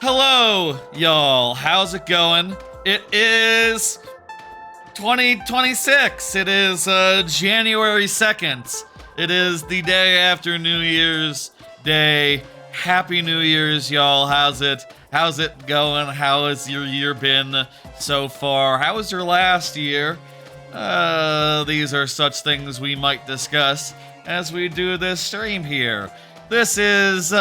Hello, y'all. How's it going? It is 2026. It is January 2nd. It is the day after New Year's Day. Happy New Year's, y'all. How's it going? How has your year been so far? How was your last year? These are such things we might discuss as we do this stream here. This is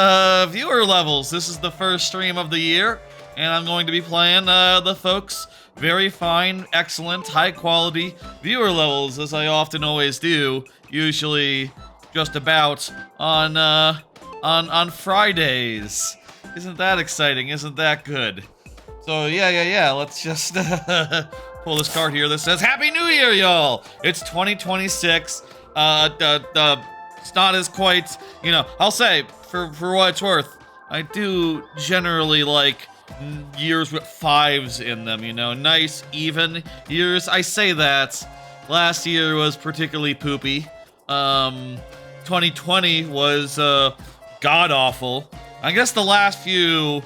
viewer levels. This is the first stream of the year, and I'm going to be playing the folks' very fine, excellent, high quality viewer levels, as I often always do, usually just about on Fridays. Isn't that exciting? Isn't that good? So yeah, let's just pull this card here that says Happy New Year, y'all! It's 2026. It's not as quite, I'll say, for what it's worth, I do generally like years with fives in them, nice, even years. I say that. Last year was particularly poopy. 2020 was, god-awful. I guess the last few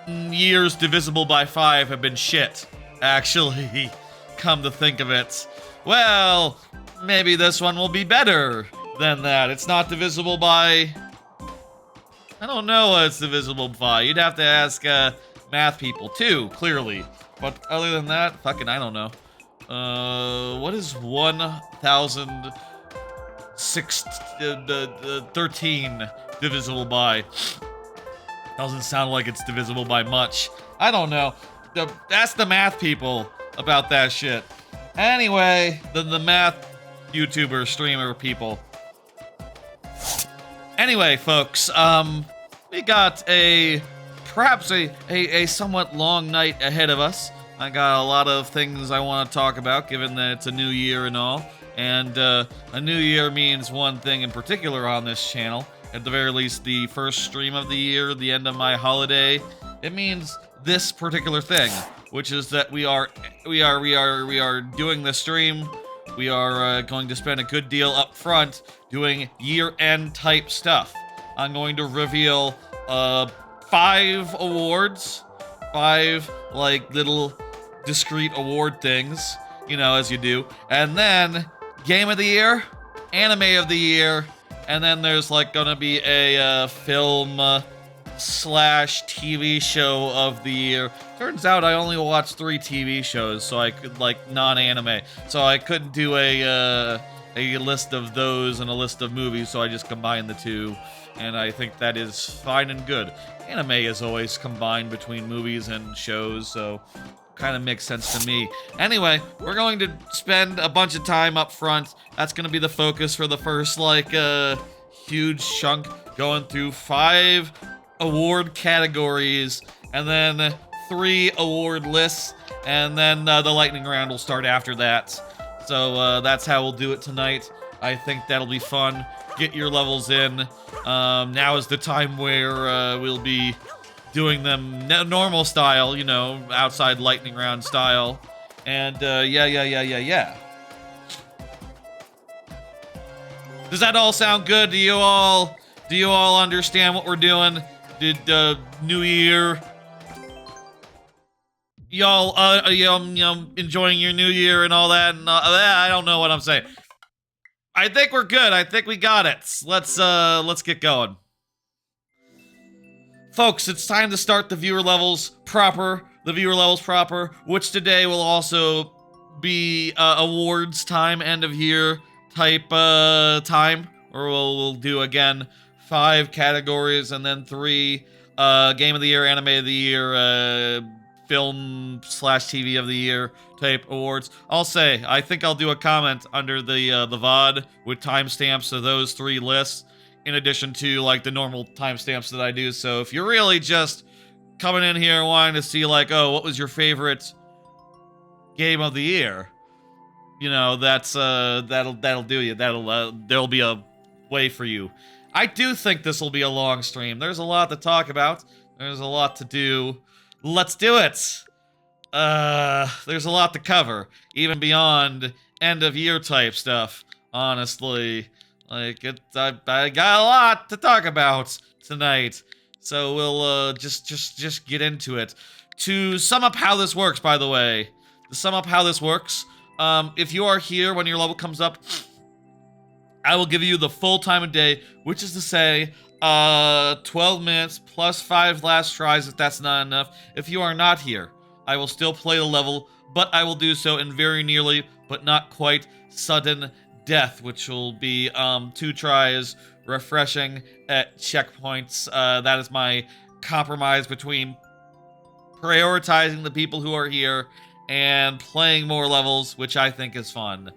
years divisible by 5 have been shit, actually, come to think of it. Well, maybe this one will be better than that. It's not divisible by... I don't know what it's divisible by. You'd have to ask math people too, clearly. But other than that, fucking I don't know. What is 1,013 divisible by? Doesn't sound like it's divisible by much. I don't know. Ask the math people about that shit. Anyway, the math YouTuber, streamer people. Anyway, folks, we got perhaps a somewhat long night ahead of us. I got a lot of things I want to talk about, given that it's a new year and all. And a new year means one thing in particular on this channel. At the very least, the first stream of the year, the end of my holiday. It means this particular thing, which is that we are doing the stream. We are going to spend a good deal up front doing year-end type stuff. I'm going to reveal 5 awards, 5 like little discrete award things, as you do, and then game of the year, anime of the year, and then there's like gonna be a film slash TV show of the year. Turns out I only watched 3 TV shows, so I could, like, non-anime. So I couldn't do a list of those and a list of movies, so I just combined the 2. And I think that is fine and good. Anime is always combined between movies and shows, so kind of makes sense to me. Anyway, we're going to spend a bunch of time up front. That's going to be the focus for the first, huge chunk, going through 5 award categories, and then 3 award lists, and then the lightning round will start after that. So that's how we'll do it tonight. I think that'll be fun. Get your levels in. Now is the time where we'll be doing them normal style, outside lightning round style. And yeah. Does that all sound good? Do you all understand what we're doing? Did New Year, y'all enjoying your new year and all that, and I don't know what I'm saying. I think we're good. I think we got it. Let's get going. Folks, it's time to start the viewer levels proper. Which today will also be awards time, end of year type time, or we'll do again 5 categories and then 3 game of the year, anime of the year, film slash TV of the year type awards. I'll say, I think I'll do a comment under the VOD with timestamps of those 3 lists, in addition to like the normal timestamps that I do. So if you're really just coming in here wanting to see like, oh, what was your favorite game of the year? That's that'll do you. There'll be a way for you. I do think this will be a long stream. There's a lot to talk about. There's a lot to do. Let's do it. There's a lot to cover, even beyond end of year type stuff. Honestly, I got a lot to talk about tonight. So we'll just get into it. To sum up how this works, by the way, if you are here when your level comes up, I will give you the full time of day, which is to say, 12 minutes plus 5 last tries if that's not enough. If you are not here, I will still play the level, but I will do so in very nearly, but not quite, sudden death, which will be 2 tries, refreshing at checkpoints. That is my compromise between prioritizing the people who are here and playing more levels, which I think is fun.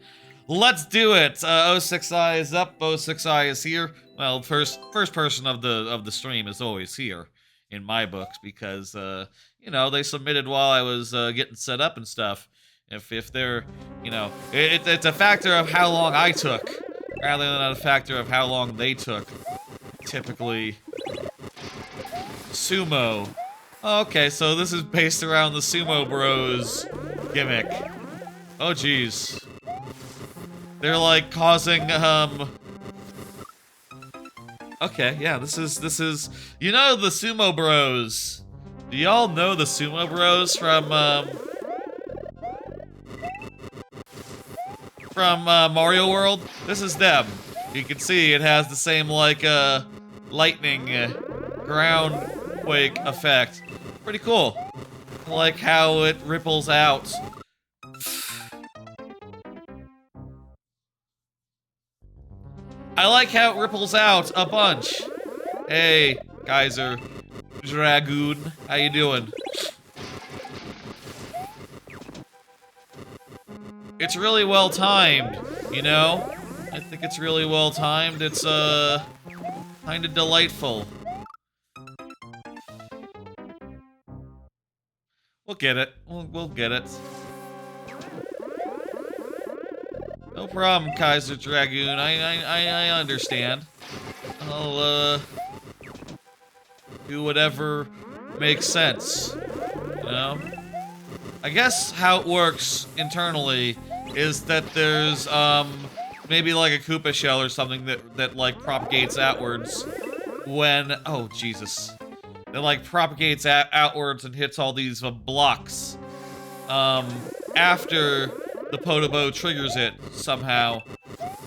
Let's do it. O6I is up. O6I is here. Well, first person of the stream is always here in my books because you know, they submitted while I was getting set up and stuff. If they're, you know, it's a factor of how long I took rather than a factor of how long they took. Typically, sumo. Okay, so this is based around the Sumo Bros gimmick. Oh, jeez. They're like causing, okay, yeah, this is, you know, the Sumo Bros. Do y'all know the Sumo Bros from Mario World? This is them. You can see it has the same, like, lightning, ground quake effect. Pretty cool. I like how it ripples out. I like how it ripples out a bunch. Hey, Geyser Dragoon, how you doing? It's really well timed, you know? I think it's really well timed. It's kind of delightful. We'll get it. We'll get it. No problem, Kaiser Dragoon. I understand. I'll do whatever makes sense. You know? I guess how it works internally is that there's maybe like a Koopa shell or something that like propagates outwards when, oh Jesus. That like propagates outwards and hits all these blocks after the Podobo triggers it somehow.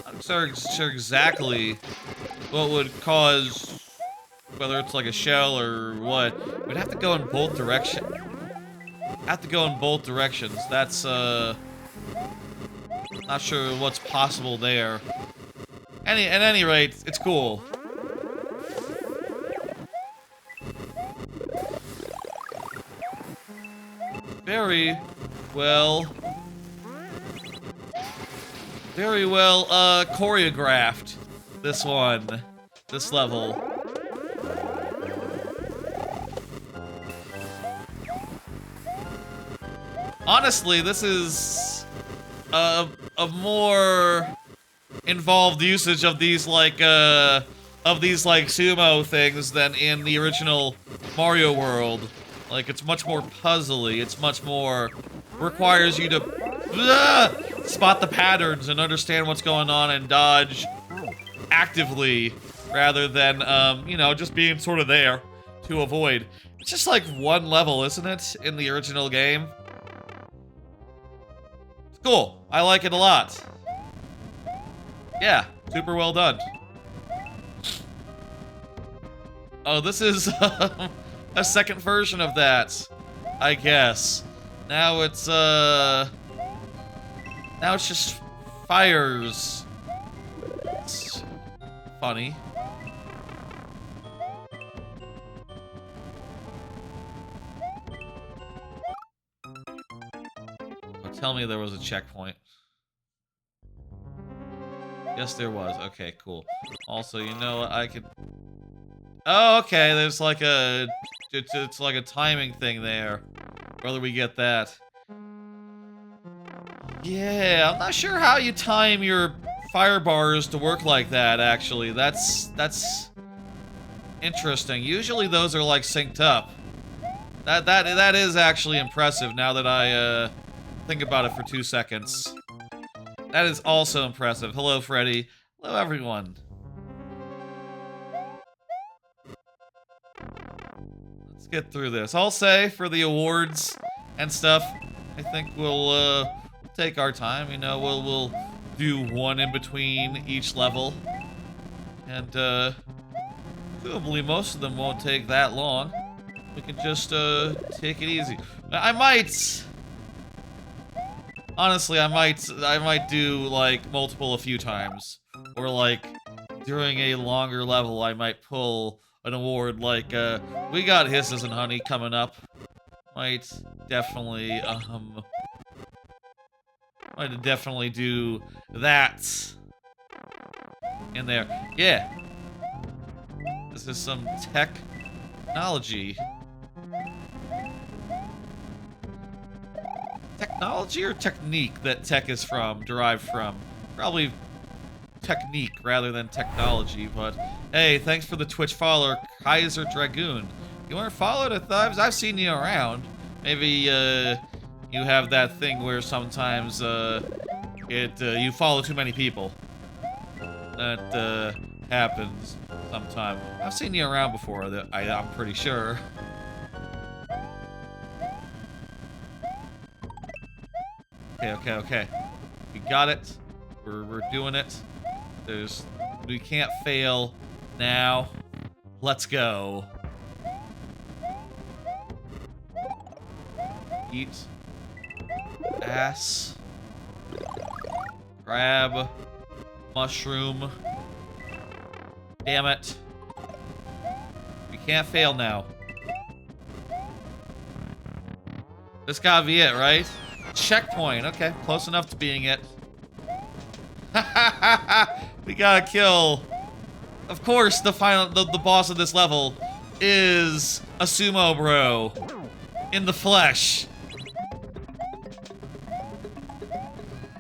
I'm not sure exactly what would cause, whether it's like a shell or what. We'd have to go in both directions. That's not sure what's possible there. At any rate, it's cool. Very well choreographed, this level. Honestly, this is a more involved usage of these like sumo things than in the original Mario World. Like, it's much more puzzly. It's much more requires you to spot the patterns and understand what's going on and dodge actively rather than you know, just being sort of there to avoid. It's just like one level, isn't it, in the original game? It's cool. I like it a lot. Yeah, super well done. Oh, this is a second version of that, I guess. Now it's just fires. It's funny. Oh, tell me there was a checkpoint. Yes, there was. Okay, cool. Also, you know what? I could... Oh, okay, there's like a... It's like a timing thing there. Whether we get that. Yeah, I'm not sure how you time your fire bars to work like that, actually. That's interesting. Usually those are like synced up. That is actually impressive now that I think about it for 2 seconds. That is also impressive. Hello, Freddy. Hello, everyone. let's get through this. I'll say for the awards and stuff, I think we'll take our time. You know, we'll do one in between each level, and probably most of them won't take that long. We can just take it easy. I might. Honestly, I might do like multiple a few times, or like during a longer level, I might pull an award like we got Hisses and Honey coming up. Might definitely do that in there. Yeah, this is some technology. Technology or technique that tech is derived from? Probably technique rather than technology, but hey, thanks for the Twitch follower, Kaiser Dragoon. You weren't followed at times? I've seen you around. Maybe you have that thing where sometimes you follow too many people. That happens sometime. I've seen you around before, I'm pretty sure. Okay. We got it. We're doing it. We can't fail now. Let's go. Eat. Ass. Crab. Mushroom. Damn it. We can't fail now. This gotta be it, right? Checkpoint. Okay, close enough to being it. We gotta kill. Of course, the boss of this level is a sumo bro in the flesh.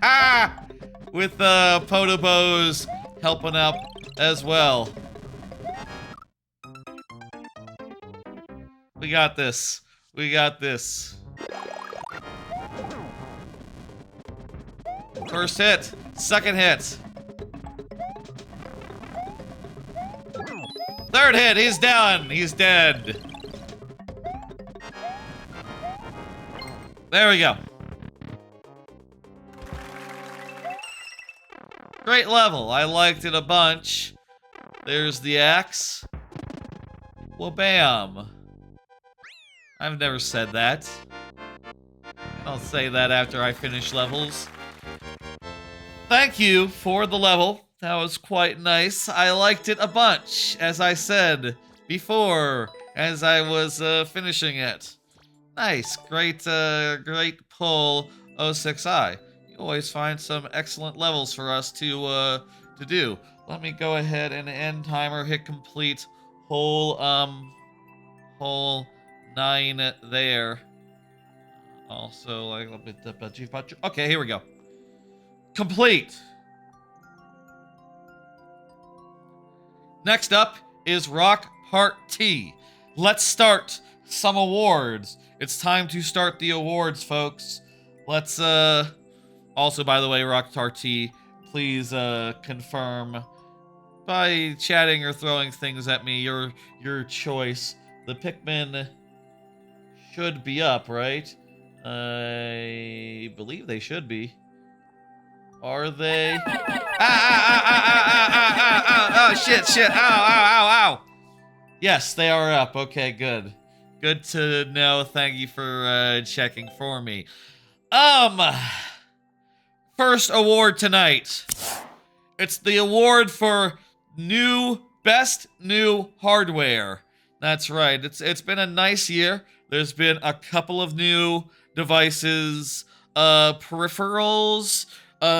Ah! With Potobos helping up as well. We got this. We got this. First hit. Second hit. Third hit. He's done. He's dead. There we go. Great level. I liked it a bunch. There's the axe. Wabam. I've never said that. I'll say that after I finish levels. Thank you for the level. That was quite nice. I liked it a bunch, as I said before, as I was finishing it. Nice. Great pull, 06i. You always find some excellent levels for us to do. Let me go ahead and end timer, hit complete. Whole 9 there. Also, like a bit. Okay, here we go. Complete. Next up is Rock Part T. Let's start some awards. It's time to start the awards, folks. Let's also, by the way, Rock Part T, please confirm by chatting or throwing things at me, your choice. The Pikmin should be up, right? I believe they should be. Are they? Oh, shit. Ow. Yes, they are up. Okay, good. Good to know. Thank you for checking for me. First award tonight. It's the award for best new hardware. That's right. It's been a nice year. There's been a couple of new devices, peripherals,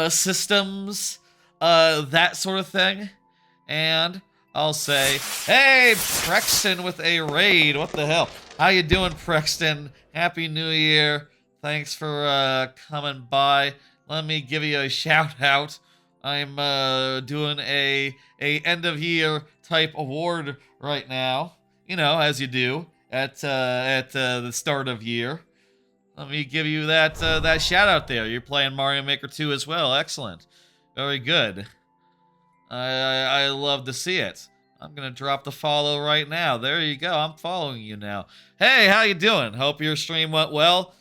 systems, that sort of thing. And I'll say, hey, Prexton with a raid. What the hell? How you doing, Prexton? Happy New Year. Thanks for coming by. Let me give you a shout out. I'm doing a end of year type award right now. You know, as you do at the start of year. Let me give you that shout out there. You're playing Mario Maker 2 as well. Excellent. Very good. I love to see it. I'm gonna drop the follow right now. There you go. I'm following you now. Hey, how you doing? Hope your stream went well.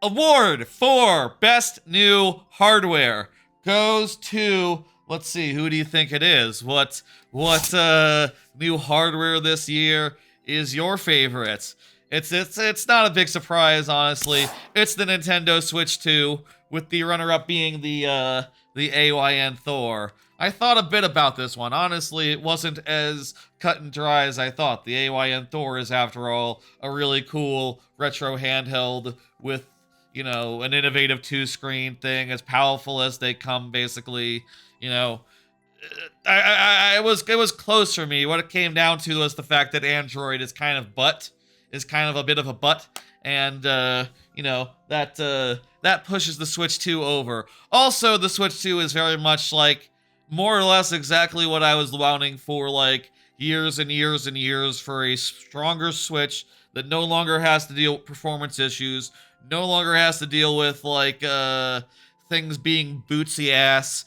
Award for Best New Hardware goes to, let's see, who do you think it is? What new hardware this year is your favorite? It's not a big surprise, honestly. It's the Nintendo Switch 2, with the runner-up being the AOTY Thor. I thought a bit about this one. Honestly, it wasn't as cut and dry as I thought. The AOTY Thor is, after all, a really cool retro handheld with, you know, an innovative 2-screen thing, as powerful as they come, basically. You know, it was close for me. What it came down to was the fact that Android is kind of a bit of a butt, and you know, that pushes the Switch 2 over. Also, the Switch 2 is very much like more or less exactly what I was wanting for like years and years and years, for a stronger Switch that no longer has to deal with performance issues, no longer has to deal with like things being bootsy ass.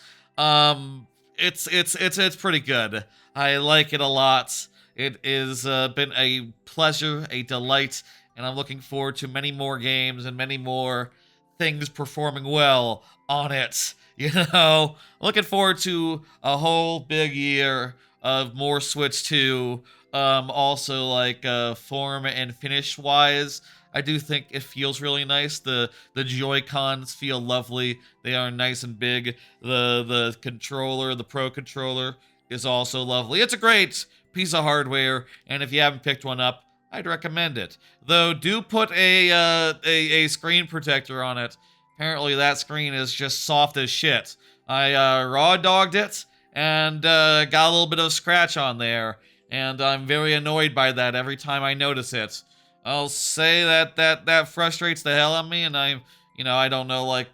It's pretty good. I like it a lot. It is been a pleasure, a delight, and I'm looking forward to many more games and many more things performing well on it. You know, looking forward to a whole big year of more Switch 2. Also, like form and finish wise, I do think it feels really nice. The Joy-Cons feel lovely. They are nice and big. The controller, the Pro controller, is also lovely. It's a great piece of hardware, and if you haven't picked one up, I'd recommend it. Though, do put a screen protector on it. Apparently, that screen is just soft as shit. I raw dogged it and got a little bit of scratch on there, and I'm very annoyed by that every time I notice it. I'll say that frustrates the hell out of me, and I don't know, like,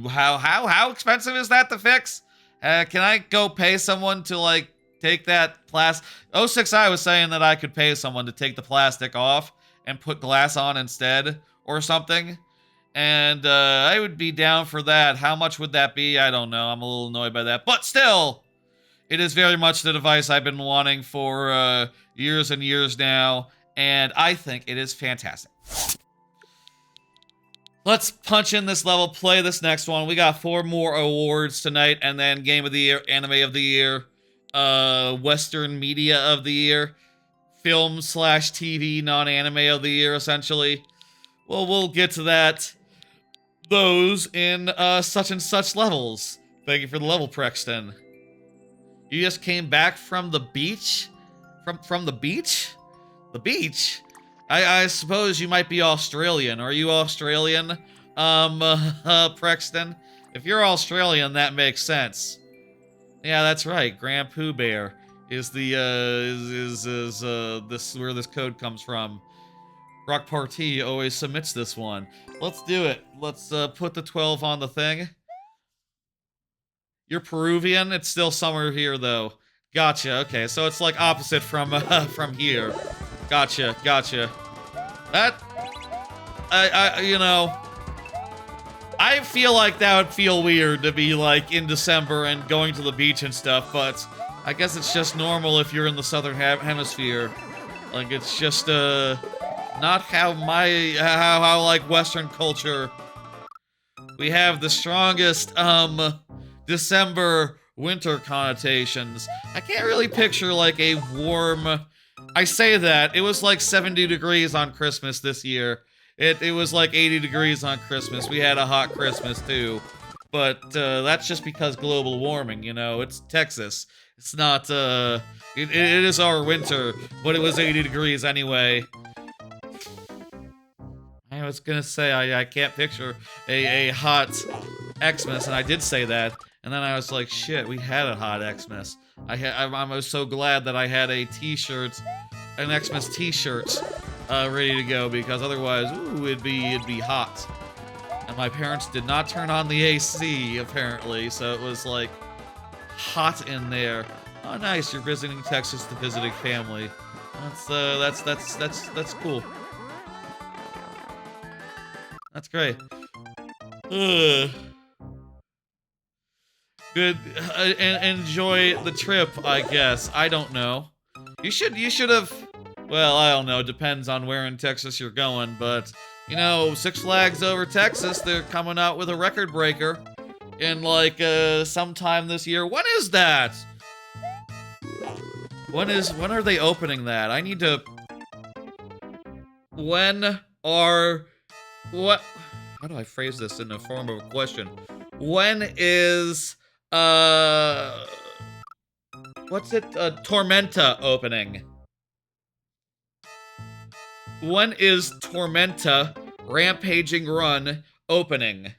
how expensive is that to fix? Can I go pay someone to, like, take that plastic? 06I was saying that I could pay someone to take the plastic off and put glass on instead or something. And I would be down for that. How much would that be? I don't know. I'm a little annoyed by that. But still, it is very much the device I've been wanting for years and years now. And I think it is fantastic. Let's punch in this level, play this next one. We got 4 more awards tonight, and then Game of the Year, Anime of the Year, Western Media of the Year, Film/TV non-anime of the Year, essentially. Well, we'll get to that. Those in such and such levels. Thank you for the level, Prexton. You just came back from the beach? From the beach? The beach? I suppose you might be Australian. Are you Australian, Prexton? If you're Australian, that makes sense. Yeah, that's right. Grand Pooh Bear is the this where this code comes from. Rock Party always submits this one. Let's do it. Let's put the 12 on the thing. You're Peruvian? It's still summer here, though. Gotcha. Okay, so it's like opposite from here. Gotcha. That, you know, I feel like that would feel weird to be like in December and going to the beach and stuff, but I guess it's just normal if you're in the southern hemisphere. Like, it's just not how how like Western culture. We have the strongest December winter connotations. I can't really picture like a warm. I say that it was like 70 degrees on Christmas this year. It was like 80 degrees on Christmas. We had a hot Christmas too, but that's just because global warming. You know, it's Texas. It's not. It is our winter, but it was 80 degrees anyway. I was gonna say I can't picture a hot Xmas, and I did say that, and then I was like, shit, we had a hot Xmas. I was so glad that I had a t-shirt, an Xmas t-shirt, ready to go, because otherwise, ooh, it'd be hot. And my parents did not turn on the AC, apparently, so it was like hot in there. Oh, nice, you're visiting Texas to visiting family. That's cool. That's great. Good, and enjoy the trip, I guess. I don't know. You should have, well, I don't know, depends on where in Texas you're going, but, you know, Six Flags Over Texas, they're coming out with a record breaker in, like, sometime this year. When is that? When are they opening that? I need to, what, how do I phrase this in the form of a question? When is, what's it, Tormenta opening? When is Tormenta Rampaging Run opening?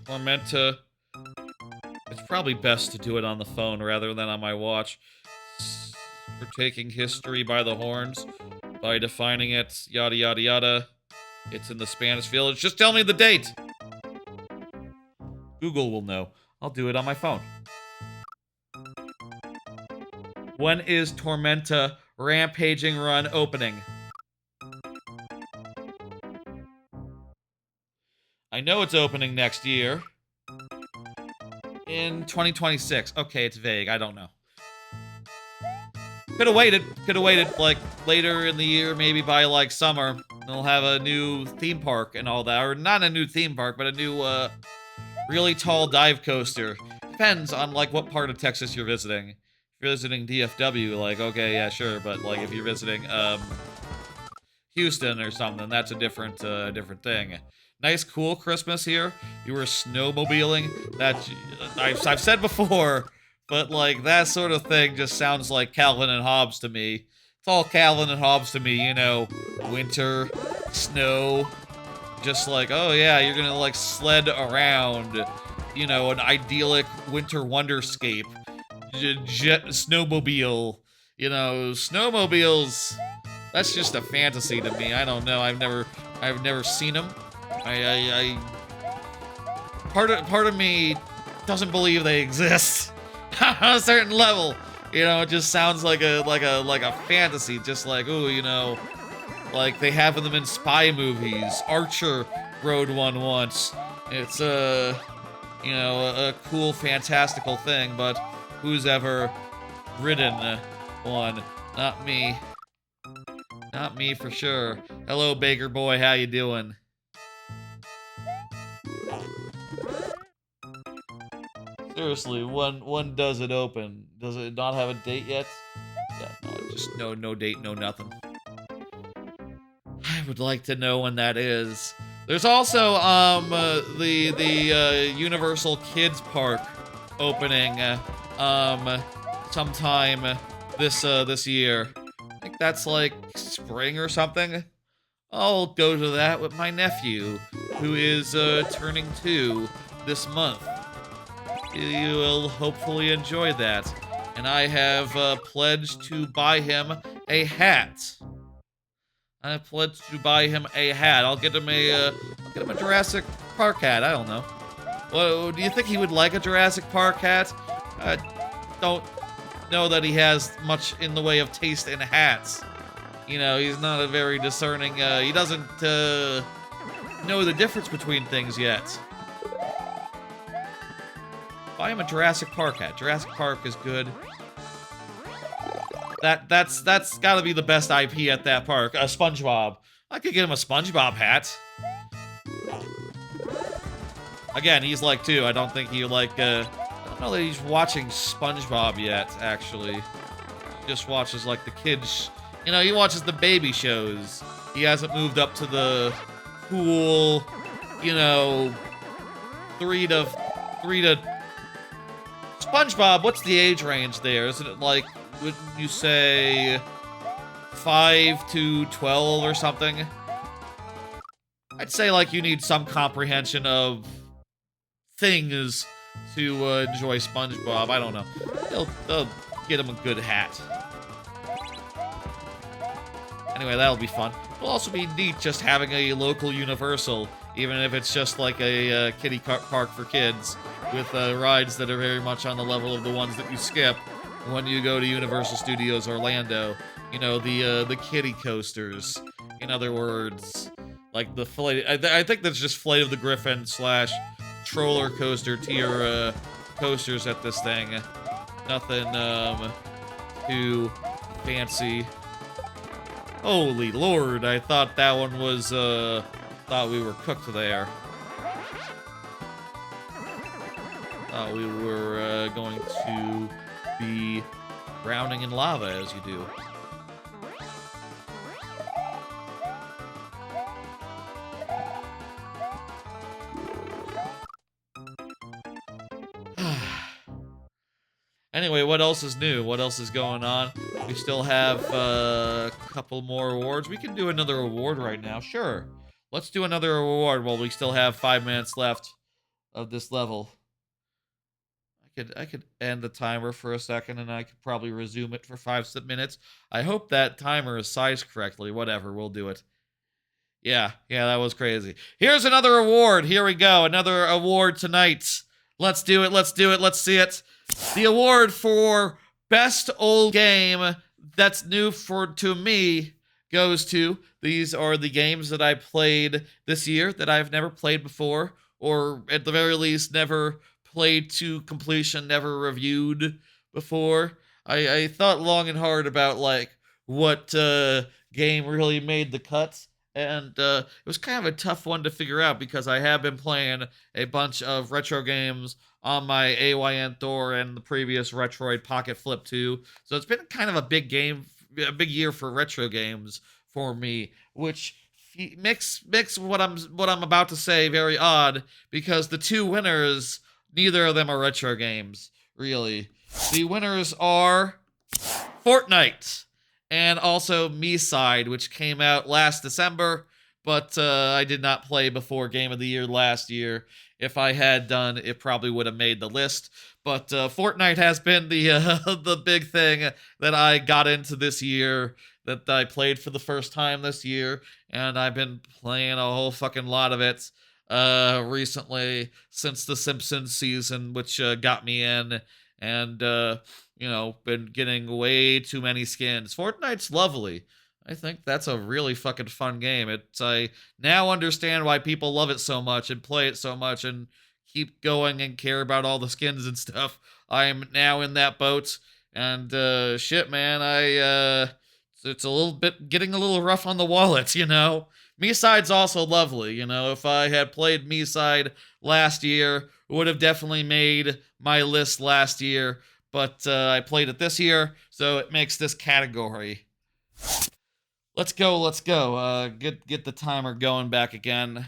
Tormenta. It's probably best to do it on the phone rather than on my watch. We're taking history by the horns, by defining it, yada yada yada. It's in the Spanish Village. Just tell me the date! Google will know. I'll do it on my phone. When is Tormenta Rampaging Run opening? I know it's opening next year. In 2026. Okay, it's vague. I don't know. Could have waited, like, later in the year, maybe by, like, summer. They'll have a new theme park and all that. Or not a new theme park, but a new, really tall dive coaster. Depends on, like, what part of Texas you're visiting. If you're visiting DFW, like, okay, yeah, sure. But, like, if you're visiting, Houston or something, that's a different thing. Nice, cool Christmas here. You were snowmobiling. That I've said before, but like that sort of thing just sounds like Calvin and Hobbes to me. It's all Calvin and Hobbes to me, you know, winter, snow, just like, oh yeah, you're gonna like sled around, you know, an idyllic winter wonderscape, jet snowmobile, you know, snowmobiles. That's just a fantasy to me. I don't know. I've never seen them. Part of me doesn't believe they exist on a certain level. You know, it just sounds like a fantasy, just like, ooh, you know, like they have them in spy movies. Archer rode one once. It's you know, a cool, fantastical thing, but who's ever ridden one? Not me. Not me for sure. Hello, Baker Boy, how you doing? Seriously, when does it open? Does it not have a date yet? Yeah, no, just no date, no nothing. I would like to know when that is. There's also the Universal Kids Park opening sometime this year. I think that's like spring or something. I'll go to that with my nephew, who is turning 2 this month. You will hopefully enjoy that. And I have pledged to buy him a hat. I have pledged to buy him a hat. I'll get him a Jurassic Park hat. I don't know. Well, do you think he would like a Jurassic Park hat? I don't know that he has much in the way of taste in hats. You know, he's not a very discerning, he doesn't know the difference between things yet. Buy him a Jurassic Park hat. Jurassic Park is good. That's gotta be the best IP at that park. SpongeBob. I could get him a SpongeBob hat. Again, he's like 2. I don't think he like, I don't know that he's watching SpongeBob yet, actually. He just watches like the kids, you know, he watches the baby shows. He hasn't moved up to the cool, you know, 3 to SpongeBob, what's the age range there? Isn't it like, would you say 5 to 12 or something? I'd say like you need some comprehension of things to enjoy SpongeBob. I don't know. They'll get him a good hat. Anyway, that'll be fun. It'll also be neat just having a local Universal, even if it's just like a kiddie park for kids, with rides that are very much on the level of the ones that you skip when you go to Universal Studios Orlando. You know, the kiddie coasters. In other words, like the flight. I think that's just Flight of the Griffin / Troller Coaster tier coasters at this thing. Nothing too fancy. Holy Lord, I thought that one was thought we were cooked there. Thought we were going to be drowning in lava as you do. Anyway, what else is new? What else is going on? We still have a couple more awards. We can do another award right now. Sure. Let's do another award while we still have 5 minutes left of this level. I could end the timer for a second and I could probably resume it for 5 minutes. I hope that timer is sized correctly. Whatever, we'll do it. Yeah, that was crazy. Here's another award. Here we go. Another award tonight. Let's do it. Let's do it. Let's see it. The award for best old game that's new to me goes to, these are the games that I played this year that I've never played before, or at the very least never played to completion, never reviewed before. I thought long and hard about like what game really made the cut, and it was kind of a tough one to figure out because I have been playing a bunch of retro games on my AOTY Thor and the previous Retroid Pocket Flip 2. So it's been kind of a big year for retro games for me, which makes what I'm about to say very odd because the two winners, neither of them are retro games, really. The winners are Fortnite and also Me-Side, which came out last December, but I did not play before Game of the Year last year. If I had done, it probably would have made the list. But Fortnite has been the the big thing that I got into this year, that I played for the first time this year, and I've been playing a whole fucking lot of it recently since the Simpsons season, which got me in, and you know, been getting way too many skins. Fortnite's lovely. I think that's a really fucking fun game. I now understand why people love it so much and play it so much and keep going and care about all the skins and stuff. I'm now in that boat, and shit, man, it's a little bit getting a little rough on the wallet, you know. Me-Side's also lovely, you know. If I had played Me-Side last year, it would have definitely made my list last year, but I played it this year, so it makes this category. Let's go. Get the timer going back again.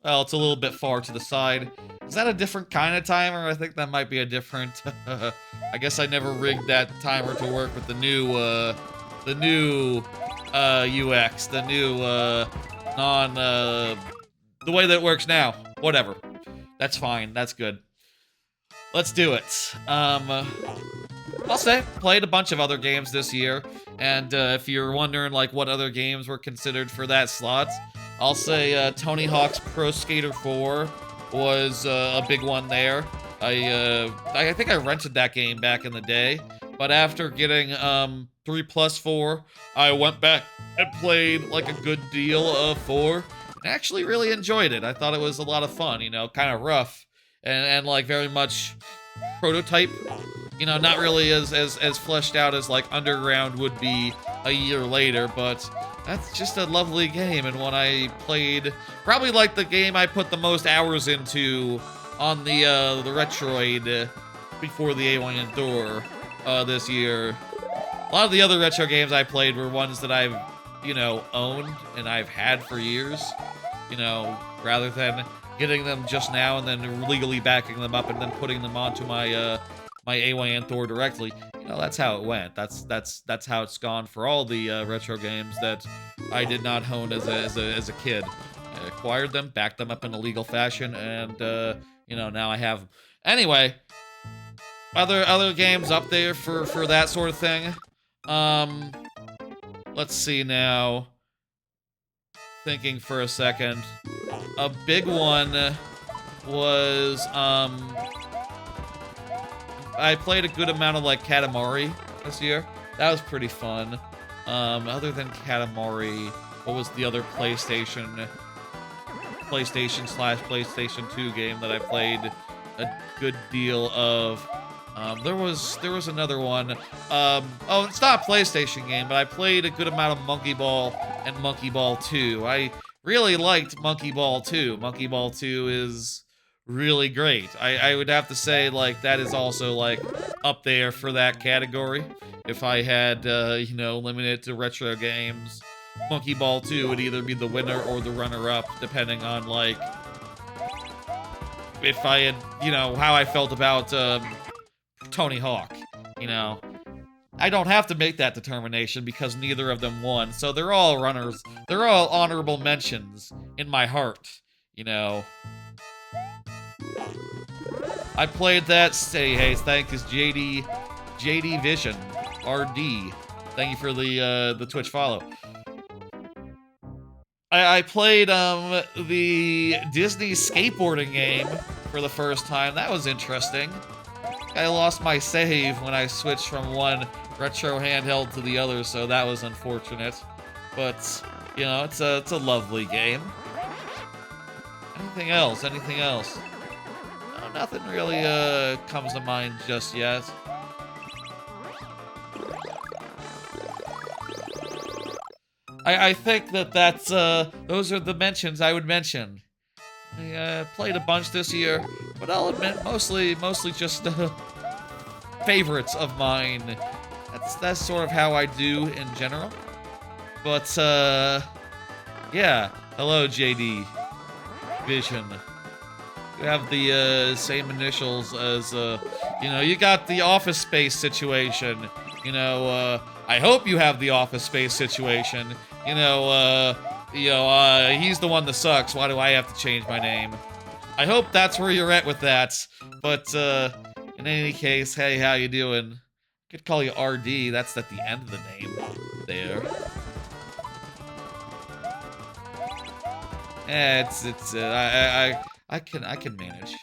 Well, it's a little bit far to the side. Is that a different kind of timer? I think that might be a different... I guess I never rigged that timer to work with the new UX, the new, the way that it works now. Whatever. That's fine. That's good. Let's do it. I'll say, played a bunch of other games this year, and if you're wondering like what other games were considered for that slot, I'll say Tony Hawk's Pro Skater 4 was a big one there. I think I rented that game back in the day, but after getting 3+4, I went back and played like a good deal of 4, and actually really enjoyed it. I thought it was a lot of fun, you know, kind of rough, and like very much prototype. You know, not really as fleshed out as like Underground would be a year later, but that's just a lovely game, and one I played, probably like the game I put the most hours into on the Retroid before the AOTY Thor this year. A lot of the other retro games I played were ones that I've, you know, owned and I've had for years, you know, rather than getting them just now and then legally backing them up and then putting them onto my my AOTY Thor directly. You know, that's how it went. That's how it's gone for all the retro games that I did not own as a kid. I acquired them, backed them up in a legal fashion, and you know, now I have them. Anyway, other games up there for that sort of thing. Let's see now. Thinking for a second. A big one was I played a good amount of like Katamari this year. That was pretty fun. Other than Katamari, what was the other PlayStation slash PlayStation 2 game that I played a good deal of? There was another one. Oh, it's not a PlayStation game, but I played a good amount of Monkey Ball and Monkey Ball 2. I really liked Monkey Ball 2. Monkey Ball 2 is really great. I would have to say, like, that is also, like, up there for that category. If I had, you know, limited to retro games, Monkey Ball 2 would either be the winner or the runner-up, depending on, like, if I had, you know, how I felt about, Tony Hawk, you know. I don't have to make that determination because neither of them won, so they're all runners. They're all honorable mentions in my heart, you know. I played that. Hey, thank you, JD Vision, RD. Thank you for the Twitch follow. I played the Disney skateboarding game for the first time. That was interesting. I lost my save when I switched from one retro handheld to the other, so that was unfortunate. But you know, it's a lovely game. Anything else? Anything else? No, nothing really comes to mind just yet. I think that's those are the mentions I would mention. I played a bunch this year, but I'll admit mostly just favorites of mine. That's sort of how I do in general. But yeah. Hello, JD Vision. You have the same initials as you know, you got the Office Space situation. You know, I hope you have the Office Space situation. You know, he's the one that sucks. Why do I have to change my name? I hope that's where you're at with that. But in any case, hey, how you doing? I could call you RD. That's at the end of the name there. I can manage.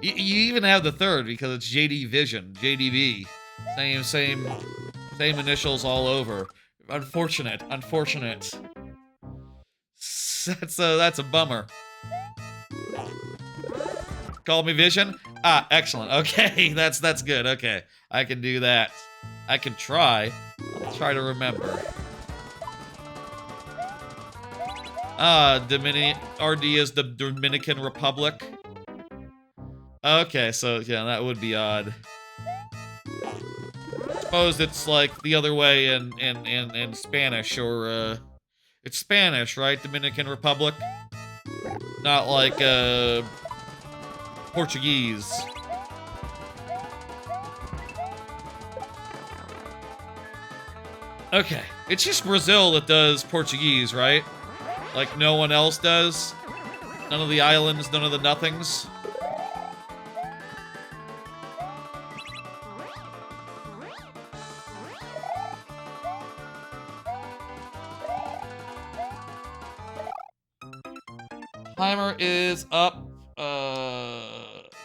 You even have the third because it's JD Vision, JDV. Same initials all over. Unfortunate. That's a bummer. Call me Vision? Ah, excellent. Okay, that's good. Okay, I can do that. I can try. I'll try to remember. RD is the Dominican Republic. Okay, so yeah, that would be odd. Suppose it's like the other way in Spanish, or it's Spanish, right? Dominican Republic? Not like Portuguese. Okay, it's just Brazil that does Portuguese, right? Like no one else does? None of the islands, none of the nothings? Timer is up.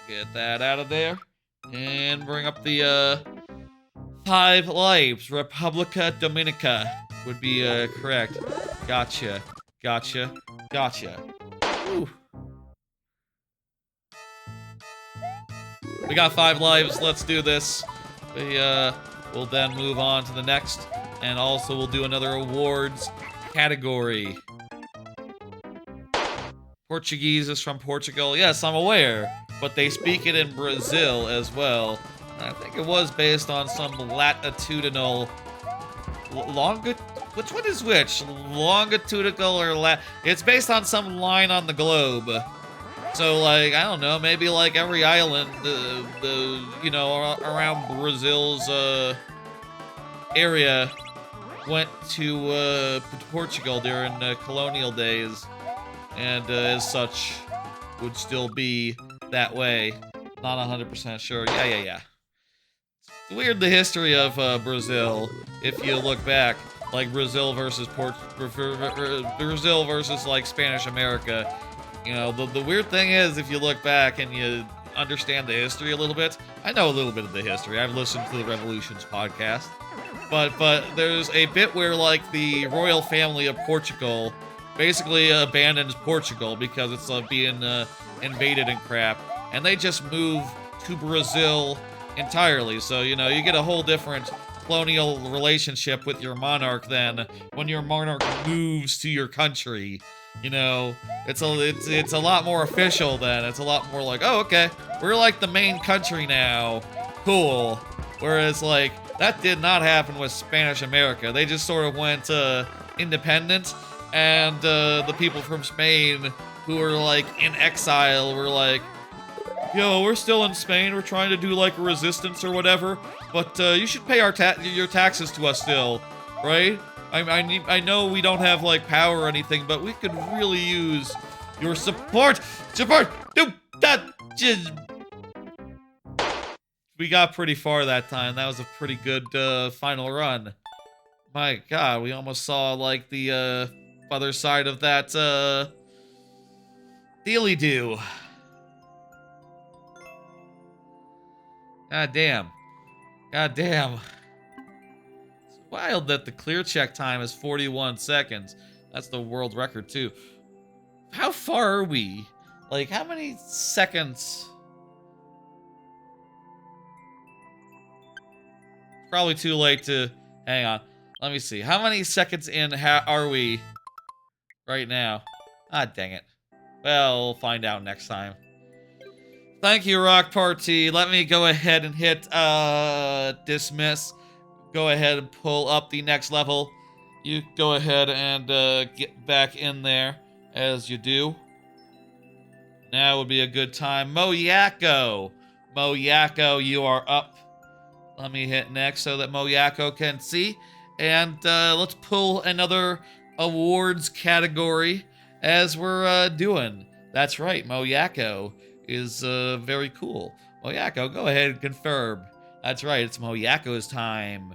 Get that out of there. And bring up the 5 lives. Republica Dominica would be correct. Gotcha. Ooh. We got 5 lives. Let's do this. We'll then move on to the next. And also we'll do another awards category. Portuguese is from Portugal. Yes, I'm aware. But they speak it in Brazil as well. I think it was based on some latitudinal... Which one is which? Longitudinal or It's based on some line on the globe. So, like, I don't know, maybe like every island, you know, around Brazil's area went to Portugal during colonial days. And as such, would still be that way. Not 100% sure. Yeah. It's weird, the history of Brazil, if you look back. Like Brazil versus like Spanish America. You know, the weird thing is, if you look back and understand the history a little bit. I know a little bit of the history. I've listened to the Revolutions podcast. But there's a bit where, like, the royal family of Portugal basically abandons Portugal because it's being invaded and crap. And they just move to Brazil entirely. So, you know, you get a whole different colonial relationship with your monarch then when your monarch moves to your country. You know, it's a lot more official then. It's a lot more like, oh, okay, we're like the main country now. Cool. Whereas, like, that did not happen with Spanish America. They just sort of went independent, and the people from Spain who were, like, in exile were like, yo, we're still in Spain, we're trying to do, like, a resistance or whatever, but you should pay your taxes to us still, right? I know we don't have, like, power or anything, but we could really use your support! Support! No, that just... We got pretty far that time. That was a pretty good final run. My god, we almost saw, like, the other side of that dealy-doo. God damn. God damn. It's wild that the clear check time is 41 seconds. That's the world record, too. How far are we? Like, how many seconds? Probably too late to... Hang on. Let me see. How many seconds in are we right now? Ah, dang it. Well, we'll find out next time. Thank you, Rock Party. Let me go ahead and hit dismiss. Go ahead and pull up the next level. You go ahead and get back in there as you do. Now would be a good time. Moyako. Moyako, you are up. Let me hit next so that Moyako can see. And let's pull another awards category as we're doing. That's right, Moyako is very cool. Moyako, go ahead and confirm. That's right, it's Moyako's time.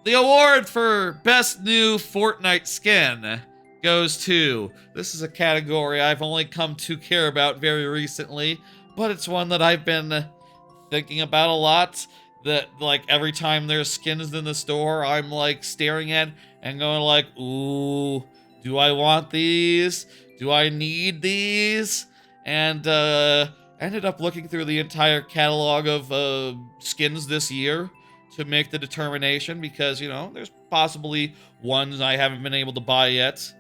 The award for Best New Fortnite Skin goes to... This is a category I've only come to care about very recently, but it's one that I've been thinking about a lot. That, like, every time there's skins in the store, I'm, like, staring at and going like, ooh, do I want these? Do I need these? And ended up looking through the entire catalog of skins this year to make the determination, because, you know, there's possibly ones I haven't been able to buy yet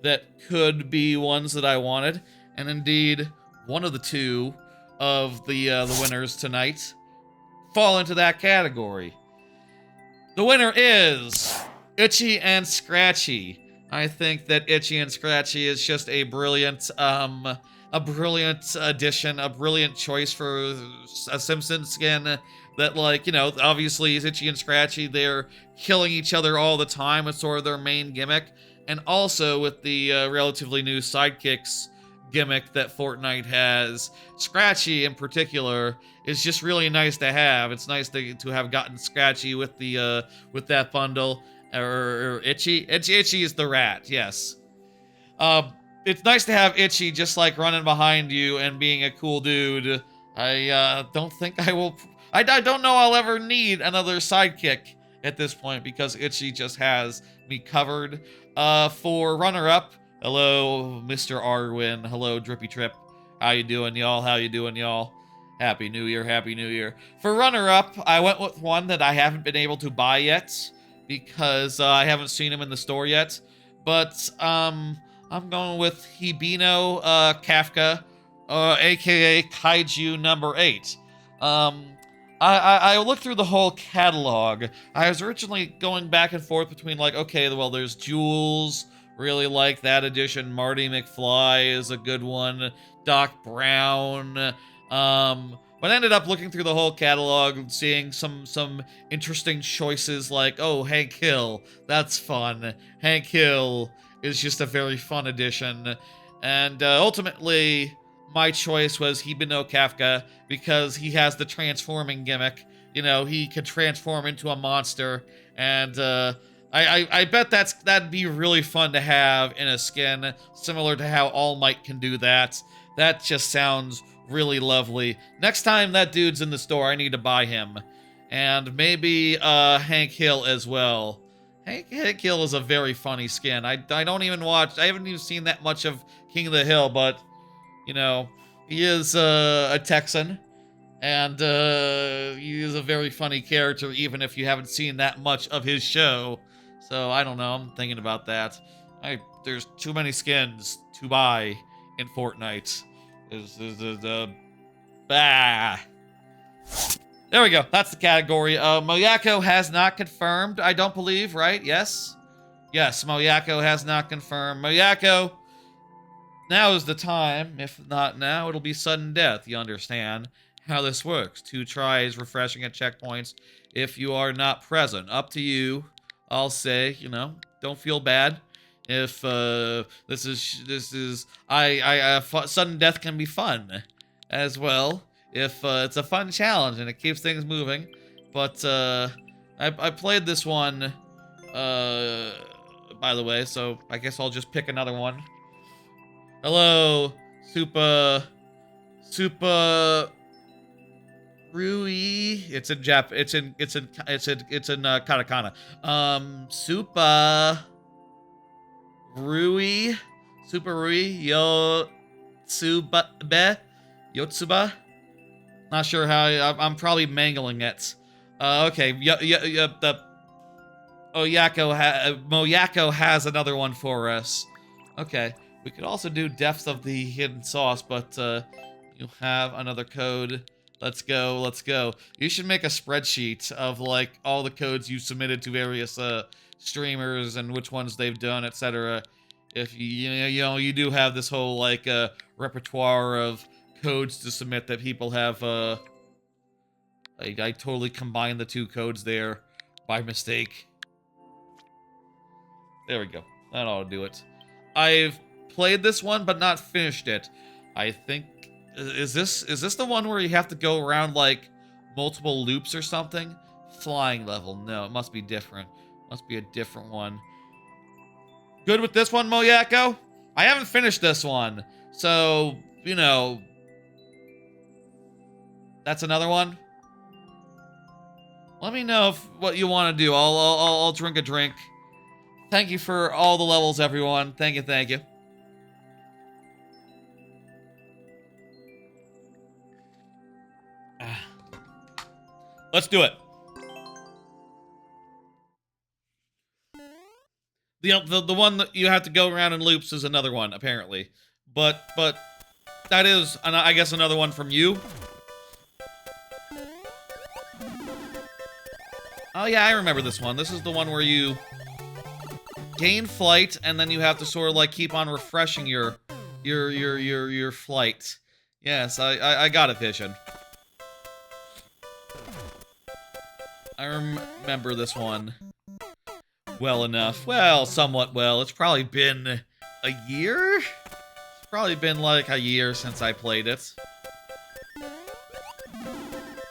that could be ones that I wanted. And indeed, one of the two of the winners tonight fall into that category. The winner is Itchy and Scratchy. I think that Itchy and Scratchy is just a brilliant addition, a brilliant choice for a Simpsons skin that, like, you know, obviously is Itchy and Scratchy. They're killing each other all the time. It's sort of their main gimmick. And also with the relatively new sidekicks gimmick that Fortnite has, Scratchy in particular is just really nice to have. It's nice to have gotten Scratchy with the with that bundle, or Itchy. Itchy is the rat, yes. It's nice to have Itchy just, like, running behind you and being a cool dude. I don't think I will... I don't know I'll ever need another sidekick at this point, because Itchy just has me covered. For runner-up, hello, Mr. Arwin. Hello, Drippy Trip. How you doing, y'all? How you doing, y'all? Happy New Year, Happy New Year. For runner-up, I went with one that I haven't been able to buy yet, because I haven't seen him in the store yet. But, I'm going with Hibino Kafka, aka Kaiju number 8. I looked through the whole catalog. I was originally going back and forth between, like, okay, well, there's Jules, really like that edition. Marty McFly is a good one. Doc Brown. But I ended up looking through the whole catalog and seeing some interesting choices, like, oh, Hank Hill, that's fun. Hank Hill is just a very fun addition. And ultimately, my choice was Hibino Kafka, because he has the transforming gimmick. You know, he can transform into a monster, and I bet that'd be really fun to have in a skin, similar to how All Might can do that. That just sounds really lovely. Next time that dude's in the store, I need to buy him. And maybe Hank Hill as well. Hank Hill is a very funny skin. I don't even watch, I haven't even seen that much of King of the Hill, but, you know, he is a Texan. And he is a very funny character, even if you haven't seen that much of his show. So, I don't know, I'm thinking about that. There's too many skins to buy in Fortnite. Bah. There we go. That's the category. Moyako has not confirmed, I don't believe, right? Yes? Yes, Moyako has not confirmed. Moyako, now is the time. If not now, it'll be sudden death. You understand how this works. 2 tries, refreshing at checkpoints if you are not present. Up to you. I'll say, you know, don't feel bad. If sudden death can be fun as well. If it's a fun challenge and it keeps things moving. But I played this one by the way, so I guess I'll just pick another one. Hello, Super Rui. It's in katakana. Super Rui, Yotsuba. Not sure how. I'm probably mangling it. Okay. Moyako has another one for us. Okay. We could also do Depths of the Hidden Sauce, but you have another code. Let's go. Let's go. You should make a spreadsheet of like all the codes you submitted to various streamers and which ones they've done, etc. If you do have this whole like repertoire of codes to submit that people have. I totally combined the 2 codes there by mistake. There we go. That ought to do it. I've played this one but not finished it. I think is this the one where you have to go around like multiple loops or something? Flying level. No, it must be different. Must be a different one. Good with this one, Moyako? I haven't finished this one. So, you know, that's another one. Let me know what you want to do. I'll drink a drink. Thank you for all the levels, everyone. Thank you, thank you. Let's do it. The one that you have to go around in loops is another one, apparently. But that is, I guess, another one from you. Oh yeah, I remember this one. This is the one where you gain flight, and then you have to sort of like keep on refreshing your flight. Yes, I got it, Vision. I remember this one well enough. Well, somewhat well. It's probably been a year? It's probably been like a year since I played it.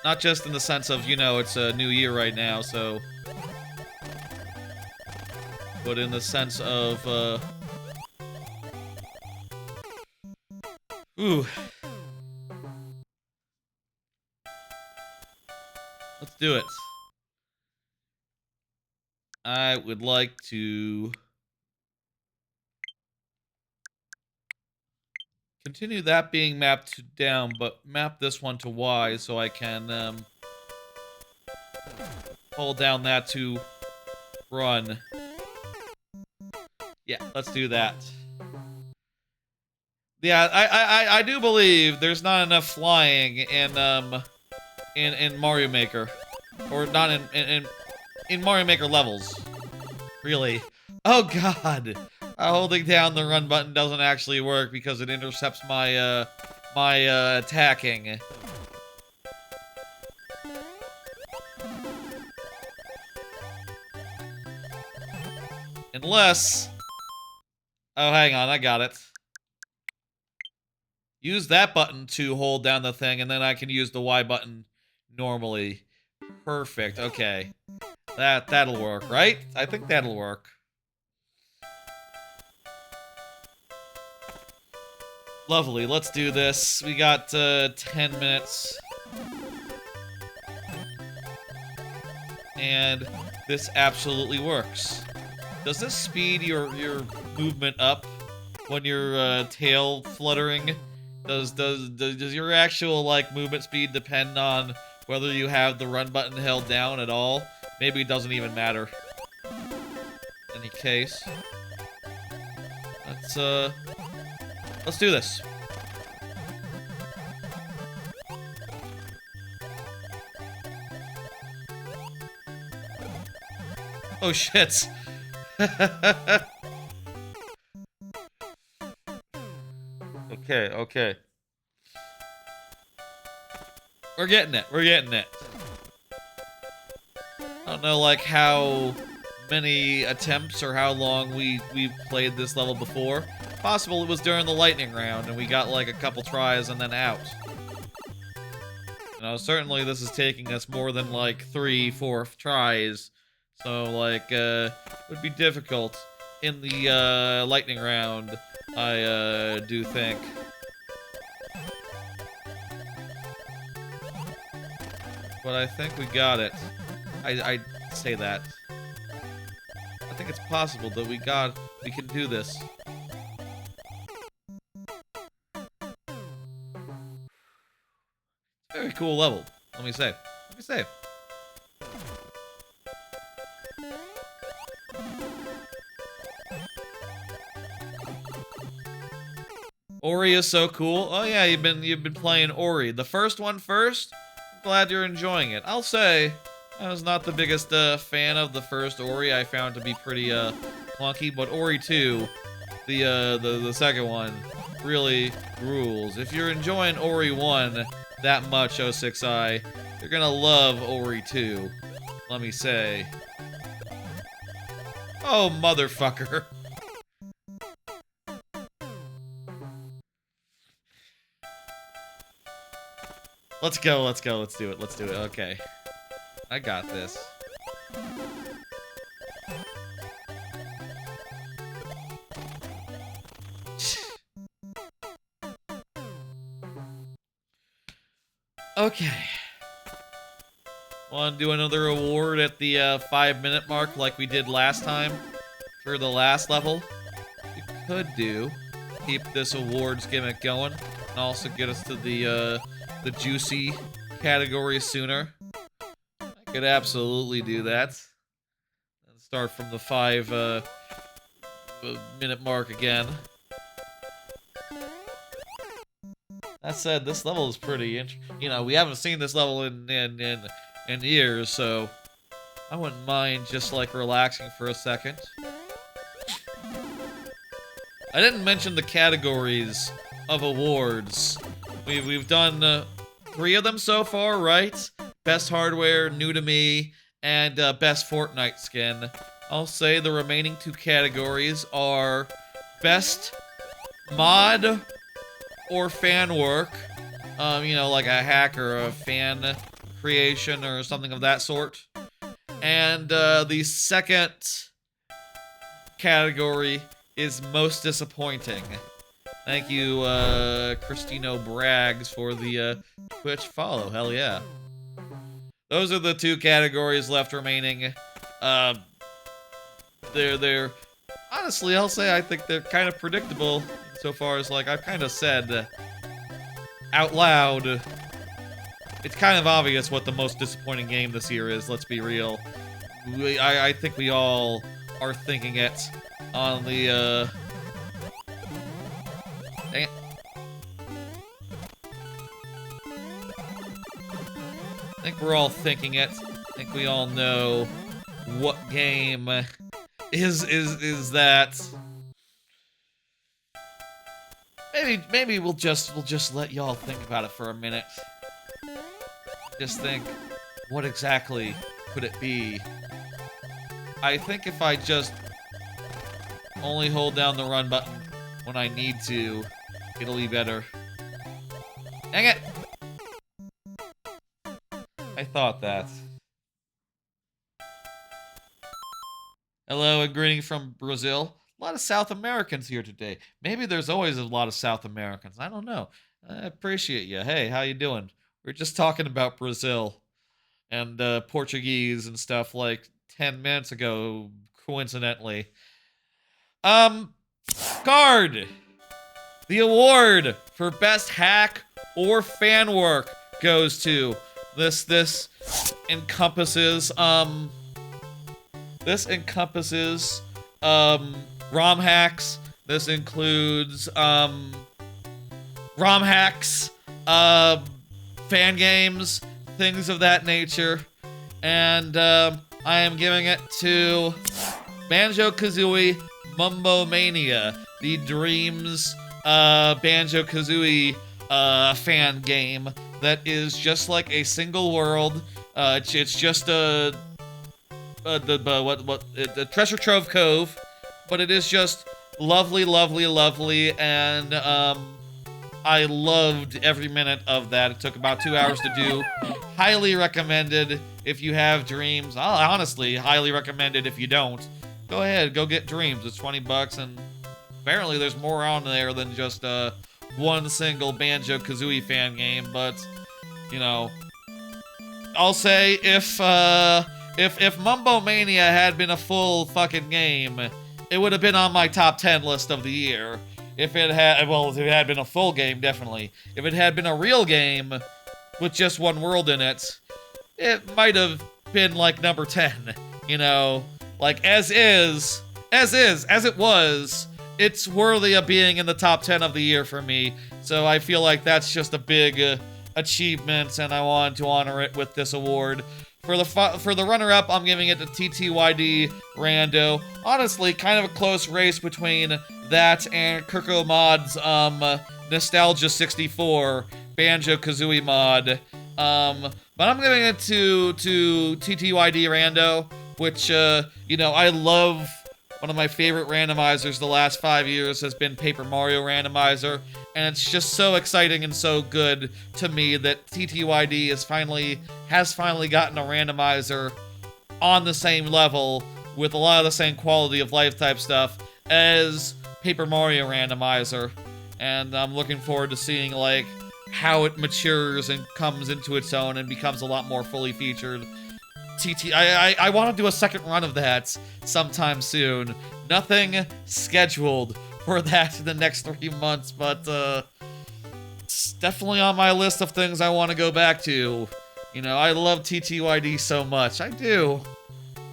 Not just in the sense of, you know, it's a new year right now, so... But in the sense of, Ooh. Let's do it. I would like to... continue that being mapped to down, but map this one to Y so I can, hold down that to run. Yeah, let's do that. Yeah, I do believe there's not enough flying in Mario Maker. Or not in Mario Maker levels. Really. Oh god! Holding down the run button doesn't actually work because it intercepts my, attacking. Unless... Oh, hang on, I got it. Use that button to hold down the thing, and then I can use the Y button normally. Perfect, okay. That'll work, right? I think that'll work. Lovely, let's do this. We got 10 minutes. And this absolutely works. Does this speed your movement up when your tail fluttering? Does your actual like movement speed depend on whether you have the run button held down at all? Maybe it doesn't even matter. In any case, let's do this. Oh shit. Okay. We're getting it. I don't know, like, how many attempts or how long we've played this level before. Possible it was during the lightning round and we got, like, a couple tries and then out. You know, certainly this is taking us more than, like, 3-4 tries. So, like, it would be difficult in the, lightning round, I, do think. But I think we got it. I say that. I think it's possible that we can do this. Very cool level, let me say. Ori is so cool. Oh yeah, you've been playing Ori. The first one first? Glad you're enjoying it. I'll say I was not the biggest fan of the first Ori. I found to be pretty clunky, but Ori 2, the second one, really rules. If you're enjoying Ori 1 that much, 06i, you're gonna love Ori 2. Let me say. Oh, motherfucker. Let's go, let's do it, okay. I got this. Okay. Want to do another award at the 5-minute mark like we did last time for the last level? We could keep this awards gimmick going and also get us to the juicy category sooner. I could absolutely do that. Let's start from the 5-minute mark again. That said, this level is pretty interesting. You know, we haven't seen this level in years, so I wouldn't mind just like relaxing for a second. I didn't mention the categories of awards. We've done 3 of them so far, right? Best hardware, new to me, and best Fortnite skin. I'll say the remaining 2 categories are best mod or fan work. You know, like a hack or a fan creation or something of that sort. And the second category is most disappointing. Thank you, Christino Braggs, for the Twitch follow. Hell yeah. Those are the 2 categories left remaining. They're honestly, I'll say I think they're kind of predictable so far as like I've kind of said out loud. It's kind of obvious what the most disappointing game this year is. Let's be real. I think we all are thinking it on the dang it. I think we're all thinking it. I think we all know what game is that. Maybe we'll just let y'all think about it for a minute. Just think, what exactly could it be? I think if I just only hold down the run button when I need to, it'll be better. Dang it! I thought that. Hello and greeting from Brazil. A lot of South Americans here today. Maybe there's always a lot of South Americans. I don't know. I appreciate you. Hey, how you doing? We're just talking about Brazil and Portuguese and stuff like 10 minutes ago, coincidentally. Um, Card. The award for best hack or fan work goes to this encompasses ROM hacks. This includes ROM hacks, fan games, things of that nature. And I am giving it to Banjo-Kazooie Mumbo Mania, the Dreams Banjo-Kazooie fan game that is just like a single world. It's just a Treasure Trove Cove, but it is just lovely, lovely, lovely, and I loved every minute of that. It took about 2 hours to do. Highly recommended if you have Dreams. I'll honestly highly recommend it if you don't. Go ahead, go get Dreams. It's 20 bucks, and apparently there's more on there than just one single Banjo-Kazooie fan game, but, you know, I'll say if Mumbo Mania had been a full fucking game, it would have been on my top 10 list of the year. If it had been a full game, definitely. If it had been a real game with just one world in it, it might have been like number 10, you know? Like, as it was, it's worthy of being in the top 10 of the year for me. So I feel like that's just a big achievement, and I wanted to honor it with this award. For the runner-up, I'm giving it to TTYD Rando. Honestly, kind of a close race between that and Kirko Mod's Nostalgia 64 Banjo-Kazooie mod. But I'm giving it to TTYD Rando, which, you know, I love. One of my favorite randomizers the last 5 years has been Paper Mario Randomizer, and it's just so exciting and so good to me that TTYD has finally gotten a randomizer on the same level with a lot of the same quality of life type stuff as Paper Mario Randomizer, and I'm looking forward to seeing like how it matures and comes into its own and becomes a lot more fully featured. I want to do a second run of that sometime soon. Nothing scheduled for that in the next 3 months, but it's definitely on my list of things I want to go back to. You know, I love TTYD so much. I do.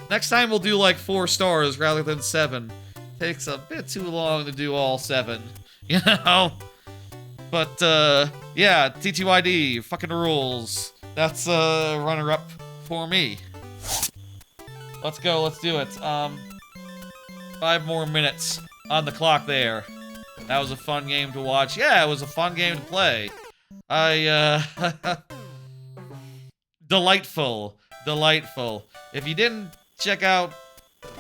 Next time we'll do like 4 stars rather than 7. Takes a bit too long to do all 7, you know? But, yeah, TTYD, fucking rules. That's a runner-up for me. Let's go, let's do it. 5 more minutes on the clock there. That was a fun game to watch. Yeah, it was a fun game to play. Delightful. Delightful. If you didn't check out,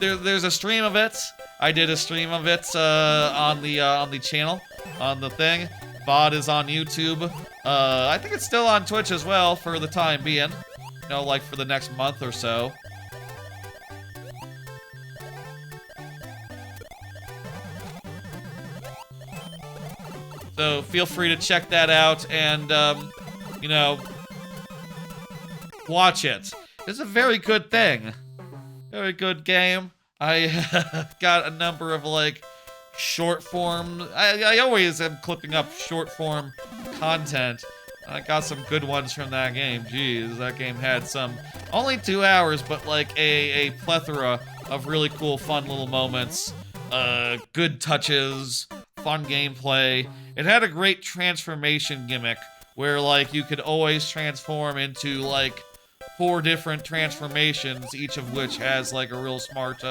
there's a stream of it. I did a stream of it, on the channel, on the thing. VOD is on YouTube. I think it's still on Twitch as well for the time being. You know, like for the next month or so. So feel free to check that out and, you know, watch it. It's a very good thing. Very good game. I got a number of, like, short form. I always am clipping up short form content. I got some good ones from that game. Jeez, that game had some, only 2 hours, but like a plethora of really cool, fun little moments. Good touches, fun gameplay. It had a great transformation gimmick where like you could always transform into like 4 different transformations, each of which has like a real smart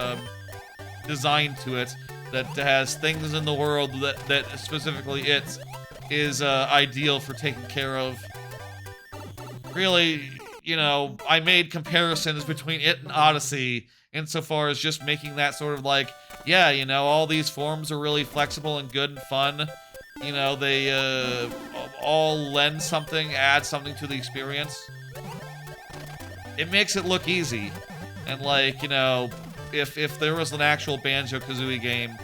design to it that has things in the world that specifically it is ideal for taking care of. Really, you know, I made comparisons between it and Odyssey insofar as just making that sort of like, yeah, you know, all these forms are really flexible and good and fun. You know, they all lend something, add something to the experience. It makes it look easy. And like, you know, if there was an actual Banjo-Kazooie game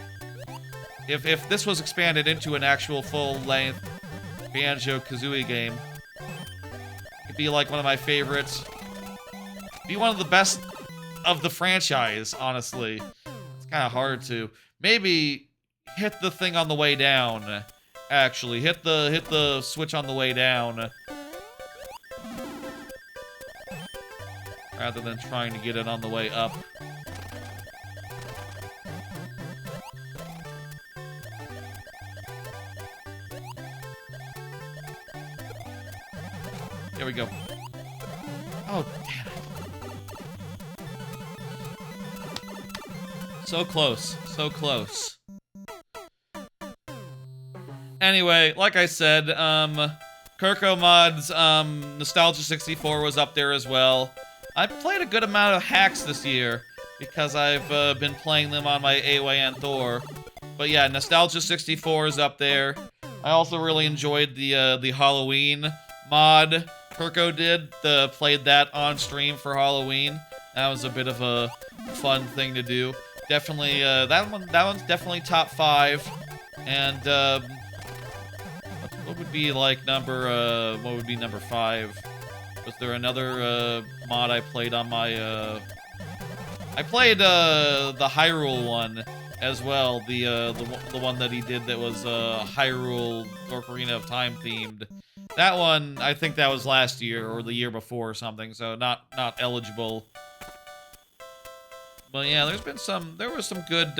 if this was expanded into an actual full-length Banjo-Kazooie game, it'd be like one of my favorites. Be one of the best of the franchise, honestly. It's kind of hard to. Maybe hit the thing on the way down. Actually, hit the switch on the way down. Rather than trying to get it on the way up. Here we go. Oh, damn it. So close. So close. Anyway, like I said, Kirko Mod's Nostalgia 64 was up there as well. I played a good amount of hacks this year because I've been playing them on my AOTY and Thor. But yeah, Nostalgia 64 is up there. I also really enjoyed the Halloween mod Kirko did. Played that on stream for Halloween. That was a bit of a fun thing to do. Definitely, that one's definitely top 5. And what would be like number? What would be number 5? Was there another mod I played on my? I played the Hyrule one as well. The one that he did that was Hyrule Ocarina of Time themed. That one, I think that was last year or the year before or something. So not eligible. But yeah, there was some good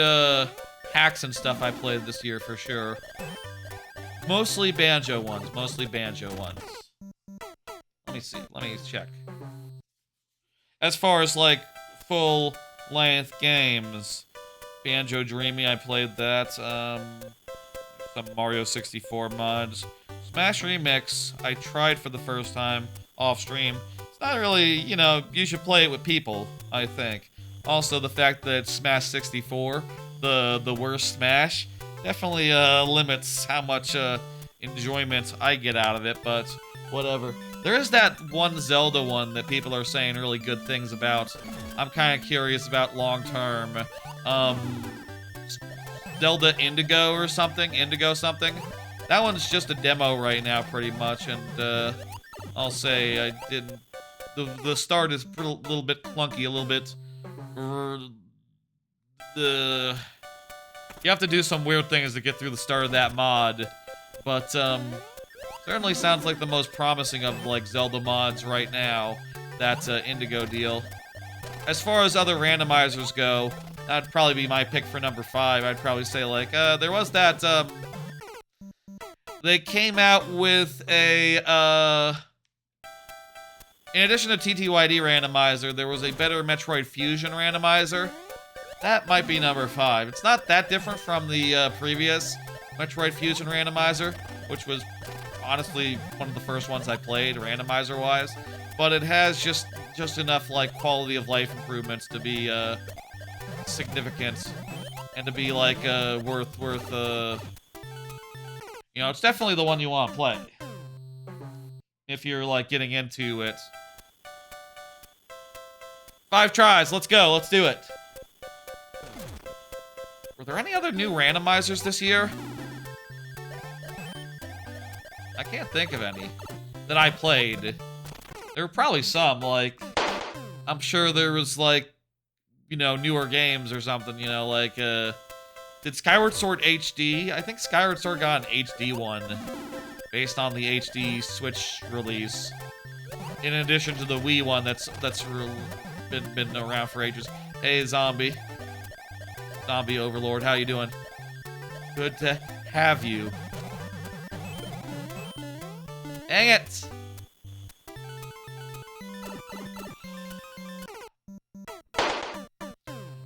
hacks and stuff I played this year for sure. Mostly Banjo ones. Let me see. Let me check. As far as, like, full-length games, Banjo Dreamy, I played that. Some Mario 64 mods. Smash Remix, I tried for the first time off-stream. It's not really, you know, you should play it with people, I think. Also, the fact that it's Smash 64, the worst Smash, definitely limits how much enjoyment I get out of it, but whatever. There is that one Zelda one that people are saying really good things about. I'm kind of curious about long-term. Zelda Indigo or something? Indigo something? That one's just a demo right now, pretty much, and I'll say I didn't... The start is a little bit clunky, a little bit... You have to do some weird things to get through the start of that mod, but certainly sounds like the most promising of, like, Zelda mods right now, that Indigo deal. As far as other randomizers go, that'd probably be my pick for number 5. I'd probably say, like, there was that, they came out with a, in addition to TTYD randomizer, there was a better Metroid Fusion randomizer. That might be number 5. It's not that different from the previous Metroid Fusion randomizer, which was honestly one of the first ones I played randomizer-wise. But it has just enough, like, quality of life improvements to be significant and to be like worth you know, it's definitely the one you want to play if you're like getting into it. 5 tries, let's go, let's do it. Were there any other new randomizers this year? I can't think of any that I played. There were probably some, like, I'm sure there was, like, you know, newer games or something, you know, like, did Skyward Sword HD? I think Skyward Sword got an HD one, based on the HD Switch release. In addition to the Wii one that's been around for ages. Hey, Zombie Overlord, how you doing? Good to have you. Dang it!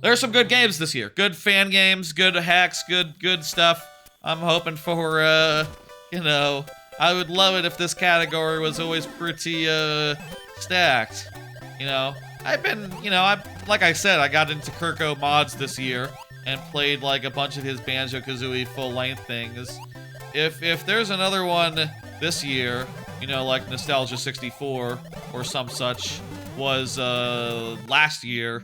There's some good games this year. Good fan games, good hacks, good stuff. I'm hoping for, you know, I would love it if this category was always pretty, stacked. You know, I've been, you know, like I said, I got into Kirko mods this year and played, like, a bunch of his Banjo-Kazooie full-length things. If there's another one this year, you know, like Nostalgia 64 or some such was, last year,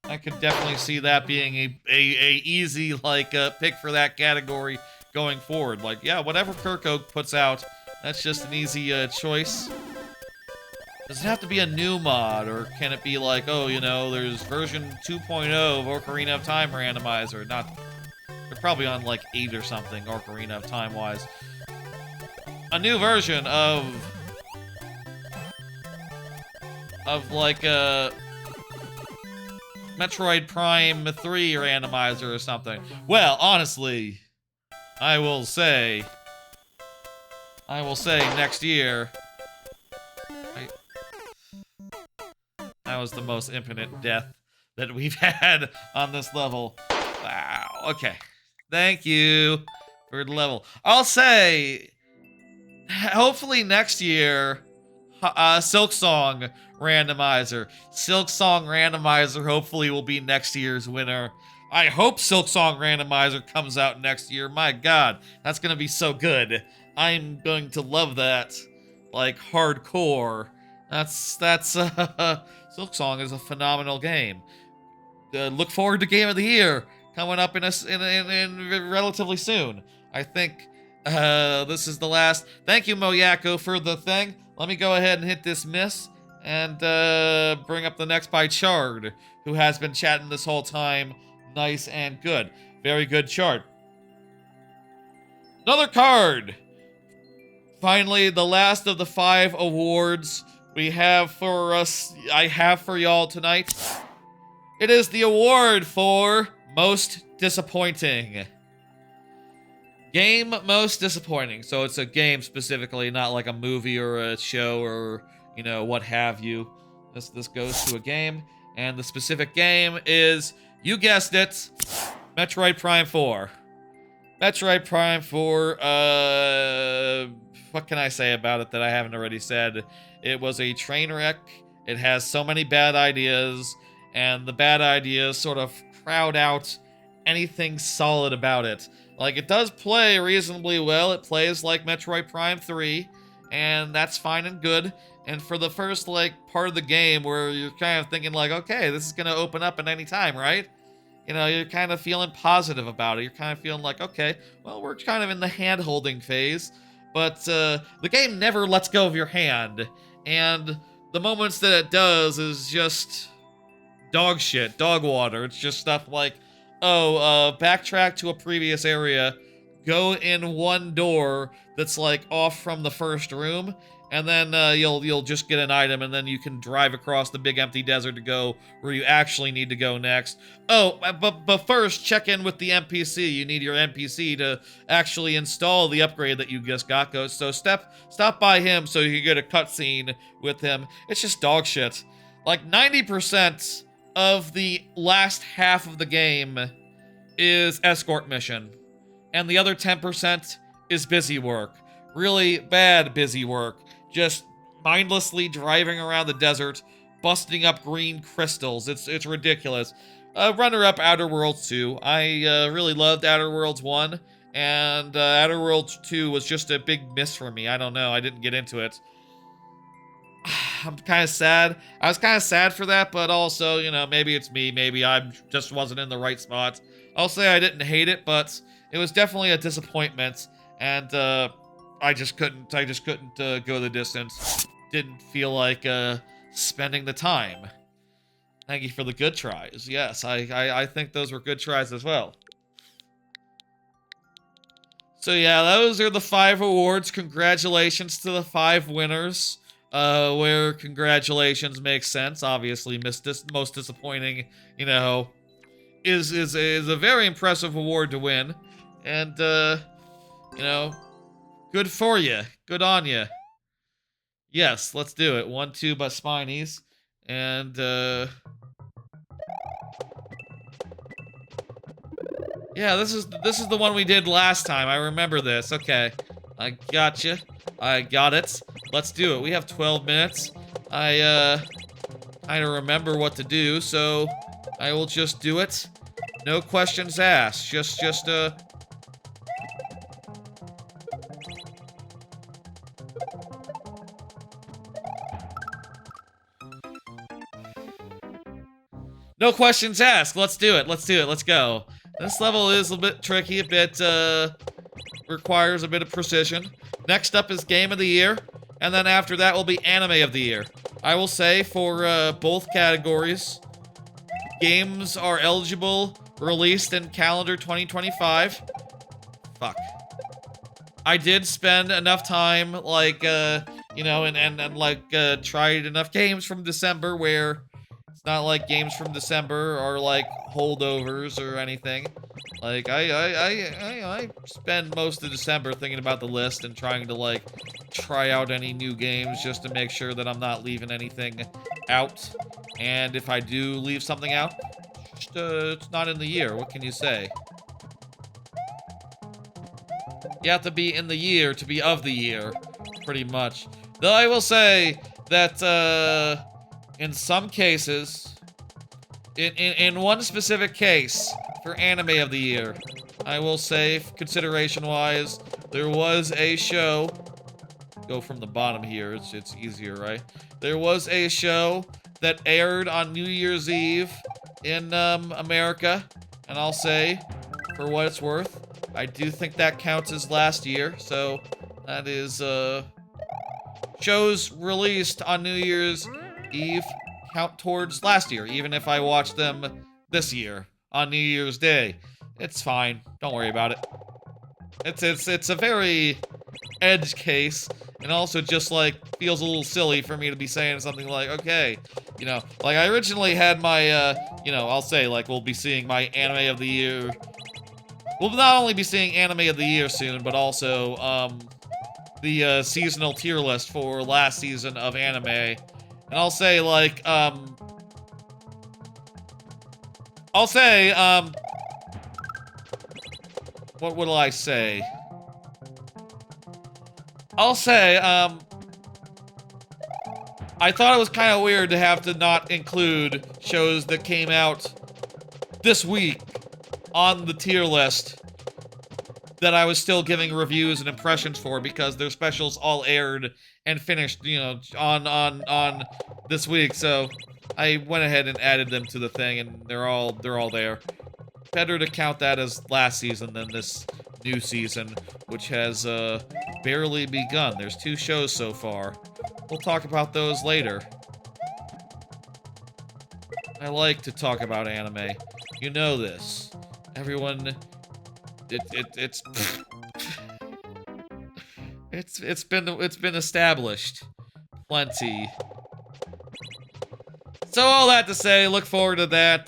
I could definitely see that being a easy, like, pick for that category going forward. Like, yeah, whatever Kirko puts out, that's just an easy choice. Does it have to be a new mod, or can it be like, oh, you know, there's version 2.0 of Ocarina of Time randomizer? Not, they're probably on like 8 or something, Ocarina of Time wise. A new version of like Metroid Prime 3 randomizer or something. Well, honestly, I will say next year. That was the most infinite death that we've had on this level. Wow. Okay. Thank you for the level. I'll say, hopefully next year, Silk Song randomizer. Silk Song randomizer hopefully will be next year's winner. I hope Silk Song randomizer comes out next year. My God, that's gonna be so good. I'm going to love that, like hardcore. That's Silk Song is a phenomenal game. Look forward to Game of the Year coming up in relatively soon. I think this is the last. Thank you, Moyako, for the thing. Let me go ahead and hit dismiss and bring up the next by Chard, who has been chatting this whole time. Nice and good. Very good chart. Another card. Finally, the last of the 5 awards we have for us. I have for y'all tonight. It is the award for most disappointing. Game most disappointing. So it's a game specifically, not like a movie or a show or, you know, what have you. This goes to a game, and the specific game is, you guessed it, Metroid Prime 4. Metroid Prime 4, what can I say about it that I haven't already said? It was a train wreck. It has so many bad ideas, and the bad ideas sort of crowd out anything solid about it. Like, it does play reasonably well. It plays like Metroid Prime 3, and that's fine and good. And for the first, like, part of the game where you're kind of thinking, like, okay, this is gonna open up at any time, right? You know, you're kind of feeling positive about it. You're kind of feeling like, okay, well, we're kind of in the hand-holding phase. But the game never lets go of your hand. And the moments that it does is just dog shit, dog water. It's just stuff like, oh, backtrack to a previous area, go in one door that's like off from the first room, and then you'll just get an item, and then you can drive across the big empty desert to go where you actually need to go next. Oh, but first check in with the NPC. You need your NPC to actually install the upgrade that you just got. So stop by him so you can get a cutscene with him. It's just dog shit. Like 90% of the last half of the game is escort mission, and the other 10% is busy work. Really bad busy work. Just mindlessly driving around the desert, busting up green crystals. It's ridiculous. Runner-up Outer Worlds 2. I really loved Outer Worlds 1, and Outer Worlds 2 was just a big miss for me. I don't know, I didn't get into it. I'm kind of sad. I was kind of sad for that, but also, you know, maybe it's me. Maybe I just wasn't in the right spot. I'll say I didn't hate it, but it was definitely a disappointment, and I just couldn't go the distance. Didn't feel like spending the time. Thank you for the good tries. Yes, I think those were good tries as well. So yeah, those are the 5 awards. Congratulations to the 5 winners. Where congratulations makes sense. Obviously, most disappointing, you know, is a very impressive award to win, and you know, good for you, good on you. Yes, let's do it. 1-2 by Spinies, and yeah, this is the one we did last time. I remember this. Okay, I gotcha. I got it. Let's do it. We have 12 minutes. I kind of remember what to do, so I will just do it. No questions asked. Just No questions asked. Let's do it. Let's do it. Let's go. This level is a bit tricky, a bit, requires a bit of precision. Next up is Game of the Year, and then after that will be Anime of the Year. I will say for, both categories, games are eligible, released in calendar 2025. Fuck. I did spend enough time, like, you know, and like, tried enough games from December where it's not like games from December are like holdovers or anything. Like, I spend most of December thinking about the list and trying to, like, try out any new games just to make sure that I'm not leaving anything out. And if I do leave something out, just, it's not in the year. What can you say? You have to be in the year to be of the year, pretty much. Though I will say that, in some cases, in one specific case, for Anime of the Year, I will say, consideration-wise, there was a show. Go from the bottom here, it's easier, right? There was a show that aired on New Year's Eve in, America, and I'll say, for what it's worth, I do think that counts as last year, so that is, shows released on New Year's Eve count towards last year, even if I watched them this year on New Year's Day. It's fine. Don't worry about it. It's a very edge case, and also just, like, feels a little silly for me to be saying something like, okay, you know, like, I originally had my, you know, I'll say, like, we'll be seeing my Anime of the Year. We'll not only be seeing Anime of the Year soon, but also, the, seasonal tier list for last season of anime. And I'll say, like, I'll say, what will I say? I'll say, I thought it was kind of weird to have to not include shows that came out this week on the tier list that I was still giving reviews and impressions for because their specials all aired and finished, you know, on this week. So I went ahead and added them to the thing, and they're all there. Better to count that as last season than this new season, which has barely begun. There's 2 shows so far. We'll talk about those later. I like to talk about anime. You know this. Everyone, it's been established. Plenty. So all that to say, look forward to that,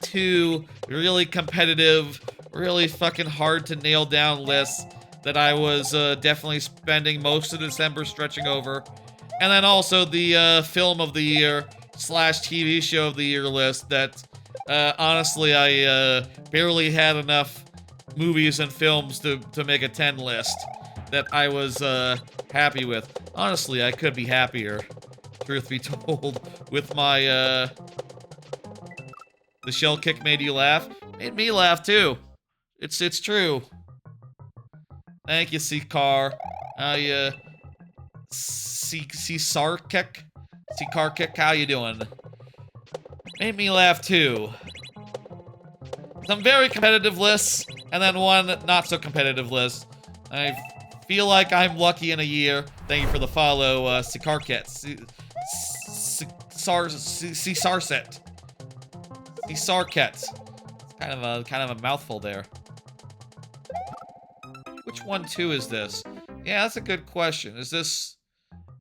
2 really competitive, really fucking hard to nail down lists that I was, definitely spending most of December stretching over. And then also the, film of the year / TV show of the year list that, honestly, I, barely had enough movies and films to make a 10 list that I was, happy with. Honestly, I could be happier, truth be told, with my, the shell kick made you laugh. Made me laugh, too. It's true. Thank you, C-Car. C-Sarkick? C-Car-Kick, how you doing? Made me laugh, too. Some very competitive lists, and then one not-so-competitive list. I feel like I'm lucky in a year. Thank you for the follow, C-Car-Kit. C-Sarset. C-Sarket. Kind of a mouthful there. Which 1-2 is this? Yeah, that's a good question. Is this...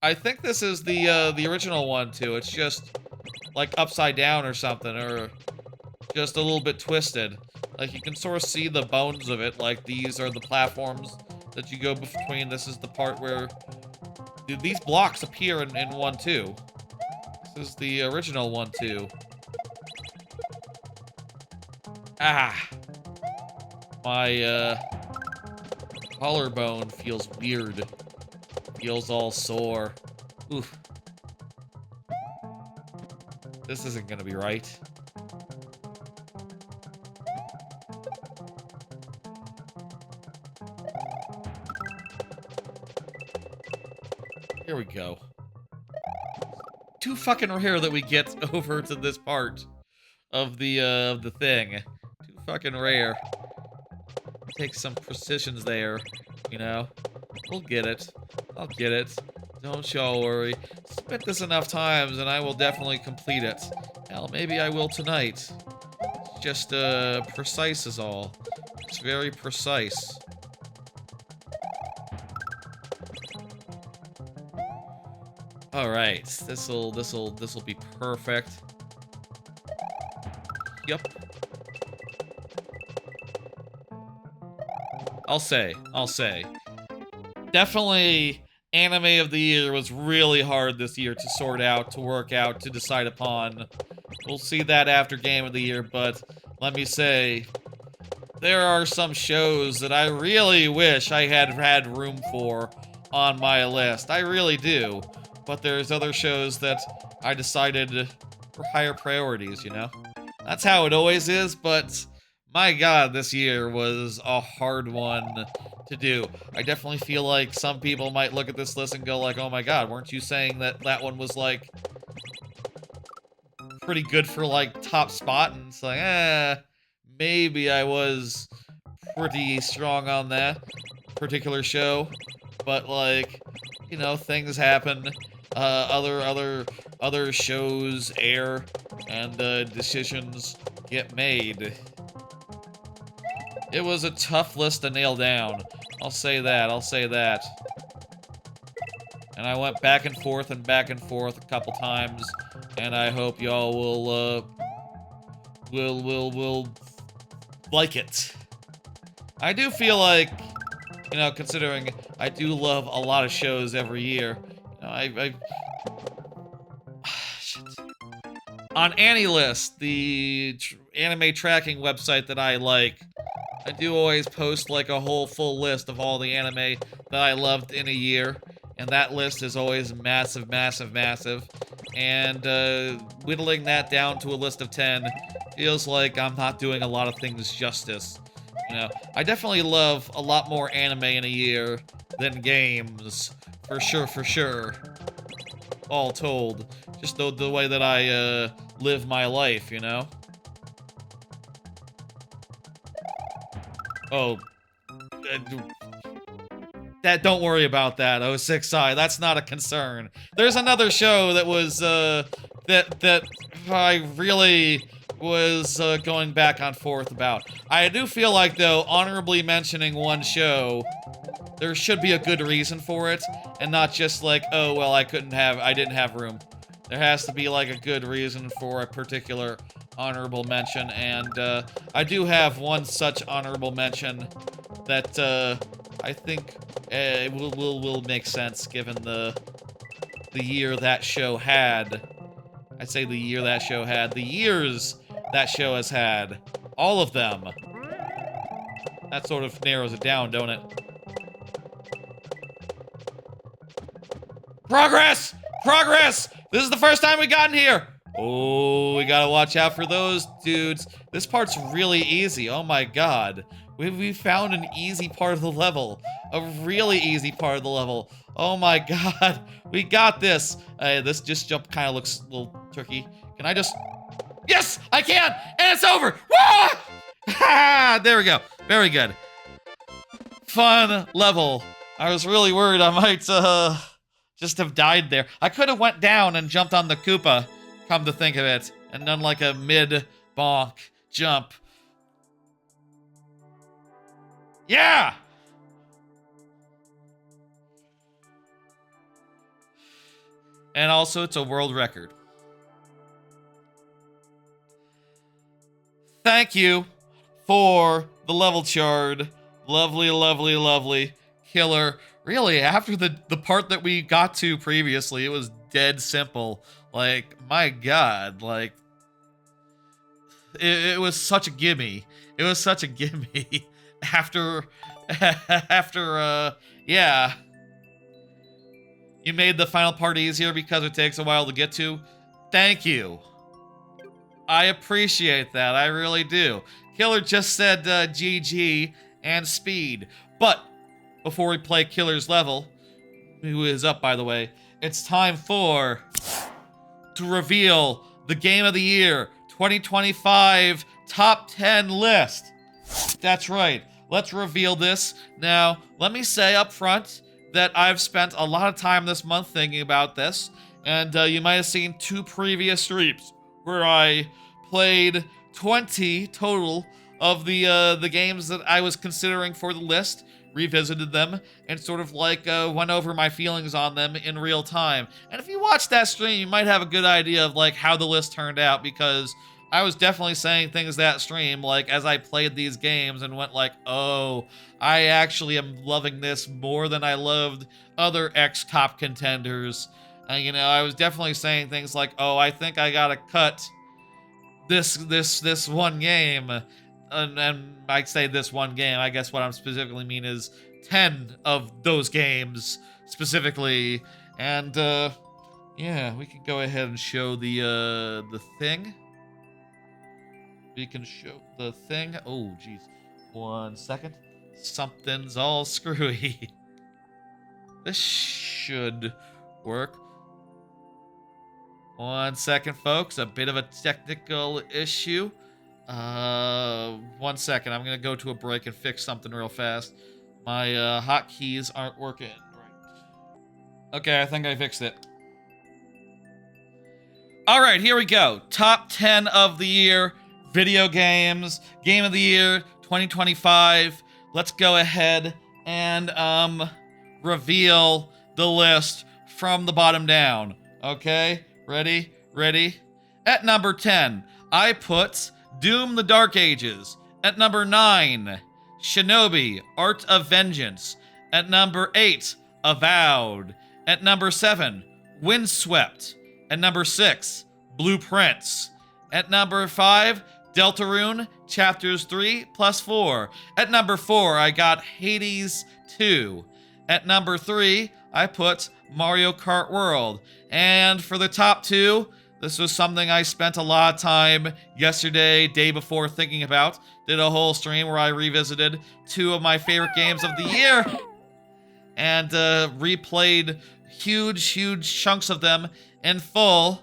I think this is the original 1-2. It's just, like, upside down or something, or just a little bit twisted. Like, you can sort of see the bones of it, like, these are the platforms that you go between. This is the part where... Dude, these blocks appear in 1-2. This is the original 1-2. Ah! My, collarbone feels weird. Feels all sore. Oof. This isn't gonna be right. Here we go. Too fucking rare that we get over to this part. of the thing. Too fucking rare. Take some precisions there, you know? We'll get it. I'll get it. Don't y'all worry. Spent this enough times and I will definitely complete it. Hell, maybe I will tonight. It's just, precise is all. It's very precise. Alright, this'll be perfect. Yup. I'll say. Definitely, anime of the year was really hard this year to sort out, to work out, to decide upon. We'll see that after Game of the Year, but let me say, there are some shows that I really wish I had room for on my list. I really do. But there's other shows that I decided were higher priorities, you know? That's how it always is, but my god, this year was a hard one to do. I definitely feel like some people might look at this list and go like, oh my god, weren't you saying that that one was like pretty good for like top spot? And it's like, maybe I was pretty strong on that particular show, but like, you know, things happen. Other shows air, and decisions get made. It was a tough list to nail down. I'll say that. And I went back and forth a couple times, and I hope y'all will like it. I do feel like, you know, considering I do love a lot of shows every year, you know, shit. On AniList, the anime tracking website that I like, I do always post like a whole full list of all the anime that I loved in a year, and that list is always massive. And whittling that down to a list of 10 feels like I'm not doing a lot of things justice. You know, I definitely love a lot more anime in a year than games, for sure. All told, just the way that I live my life, you know. Oh, don't worry about that, 06i. That's not a concern. There's another show that was that I really was going back and forth about. I do feel like, though, honorably mentioning one show, there should be a good reason for it, and not just like, oh well, I didn't have room. There has to be like a good reason for a particular honorable mention, and I do have one such honorable mention that I think will make sense given the year that show had. I'd say the year that show had, the years that show has had, all of them. That sort of narrows it down, don't it? Progress! Progress! This is the first time we've gotten here! Oh, we gotta watch out for those dudes. This part's really easy. Oh my god. We found an easy part of the level. A really easy part of the level. Oh my god. We got this. This just jump kind of looks a little tricky. Can I just... Yes! I can! And it's over! Woo! Ha! There we go. Very good. Fun level. I was really worried I might, just have died there. I could have went down and jumped on the Koopa, come to think of it, and done like a mid-bonk jump. Yeah! And also, it's a world record. Thank you for the level chart. Lovely. Killer. Really, after the part that we got to previously, it was dead simple. Like, my god, like... It was such a gimme. It was such a gimme. After, yeah. You made the final part easier because it takes a while to get to. Thank you. I appreciate that, I really do. Killer just said GG and speed. But, before we play Killer's level, who is up by the way, it's time to reveal the game of the year 2025 top 10 list. That's right. Let's reveal this. Now, let me say up front that I've spent a lot of time this month thinking about this, and you might have seen 2 previous streams where I played 20 total of the games that I was considering for the list, revisited them, and sort of like went over my feelings on them in real time. And if you watch that stream, you might have a good idea of like how the list turned out, because I was definitely saying things that stream, like, as I played these games and went like, oh, I actually am loving this more than I loved other top contenders. You know, I was definitely saying things like, oh, I think I gotta cut this one game. And I say this one game, I guess what I'm specifically mean is 10 of those games specifically. And, yeah, we can go ahead and show the thing. We can show the thing. Oh, jeez. 1 second. Something's all screwy. This should work. 1 second, folks. A bit of a technical issue. 1 second. I'm going to go to a break and fix something real fast. My hotkeys aren't working right. Okay, I think I fixed it. All right, here we go. Top 10 of the year. Video games, game of the year, 2025. Let's go ahead and reveal the list from the bottom down. Okay, ready? At number 10, I put Doom: The Dark Ages. At number 9, Shinobi: Art of Vengeance. At number 8, Avowed. At number 7, Windswept. At number 6, Blueprints. At number 5, Deltarune Chapters 3+4. At number 4, I got Hades 2. At number 3, I put Mario Kart World. And for the top 2, this was something I spent a lot of time yesterday, day before thinking about. Did a whole stream where I revisited 2 of my favorite games of the year. And replayed huge chunks of them in full.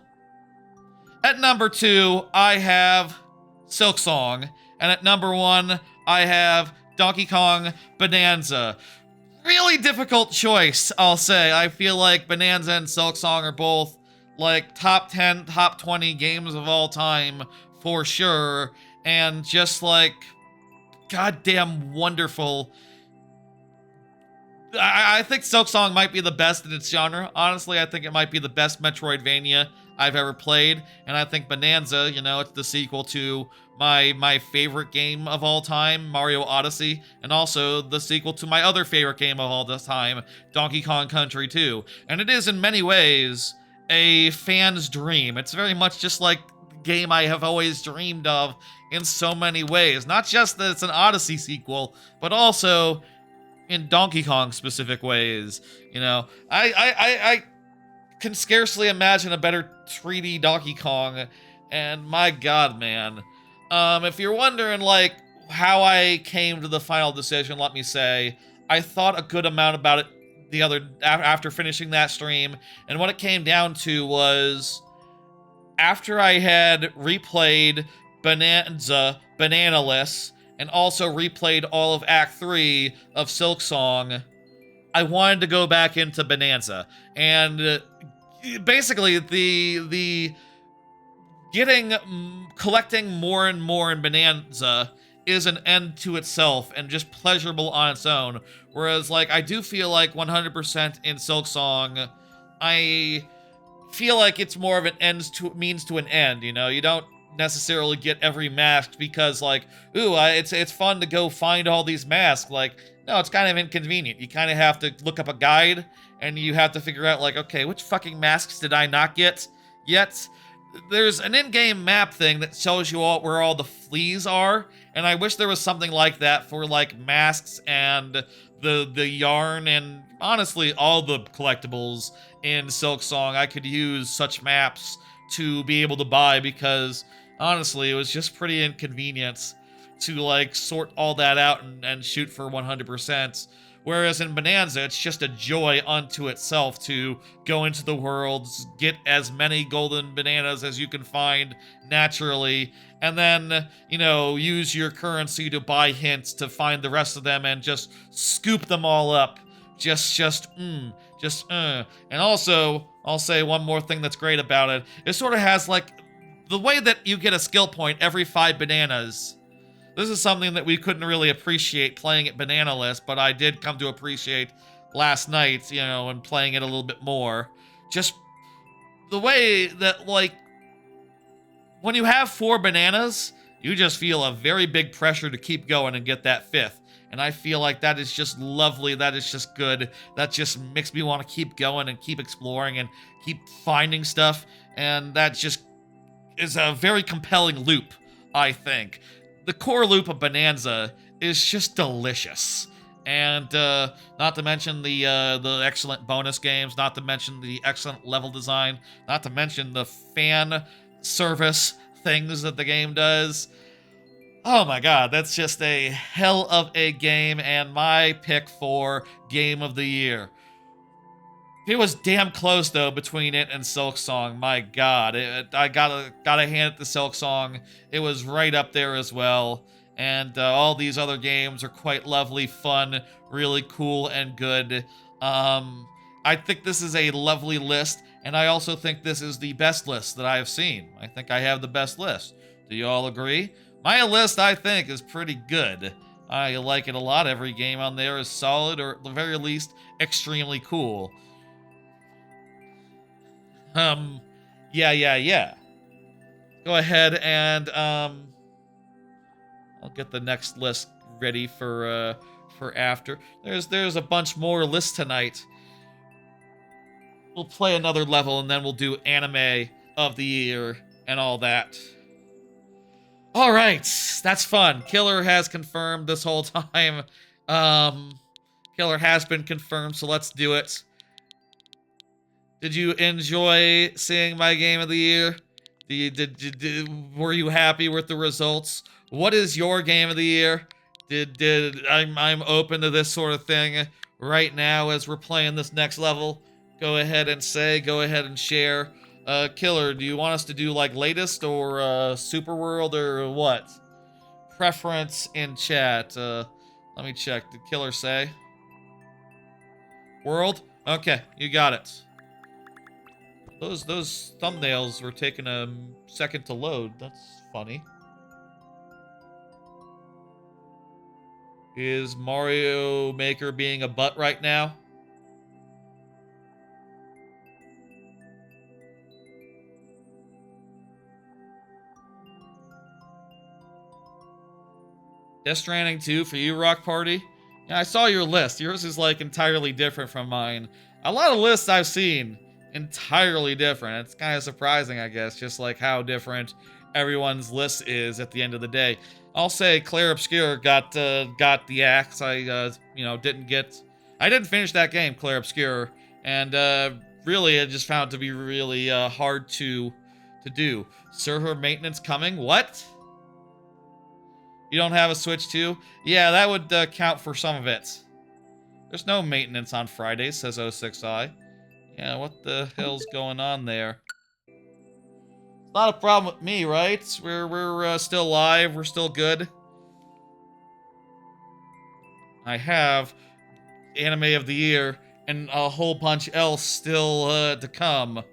At number 2, I have Silksong, and at number 1, I have Donkey Kong Bonanza. Really difficult choice, I'll say. I feel like Bonanza and Silksong are both like top 10, top 20 games of all time for sure, and just like goddamn wonderful. I think Silksong might be the best in its genre. Honestly, I think it might be the best Metroidvania I've ever played, and I think Bonanza, you know, it's the sequel to my favorite game of all time, Mario Odyssey, and also the sequel to my other favorite game of all this time, Donkey Kong Country 2. And it is in many ways a fan's dream. It's very much just like the game I have always dreamed of in so many ways. Not just that it's an Odyssey sequel, but also in Donkey Kong specific ways. You know, I can scarcely imagine a better 3D Donkey Kong, and my god, man. If you're wondering, like, how I came to the final decision, let me say, I thought a good amount about it after finishing that stream, and what it came down to was, after I had replayed Bonanza, Bananaless, and also replayed all of Act 3 of Silksong, I wanted to go back into Bonanza. And basically, the collecting more and more in Bonanza is an end to itself and just pleasurable on its own. Whereas, like, I do feel like 100% in Silksong, I feel like it's more of an means to an end, you know? You don't necessarily get every mask because, like, ooh, it's fun to go find all these masks. Like, no, it's kind of inconvenient. You kind of have to look up a guide, and you have to figure out, like, okay, which fucking masks did I not get yet? There's an in-game map thing that shows you all where all the fleas are, and I wish there was something like that for, like, masks and the yarn and, honestly, all the collectibles in Silksong. I could use such maps to be able to buy because, honestly, it was just pretty inconvenient to, like, sort all that out and shoot for 100%. Whereas in Bonanza, it's just a joy unto itself to go into the worlds, get as many golden bananas as you can find naturally, and then, you know, use your currency to buy hints to find the rest of them and just scoop them all up. And also, I'll say one more thing that's great about it. It sort of has, like, the way that you get a skill point every 5 bananas. This is something that we couldn't really appreciate playing it banana-less, but I did come to appreciate last night, you know, and playing it a little bit more. Just the way that, like, when you have 4 bananas, you just feel a very big pressure to keep going and get that 5th. And I feel like that is just lovely, that is just good, that just makes me want to keep going and keep exploring and keep finding stuff, and that just is a very compelling loop, I think. The core loop of Bonanza is just delicious. And not to mention the excellent bonus games, not to mention the excellent level design, not to mention the fan service things that the game does. Oh my god, that's just a hell of a game, and my pick for Game of the Year. It was damn close, though, between it and Silk Song. My god, I gotta hand it to Silk Song. It was right up there as well. And all these other games are quite lovely, fun, really cool, and good. I think this is a lovely list, and I also think this is the best list that I have seen. I think I have the best list. Do you all agree? My list, I think, is pretty good. I like it a lot. Every game on there is solid, or at the very least, extremely cool. Yeah. Go ahead and, I'll get the next list ready for after. There's a bunch more lists tonight. We'll play another level, and then we'll do Anime of the Year and all that. All right, that's fun. Killer has confirmed this whole time. Killer has been confirmed, so let's do it. Did you enjoy seeing my Game of the Year? Were you happy with the results? What is your Game of the Year? I'm open to this sort of thing right now as we're playing this next level. Go ahead and share. Killer, do you want us to do like latest or Super World or what? Preference in chat. Let me check. Did Killer say? World? Okay, you got it. Those thumbnails were taking a second to load. That's funny. Is Mario Maker being a butt right now? Death Stranding 2 for you, Rock Party? Yeah, I saw your list. Yours is like entirely different from mine. A lot of lists I've seen entirely different. It's kind of surprising, I guess, just like how different everyone's list is at the end of the day. I'll say Claire Obscure got the axe. I didn't finish that game, Claire Obscure, and really I just found it to be really hard to do. Server maintenance coming? What? You don't have a Switch 2? Yeah, that would count for some of it. There's no maintenance on Fridays, says 06i. Yeah, what the hell's going on there? It's not a problem with me, right? We're still live, we're still good. I have Anime of the Year and a whole bunch else still to come.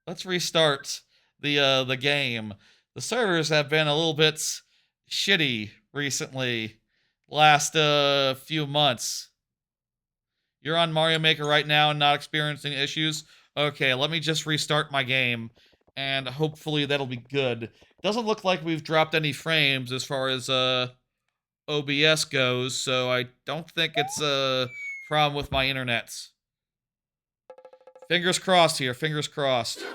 Let's restart the game. The servers have been a little bit shitty recently. Last few months. You're on Mario Maker right now and not experiencing issues? Okay, let me just restart my game, and hopefully that'll be good. Doesn't look like we've dropped any frames as far as OBS goes, so I don't think it's a problem with my internet. Fingers crossed here, fingers crossed.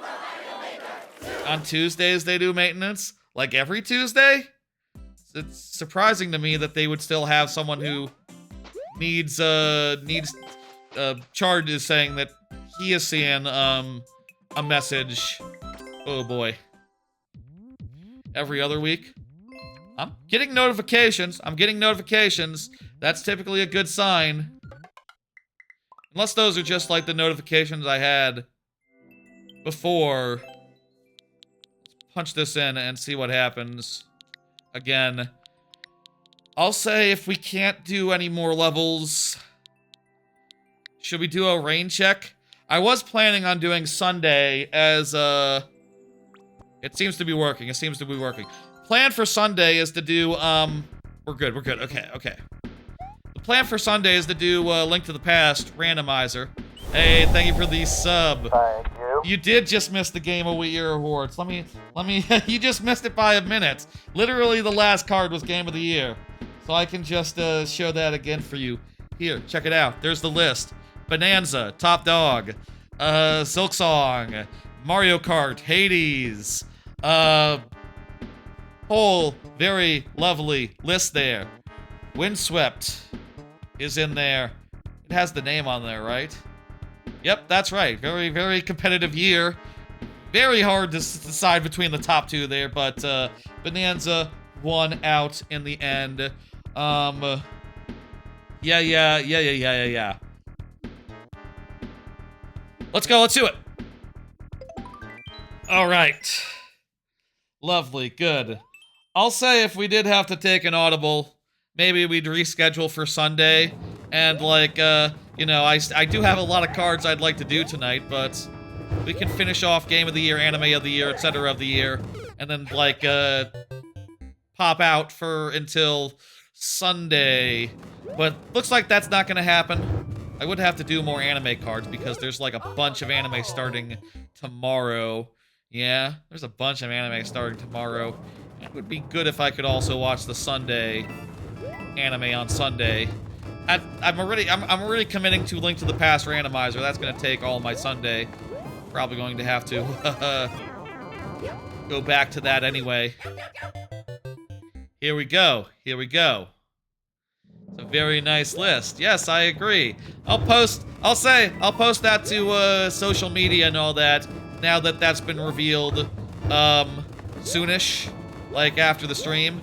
On Tuesdays they do maintenance? Like every Tuesday? It's surprising to me that they would still have someone who needs Chard is saying that he is seeing a message. Oh boy. Every other week? I'm getting notifications. I'm getting notifications. That's typically a good sign. Unless those are just like the notifications I had before. Punch this in and see what happens. Again, I'll say if we can't do any more levels, should we do a rain check? I was planning on doing Sunday as it seems to be working. It seems to be working. Plan for Sunday is to do we're good. Okay. The plan for Sunday is to do Link to the Past randomizer. Hey, thank you for the sub. Thank you. You did just miss the Game of the Year awards. Let me you just missed it by a minute. Literally the last card was Game of the Year. So I can just show that again for you. Here, check it out. There's the list. Bonanza, Top Dog, Silksong, Mario Kart, Hades, whole very lovely list there. Windswept is in there. It has the name on there, right? Yep, that's right. Very, very competitive year. Very hard to decide between the top two there, but Bonanza won out in the end. Yeah. Let's go, let's do it. All right. Lovely, good. I'll say if we did have to take an audible, maybe we'd reschedule for Sunday. And like, you know, I do have a lot of cards I'd like to do tonight, but we can finish off Game of the Year, Anime of the Year, etc. of the year, and then like, pop out for until Sunday. But looks like that's not gonna happen. I would have to do more anime cards because there's like a bunch of anime starting tomorrow. Yeah, there's a bunch of anime starting tomorrow. It would be good if I could also watch the Sunday anime on Sunday. I'm already committing to Link to the Past randomizer. That's gonna take all my Sunday. Probably going to have to go back to that anyway. Here we go. Here we go. It's a very nice list. Yes, I agree. I'll post that to social media and all that now that that's been revealed soonish, like after the stream.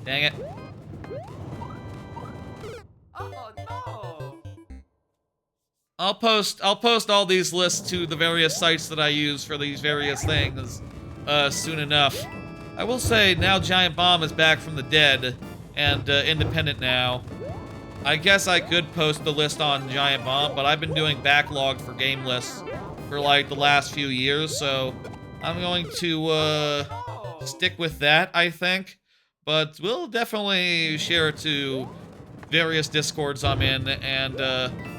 Dang it. Oh no. I'll post all these lists to the various sites that I use for these various things soon enough. I will say now Giant Bomb is back from the dead and independent now. I guess I could post the list on Giant Bomb, but I've been doing backlog for game lists for like the last few years, so I'm going to stick with that, I think. But we'll definitely share it to various Discords I'm in, and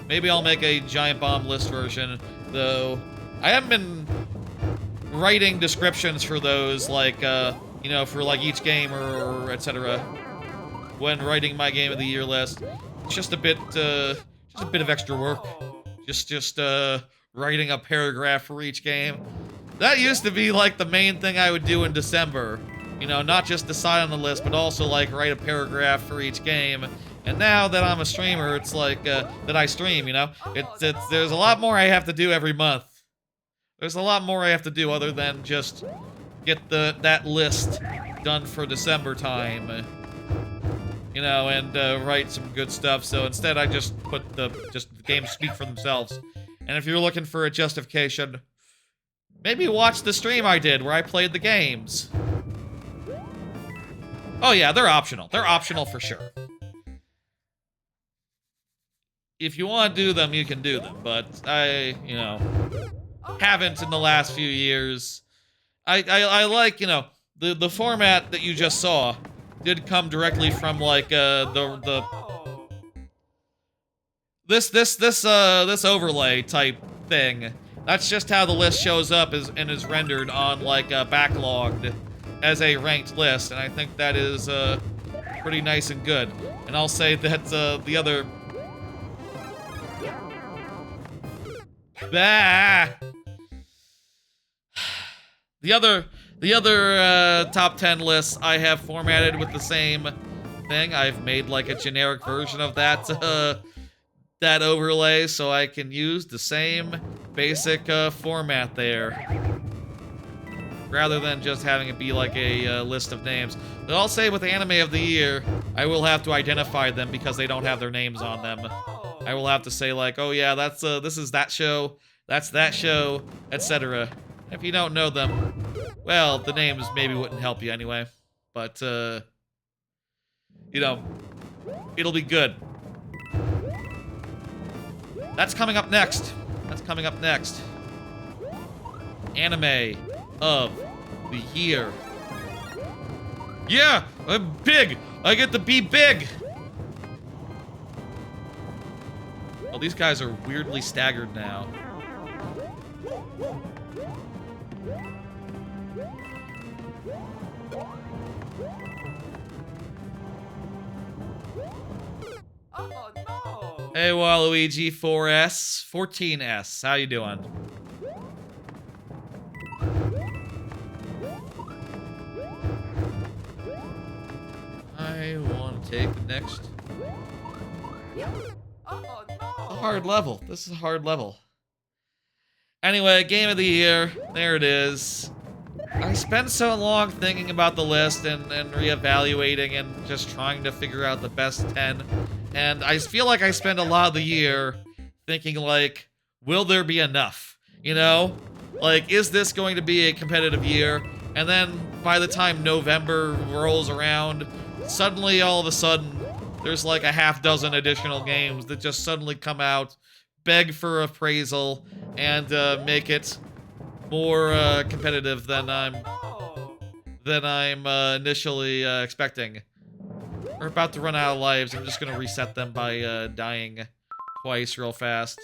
maybe I'll make a Giant Bomb list version, though I haven't been writing descriptions for those, like, you know, for like each game or etc. when writing my Game of the Year list. It's just a bit of extra work. Just writing a paragraph for each game. That used to be like the main thing I would do in December. You know, not just decide on the list, but also like write a paragraph for each game. And now that I'm a streamer, it's like that I stream. You know, there's a lot more I have to do every month. There's a lot more I have to do other than just get that list done for December time. You know, and write some good stuff. So instead, I just put the games speak for themselves. And if you're looking for a justification, maybe watch the stream I did where I played the games. Oh yeah, they're optional. They're optional for sure. If you want to do them, you can do them. But I, you know, haven't in the last few years. I like, you know, the format that you just saw did come directly from like this overlay type thing. That's just how the list shows up and is rendered on like backlogged as a ranked list, and I think that is pretty nice and good. And I'll say that the other the other top 10 lists I have formatted with the same thing. I've made like a generic version of that that overlay so I can use the same basic format there. rather than just having it be like a list of names. But I'll say with Anime of the Year, I will have to identify them because they don't have their names on them. I will have to say like, oh yeah, that's this is that show, that's that show, etc. If you don't know them, well, the names maybe wouldn't help you anyway. But you know, it'll be good. That's coming up next. That's coming up next. Anime of the Year. Yeah, I'm big. I get to be big. Oh, these guys are weirdly staggered now. Oh no! Hey, Waluigi 4S, 14S. How you doing? I want to take the next. Oh no! A hard level. This is a hard level. Anyway, Game of the Year. There it is. I spent so long thinking about the list and reevaluating and just trying to figure out the best 10. And I feel like I spend a lot of the year thinking, like, will there be enough? You know? Like, is this going to be a competitive year? And then by the time November rolls around, suddenly, all of a sudden, there's like a half dozen additional games that just suddenly come out, beg for appraisal, and make it more competitive than I'm initially expecting. We're about to run out of lives. I'm just gonna reset them by dying twice real fast.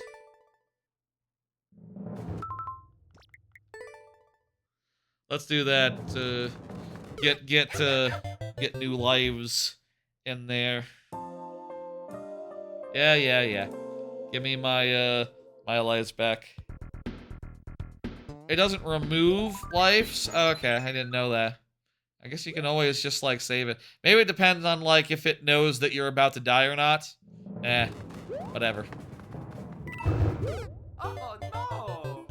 Let's do that to get new lives in there. Yeah. Give me my my lives back. It doesn't remove lives? Okay, I didn't know that. I guess you can always just, like, save it. Maybe it depends on, like, if it knows that you're about to die or not. Whatever. Oh no!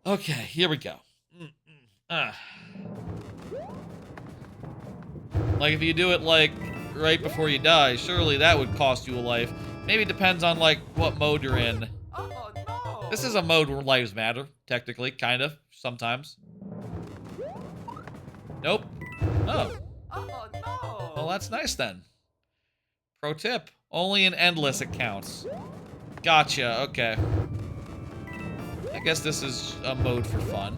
Okay, here we go. Like, if you do it, like, right before you die, surely that would cost you a life. Maybe it depends on, like, what mode you're in. Oh no! This is a mode where lives matter, technically, kind of, sometimes. Nope. Oh. Oh no! Well, that's nice then. Pro tip, only in endless it counts. Gotcha, okay. I guess this is a mode for fun.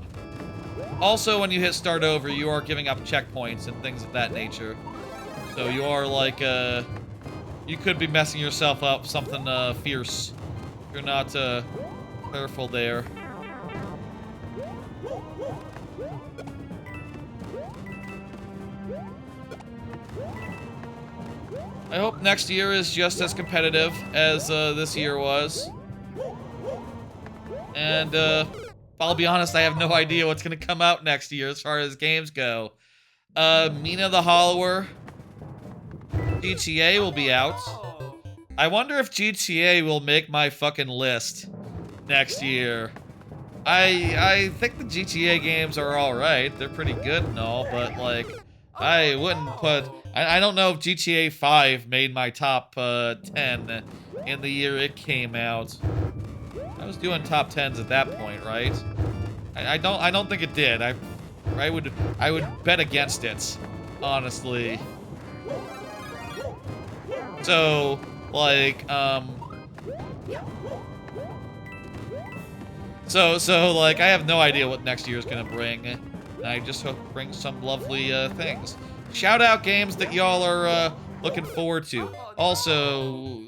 Also, when you hit start over, you are giving up checkpoints and things of that nature. So you are like, you could be messing yourself up something fierce if you're not careful there. I hope next year is just as competitive as this year was. And I'll be honest, I have no idea what's gonna come out next year as far as games go. Mina the Hollower, GTA will be out. I wonder if GTA will make my fucking list next year. I think the GTA games are alright. They're pretty good and all, but like, I wouldn't put... I don't know if GTA 5 made my top 10 in the year it came out. I was doing top 10s at that point, right? I don't think it did. I would bet against it, honestly. So, like, So, like, I have no idea what next year's gonna bring. And I just hope it brings some lovely things. Shout out games that y'all are looking forward to. Also,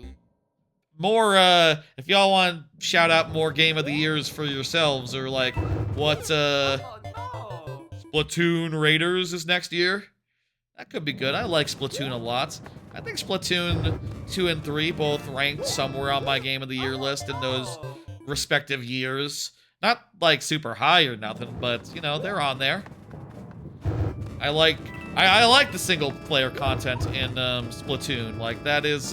more, if y'all want to shout out more Game of the Years for yourselves, or like, what, Splatoon Raiders is next year? That could be good. I like Splatoon a lot. I think Splatoon 2 and 3 both ranked somewhere on my Game of the Year list in those respective years. Not, like, super high or nothing, but, you know, they're on there. I like the single-player content in Splatoon. Like, that is,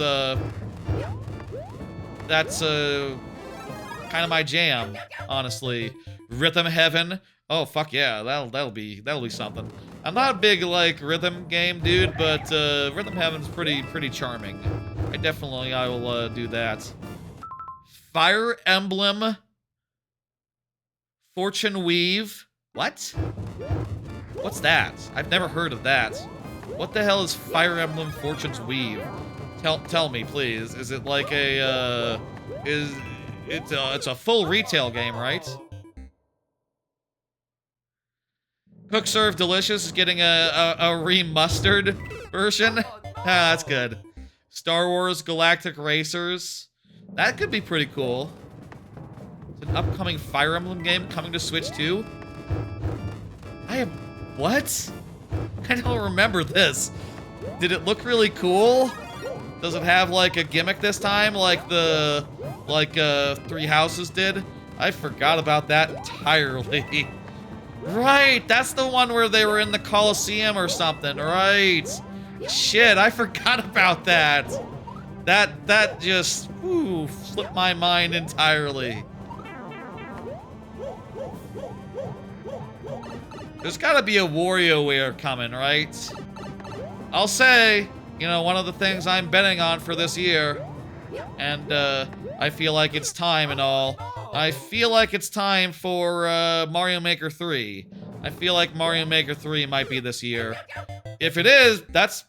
that's, kind of my jam, honestly. Rhythm Heaven, Oh fuck yeah, that'll be something. I'm not a big like rhythm game dude, but Rhythm Heaven's pretty charming. I will do that. Fire Emblem Fortune Weave. What? What's that? I've never heard of that. What the hell is Fire Emblem Fortune's Weave? Tell me, please. Is it like a it's a full retail game, right? Cook Serve Delicious is getting a remastered version. Ah, that's good. Star Wars Galactic Racers. That could be pretty cool. It's an upcoming Fire Emblem game coming to Switch 2. What? I don't remember this. Did it look really cool? Does it have like a gimmick this time like Three Houses did? I forgot about that entirely. Right, that's the one where they were in the Coliseum or something, right? Shit, I forgot about that. That just slipped my mind entirely. There's gotta be a WarioWare coming, right? I'll say, you know, one of the things I'm betting on for this year, and I feel like it's time and all. I feel like it's time for Mario Maker 3. I feel like Mario Maker 3 might be this year. If it is, that's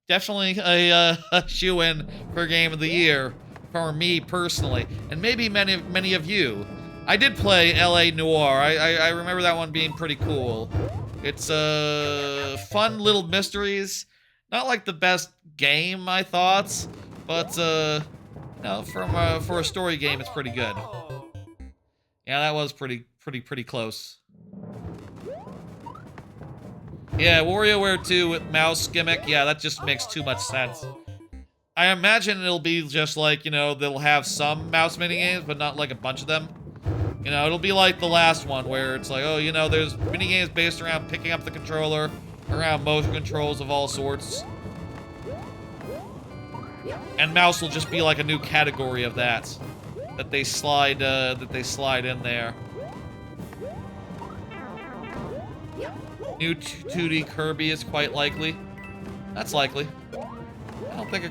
definitely a shoe-in for Game of the Year for me personally, and maybe many of you. I did play LA Noire. I remember that one being pretty cool. It's fun little mysteries. Not like the best game, I thought, but you know, for a story game, it's pretty good. Yeah, that was pretty close. Yeah, WarioWare 2 with mouse gimmick. Yeah, that just makes too much sense. I imagine it'll be just like, you know, they'll have some mouse minigames, but not like a bunch of them. You know, it'll be like the last one where it's like, oh, you know, there's minigames based around picking up the controller, around motion controls of all sorts. And mouse will just be like a new category of that they slide in there. New 2D Kirby is quite likely. That's likely. I don't think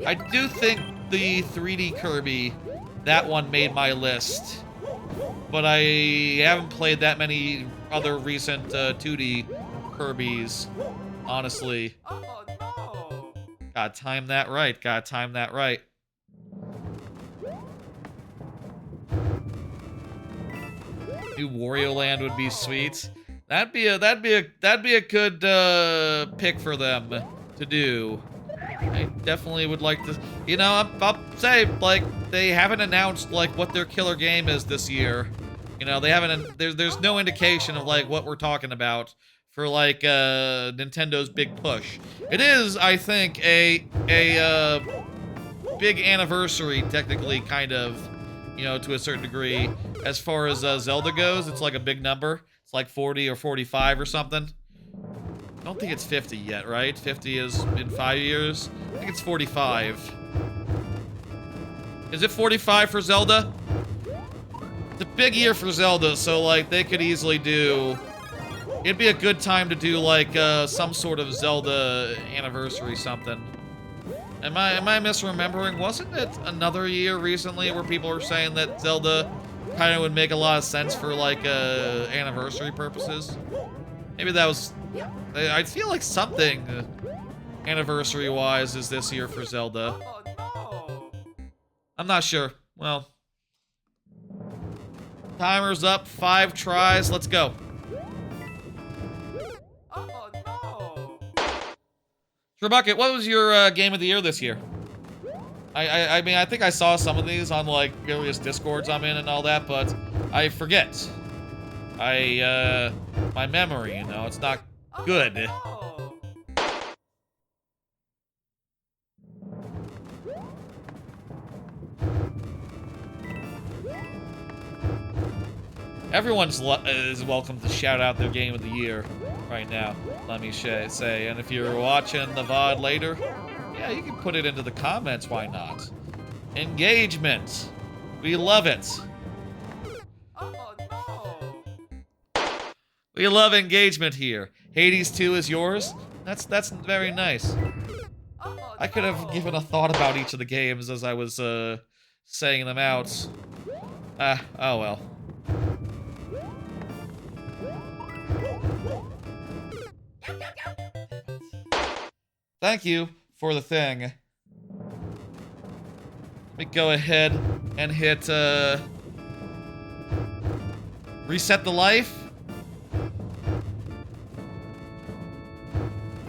I do think the 3D Kirby, that one made my list. But I haven't played that many other recent 2D Kirbys, honestly. Gotta time that right. Gotta time that right. New Wario Land would be sweet. That'd be a good pick for them to do. I definitely would like to. You know, I'll say like they haven't announced like what their killer game is this year. You know, they haven't. There's no indication of like what we're talking about for like Nintendo's big push. It is, I think, a big anniversary, technically, kind of, you know, to a certain degree. As far as Zelda goes, it's like a big number. It's like 40 or 45 or something. I don't think it's 50 yet, right? 50 is in 5 years. I think it's 45. Is it 45 for Zelda? It's a big year for Zelda, so like they could easily do. It'd be a good time to do like some sort of Zelda anniversary something. Am I misremembering? Wasn't it another year recently where people were saying that Zelda kind of would make a lot of sense for like anniversary purposes? Maybe that was. I feel like something anniversary-wise is this year for Zelda. I'm not sure. Well, timer's up. 5 tries. Let's go. Bucket, what was your game of the year this year? I mean, I think I saw some of these on like various Discords I'm in and all that, but I forget. My memory, you know, it's not good. Everyone is welcome to shout out their game of the year right now, let me say. And if you're watching the VOD later, yeah, you can put it into the comments, why not? Engagement. We love it. We love engagement here. Hades 2 is yours? That's very nice. Oh, I could have given a thought about each of the games as I was saying them out. Oh well. Thank you for the thing. Let me go ahead and hit reset the life.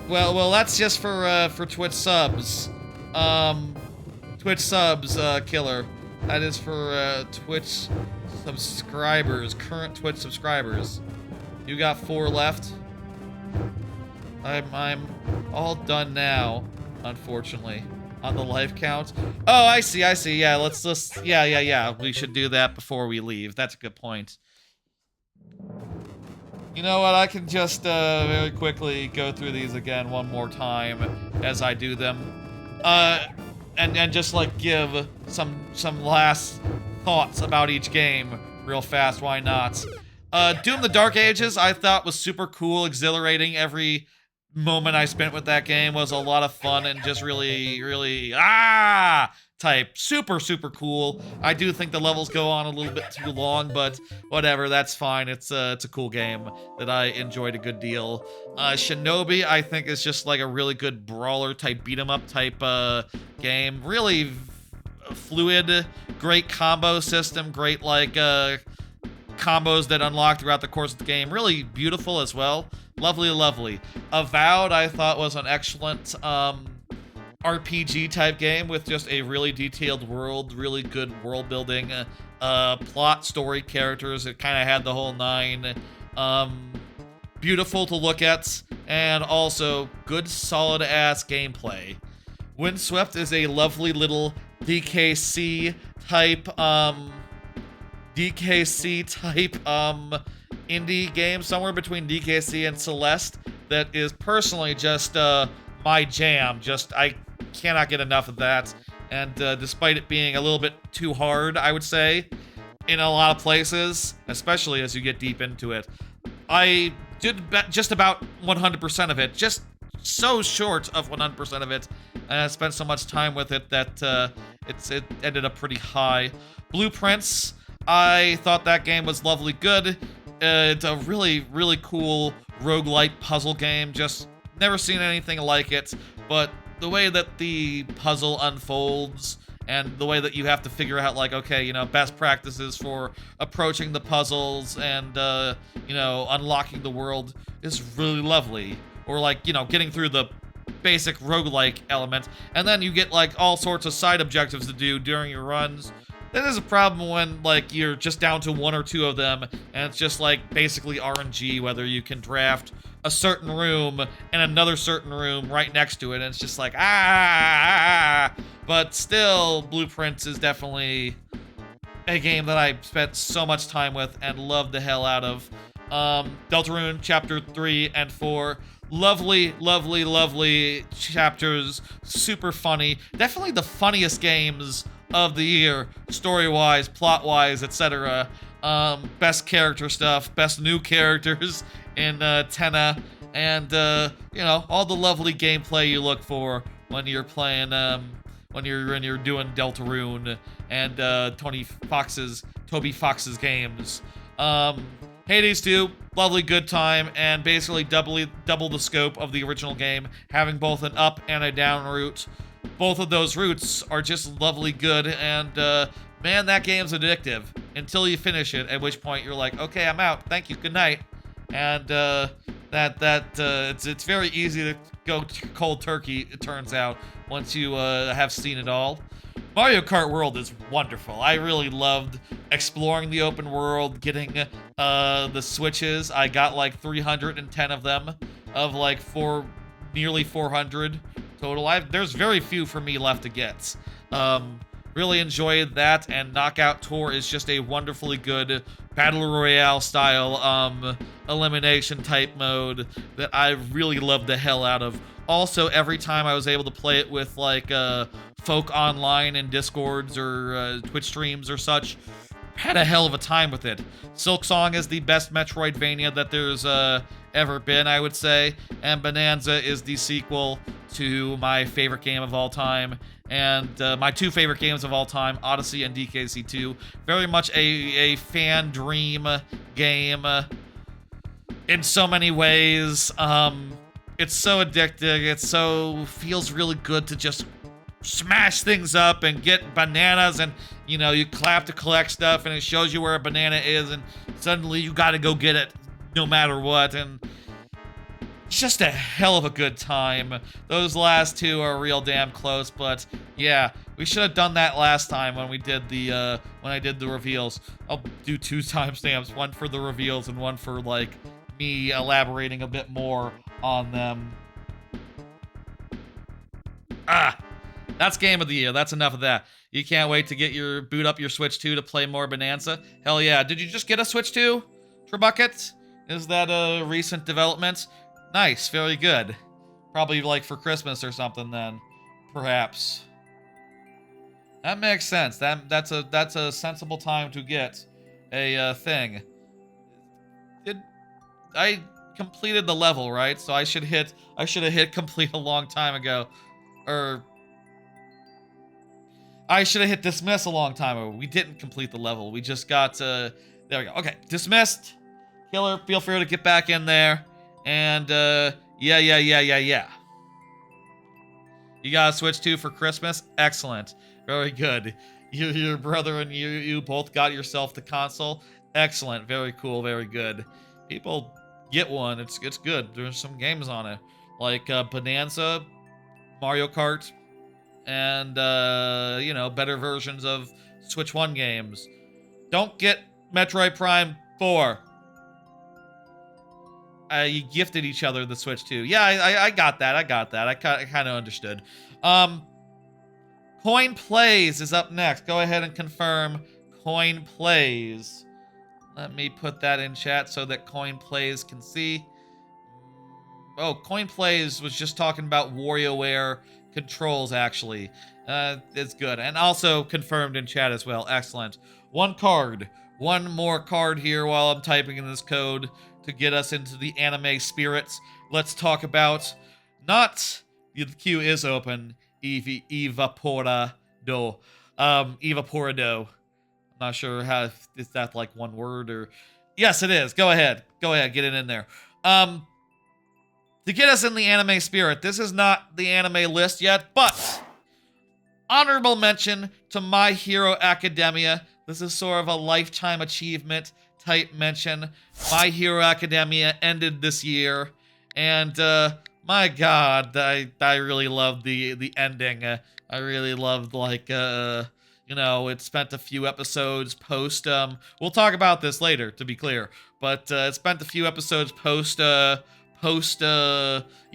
Well, that's just for Twitch subs. Twitch subs, killer. That is for Twitch subscribers, current Twitch subscribers. You got 4 left. I'm all done now, unfortunately, on the life count. Oh, I see. Yeah, let's yeah. We should do that before we leave. That's a good point. You know what? I can just very quickly go through these again one more time as I do them, and just like give some last thoughts about each game real fast. Why not? Doom: The Dark Ages I thought was super cool, exhilarating. Every moment I spent with that game was a lot of fun and just really type super cool. I do think the levels go on a little bit too long, but whatever, that's fine. It's a cool game that I enjoyed a good deal. Shinobi I think is just like a really good brawler type beat 'em up type game. Really fluid, great combo system, great like combos that unlock throughout the course of the game. Really beautiful as well. Lovely. Avowed I thought was an excellent RPG type game with just a really detailed world, really good world building, plot, story, characters. It kind of had the whole 9. Beautiful to look at, and also good solid ass gameplay. Windswept is a lovely little DKC type indie game, somewhere between DKC and Celeste, that is personally just my jam. I cannot get enough of that, and despite it being a little bit too hard, I would say, in a lot of places, especially as you get deep into it, I did just about 100% of it, just so short of 100% of it, and I spent so much time with it that it ended up pretty high. Blueprints, I thought that game was lovely good. It's a really cool roguelite puzzle game. Just never seen anything like it, but the way that the puzzle unfolds and the way that you have to figure out, like, okay, you know, best practices for approaching the puzzles and, you know, unlocking the world is really lovely. Or, like, you know, getting through the basic roguelike element, and then you get, like, all sorts of side objectives to do during your runs. That is a problem when, like, you're just down to 1 or 2 of them, and it's just, like, basically RNG, whether you can draft a certain room and another certain room right next to it, and it's just like, But still, Blueprints is definitely a game that I spent so much time with and loved the hell out of. Deltarune Chapter 3 and 4. Lovely chapters. Super funny. Definitely the funniest games of the year, story-wise, plot-wise, etc. Best character stuff, best new characters in Tenna, and you know, all the lovely gameplay you look for when you're playing, when you're doing Deltarune and Toby Fox's games. Hades 2, lovely good time, and basically double the scope of the original game, having both an up and a down route. Both of those routes are just lovely good, and man, that game's addictive until you finish it, at which point you're like, okay, I'm out, thank you, good night. And it's very easy to go cold turkey, it turns out, once you have seen it all. Mario Kart World is wonderful. I really loved exploring the open world, getting the switches. I got like 310 of them, of like nearly 400 total. There's very few for me left to get. Really enjoyed that, and Knockout Tour is just a wonderfully good Battle Royale style elimination type mode that I really loved the hell out of. Also, every time I was able to play it with like folk online and Discords or Twitch streams or such, had a hell of a time with it. Silk Song is the best Metroidvania that there's ever been, I would say, and Bonanza is the sequel to my favorite game of all time, and my two favorite games of all time, Odyssey and DKC2. Very much a fan dream game in so many ways. It's so addicting. It so feels really good to just smash things up and get bananas, and you know, you clap to collect stuff and it shows you where a banana is, and suddenly you gotta go get it no matter what, and it's just a hell of a good time. Those last two are real damn close, but yeah, we should have done that last time when we did the when I did the reveals. I'll do 2 timestamps, one for the reveals and one for like me elaborating a bit more on them. That's game of the year. That's enough of that. You can't wait to get your boot up your Switch 2 to play more Bonanza. Hell yeah. Did you just get a Switch 2, Trebucket? Is that a recent development? Nice. Very good. Probably like for Christmas or something then. Perhaps. That makes sense. That's a sensible time to get a thing. I completed the level, right? So I should have hit complete a long time ago. Or I should have hit dismiss a long time ago. We didn't complete the level. We just got there we go. Okay, dismissed. Killer, feel free to get back in there. And yeah. You got a Switch 2 for Christmas? Excellent. Very good. Your brother and you both got yourself the console? Excellent. Very cool, very good. People get one. It's good. There's some games on it. Like Bonanza, Mario Kart, and you know, better versions of Switch 1 games. Don't get Metroid Prime 4. You gifted each other the Switch 2. Yeah, I got that. I kind of understood. Coin Plays is up next. Go ahead and confirm Coin Plays. Let me put that in chat so that Coin Plays can see. Oh, Coin Plays was just talking about WarioWare controls, actually. It's good. And also confirmed in chat as well. Excellent. One more card here while I'm typing in this code to get us into the anime spirits. Let's talk about not... The queue is open. Evaporado. Evaporado. I'm not sure how... Is that like one word or... Yes, it is. Go ahead. Get it in there. To get us in the anime spirit, this is not the anime list yet, but honorable mention to My Hero Academia. This is sort of a lifetime achievement type mention. My Hero Academia ended this year, and my God, I really loved the ending. I really loved, like, you know, it spent a few episodes post, we'll talk about this later, to be clear, but it spent a few episodes post, you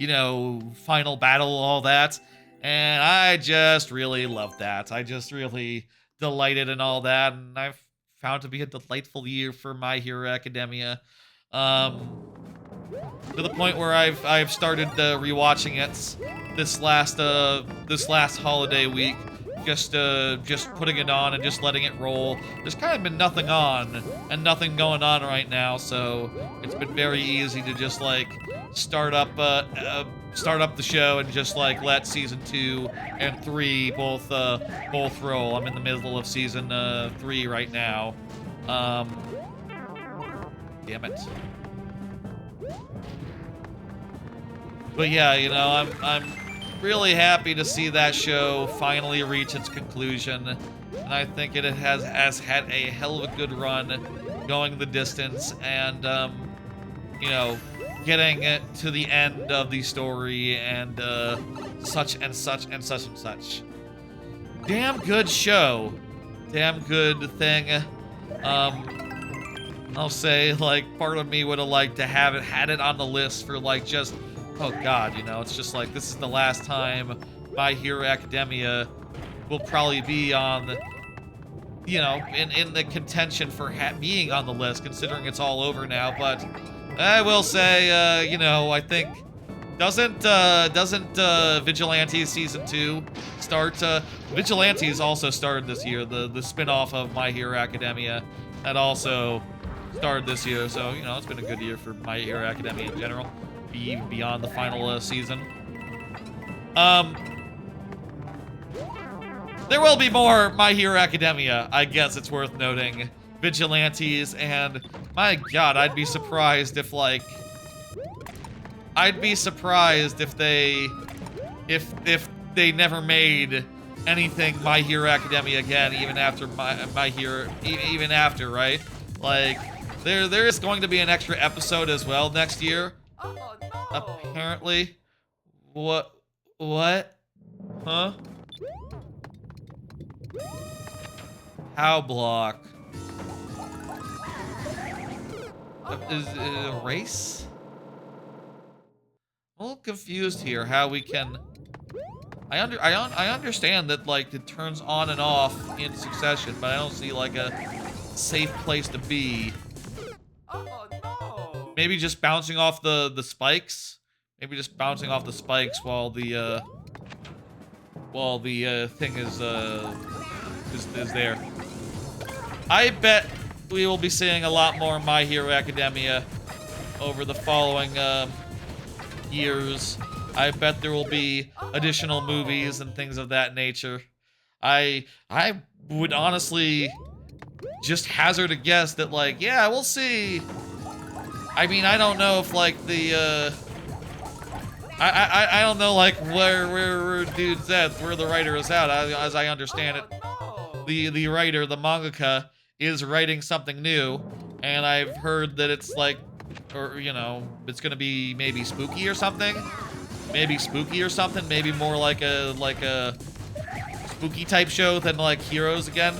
know, final battle, all that, and I just really loved that. I just really delighted in all that, and I've found to be a delightful year for My Hero Academia, to the point where I've started rewatching it this last holiday week, just putting it on and just letting it roll. There's kind of been nothing on and nothing going on right now, so it's been very easy to just like start up the show and just like let season 2 and 3 both roll. I'm in the middle of season 3 right now. Damn it. But yeah, you know, I'm really happy to see that show finally reach its conclusion, and I think it has had a hell of a good run, going the distance, and you know, getting it to the end of the story, and such and such and such and such. Damn good show, damn good thing. I'll say, like, part of me would have liked to have had it on the list for like just. Oh God, you know, it's just like, this is the last time My Hero Academia will probably be on, you know, in the contention for being on the list, considering it's all over now. But I will say, you know, I think Doesn't Vigilante Season 2 start? Vigilantes also started this year, the spin-off of My Hero Academia. That also started this year, so, you know, it's been a good year for My Hero Academia in general, even beyond the final season. There will be more My Hero Academia, I guess it's worth noting. Vigilantes, and my god, I'd be surprised if, like... I'd be surprised if they never made anything My Hero Academia again, even after My Hero, even after, right? Like, there is going to be an extra episode as well next year. Oh no! Apparently. What? Huh? How block? Is it a race? I'm a little confused here. How we can? I understand that like it turns on and off in succession, but I don't see like a safe place to be. Oh no! Maybe just bouncing off the spikes. Maybe just bouncing off the spikes while the thing is there. I bet we will be seeing a lot more My Hero Academia over the following years. I bet there will be additional movies and things of that nature. I would honestly just hazard a guess that, like, yeah, we'll see. I mean, I don't know if like the I don't know like where dude's at, where the writer is at. As I understand it, the writer, the mangaka, is writing something new, and I've heard that it's like, or you know, it's gonna be maybe spooky or something. Maybe spooky or something. Maybe more like a spooky type show than like Heroes again.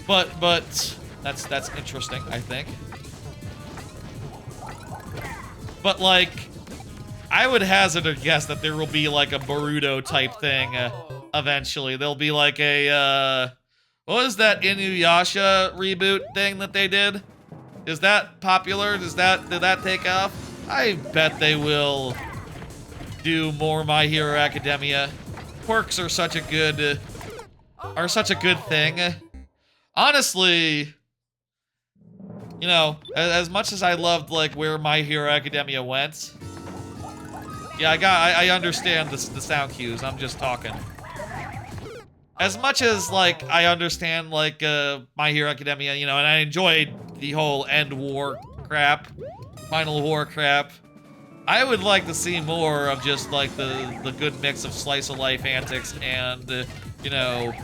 But that's interesting, I think. But like, I would hazard a guess that there will be like a Boruto type thing eventually. There'll be like a what was that Inuyasha reboot thing that they did? Is that popular? Did that take off? I bet they will do more My Hero Academia. Quirks are such a good thing. Honestly, you know, as much as I loved like where My Hero Academia went, yeah, I understand the sound cues. I'm just talking. As much as like I understand like My Hero Academia, you know, and I enjoyed the whole end war crap, final war crap, I would like to see more of just like the good mix of slice of life antics and you know,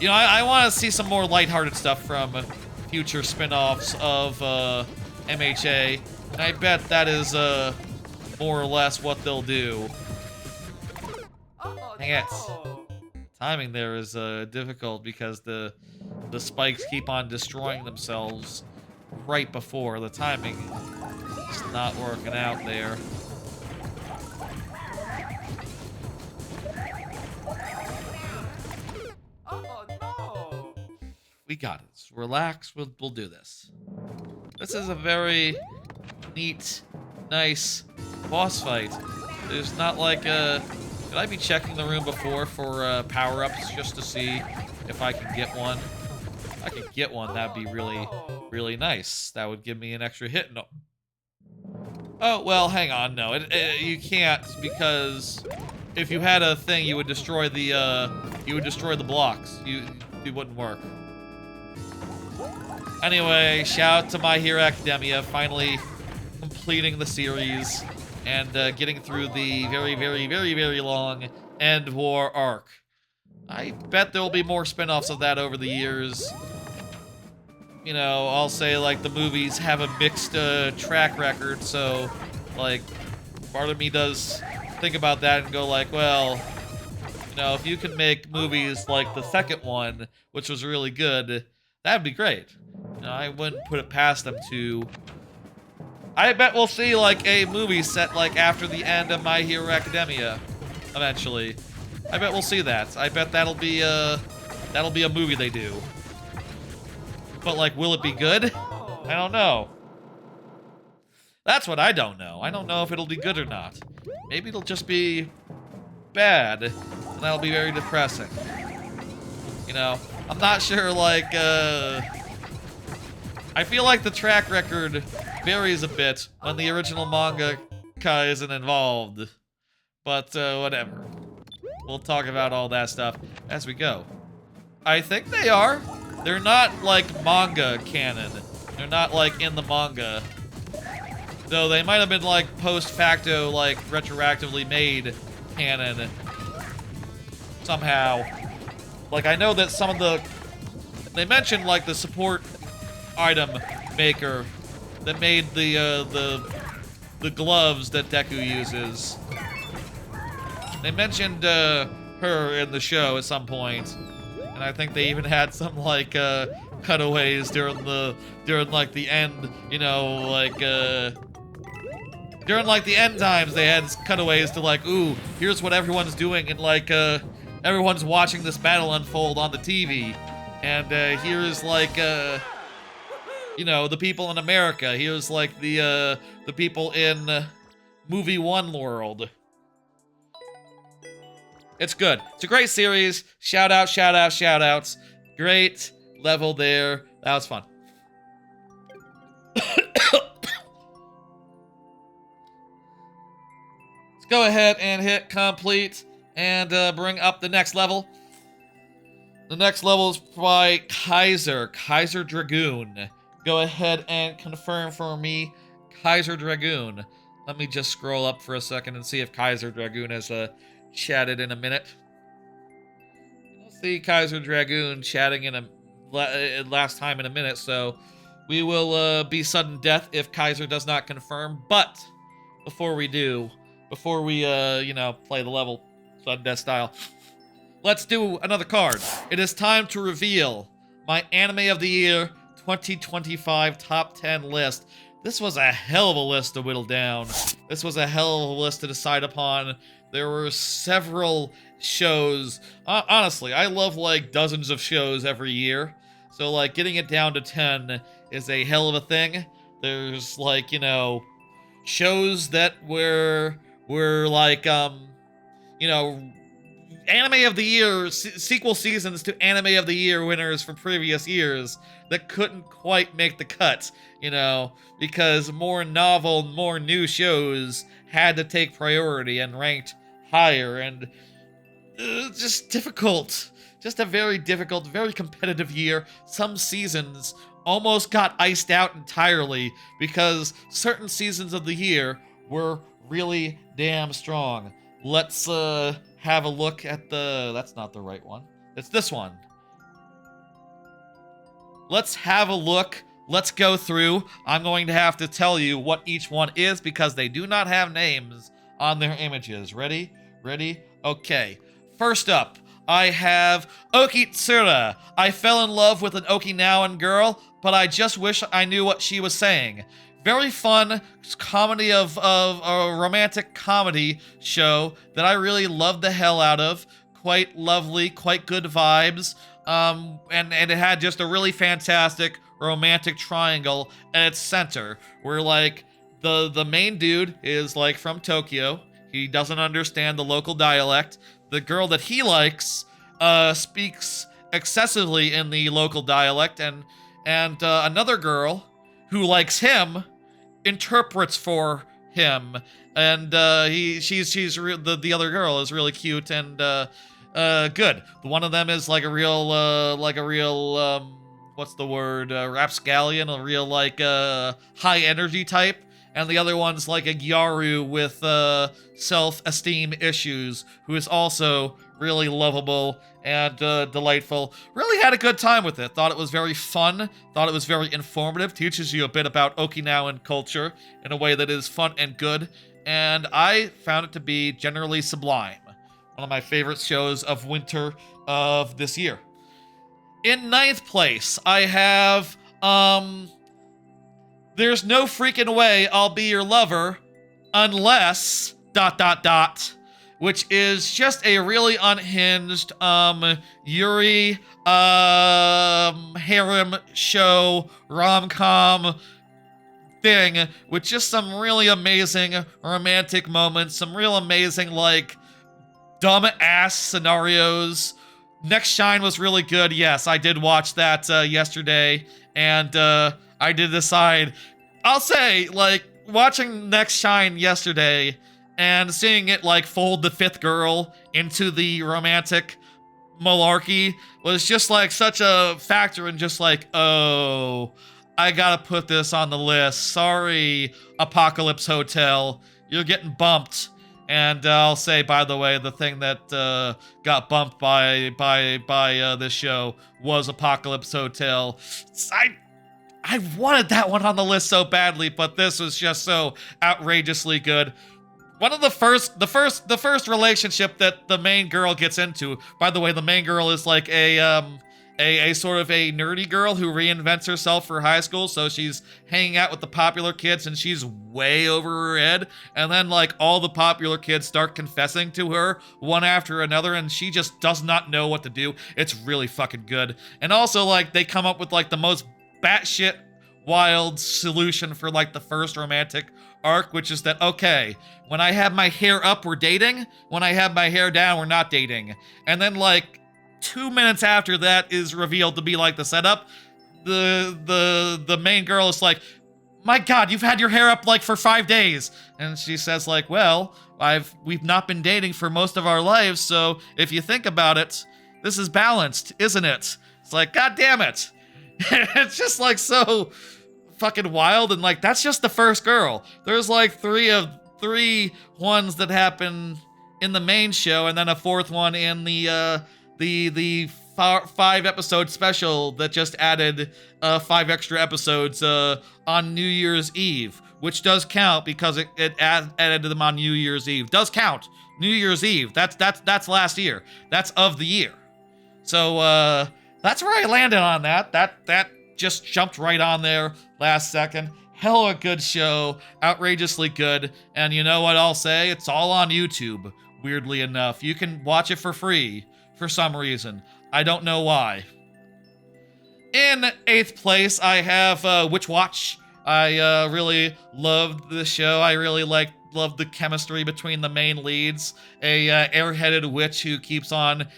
I want to see some more lighthearted stuff from future spin-offs of MHA, and I bet that is more or less what they'll do. Dang it. Timing there is difficult because the spikes keep on destroying themselves right before. The timing is not working out there. Oh no! We got it. Just relax. We'll do this. This is a very neat, nice boss fight. There's not like a... Should I be checking the room before for power-ups just to see if I can get one? If I could get one, that'd be really, really nice. That would give me an extra hit. No. Oh, well, hang on. No, you can't, because if you had a thing, you would destroy the blocks. It wouldn't work. Anyway, shout out to My Hero Academia, finally completing the series and getting through the very, very, very, very long End War arc. I bet there will be more spin-offs of that over the years. You know, I'll say, like, the movies have a mixed track record, so, like, part of me does think about that and go, like, well, you know, if you can make movies like the second one, which was really good, that'd be great. You know, I wouldn't put it past them to... I bet we'll see, like, a movie set, like, after the end of My Hero Academia, eventually. I bet we'll see that. I bet that'll be a movie they do. But, like, will it be good? I don't know. That's what I don't know. I don't know if it'll be good or not. Maybe it'll just be bad, and that'll be very depressing. You know, I'm not sure, like, I feel like the track record varies a bit when the original manga isn't involved. But, whatever. We'll talk about all that stuff as we go. I think they are. They're not, like, manga canon. They're not, like, in the manga. Though they might have been, like, post-facto, like, retroactively made canon. Somehow. Like, I know that some of the... They mentioned, like, the support item maker that made the gloves that Deku uses. They mentioned, her in the show at some point. And I think they even had some, like, cutaways during, like, the end, you know, like, during, like, the end times, they had cutaways to, like, ooh, here's what everyone's doing, and, like, everyone's watching this battle unfold on the TV. And, here's, like, you know, the people in America. Here's, like, the people in Movie One world. It's good. It's a great series. Shout out, shout out, shout outs. Great level there. That was fun. Let's go ahead and hit complete and bring up the next level. The next level is by Kaiser Dragoon. Go ahead and confirm for me, Kaiser Dragoon. Let me just scroll up for a second and see if Kaiser Dragoon has chatted in a minute. I'll see Kaiser Dragoon chatting in a last time in a minute, so we will be sudden death if Kaiser does not confirm. But before we do, before we you know, play the level sudden death style, let's do another card. It is time to reveal my Anime of the Year 2025 top 10 list. This was a hell of a list to whittle down. This was a hell of a list to decide upon. There were several shows. Honestly, I love, like, dozens of shows every year. So, like, getting it down to 10 is a hell of a thing. There's, like, you know, shows that were like, you know, Anime of the Year, sequel seasons to Anime of the Year winners from previous years that couldn't quite make the cut, you know, because more novel, more new shows had to take priority and ranked higher, and just difficult. Just a very difficult, very competitive year. Some seasons almost got iced out entirely because certain seasons of the year were really damn strong. Let's have a look at the... That's not the right one. It's this one. Let's have a look. Let's go through. I'm going to have to tell you what each one is because they do not have names on their images. Ready? Ready? Okay. First up, I have Okitsura. I fell in love with an Okinawan girl, but I just wish I knew what she was saying. Very fun comedy of a romantic comedy show that I really loved the hell out of. Quite lovely, quite good vibes. And it had just a really fantastic romantic triangle at its center, where, like, the main dude is, like, from Tokyo. He doesn't understand the local dialect. The girl that he likes speaks excessively in the local dialect, and another girl who likes him interprets for him, and the other girl is really cute and good. One of them is like a real what's the word, rapscallion, a real, like, high energy type, and the other one's like a Gyaru with self-esteem issues, who is also really lovable and delightful. Really had a good time with it. Thought it was very fun. Thought it was very informative. Teaches you a bit about Okinawan culture in a way that is fun and good. And I found it to be generally sublime. One of my favorite shows of winter of this year. In ninth place, I have, There's No Freaking Way I'll Be Your Lover Unless... ... which is just a really unhinged, Yuri, harem show, rom-com, thing with just some really amazing romantic moments, some real amazing, like, dumb-ass scenarios. Next Shine was really good. Yes, I did watch that yesterday, and I did decide. I'll say, like, watching Next Shine yesterday and seeing it, like, fold the fifth girl into the romantic malarkey was just, like, such a factor in just, like, oh, I gotta put this on the list. Sorry, Apocalypse Hotel. You're getting bumped. And I'll say, by the way, the thing that got bumped by this show was Apocalypse Hotel. I wanted that one on the list so badly, but this was just so outrageously good. One of the first relationship that the main girl gets into. By the way, the main girl is like a sort of a nerdy girl who reinvents herself for high school, so she's hanging out with the popular kids and she's way over her head, and then like all the popular kids start confessing to her one after another and she just does not know what to do. It's really fucking good. And also, like, they come up with like the most batshit wild solution for like the first romantic arc, which is that, okay, when I have my hair up, we're dating. When I have my hair down, we're not dating. And then like 2 minutes after that is revealed to be like the setup, the main girl is like, my god, you've had your hair up like for 5 days. And she says like, well, we've not been dating for most of our lives, so if you think about it, this is balanced, isn't it? It's like, god damn it. It's just like so fucking wild, and like that's just the first girl. There's like three ones that happen in the main show, and then a fourth one in the 5-episode special that just added 5 extra episodes on New Year's Eve, which does count because it added them on New Year's Eve. Does count. New Year's Eve. That's last year. That's of the year. So that's where I landed on that. That just jumped right on there last second. Hell of a good show. Outrageously good. And you know what I'll say? It's all on YouTube, weirdly enough. You can watch it for free for some reason. I don't know why. In 8th place, I have Witch Watch. I really loved the show. I really loved the chemistry between the main leads. A airheaded witch who keeps on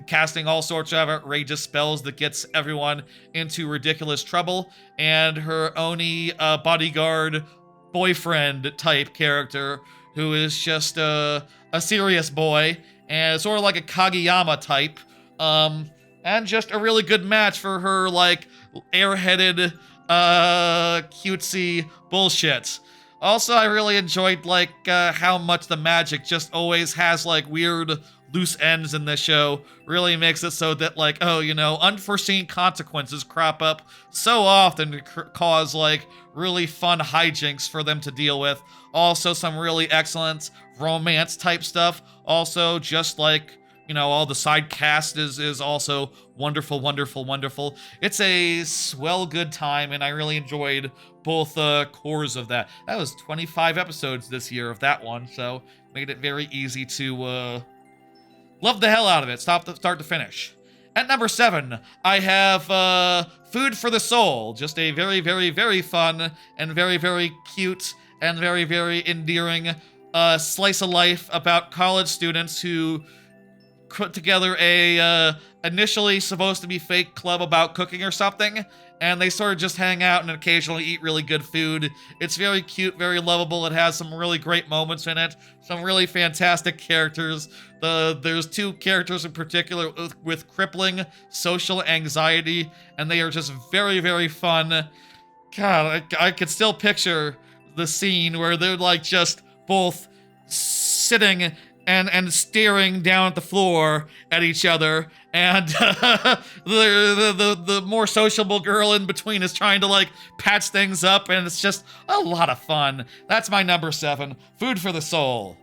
casting all sorts of outrageous spells that gets everyone into ridiculous trouble, and her Oni bodyguard boyfriend type character who is just a serious boy and sort of like a Kageyama type, and just a really good match for her like airheaded cutesy bullshit. Also, I really enjoyed like how much the magic just always has like weird loose ends in this show. Really makes it so that like, oh, you know, unforeseen consequences crop up so often to cause like really fun hijinks for them to deal with. Also, some really excellent romance type stuff. Also, just like, you know, all the side cast is also wonderful, wonderful, wonderful. It's a swell good time, and I really enjoyed both cores of that. That was 25 episodes this year of that one, so made it very easy to love the hell out of it, start to finish. At number 7, I have Food for the Soul. Just a very, very, very fun and very, very cute and very, very endearing slice of life about college students who put together a initially supposed to be fake club about cooking or something, and they sort of just hang out and occasionally eat really good food. It's very cute, very lovable. It has some really great moments in it, some really fantastic characters. There's 2 characters in particular with crippling social anxiety, and they are just very, very fun. God, I could still picture the scene where they're like just both sitting and staring down at the floor at each other, and the more sociable girl in between is trying to like patch things up, and it's just a lot of fun. That's my number 7, Food for the Soul.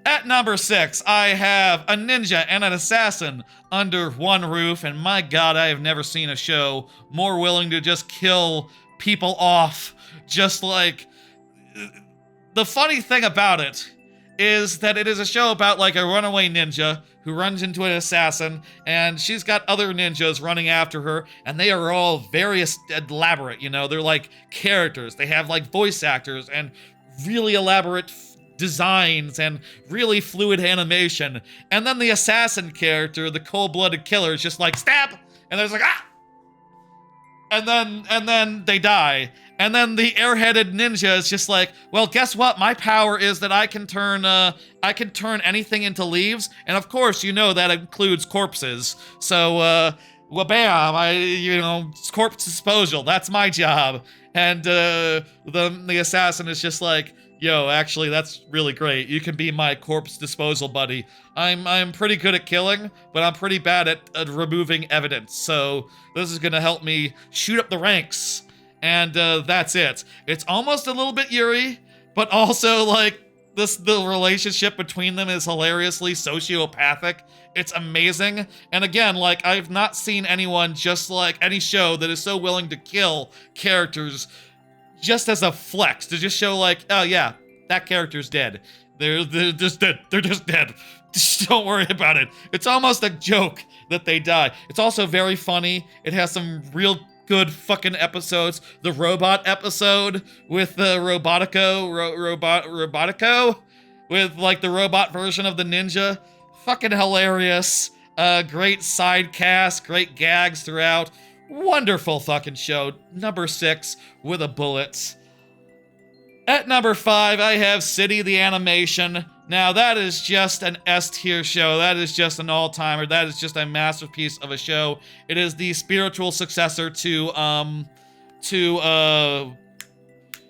At number 6, I have a ninja and an assassin under one roof, and my god, I have never seen a show more willing to just kill people off. Just like, the funny thing about it is that it is a show about like a runaway ninja who runs into an assassin, and she's got other ninjas running after her, and they are all very elaborate, you know, they're like characters. They have like voice actors and really elaborate designs and really fluid animation. And then the assassin character, the cold-blooded killer, is just like stab, and there's like ah, and then they die. And then the airheaded ninja is just like, well, guess what? My power is that I can turn anything into leaves, and of course, you know that includes corpses. So, well, bam, corpse disposal. That's my job. And the assassin is just like, yo, actually, that's really great. You can be my corpse disposal buddy. I'm pretty good at killing, but I'm pretty bad at removing evidence. So this is gonna help me shoot up the ranks. And that's it. It's almost a little bit Yuri, but also like the relationship between them is hilariously sociopathic. It's amazing. And again, like I've not seen anyone just like any show that is so willing to kill characters just as a flex, to just show like, oh yeah, that character's dead. They're just dead. They're just dead. Just don't worry about it. It's almost a joke that they die. It's also very funny. It has some real good fucking episodes. The robot episode with the Robotico with like the robot version of the ninja. Fucking hilarious. Great side cast, great gags throughout. Wonderful fucking show. Number 6 with a bullet. At number 5, I have City the Animation. Now, that is just an S-tier show. That is just an all-timer. That is just a masterpiece of a show. It is the spiritual successor to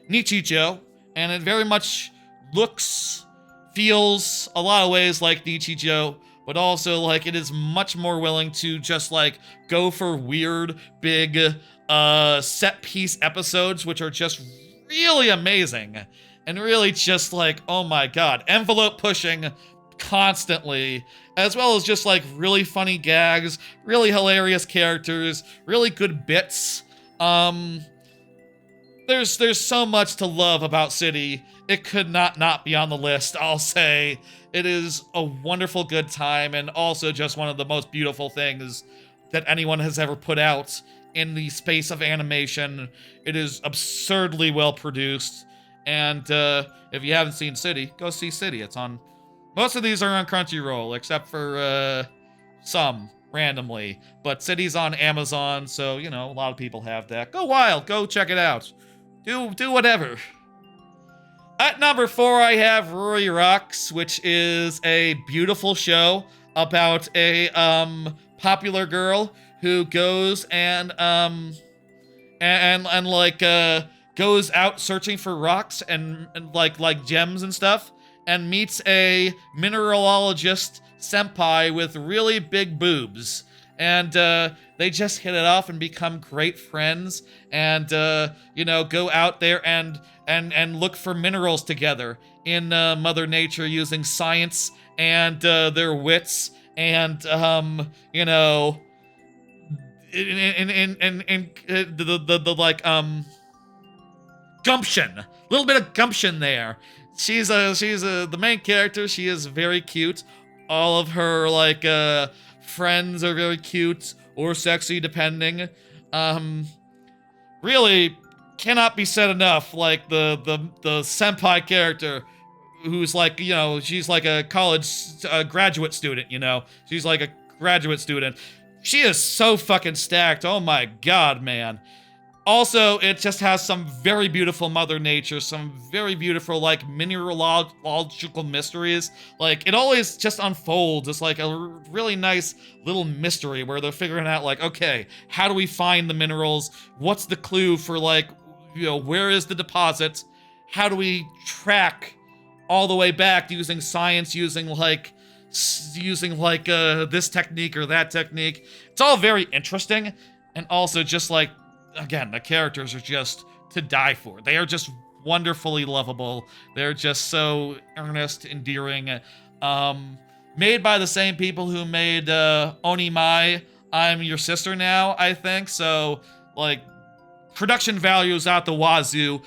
Nichijou, and it very much looks, feels a lot of ways like Nichijou, but also like it is much more willing to just like go for weird, big, set piece episodes, which are just really amazing. And really just like, oh my god, envelope pushing constantly, as well as just like really funny gags, really hilarious characters, really good bits. There's so much to love about City. It could not be on the list, I'll say. It is a wonderful good time, and also just one of the most beautiful things that anyone has ever put out in the space of animation. It is absurdly well produced. And if you haven't seen City, go see City. It's on... Most of these are on Crunchyroll, except for some, randomly. But City's on Amazon, so, you know, a lot of people have that. Go wild. Go check it out. Do whatever. At number 4, I have Rory Rocks, which is a beautiful show about a popular girl who goes and goes out searching for rocks and like gems and stuff, and meets a mineralologist senpai with really big boobs, and they just hit it off and become great friends, and you know, go out there and look for minerals together in Mother Nature using science and their wits and you know, gumption, a little bit of gumption there. She's the main character. She is very cute. All of her like friends are very cute or sexy, depending. Really cannot be said enough. Like the senpai character, who's like, you know, she's like a college graduate student. You know, she's like a graduate student. She is so fucking stacked. Oh my god, man. Also, it just has some very beautiful Mother Nature, some very beautiful, like, mineralogical mysteries. Like, it always just unfolds. It's like a really nice little mystery where they're figuring out, like, okay, how do we find the minerals? What's the clue for, like, you know, where is the deposit? How do we track all the way back using science, using this technique or that technique? It's all very interesting, and also just, like, again, the characters are just to die for. They are just wonderfully lovable. They're just so earnest, endearing. Made by the same people who made Onimai, I'm Your Sister Now, I think. So, like, production values out the wazoo.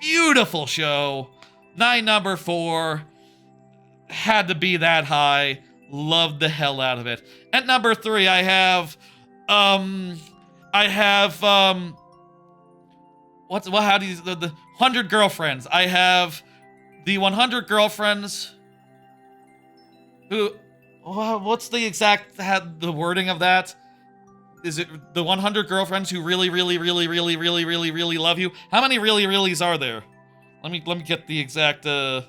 Beautiful show. Number 4. had to be that high. Loved the hell out of it. At number 3, I have how do you, the 100 girlfriends. I have the 100 girlfriends who, what's the exact, the wording of that? Is it the 100 girlfriends who really, really, really, really, really, really, really love you? How many really, reallys are there? Let me get the exact, let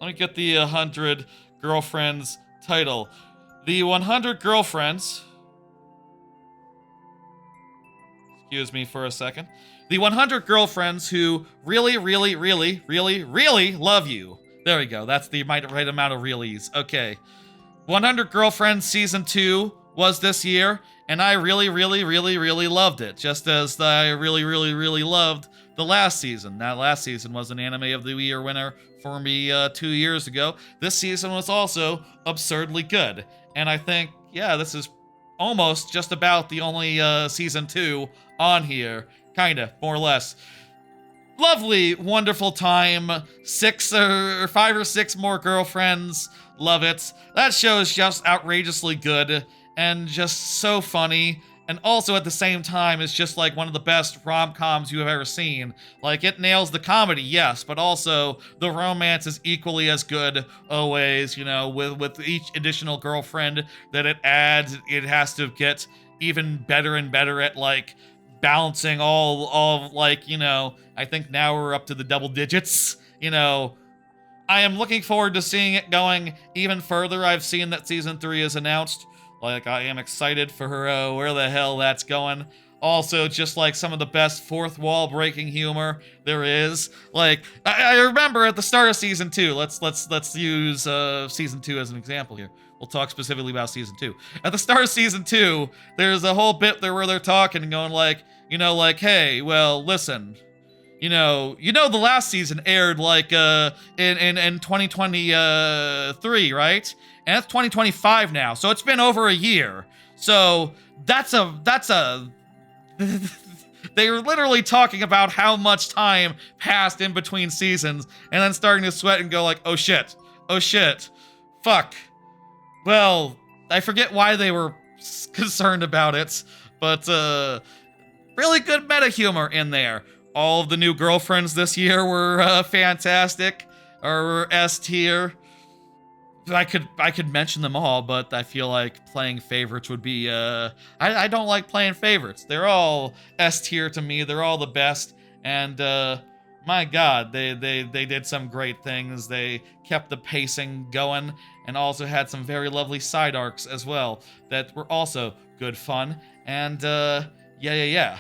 me get the 100 girlfriends title. The 100 girlfriends, excuse me for a second. The 100 girlfriends who really, really, really, really, really love you. There we go. That's the right amount of reallys. Okay. 100 Girlfriends Season 2 was this year, and I really, really, really, really loved it. Just as I really, really, really loved the last season. That last season was an Anime of the Year winner for me 2 years ago. This season was also absurdly good. And I think, yeah, this is almost just about the only Season 2 on here. Kinda, more or less. Lovely, wonderful time. 5 or 6 more girlfriends. Love it. That show is just outrageously good and just so funny. And also at the same time, it's just like one of the best rom-coms you have ever seen. Like, it nails the comedy, yes, but also the romance is equally as good always, you know, with each additional girlfriend that it adds, it has to get even better and better at, like, balancing all like, you know, I think now we're up to the double digits, you know. I am looking forward to seeing it going even further. I've seen that Season 3 is announced. Like, I am excited for where the hell that's going. Also, just like some of the best fourth wall breaking humor there is. Like, I remember at the start of Season 2, let's use Season 2 as an example here. We'll talk specifically about Season 2. At the start of Season 2, there's a whole bit there where they're talking and going like, you know, like, hey, well, listen, you know the last season aired like in 2023, right? And it's 2025 now, so it's been over a year. So that's a they were literally talking about how much time passed in between seasons, and then starting to sweat and go like, oh shit, fuck. Well, I forget why they were concerned about it, but really good meta humor in there. All of the new girlfriends this year were fantastic, or S tier. I could mention them all, but I feel like playing favorites would be I don't like playing favorites. They're all S tier to me. They're all the best, and my God, they did some great things. They kept the pacing going, and also had some very lovely side arcs as well that were also good fun. And yeah.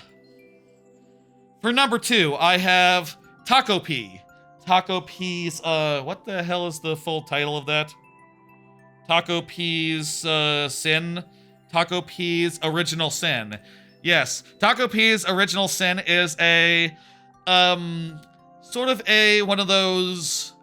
For number 2, I have Taco P. Taco P's, what the hell is the full title of that? Taco P's, Sin? Taco P's Original Sin. Yes, Taco P's Original Sin is a, sort of one of those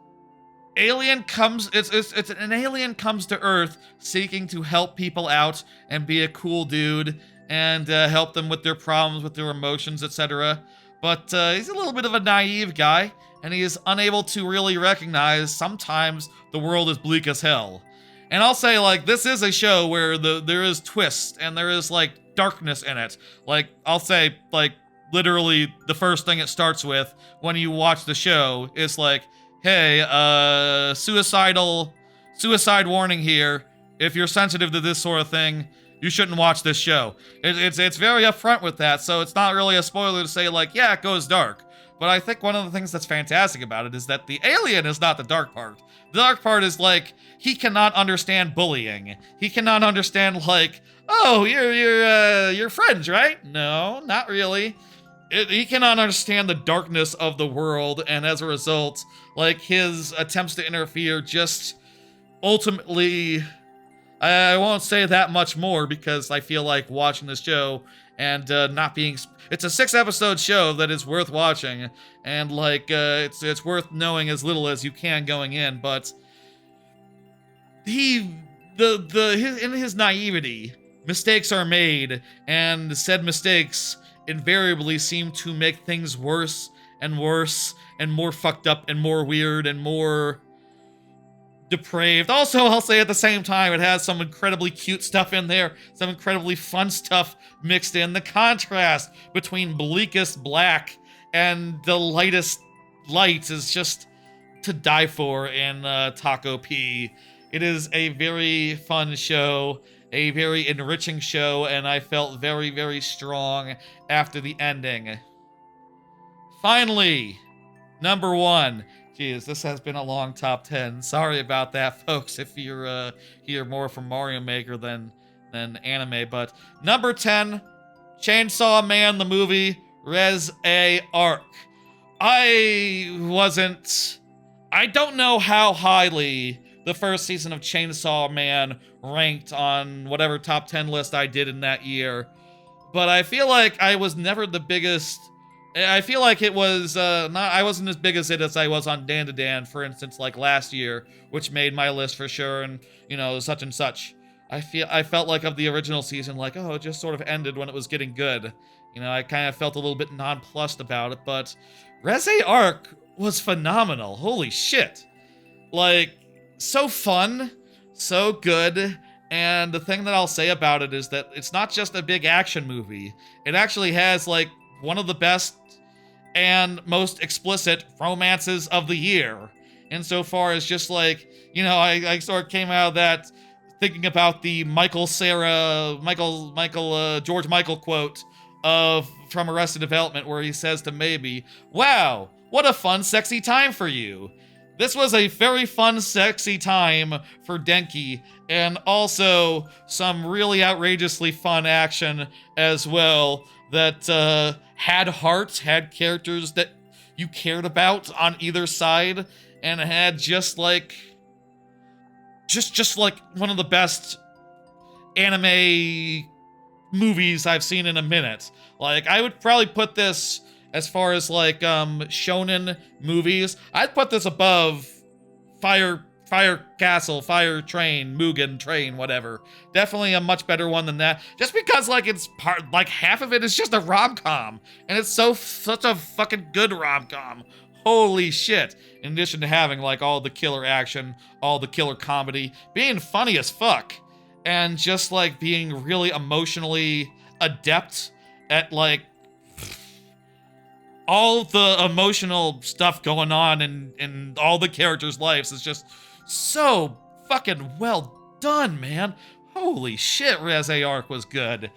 alien comes, it's an alien comes to Earth seeking to help people out and be a cool dude and help them with their problems, with their emotions, etc. But he's a little bit of a naive guy, and he is unable to really recognize sometimes the world is bleak as hell. And I'll say, like, this is a show where there is twist, and there is, like, darkness in it. Like, I'll say, like, literally the first thing it starts with when you watch the show is like, hey, suicide warning here. If you're sensitive to this sort of thing, you shouldn't watch this show. It's very upfront with that, so it's not really a spoiler to say, like, yeah, it goes dark. But I think one of the things that's fantastic about it is that the alien is not the dark part. The dark part is, like, he cannot understand bullying. He cannot understand, like, oh, you're friends, right? No, not really. He cannot understand the darkness of the world, and as a result, like, his attempts to interfere just ultimately... I won't say that much more because I feel like watching this show and not being... It's a 6-episode show that is worth watching, and like it's worth knowing as little as you can going in. But in his naivety, mistakes are made, and said mistakes invariably seem to make things worse and worse and more fucked up and more weird and more depraved. Also, I'll say at the same time, it has some incredibly cute stuff in there, some incredibly fun stuff mixed in. The contrast between bleakest black and the lightest light is just to die for in Taco P. It is a very fun show, a very enriching show, and I felt very, very strong after the ending. Finally, number 1. Jeez, this has been a long top 10. Sorry about that, folks, if you're hear more from Mario Maker than anime. But number 10, Chainsaw Man the movie, Res A Arc. I don't know how highly the first season of Chainsaw Man ranked on whatever top 10 list I did in that year, but I feel like I was never the biggest. I feel like it was I wasn't as big as it as I was on Dan to Dan, for instance, like last year, which made my list for sure, and such and such. I felt like of the original season, like, oh, it just sort of ended when it was getting good. I kind of felt a little bit nonplussed about it, but Reze Arc was phenomenal. Holy shit. Like, so fun, so good, and the thing that I'll say about it is that it's not just a big action movie. It actually has, like, one of the best and most explicit romances of the year. Insofar as just like, I sort of came out of that thinking about the George Michael quote from Arrested Development, where he says to Maybe, "Wow, what a fun, sexy time for you." This was a very fun, sexy time for Denki, and also some really outrageously fun action as well that had heart, had characters that you cared about on either side, and had just like one of the best anime movies I've seen in a minute. Like, I would probably put this, as far as like shonen movies, I'd put this above Fire Castle, Fire Train, Mugen Train, whatever. Definitely a much better one than that. Just because like it's half of it is just a rom-com, and it's such a fucking good rom-com. Holy shit. In addition to having like all the killer action, all the killer comedy, being funny as fuck, and just like being really emotionally adept at like all the emotional stuff going on in all the characters' lives is just so fucking well done, man. Holy shit, Reze Arc was good.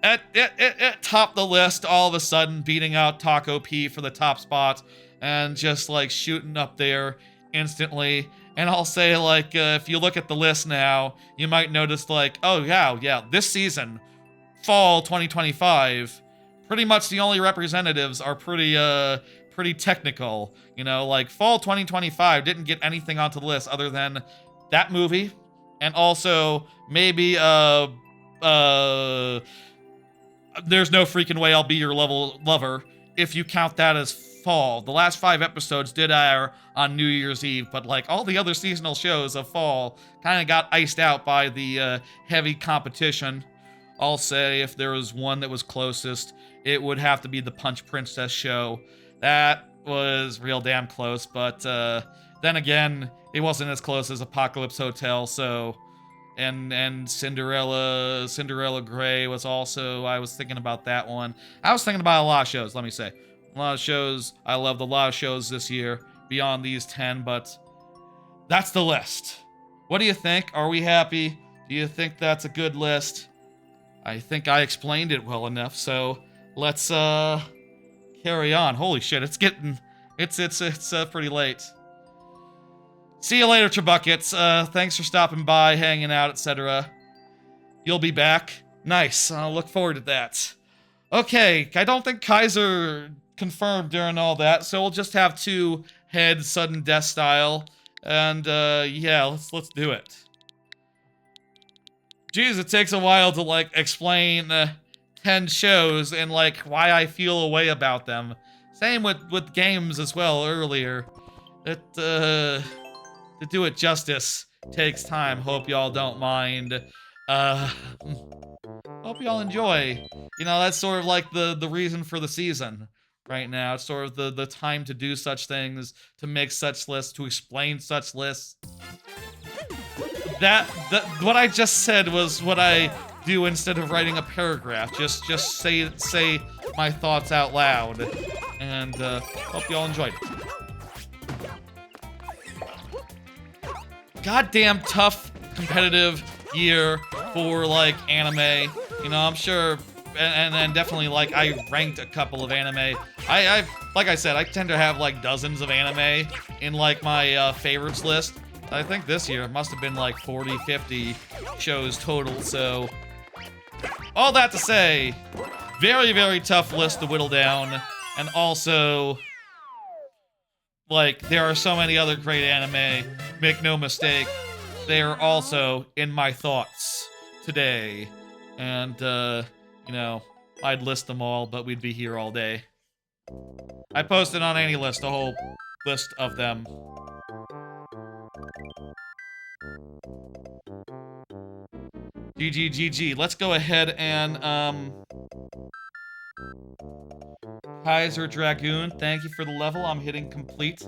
It topped the list all of a sudden, beating out Taco P for the top spot, and just like shooting up there instantly. And I'll say, like, if you look at the list now, you might notice like, oh yeah, this season, fall 2025, pretty much the only representatives are pretty technical. Like fall 2025 didn't get anything onto the list other than that movie, and also maybe There's No Freaking Way I'll Be Your Lover, if you count that as fall. The last 5 episodes did air on New Year's Eve, but like all the other seasonal shows of fall kind of got iced out by the heavy competition. I'll say if there was one that was closest, it would have to be the Punch Princess show. That was real damn close, but then again, it wasn't as close as Apocalypse Hotel, so... And Cinderella Grey was also... I was thinking about that one. I was thinking about a lot of shows, let me say. A lot of shows. I loved a lot of shows this year beyond these 10, but that's the list. What do you think? Are we happy? Do you think that's a good list? I think I explained it well enough, so let's carry on. Holy shit, it's pretty late. See you later, Trebuckets. Thanks for stopping by, hanging out, etc. You'll be back. Nice. I'll look forward to that. Okay, I don't think Kaiser confirmed during all that, so we'll just have 2 heads, sudden death style. And yeah, let's do it. Jeez, it takes a while to like explain 10 shows and like why I feel a way about them. Same with games as well earlier. To do it justice takes time. Hope y'all don't mind. Hope y'all enjoy. That's sort of like the reason for the season. right now. It's sort of the time to do such things, to make such lists, to explain such lists. That what I just said was what I do instead of writing a paragraph. Just say my thoughts out loud. And hope y'all enjoyed it. Goddamn tough competitive year for like anime. You know, I'm sure, and definitely like I ranked a couple of anime. I've like I said, I tend to have like dozens of anime in like my favorites list. I think this year it must have been like 40, 50 shows total. So all that to say, very, very tough list to whittle down. And also, like, there are so many other great anime. Make no mistake, they are also in my thoughts today. And, you know, I'd list them all, but we'd be here all day. I posted on any list a whole list of them. GG. Let's go ahead and, Kaiser Dragoon, thank you for the level. I'm hitting complete.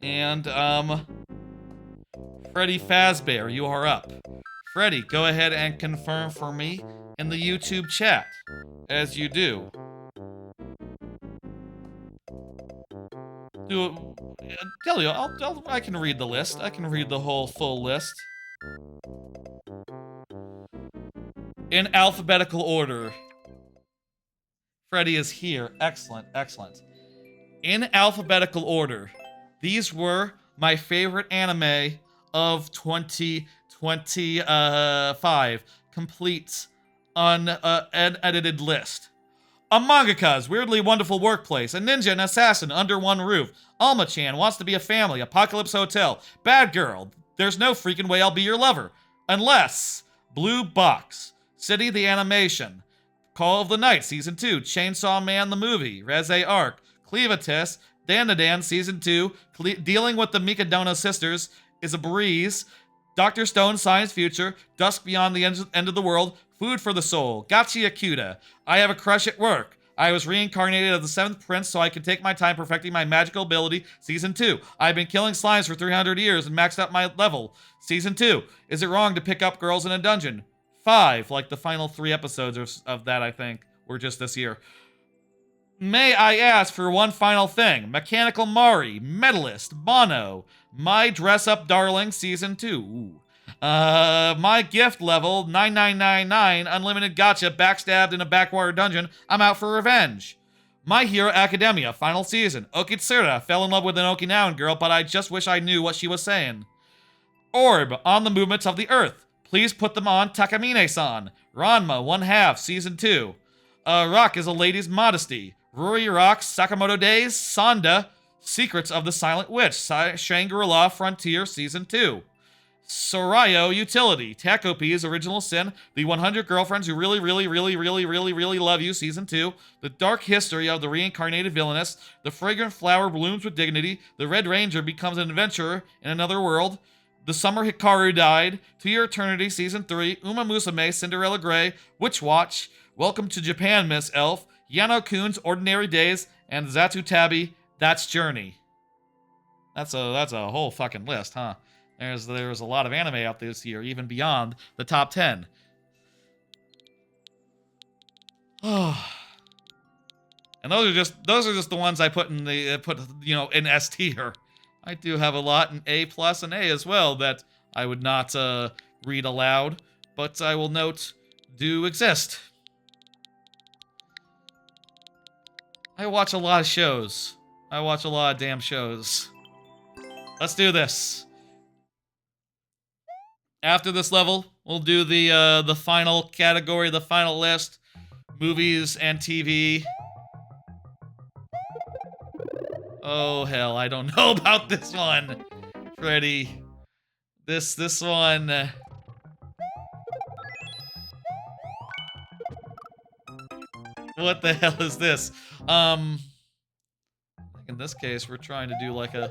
And, Freddy Fazbear, you are up. Freddy, go ahead and confirm for me in the YouTube chat, as you do. Tell you, I can read the list. I can read the whole full list. In alphabetical order. Freddy is here. Excellent. In alphabetical order, these were my favorite anime of 2025. Complete, unedited list. A Mangaka's Weirdly Wonderful Workplace, a ninja and assassin under one roof, Alma-chan Wants to Be a Family, Apocalypse Hotel, Bad Girl, There's No Freaking Way I'll Be Your Lover, Unless, Blue Box, City the Animation, Call of the Night Season 2, Chainsaw Man the Movie, Reze Arc, Cleavitis, Dan Season 2, Dealing with the Mikadona Sisters is a Breeze, Dr. Stone Science Future, Dusk Beyond the End of the World, Food for the Soul, Gachi Akuta, I Have a Crush at Work, I was reincarnated as the 7th Prince so I can take my time perfecting my magical ability, Season 2, I've been killing slimes for 300 years and maxed out my level, Season 2, Is it wrong to pick up girls in a dungeon? 5, like the final 3 episodes of that, I think, were just this year. May I ask for one final thing? Mechanical Mari, Medalist, Mono, My Dress Up Darling Season 2. Ooh. My gift level, 9999, unlimited gotcha, backstabbed in a backwater dungeon, I'm out for revenge. My Hero Academia, final season. Okitsura, fell in love with an Okinawan girl, but I just wish I knew what she was saying. Orb, on the movements of the earth. Please put them on Takamine-san. Ranma, 1/2, season 2. Rock is a lady's modesty. Ruri Rock, Sakamoto Days, Sonda, Secrets of the Silent Witch, Shangri-La Frontier, season 2. Sorayo Utility, Takopi's Original Sin, The 100 Girlfriends Who Really Love You, Season 2, The Dark History of the Reincarnated Villainess, The Fragrant Flower Blooms with Dignity, The Red Ranger Becomes an Adventurer in Another World, The Summer Hikaru Died, To Your Eternity, Season 3, Uma Musume, Cinderella Grey, Witch Watch, Welcome to Japan, Miss Elf, Yano-kun's Ordinary Days, and Zatu Tabi, That's Journey. That's a whole fucking list, huh? There's a lot of anime out this year, even beyond the top 10. Oh. And those are just the ones I put in in S tier. I do have a lot in A+ and A as well that I would not read aloud, but I will note do exist. I watch a lot of shows. I watch a lot of damn shows. Let's do this. After this level, we'll do the final category, the final list, movies and TV. Oh hell, I don't know about this one, Freddy. This one. What the hell is this? In this case, we're trying to do like a.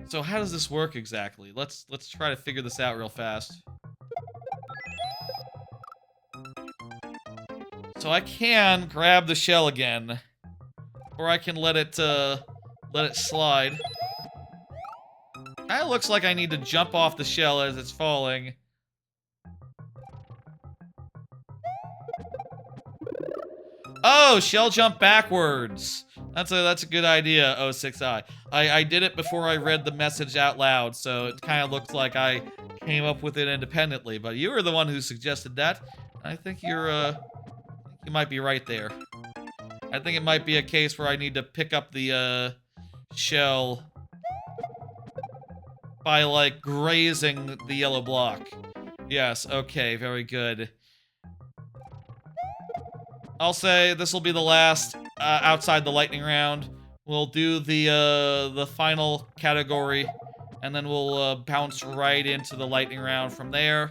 So how does this work exactly? Let's try to figure this out real fast. So So I can grab the shell again. Or I can let it slide. Kinda looks like I need to jump off the shell as it's falling. Oh, shell jump backwards. That's a good idea, 06i. I did it before I read the message out loud, so it kind of looks like I came up with it independently. But you were the one who suggested that. I think you might be right there. I think it might be a case where I need to pick up the shell by like grazing the yellow block. Yes, okay, very good. I'll say this will be the last outside the lightning round. We'll do the final category, and then we'll bounce right into the lightning round from there.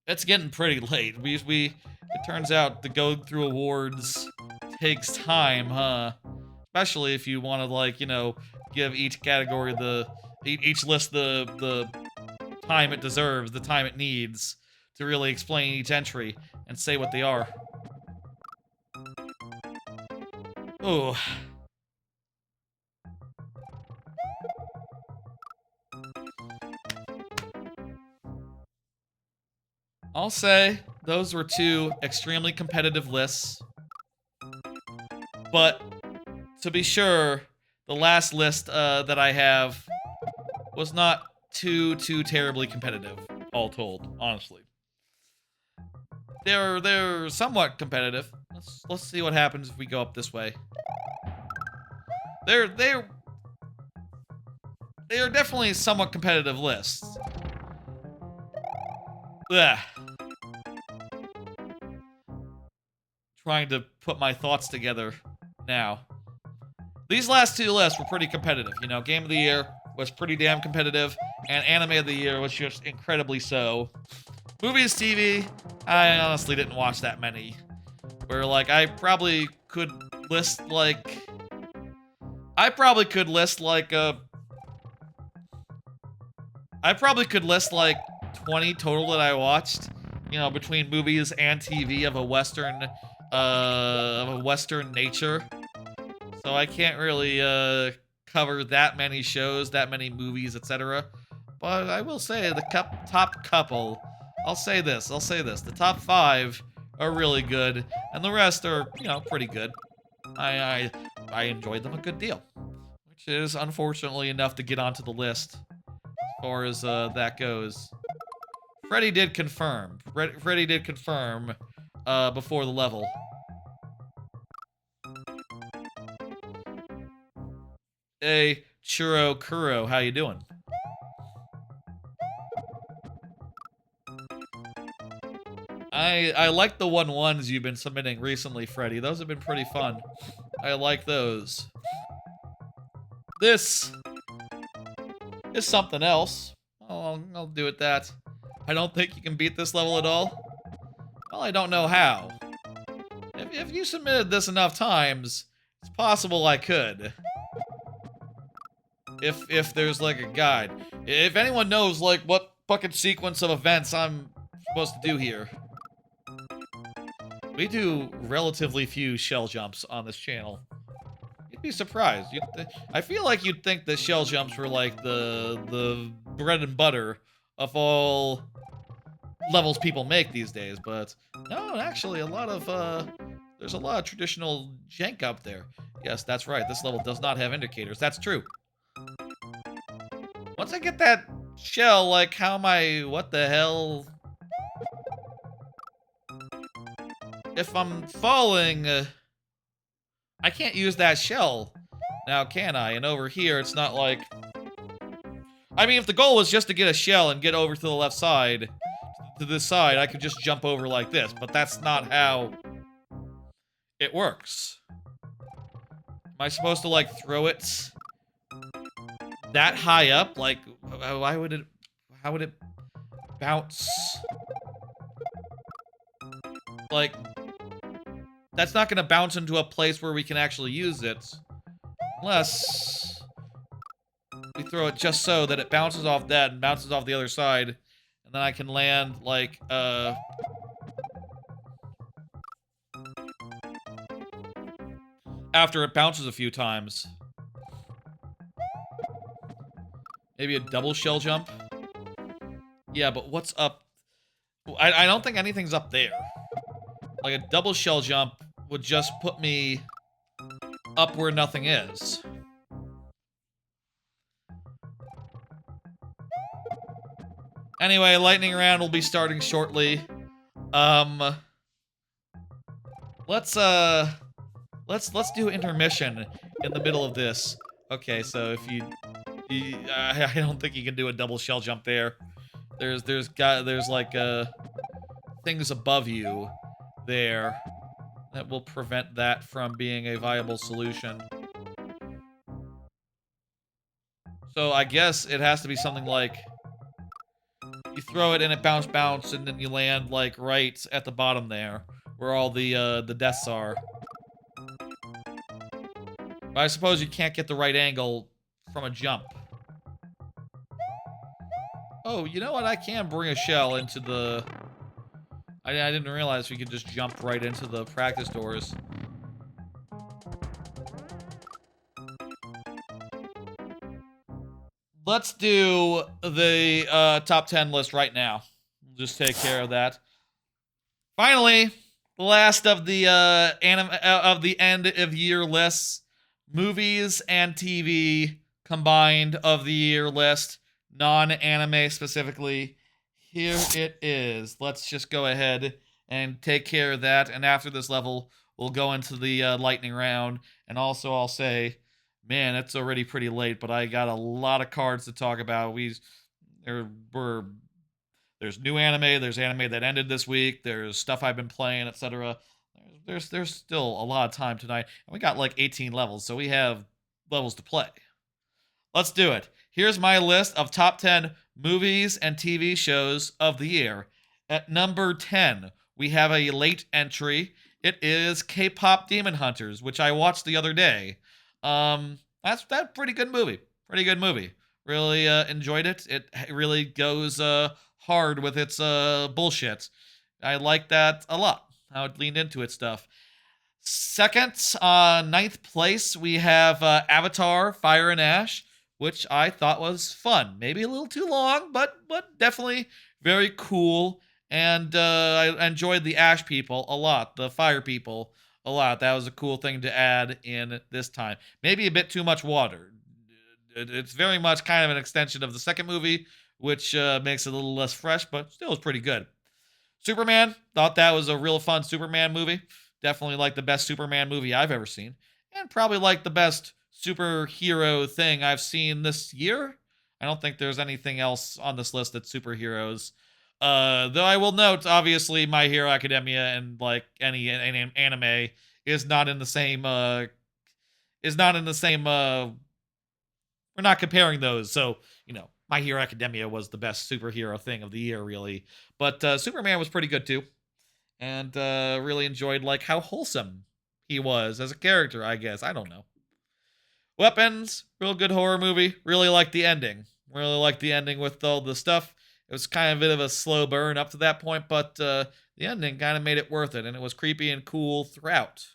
It's getting pretty late. It turns out to go through awards takes time, huh? Especially if you want to, like, you know, give each category each list the time it deserves, the time it needs to really explain each entry and say what they are. Ooh. I'll say those were two extremely competitive lists. But to be sure, the last list that I have was not too terribly competitive, all told, honestly. They're somewhat competitive. Let's see what happens if we go up this way. They are definitely somewhat competitive lists. Ugh. Trying to put my thoughts together now. These last two lists were pretty competitive. You know, Game of the Year was pretty damn competitive, and Anime of the Year was just incredibly so. Movies, TV, I honestly didn't watch that many. Where, like, I probably could list, like... 20 total that I watched, you know, between movies and TV of a Western nature. So I can't really cover that many shows, that many movies, etc. But I will say the top couple. I'll say this. The top 5 are really good, and the rest are, you know, pretty good. I enjoyed them a good deal, which is unfortunately enough to get onto the list as far as that goes. Freddy did confirm. Freddy did confirm before the level. Hey, Churro Kuro, how you doing? I like the 1-1s you've been submitting recently, Freddy. Those have been pretty fun. I like those. This is something else. I'll do it that. I don't think you can beat this level at all. Well, I don't know how. If you submitted this enough times, it's possible I could. If there's like a guide. If anyone knows like what fucking sequence of events I'm supposed to do here. We do relatively few shell jumps on this channel. You'd be surprised. I feel like you'd think that shell jumps were like the bread and butter of all levels people make these days, but no, actually there's a lot of traditional jank up there. Yes, that's right. This level does not have indicators. That's true. Once I get that shell, like, what the hell? If I'm falling, I can't use that shell now, can I? And over here, it's not like... I mean, if the goal was just to get a shell and get over to the left side, to this side, I could just jump over like this, but that's not how it works. Am I supposed to, like, throw it that high up? Like, how would it bounce? Like, that's not gonna bounce into a place where we can actually use it. Unless we throw it just so that it bounces off that and bounces off the other side. And then I can land, like, after it bounces a few times. Maybe a double shell jump? Yeah, but what's up? I don't think anything's up there. Like, a double shell jump would just put me up where nothing is. Anyway, lightning round will be starting shortly. Let's do intermission in the middle of this. Okay, so if I don't think you can do a double shell jump there. There's like things above you there that will prevent that from being a viable solution. So I guess it has to be something like you throw it and it bounce, and then you land like right at the bottom there, where all the deaths are. But I suppose you can't get the right angle from a jump. Oh, you know what? I can bring a shell into the... I didn't realize we could just jump right into the practice doors. Let's do the top 10 list right now. We'll just take care of that. Finally, the last of the end of year lists, movies and TV combined of the year list, non-anime specifically. Here it is. Let's just go ahead and take care of that. And after this level, we'll go into the lightning round. And also, I'll say, man, it's already pretty late, but I got a lot of cards to talk about. There's new anime, there's anime that ended this week, there's stuff I've been playing, etc. There's still a lot of time tonight. And we got like 18 levels, so we have levels to play. Let's do it. Here's my list of top 10 movies and TV shows of the year. At number 10, we have a late entry. It is K-pop Demon Hunters, which I watched the other day. That's pretty good movie. Pretty good movie. Really enjoyed it. It really goes hard with its bullshit. I like that a lot. How it leaned into its stuff. Second, ninth place, we have Avatar: Fire and Ash, which I thought was fun. Maybe a little too long, but definitely very cool. And I enjoyed the Ash people a lot, the Fire people a lot. That was a cool thing to add in this time. Maybe a bit too much water. It's very much kind of an extension of the second movie, which makes it a little less fresh, but still is pretty good. Superman, thought that was a real fun Superman movie. Definitely like the best Superman movie I've ever seen. And probably like the best superhero thing I've seen this year. I don't think there's anything else on this list that's superheroes. Though I will note, obviously, My Hero Academia and like any anime is not in the same. We're not comparing those, so My Hero Academia was the best superhero thing of the year, really. But Superman was pretty good too, and really enjoyed like how wholesome he was as a character. I guess I don't know. Weapons, real good horror movie. Really liked the ending. Really liked the ending with all the stuff. It was kind of a bit of a slow burn up to that point, but the ending kind of made it worth it, and it was creepy and cool throughout.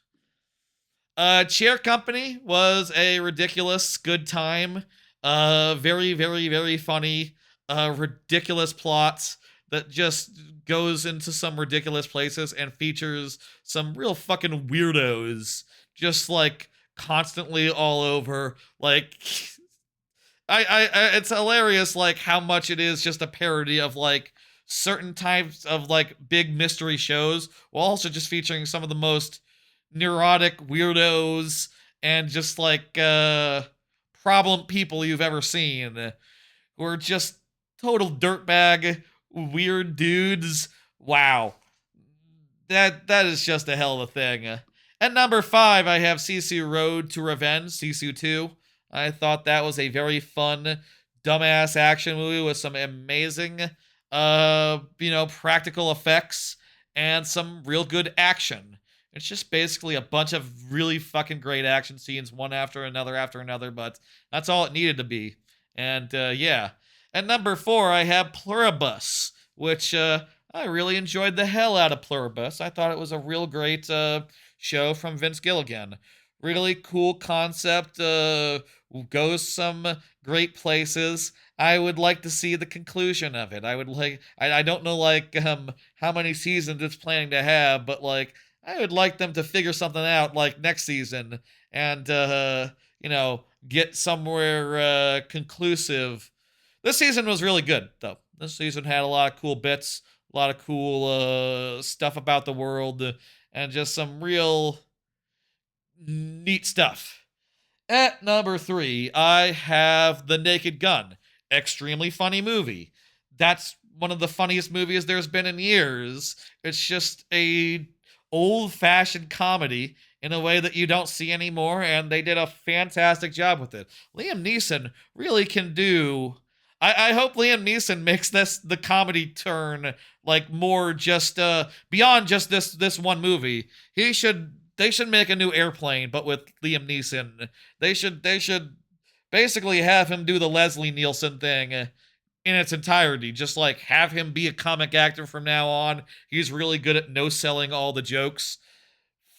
Chair Company was a ridiculous good time. Very, very, very funny. Ridiculous plots that just goes into some ridiculous places and features some real fucking weirdos just like constantly all over. Like, it's hilarious like how much it is just a parody of like certain types of like big mystery shows, while also just featuring some of the most neurotic weirdos and just like problem people you've ever seen, who are just total dirtbag weird dudes. Wow, that is just a hell of a thing. At number 5, I have Sisu Road to Revenge, Sisu 2. I thought that was a very fun, dumbass action movie with some amazing, practical effects and some real good action. It's just basically a bunch of really fucking great action scenes, one after another, but that's all it needed to be. And, yeah. At number 4, I have Pluribus, which, I really enjoyed the hell out of Pluribus. I thought it was a real great, show from Vince Gilligan. really cool concept. Goes some great places. I would like to see the conclusion of it. I would like. I don't know like how many seasons it's planning to have, but like I would like them to figure something out like next season and get somewhere conclusive. This season was really good though. This season had a lot of cool bits, a lot of cool stuff about the world, and just some real neat stuff. At number three, I have The Naked Gun. Extremely funny movie. That's one of the funniest movies there's been in years. It's just a old-fashioned comedy in a way that you don't see anymore, and they did a fantastic job with it. Liam Neeson really can do. I hope Liam Neeson makes this the comedy turn like more just beyond just this one movie. They should make a new Airplane, but with Liam Neeson. They should basically have him do the Leslie Nielsen thing in its entirety. Just like have him be a comic actor from now on. He's really good at no selling all the jokes.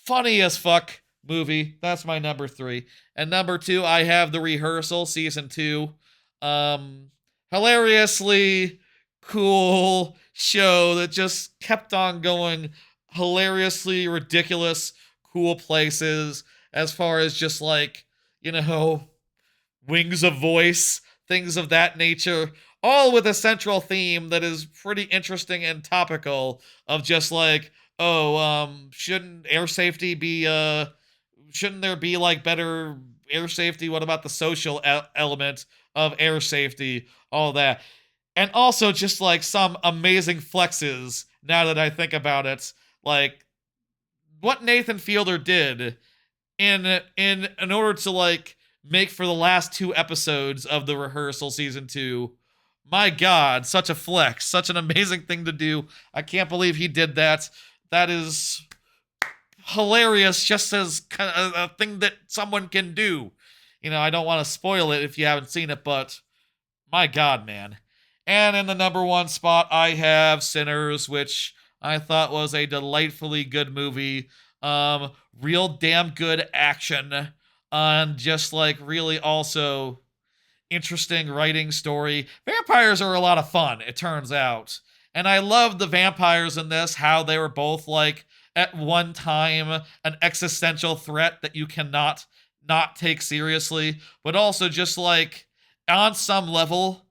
Funny as fuck movie. That's my number three. And number two, I have The Rehearsal season two. Um, Hilariously cool show that just kept on going. Hilariously ridiculous cool places as far as just like, you know, wings of voice, things of that nature, all with a central theme that is pretty interesting and topical of just like, oh, shouldn't air safety be, shouldn't there be like better air safety? What about the social element of air safety? All that. And also just like some amazing flexes now that I think about it. Like what Nathan Fielder did in order to like make for the last two episodes of The Rehearsal season two. My God, such a flex, such an amazing thing to do. I can't believe he did that. That is hilarious, just as kind of a thing that someone can do. You know, I don't want to spoil it if you haven't seen it, but my God, man. And in the number one spot, I have Sinners, which I thought was a delightfully good movie. Real damn good action. And just like really also interesting writing story. Vampires are a lot of fun, it turns out. And I love the vampires in this, how they were both like at one time an existential threat that you cannot not take seriously, but also just like on some level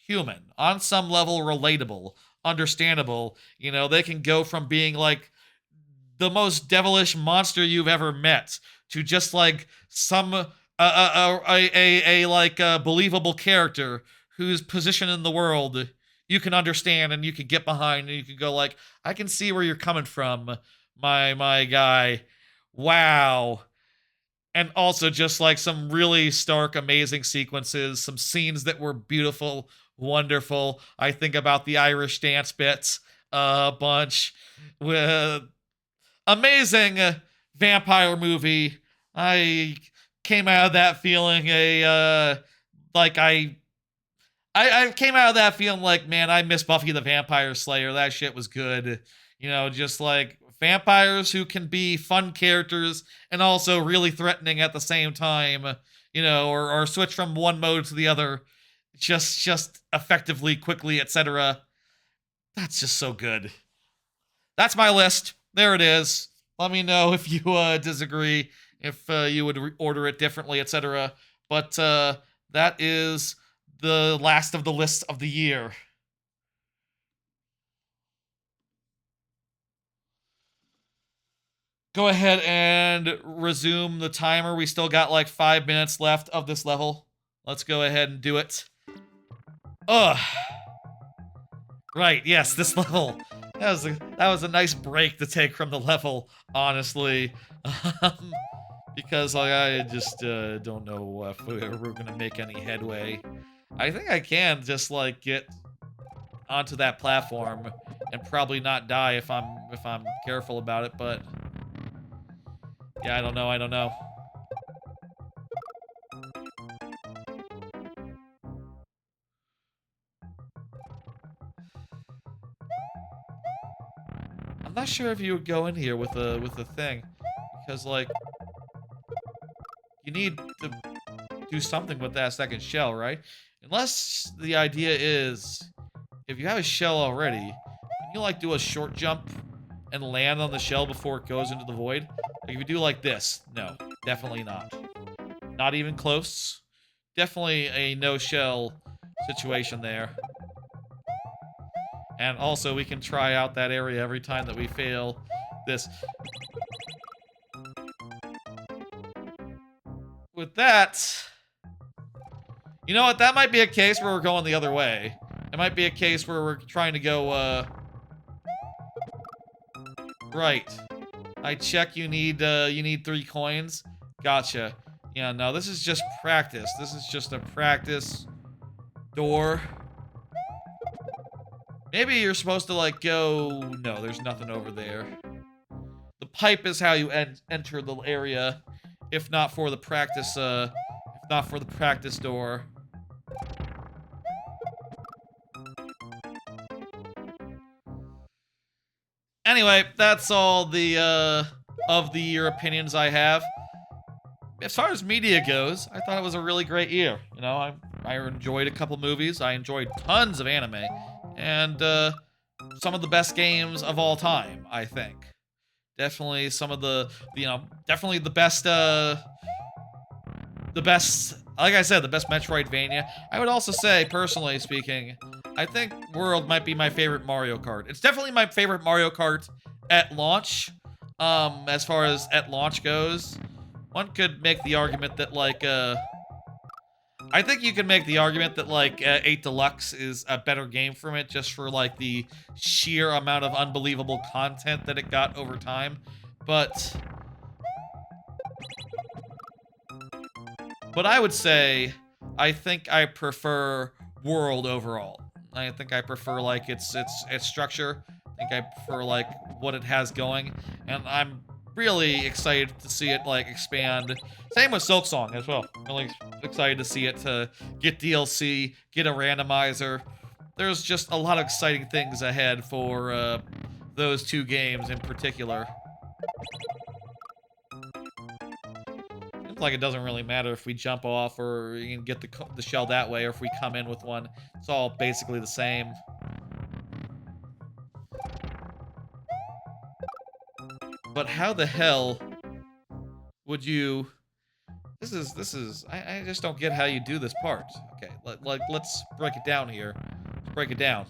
human, on some level relatable, understandable. You know, they can go from being like the most devilish monster you've ever met to just like some like a believable character whose position in the world you can understand and you can get behind and you can go like, I can see where you're coming from, my guy. Wow. And also just like some really stark, amazing sequences, some scenes that were beautiful, wonderful. I think about the Irish dance bits a bunch. With amazing vampire movie. I came out of that feeling like I came out of that feeling like, man, I miss Buffy the Vampire Slayer. That shit was good. You know, just like vampires who can be fun characters and also really threatening at the same time, you know, or switch from one mode to the other just effectively, quickly, etc. That's just so good. That's my list. There it is. Let me know if you disagree, if you would order it differently, etc. But that is the last of the list of the year. Go ahead and resume the timer. We still got like 5 minutes left of this level. Let's go ahead and do it. Ugh. Right, yes, this level. That was a nice break to take from the level, honestly. Because like, I just don't know if we're gonna make any headway. I think I can just like get onto that platform and probably not die if I'm careful about it, but yeah, I don't know. I'm not sure if you would go in here with a thing, because like you need to do something with that second shell, right? Unless the idea is, if you have a shell already, can you like do a short jump and land on the shell before it goes into the void? Like if you do like this, no, definitely not. Not even close. Definitely a no shell situation there. And also we can try out that area every time that we fail this. With that, you know what? That might be a case where we're going the other way. It might be a case where we're trying to go, right. I check you need 3 coins. Gotcha. Yeah, no, this is just practice. This is just a practice door. Maybe you're supposed to, like, go... No, there's nothing over there. The pipe is how you enter the area, if not for the practice, door. Anyway, that's all the, of the year opinions I have. As far as media goes, I thought it was a really great year. You know, I enjoyed a couple movies, I enjoyed tons of anime, and, some of the best games of all time, I think. Definitely some of the, you know, definitely the best, like I said, the best Metroidvania. I would also say, personally speaking, I think World might be my favorite Mario Kart. It's definitely my favorite Mario Kart at launch, as far as at launch goes. One could make the argument that, like, I think you can make the argument that, like, 8 Deluxe is a better game from it just for, like, the sheer amount of unbelievable content that it got over time. But I would say, I think I prefer World overall. I think I prefer, like, its structure. I think I prefer, like, what it has going. And I'm really excited to see it, like, expand. Same with Silksong as well. Really excited to see it get DLC, get a randomizer. There's just a lot of exciting things ahead for those 2 games in particular. Seems like it doesn't really matter if we jump off or you can get the shell that way, or if we come in with one. It's all basically the same. But how the hell would you... This is... I just don't get how you do this part. Okay, let's break it down here. Let's break it down.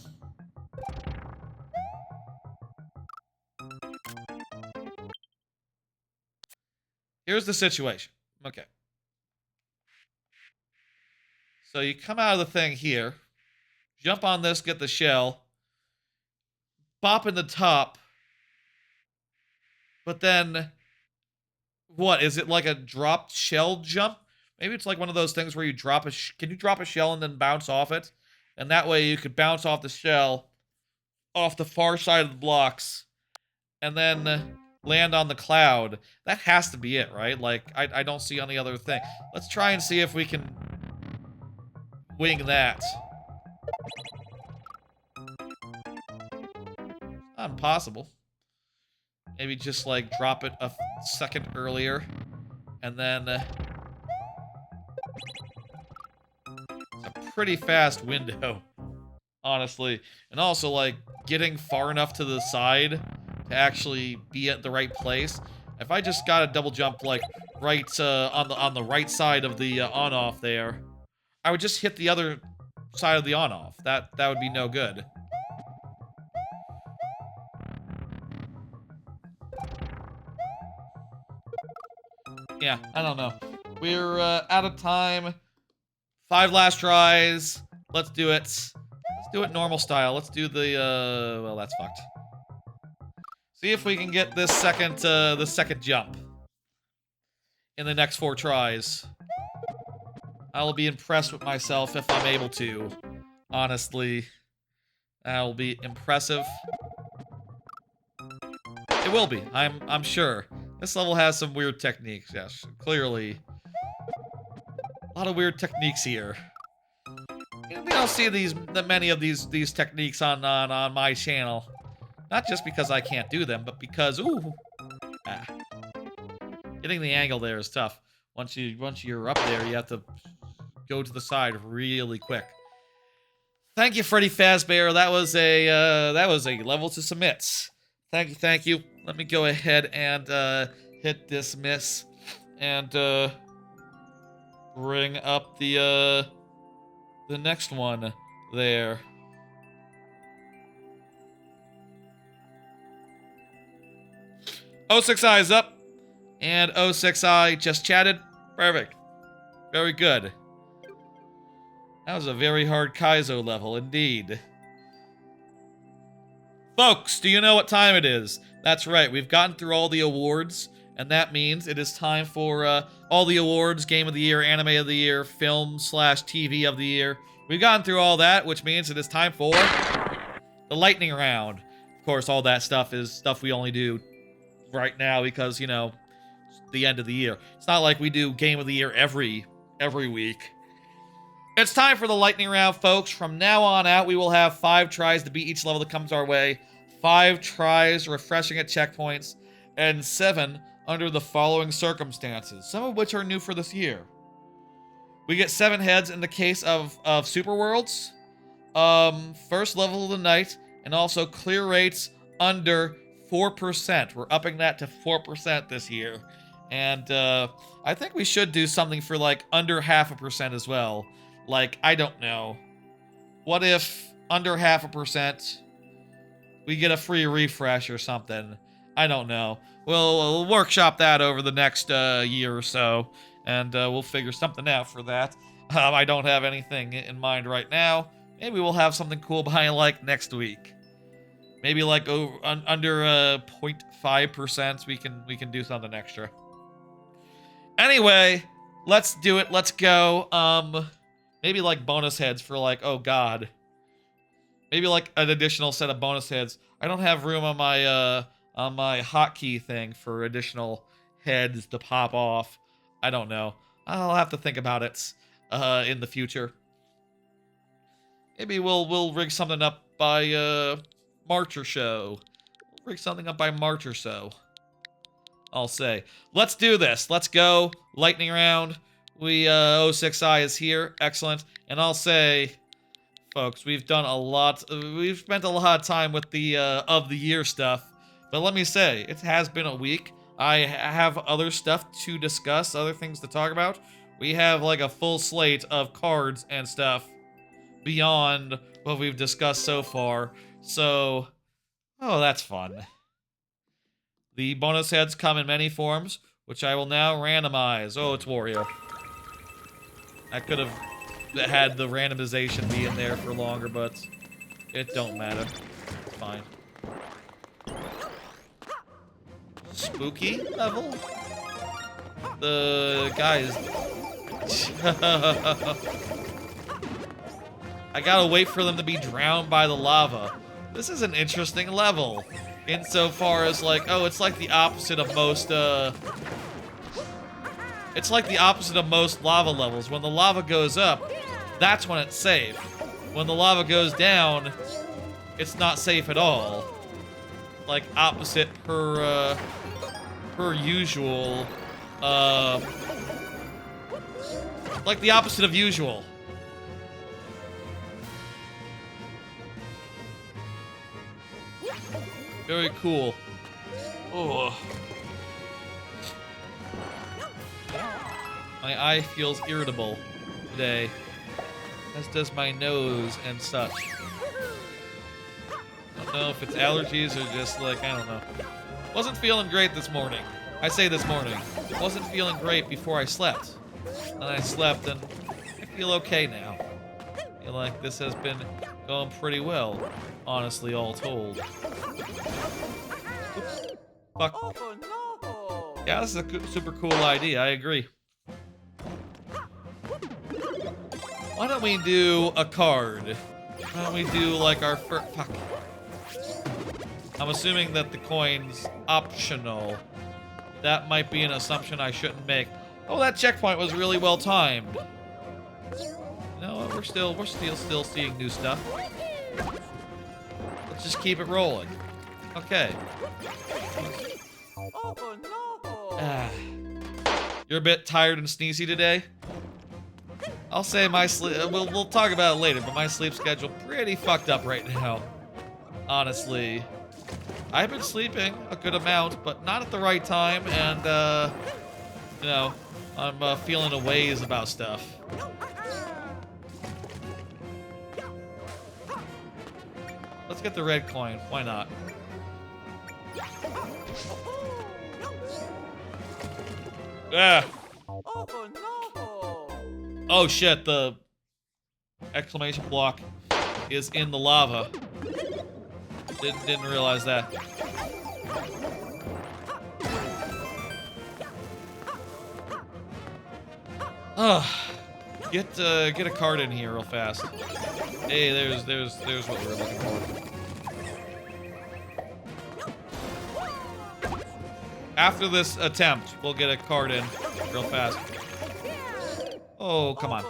Here's the situation. Okay. So you come out of the thing here, jump on this, get the shell, bop in the top, but then, what, is it like a dropped shell jump? Maybe it's like one of those things where you drop can you drop a shell and then bounce off it? And that way you could bounce off the shell, off the far side of the blocks, and then land on the cloud. That has to be it, right? Like, I don't see any other thing. Let's try and see if we can wing that. Not impossible. Maybe just, like, drop it a second earlier, and then... it's a pretty fast window, honestly. And also, like, getting far enough to the side to actually be at the right place. If I just got a double jump, like, right, on the right side of the on-off there, I would just hit the other side of the on-off. That would be no good. Yeah, I don't know. We're out of time. 5 last tries. Let's do it. Let's do it normal style. Let's do the, well, that's fucked. See if we can get this second jump in the next 4 tries. I will be impressed with myself if I'm able to. Honestly, that will be impressive. It will be. I'm sure. This level has some weird techniques. Yes, clearly, a lot of weird techniques here. We don't see many of these techniques on my channel. Not just because I can't do them, but because, ooh, getting the angle there is tough. Once you're up there, you have to go to the side really quick. Thank you, Freddy Fazbear. That was a level to submit. Thank you. Let me go ahead and hit dismiss and bring up the next one there. O6I is up, and O6I just chatted. Perfect. Very good. That was a very hard Kaizo level, indeed. Folks, do you know what time it is? That's right, we've gotten through all the awards, and that means it is time for all the awards, Game of the Year, Anime of the Year, Film/TV of the Year. We've gotten through all that, which means it is time for the lightning round. Of course, all that stuff is stuff we only do right now because, you know, it's the end of the year. It's not like we do Game of the Year every week. It's time for the lightning round, folks. From now on out, we will have 5 tries to beat each level that comes our way, 5 tries refreshing at checkpoints, and 7 under the following circumstances, some of which are new for this year. We get 7 heads in the case of Super Worlds, first level of the night, and also clear rates under 4%. We're upping that to 4% this year. And I think we should do something for like under 0.5% as well. Like, I don't know. What if under 0.5% we get a free refresh or something? I don't know. We'll workshop that over the next year or so, and we'll figure something out for that. I don't have anything in mind right now. Maybe we'll have something cool by like next week. Maybe like under 0.5% we can do something extra. Anyway, let's do it. Let's go. Maybe like bonus heads for like, oh god. Maybe like an additional set of bonus heads. I don't have room on my hotkey thing for additional heads to pop off. I don't know. I'll have to think about it in the future. Maybe we'll rig something up by March or so. Rig something up by March or so. I'll say. Let's do this. Let's go. Lightning round. O6I is here. Excellent. And I'll say, folks, we've done a lot. We've spent a lot of time with the of the year stuff. But let me say, it has been a week. I have other stuff to discuss, other things to talk about. We have like a full slate of cards and stuff beyond what we've discussed so far. So, oh, that's fun. The bonus heads come in many forms, which I will now randomize. Oh, it's Wario. I could have had the randomization be in there for longer, but it don't matter. It's fine. Spooky level? The guy is... I gotta wait for them to be drowned by the lava. This is an interesting level. Insofar as like, oh, it's like the opposite of most, it's like the opposite of most lava levels. When the lava goes up, that's when it's safe. When the lava goes down, it's not safe at all. Like opposite per usual. Like the opposite of usual. Very cool. Oh. My eye feels irritable today, as does my nose and such. I don't know if it's allergies or just like, I don't know. Wasn't feeling great this morning. I say this morning. Wasn't feeling great before I slept. And I slept and I feel okay now. I feel like this has been going pretty well, honestly, all told. Oops. Fuck. Oh no! Yeah, this is a super cool idea. I agree. Why don't we do a card? Why don't we do like our first... Fuck. I'm assuming that the coin's optional. That might be an assumption I shouldn't make. Oh, that checkpoint was really well timed. You know what? We're still seeing new stuff. Let's just keep it rolling. Okay. Oh no! Ah. You're a bit tired and sneezy today? I'll say my sleep, we'll talk about it later, but my sleep schedule pretty fucked up right now. Honestly. I've been sleeping a good amount, but not at the right time, and, you know, I'm feeling a ways about stuff. Let's get the red coin. Why not? Ah! Oh no! Oh shit, the exclamation block is in the lava. Didn't realize that. Ugh. Get a card in here real fast. Hey, there's what we're looking for. After this attempt, we'll get a card in real fast. Oh, come on.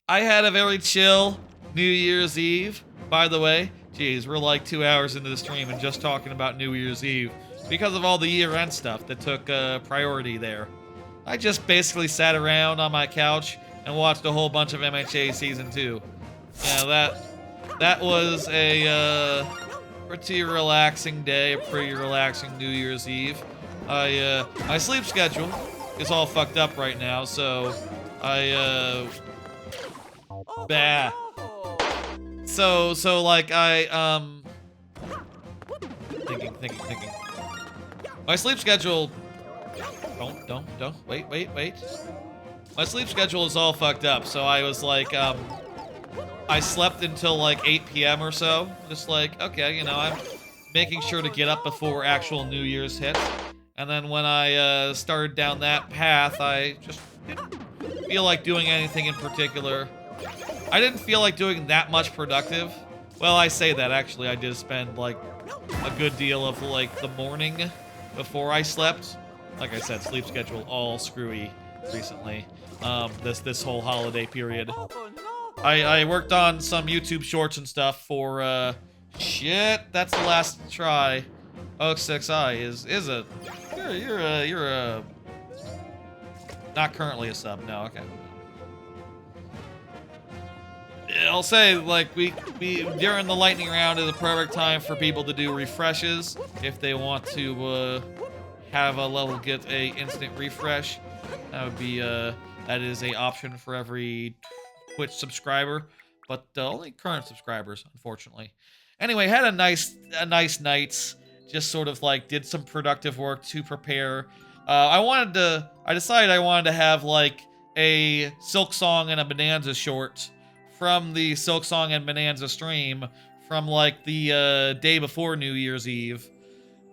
I had a very chill New Year's Eve, by the way. Jeez, we're like 2 hours into the stream and just talking about New Year's Eve because of all the year-end stuff that took priority there. I just basically sat around on my couch and watched a whole bunch of MHA Season 2. Yeah, that was a pretty relaxing day, a pretty relaxing New Year's Eve. My sleep schedule is all fucked up right now, so bah. So like thinking. My sleep schedule. Don't. Wait. My sleep schedule is all fucked up, so I was like, I slept until like 8 p.m. or so. Just like, okay, you know, I'm making sure to get up before actual New Year's hits. And then when I started down that path, I just didn't feel like doing anything in particular. I didn't feel like doing that much productive. Well, I say that, actually. I did spend, like, a good deal of, like, the morning before I slept. Like I said, sleep schedule all screwy recently. This whole holiday period. I worked on some YouTube shorts and stuff for, shit, that's the last try. OX6I is a... You're a... Not currently a sub, no, okay. I'll say, like, we during the lightning round is a perfect time for people to do refreshes if they want to have a level get a instant refresh. That would be that is a option for every Twitch subscriber, but only current subscribers, unfortunately. Anyway, had a nice night. Just sort of like did some productive work to prepare. I decided I wanted to have like a Silk Song and a Bonanza short from the Silk Song and Bonanza stream from like the day before New Year's Eve.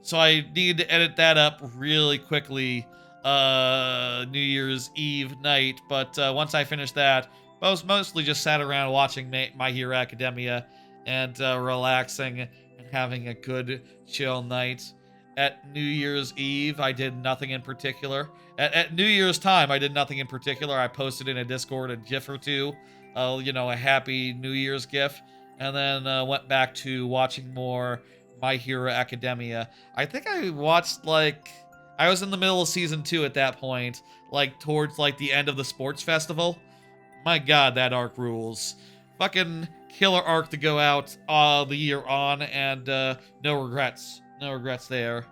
So I needed to edit that up really quickly New Year's Eve night. But once I finished that, I was mostly just sat around watching My Hero Academia and relaxing and having a good chill night. At New Year's Eve, I did nothing in particular. At New Year's time, I did nothing in particular. I posted in a Discord a GIF or two. You know, a happy New Year's GIF, and then went back to watching more My Hero Academia. I think I watched, like, I was in the middle of Season 2 at that point, like, towards, like, the end of the sports festival. My god, that arc rules. Fucking killer arc to go out the year on, and no regrets. No regrets there.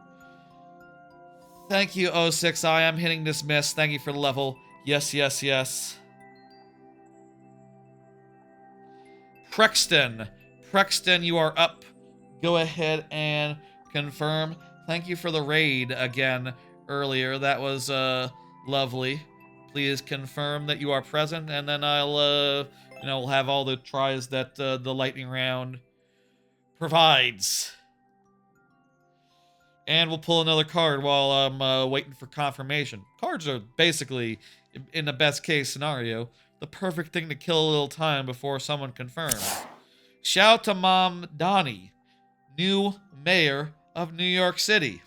Thank you, 06I. I'm hitting dismiss. Thank you for the level. Yes. Prexton, you are up. Go ahead and confirm. Thank you for the raid again earlier. That was lovely. Please confirm that you are present, and then I'll you know, have all the tries that the lightning round provides. And we'll pull another card while I'm waiting for confirmation. Cards are basically, in the best case scenario, the perfect thing to kill a little time before someone confirms. Shout to Mom Donnie, new mayor of New York City.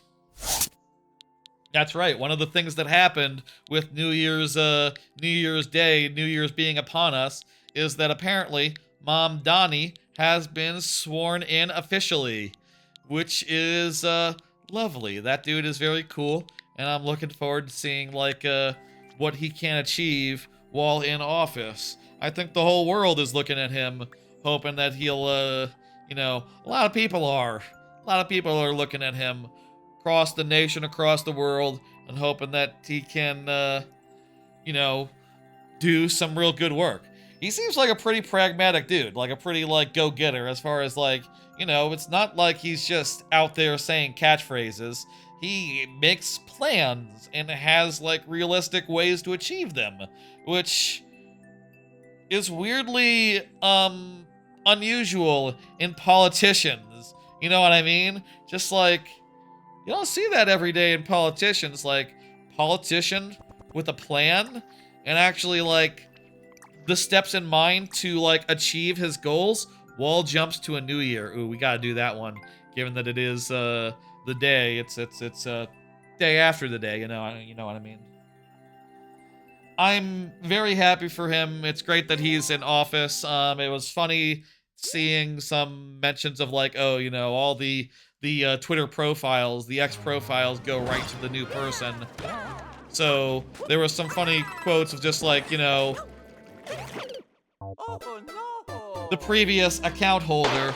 That's right. One of the things that happened with New Year's Day, New Year's being upon us, is that apparently Mom Donnie has been sworn in officially, which is lovely. That dude is very cool, and I'm looking forward to seeing like what he can achieve while in office. I think the whole world is looking at him, hoping that he'll, you know, a lot of people are. A lot of people are looking at him across the nation, across the world, and hoping that he can, you know, do some real good work. He seems like a pretty pragmatic dude, like a pretty like go-getter as far as like, you know, it's not like he's just out there saying catchphrases. He makes plans and has like realistic ways to achieve them, which is weirdly unusual in politicians. You know what I mean? Just like you don't see that every day in politicians, like politician with a plan and actually like the steps in mind to like achieve his goals. Wall jumps to a new year. Ooh, we gotta do that one, given that it is the day. It's day after the day. You know what I mean. I'm very happy for him. It's great that he's in office. It was funny seeing some mentions of like, oh, you know, all the Twitter profiles, the X profiles go right to the new person. So there was some funny quotes of just like, you know, Oh no! the previous account holder,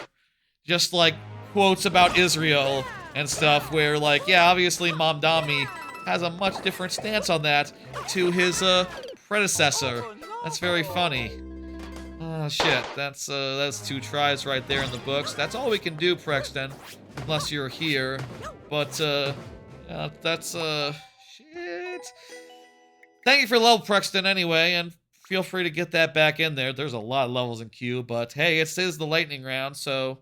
just like quotes about Israel and stuff where like, yeah, obviously Mamdami has a much different stance on that to his predecessor. That's very funny. Oh shit, that's 2 tries right there in the books. That's all we can do, Prexton, unless you're here. But yeah, that's shit. Thank you for level, Prexton, anyway, and feel free to get that back in there. There's a lot of levels in queue, but hey, it is the lightning round, so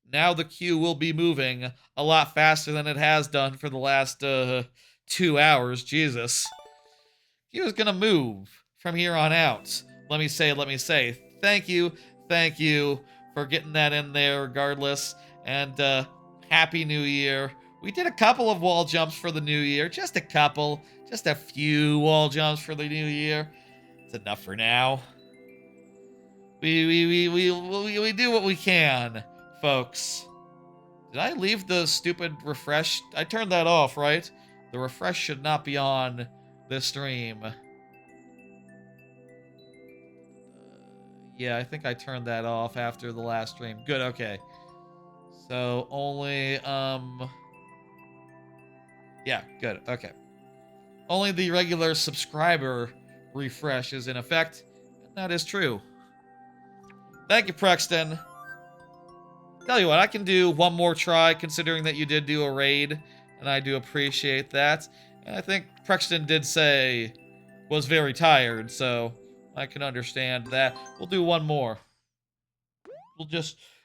now the queue will be moving a lot faster than it has done for the last 2 hours. Jesus. Queue is gonna move from here on out. Let me say, thank you for getting that in there regardless, and Happy New Year. We did a couple of wall jumps for the new year, just a couple, just a few wall jumps for the new year. It's enough for now. We do what we can, folks. Did I leave the stupid refresh? I turned that off, right? The refresh should not be on this stream. Yeah, I think I turned that off after the last stream. Good, okay. So only, yeah, good, okay. Only the regular subscriber refresh is in effect, and that is true. Thank you, Prexton. Tell you what, I can do one more try, considering that you did do a raid, and I do appreciate that. And I think Prexton did say was very tired, so I can understand that. We'll do one more.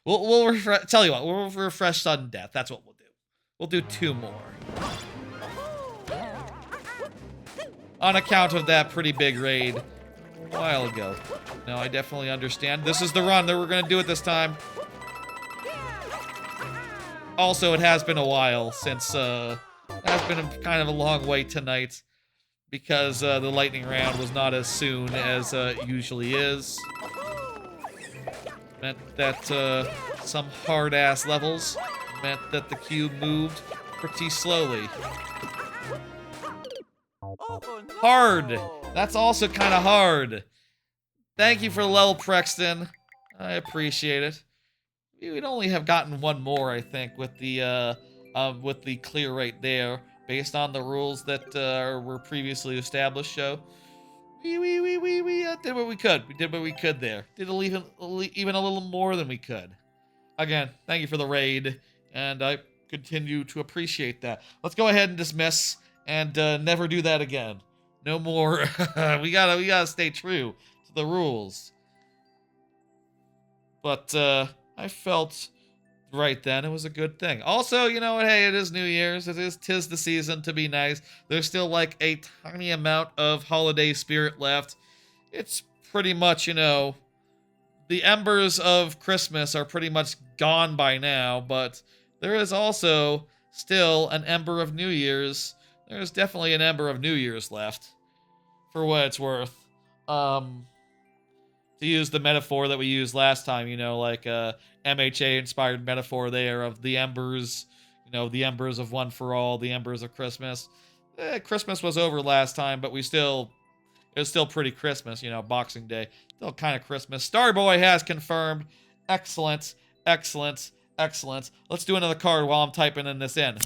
We'll refresh. Tell you what, we'll refresh sudden death. That's what we'll do. We'll do 2 more. On account of that pretty big raid a while ago. No, I definitely understand. This is the run that we're gonna do it this time. Also, it has been a while since, it has been kind of a long wait tonight because the lightning round was not as soon as it usually is. Meant that some hard-ass levels meant that the cube moved pretty slowly. Hard! That's also kind of hard. Thank you for the level, Prexton. I appreciate it. We'd only have gotten one more, I think, with the clear rate there, based on the rules that were previously established. So we did what we could. We did what we could there. Did even a little more than we could. Again, thank you for the raid, and I continue to appreciate that. Let's go ahead and dismiss and never do that again. No more. we gotta stay true to the rules. But I felt right then it was a good thing. Also, you know what? Hey, it is New Year's. Tis the season to be nice. There's still like a tiny amount of holiday spirit left. It's pretty much, you know, the embers of Christmas are pretty much gone by now, but there is also still an ember of New Year's. There's definitely an ember of New Year's left, for what it's worth. To use the metaphor that we used last time, you know, like MHA-inspired metaphor there of the embers, you know, the embers of One for All, the embers of Christmas. Christmas was over last time, but it was still pretty Christmas, you know, Boxing Day. Still kind of Christmas. Starboy has confirmed. Excellent, excellent, excellent. Let's do another card while I'm typing in this in.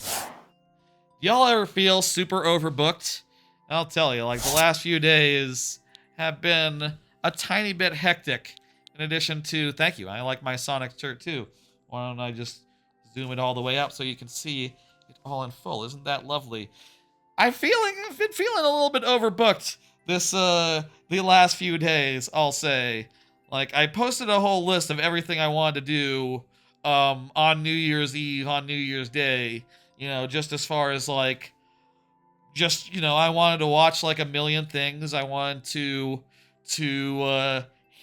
Y'all ever feel super overbooked? I'll tell you, like, the last few days have been a tiny bit hectic. In addition to, thank you, I like my Sonic shirt too. Why don't I just zoom it all the way up so you can see it all in full? Isn't that lovely? I've been feeling a little bit overbooked this the last few days, I'll say. Like, I posted a whole list of everything I wanted to do on New Year's Eve, on New Year's Day, you know, just as far as like just, you know, I wanted to watch like a million things. I wanted to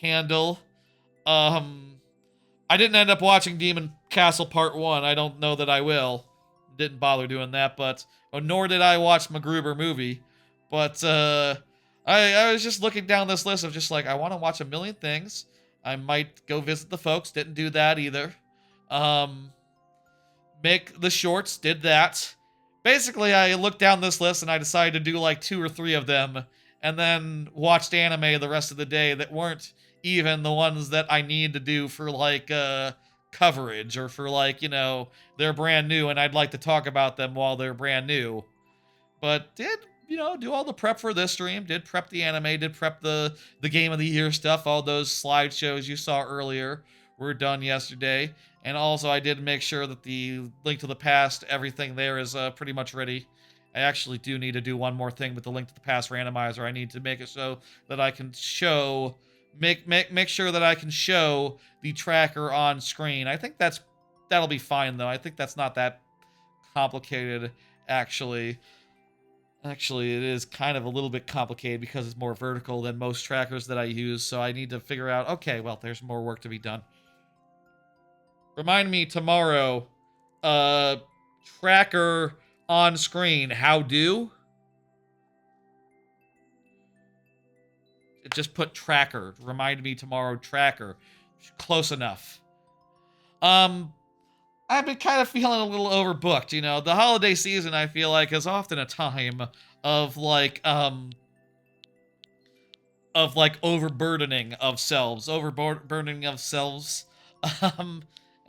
handle I didn't end up watching Demon Castle Part 1. I don't know that I will. Didn't bother doing that, but nor did I watch MacGruber movie. But I was just looking down this list of just like, I want to watch a million things. I might go visit the folks. Didn't do that either. Make the shorts. Did that. Basically, I looked down this list and I decided to do like 2 or 3 of them, and then watched anime the rest of the day that weren't even the ones that I need to do for like coverage, or for like, you know, they're brand new and I'd like to talk about them while they're brand new. But did, you know, do all the prep for this stream, did prep the anime, did prep the game of the year stuff. All those slideshows you saw earlier were done yesterday. And also I did make sure that the Link to the Past, everything there is pretty much ready. I actually do need to do one more thing with the Link to the Past randomizer. I need to make it so that I can show, make sure that I can show the tracker on screen. I think that'll be fine though. I think that's not that complicated, actually. Actually, it is kind of a little bit complicated because it's more vertical than most trackers that I use. So I need to figure out, okay, well, there's more work to be done. Remind me tomorrow, tracker on screen, how do? Just put tracker. Remind me tomorrow, tracker. Close enough. I've been kind of feeling a little overbooked, you know. The holiday season, I feel like, is often a time of like overburdening of selves.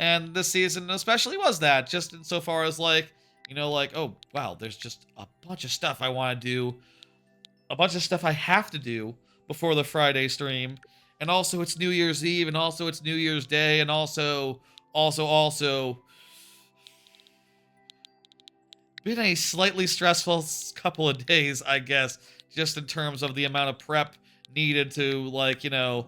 And this season especially was that, just insofar as like, you know, like, oh, wow, there's just a bunch of stuff I want to do. A bunch of stuff I have to do before the Friday stream. And also it's New Year's Eve, and also it's New Year's Day, and also been a slightly stressful couple of days, I guess, just in terms of the amount of prep needed to, like, you know,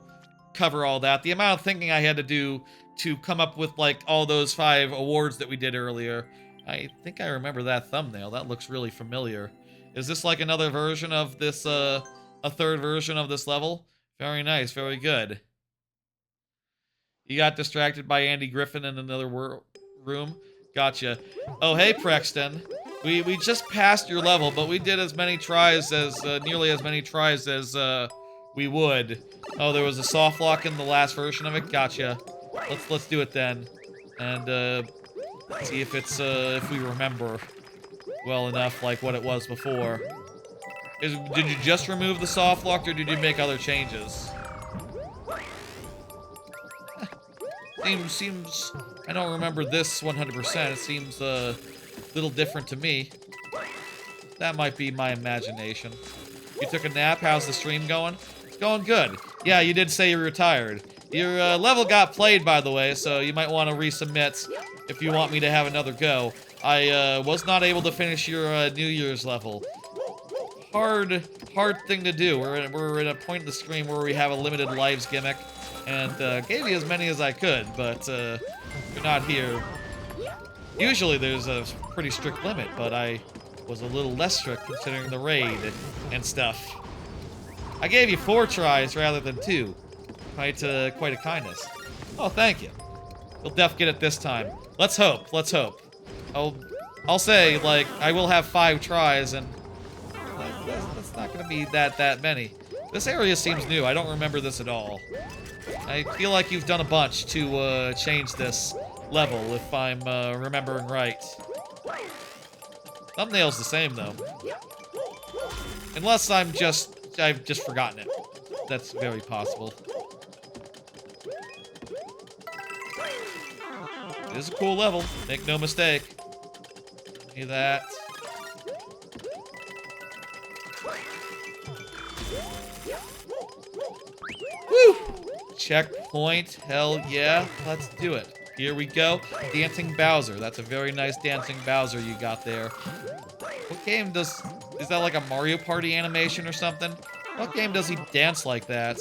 cover all that. The amount of thinking I had to do to come up with, like, all those 5 awards that we did earlier. I think I remember that thumbnail. That looks really familiar. Is this like another version of this, a third version of this level? Very nice, very good. You got distracted by Andy Griffin in another room? Gotcha. Oh, hey, Prexton. We just passed your level, but we did as many tries as, nearly as many tries as, we would. Oh, there was a soft lock in the last version of it? Gotcha. Let's do it then. And, see if it's, if we remember well enough, like what it was before. Did you just remove the soft lock, or did you make other changes? Seems, I don't remember this 100%. It seems a little different to me. That might be my imagination. You took a nap? How's the stream going? It's going good. Yeah, you did say you were retired. Your level got played, by the way, so you might want to resubmit if you want me to have another go. I was not able to finish your New Year's level. Hard thing to do. We're at a point in the stream where we have a limited lives gimmick, and gave you as many as I could, but you're not here. Usually there's a pretty strict limit, but I was a little less strict considering the raid and stuff. I gave you 4 tries rather than 2. Quite a kindness. Oh, thank you. You'll def get it this time. Let's hope. Let's hope. I'll say, like, I will have 5 tries, and that's not gonna be that many. This area seems new. I don't remember this at all. I feel like you've done a bunch to change this level, if I'm remembering right. Thumbnail's the same, though. Unless I've just forgotten it. That's very possible. It is a cool level, make no mistake. See that. Woo! Checkpoint, hell yeah, let's do it. Here we go, Dancing Bowser. That's a very nice Dancing Bowser you got there. What game is that like a Mario Party animation or something? What game does he dance like that?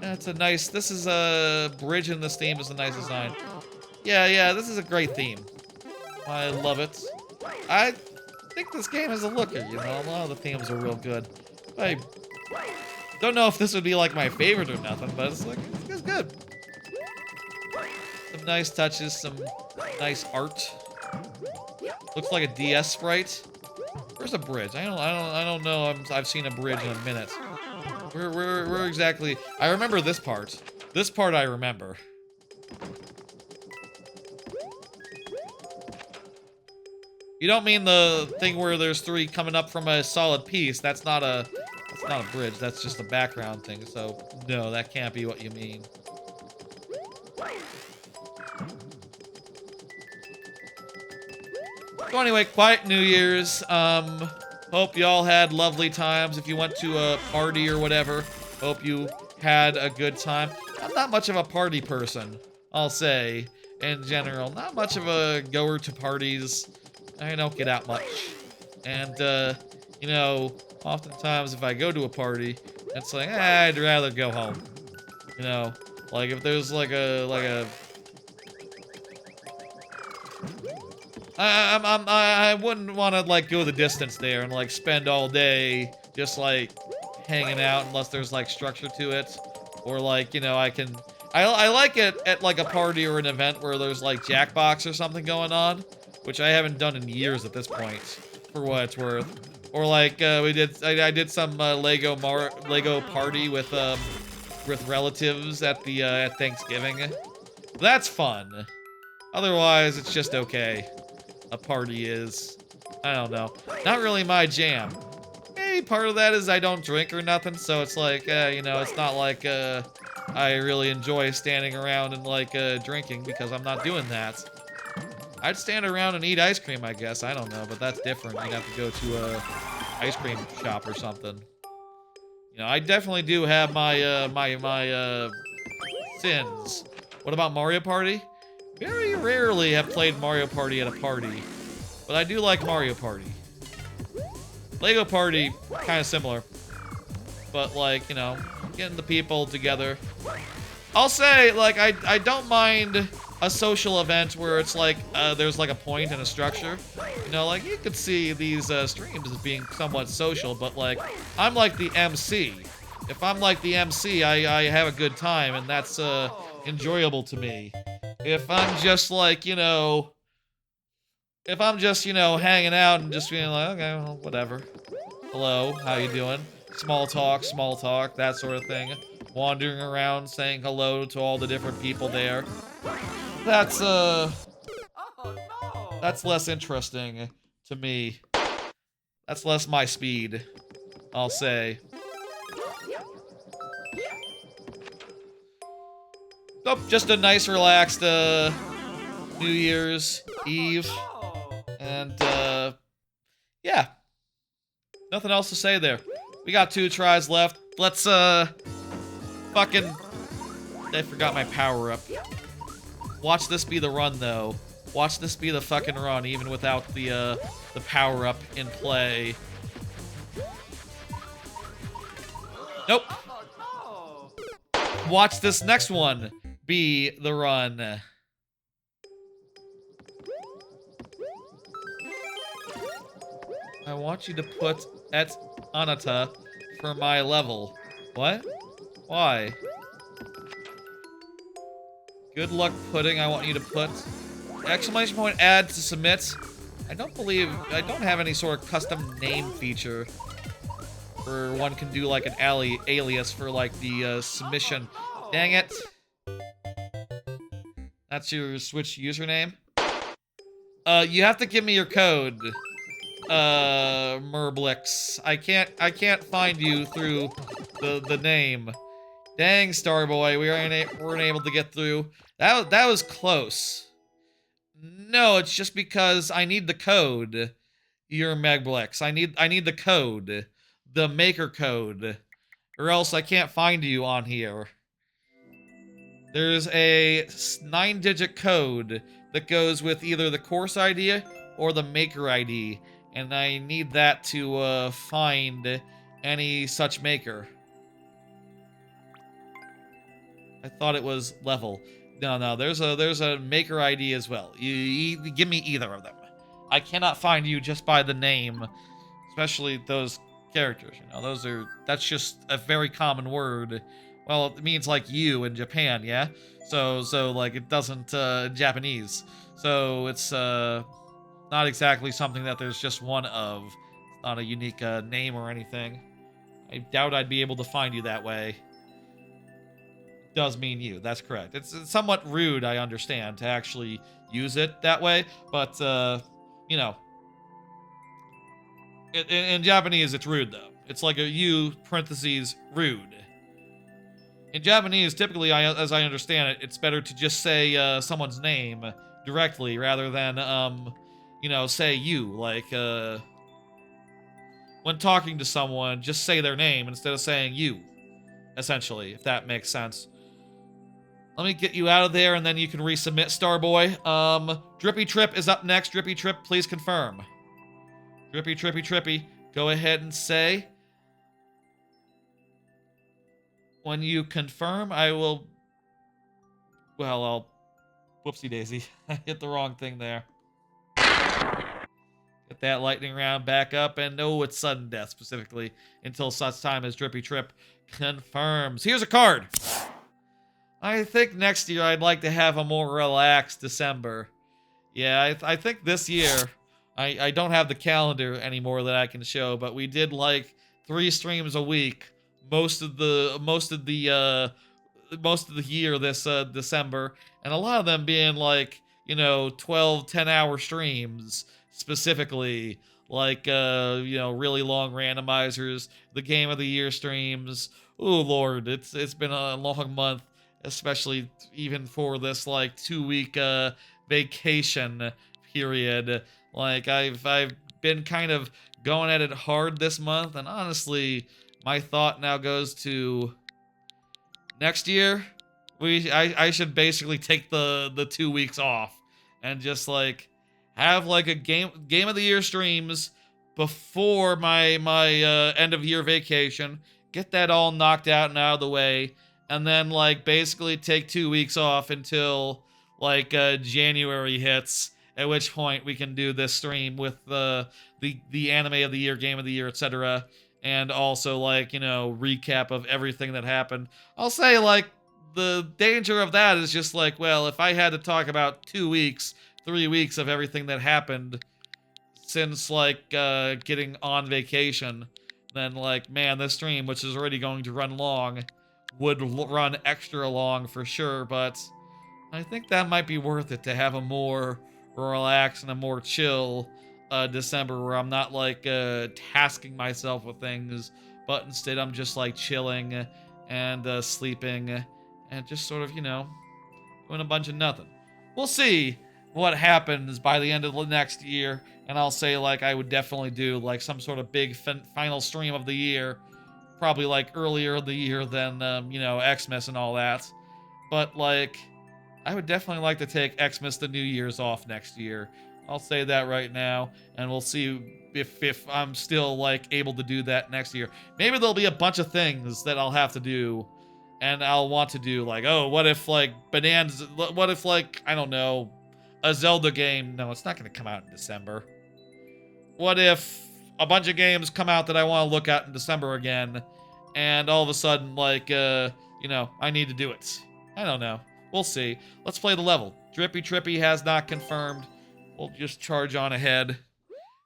That's a nice, this is a bridge in this theme is a nice design. Yeah, this is a great theme. I love it. I think this game is a looker, you know, a lot of the themes are real good. I don't know if this would be like my favorite or nothing, but it's like, it's good. Some nice touches, some nice art. Looks like a DS sprite. Where's a bridge? I don't know. I've seen a bridge in a minute. Where exactly? I remember this part. This part I remember. You don't mean the thing where there's 3 coming up from a solid piece? That's not a bridge. That's just a background thing. So no, that can't be what you mean. So anyway, quiet New Year's. Hope y'all had lovely times. If you went to a party or whatever, hope you had a good time. I'm not much of a party person, I'll say, in general. Not much of a goer to parties. I don't get out much. And, you know, oftentimes if I go to a party, it's like, I'd rather go home. You know, like if there's like a I wouldn't want to like go the distance there and like spend all day just like hanging out unless there's like structure to it, or like, you know, I like it at like a party or an event where there's like Jackbox or something going on, which I haven't done in years at this point, for what it's worth. Or like I did some Lego party with relatives at the at Thanksgiving. That's fun. Otherwise, it's just okay. A party is, I don't know, not really my jam. Maybe part of that is I don't drink or nothing, so it's like, you know, it's not like I really enjoy standing around and like drinking, because I'm not doing that. I'd stand around and eat ice cream, I guess. I don't know, but that's different. You'd have to go to a ice cream shop or something. You know, I definitely do have my my sins. What about Mario Party? Very rarely have played Mario Party at a party, but I do like Mario Party. Lego Party, kind of similar, but like, you know, getting the people together. I'll say, like, I don't mind a social event where it's like, there's like a point and a structure. You know, like, you could see these streams as being somewhat social, but like, I'm like the MC. If I'm like the MC, I have a good time, and that's enjoyable to me. If I'm just like, you know, if I'm just, you know, hanging out and just being like, okay, well, whatever. Hello, how you doing? Small talk, that sort of thing. Wandering around saying hello to all the different people there. That's less interesting to me. That's less my speed, I'll say. Oh, just a nice, relaxed, New Year's Eve. And, yeah. Nothing else to say there. We got 2 tries left. Let's, fucking... I forgot my power-up. Watch this be the run, though. Watch this be the fucking run, even without the power-up in play. Nope. Watch this next one be the run. I want you to put et Anata for my level. What? Why? Good luck pudding. I want you to put exclamation point add to submit. I don't have any sort of custom name feature where one can do like an alias for like the submission. Dang it. That's your Switch username? You have to give me your code. Merblix. I can't find you through the name. Dang, Starboy, we weren't able to get through. That was close. No, it's just because I need the code. You're Megblex. I need the code. The maker code. Or else I can't find you on here. There's a 9-digit code that goes with either the course ID or the maker ID. And I need that to find any such maker. I thought it was level. No, there's a maker ID as well. You give me either of them. I cannot find you just by the name, especially those characters. You know, that's just a very common word. Well, it means like you in Japan, yeah. So like it doesn't in Japanese. So it's not exactly something that there's just one of. It's not a unique name or anything. I doubt I'd be able to find you that way. Does mean you. That's correct. It's somewhat rude, I understand, to actually use it that way, but you know, in Japanese it's rude though. It's like a you parentheses rude. In Japanese, typically, as I understand it, it's better to just say someone's name directly rather than you know, say you. Like when talking to someone, just say their name instead of saying you. Essentially, if that makes sense. Let me get you out of there, and then you can resubmit, Starboy. Drippy Trip is up next. Drippy Trip, please confirm. Drippy, Trippy, Trippy, go ahead and say. When you confirm, I will... Well, I'll... Whoopsie daisy. I hit the wrong thing there. Get that lightning round back up, and no, it's sudden death, specifically, until such time as Drippy Trip confirms. Here's a card! I think next year I'd like to have a more relaxed December. Yeah, I think this year I don't have the calendar anymore that I can show, but we did like 3 streams a week most of the year this December, and a lot of them being like, you know, 12 10-hour streams specifically, like you know, really long randomizers, the game of the year streams. Oh lord, it's been a long month. Especially even for this like 2-week vacation period. Like I've been kind of going at it hard this month, and honestly, my thought now goes to next year. I should basically take the 2 weeks off and just like have like a game of the year streams before my end of year vacation. Get that all knocked out and out of the way. And then, like, basically take 2 weeks off until, like, January hits, at which point we can do this stream with the anime of the year, game of the year, etc. And also, like, you know, recap of everything that happened. I'll say, like, the danger of that is just like, well, if I had to talk about 2 weeks, 3 weeks of everything that happened since, like, getting on vacation, then, like, man, this stream, which is already going to run long, would run extra long for sure, but I think that might be worth it to have a more relaxed and a more chill December where I'm not like tasking myself with things, but instead I'm just like chilling and sleeping and just sort of, you know, doing a bunch of nothing. We'll see what happens by the end of the next year, and I'll say like I would definitely do like some sort of big final stream of the year. Probably like earlier in the year than, you know, Xmas and all that. But like, I would definitely like to take Xmas to New Year's off next year. I'll say that right now, and we'll see if I'm still like able to do that next year. Maybe there'll be a bunch of things that I'll have to do, and I'll want to do like, oh, what if like Bonanza, what if like, I don't know, a Zelda game? No, it's not going to come out in December. What if a bunch of games come out that I want to look at in December again, and all of a sudden, like, you know, I need to do it. I don't know. We'll see. Let's play the level. Drippy Trippy has not confirmed. We'll just charge on ahead.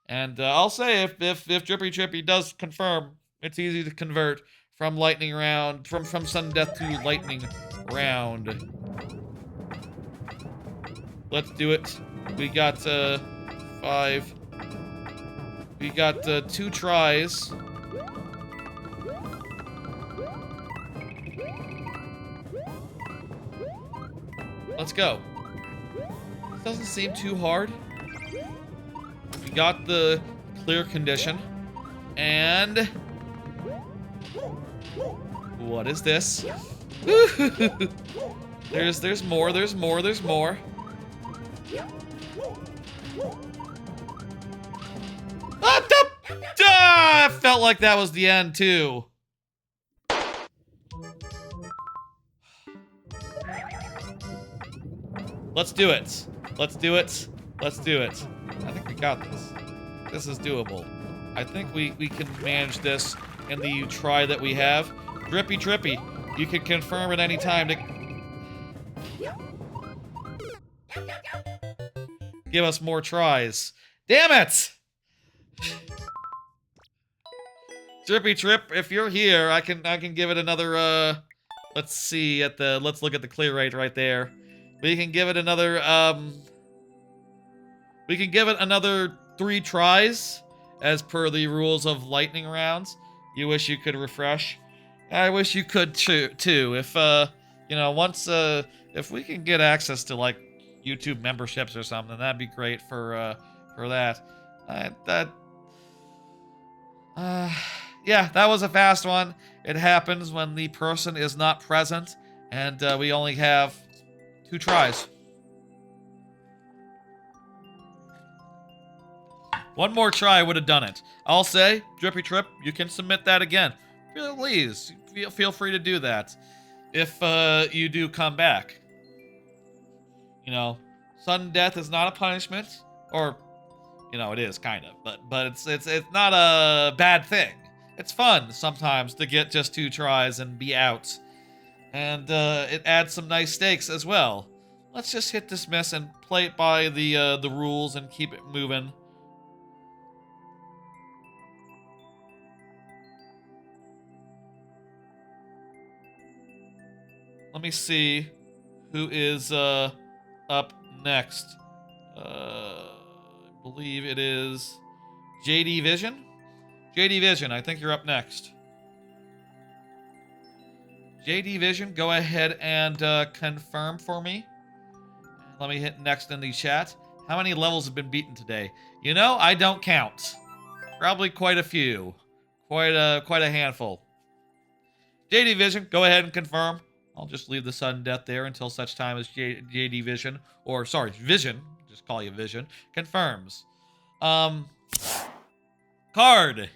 And I'll say if Drippy Trippy does confirm, it's easy to convert from lightning round, from sudden death to lightning round. Let's do it. We got 5. We got 2 tries. Let's go. This doesn't seem too hard. We got the clear condition. And what is this? There's more. I felt like that was the end too. Let's do it. Let's do it. Let's do it. I think we got this. This is doable. I think we can manage this in the try that we have. Drippy Drippy, you can confirm at any time to give us more tries. Damn it! Drippy Trip, if you're here, I can give it another let's see at the let's look at the clear rate right there. We can give it another 3 tries as per the rules of lightning rounds. You wish you could refresh. I wish you could too. If you know, once if we can get access to like YouTube memberships or something, that'd be great for that. Yeah, that was a fast one. It happens when the person is not present, and we only have 2 tries. One more try would have done it. I'll say, Drippy Trip, you can submit that again. Please, feel free to do that. If you do come back. You know, sudden death is not a punishment. Or, you know, it is, kind of. But it's not a bad thing. It's fun, sometimes, to get just 2 tries and be out. And it adds some nice stakes as well. Let's just hit dismiss and play it by the rules and keep it moving. Let me see who is up next. I believe it is JD Vision. JD Vision, I think you're up next. JD Vision, go ahead and confirm for me. Let me hit next in the chat. How many levels have been beaten today? You know, I don't count. Probably quite a few. Quite a handful. JD Vision, go ahead and confirm. I'll just leave the sudden death there until such time as JD Vision, or sorry, Vision, just call you Vision, confirms. Card,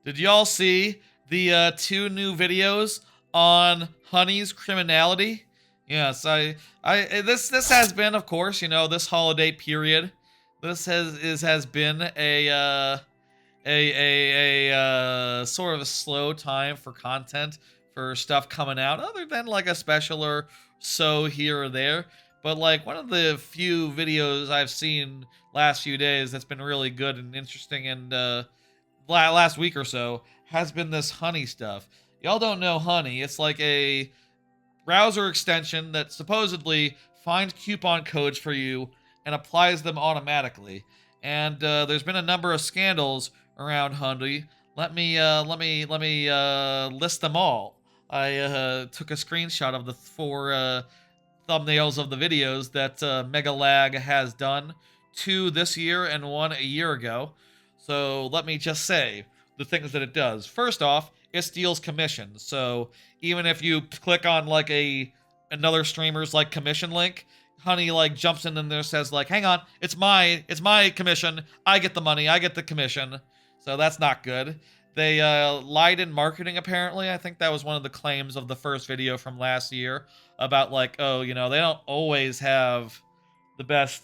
did y'all see the 2 new videos on Honey's criminality? Yes, this has been, of course, you know, this holiday period. This has been a sort of a slow time for content, for stuff coming out, other than like a special or so here or there. But like one of the few videos I've seen last few days that's been really good and interesting, and last week or so, has been this Honey stuff. Y'all don't know Honey. It's like a browser extension that supposedly finds coupon codes for you and applies them automatically. And there's been a number of scandals around Honey. Let me list them all. I took a screenshot of the 4 thumbnails of the videos that Mega Lag has done, 2 this year and 1 a year ago. So let me just say the things that it does. First off, it steals commissions. So even if you click on like another streamer's like commission link, Honey like jumps in and there, says like, hang on, it's my commission. I get the money. I get the commission. So that's not good. They lied in marketing, apparently. I think that was one of the claims of the first video from last year about like, oh, you know, they don't always have the best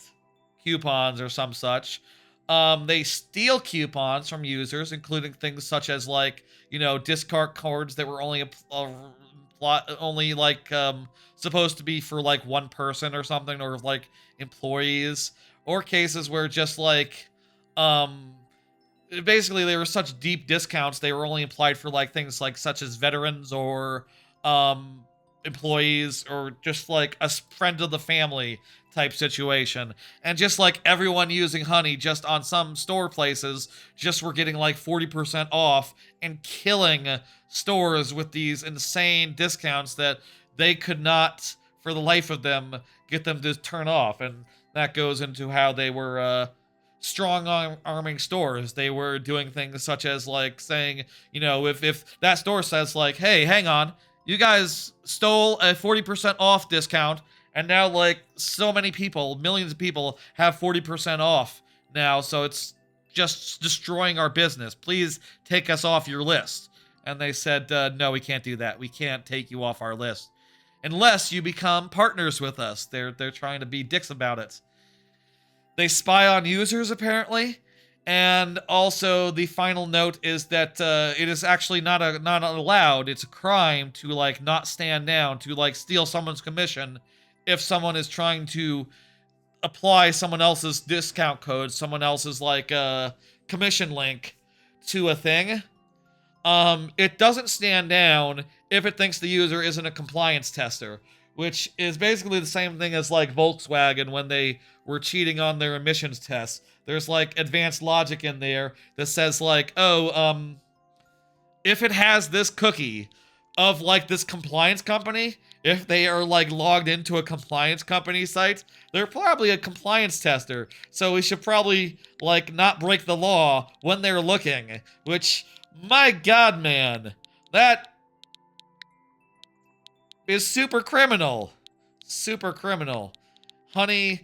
coupons or some such. They steal coupons from users, including things such as like, you know, discard cards that were only like supposed to be for like one person or something, or like employees, or cases where just like basically they were such deep discounts they were only applied for like things like such as veterans or employees or just like a friend of the family type situation. And just like everyone using honey just on some store places just were getting like 40% off and killing stores with these insane discounts that they could not for the life of them get them to turn off. And that goes into how they were strong arming stores. They were doing things such as like saying, you know, if that store says like, hey, hang on, you guys stole a 40% off discount, and now like so many people, millions of people have 40% off now, so it's just destroying our business. Please take us off your list. And they said, no, we can't do that. We can't take you off our list unless you become partners with us. They're trying to be dicks about it. They spy on users, apparently. And also, the final note is that it is actually not allowed. It's a crime to, like, not stand down, to, like, steal someone's commission if someone is trying to apply someone else's discount code, someone else's, like, commission link to a thing. It doesn't stand down if it thinks the user isn't a compliance tester, which is basically the same thing as, like, Volkswagen when they were cheating on their emissions tests. There's, like, advanced logic in there that says, like, oh, if it has this cookie of, like, this compliance company, if they are, like, logged into a compliance company site, they're probably a compliance tester. So we should probably, like, not break the law when they're looking. Which, my god, man, that is super criminal. Super criminal. Honey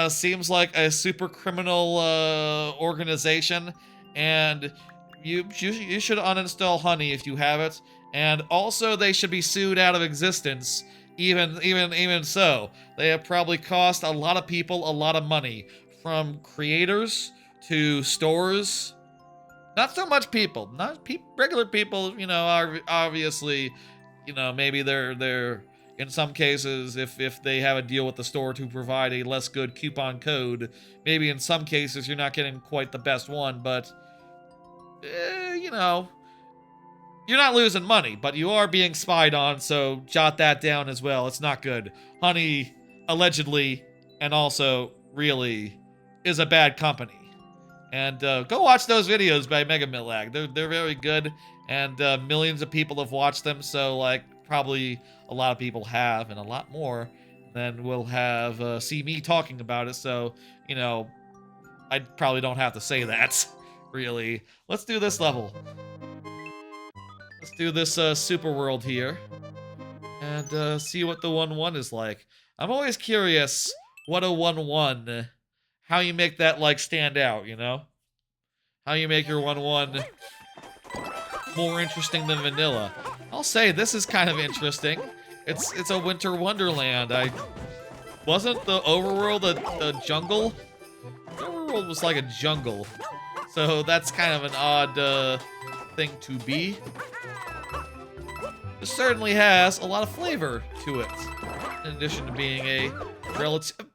seems like a super criminal organization, and you should uninstall Honey if you have it. And also, they should be sued out of existence. Even so, they have probably cost a lot of people a lot of money, from creators to stores. Not so much people, not regular people. You know, are obviously, you know, maybe they're in some cases, if they have a deal with the store to provide a less good coupon code, maybe in some cases you're not getting quite the best one, but, you know, you're not losing money, but you are being spied on, so jot that down as well. It's not good. Honey, allegedly, and also really, is a bad company. And go watch those videos by Mega Millag. They're very good, and millions of people have watched them, so, like, probably a lot of people have, and a lot more than will have see me talking about it, so, you know, I probably don't have to say that, really. Let's do this level. Let's do this super world here, and see what the 1-1 is like. I'm always curious what a 1-1, how you make that, like, stand out, you know? How you make your 1-1 more interesting than vanilla. I'll say this is kind of interesting. It's a winter wonderland. Wasn't the overworld a jungle? The overworld was like a jungle, so that's kind of an odd thing to be. It certainly has a lot of flavor to it, in addition to being a relatively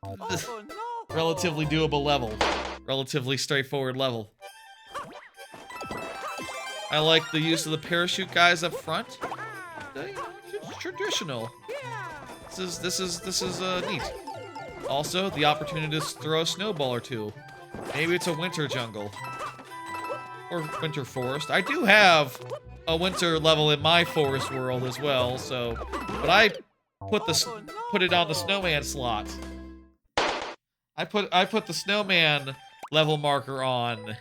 doable level, relatively straightforward level. I like the use of the parachute guys up front. It's traditional. This is neat. Also, the opportunity to throw a snowball or two. Maybe it's a winter jungle or winter forest. I do have a winter level in my forest world as well. So, but I put it on the snowman slot. I put the snowman level marker on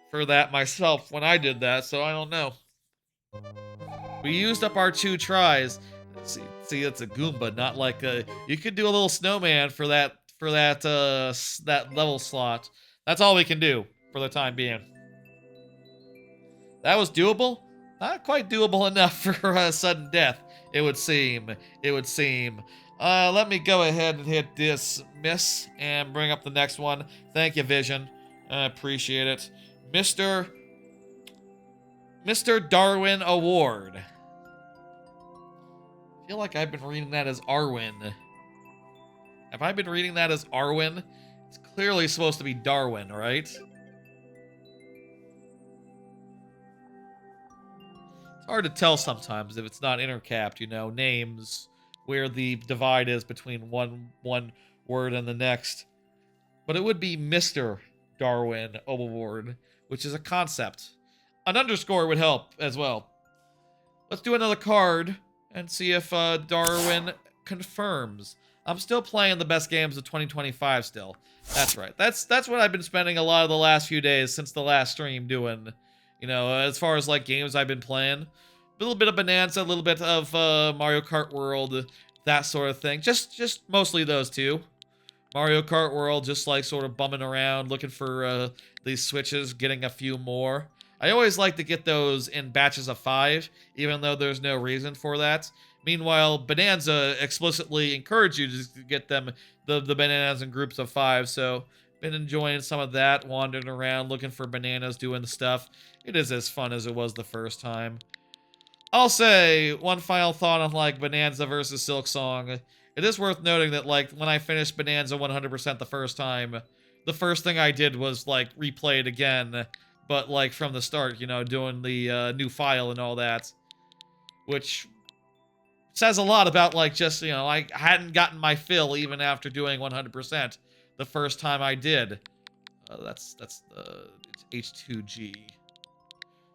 for that myself when I did that, so I don't know. We used up our 2 tries. See, it's a Goomba, not like a. You could do a little snowman for that level slot. That's all we can do for the time being. That was doable. Not quite doable enough for a sudden death. It would seem. It would seem. Let me go ahead and hit dismiss and bring up the next one. Thank you, Vision. I appreciate it. Mr. Darwin Award. I feel like I've been reading that as Arwin. Have I been reading that as Arwin? It's clearly supposed to be Darwin, right? It's hard to tell sometimes if it's not intercapped, you know, names, where the divide is between one word and the next. But it would be Mr. Darwin Award, which is a concept. An underscore would help as well. Let's do another card and see if Darwin confirms. I'm still playing the best games of 2025 still. That's right. That's what I've been spending a lot of the last few days since the last stream doing. You know, as far as like games I've been playing. A little bit of Bonanza, a little bit of Mario Kart World, that sort of thing. Just mostly those two. Mario Kart World, just like sort of bumming around, looking for these switches, getting a few more. I always like to get those in batches of 5, even though there's no reason for that. Meanwhile, Bonanza explicitly encourage you to get them, the bananas in groups of 5, so been enjoying some of that, wandering around, looking for bananas, doing the stuff. It is as fun as it was the first time. I'll say, one final thought on, like, Bonanza versus Silk Song. It is worth noting that, like, when I finished Bonanza 100% the first time, the first thing I did was, like, replay it again, but, like, from the start, you know, doing the new file and all that. Which says a lot about, like, just, you know, I hadn't gotten my fill even after doing 100% the first time I did. That's H2G.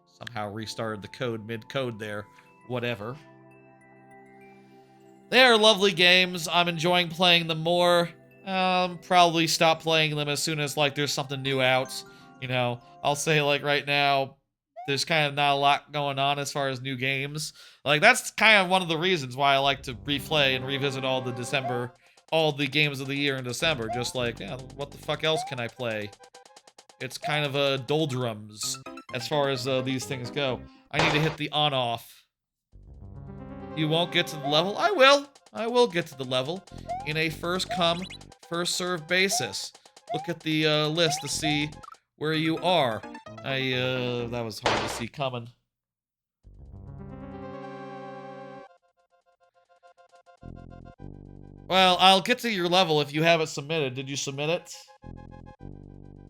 Somehow restarted the code mid-code there. Whatever. They are lovely games. I'm enjoying playing them more. Probably stop playing them as soon as, like, there's something new out. You know, I'll say, like, right now, there's kind of not a lot going on as far as new games. Like, that's kind of one of the reasons why I like to replay and revisit all the games of the year in December. Just like, yeah, what the fuck else can I play? It's kind of a doldrums as far as these things go. I need to hit the on-off. You won't get to the level? I will. I will get to the level in a first-come, first-served basis. Look at the list to see where you are. That was hard to see coming. Well, I'll get to your level if you have it submitted. Did you submit it?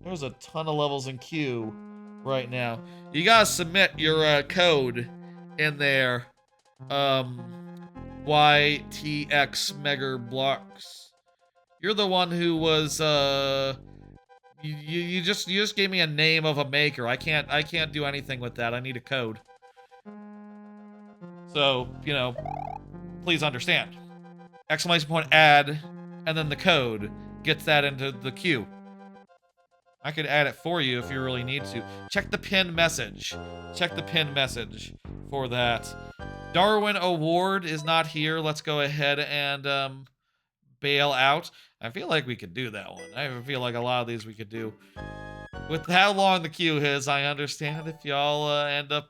There's a ton of levels in queue right now. You gotta submit your code in there. YTX Mega Blocks. You're the one who was you just gave me a name of a maker. I can't do anything with that. I need a code. So, you know, please understand. Exclamation point add, and then the code gets that into the queue. I could add it for you if you really need to. Check the pinned message. Check the pinned message for that. Darwin Award is not here. Let's go ahead and bail out. I feel like we could do that one. I feel like a lot of these we could do. With how long the queue is, I understand if y'all end up,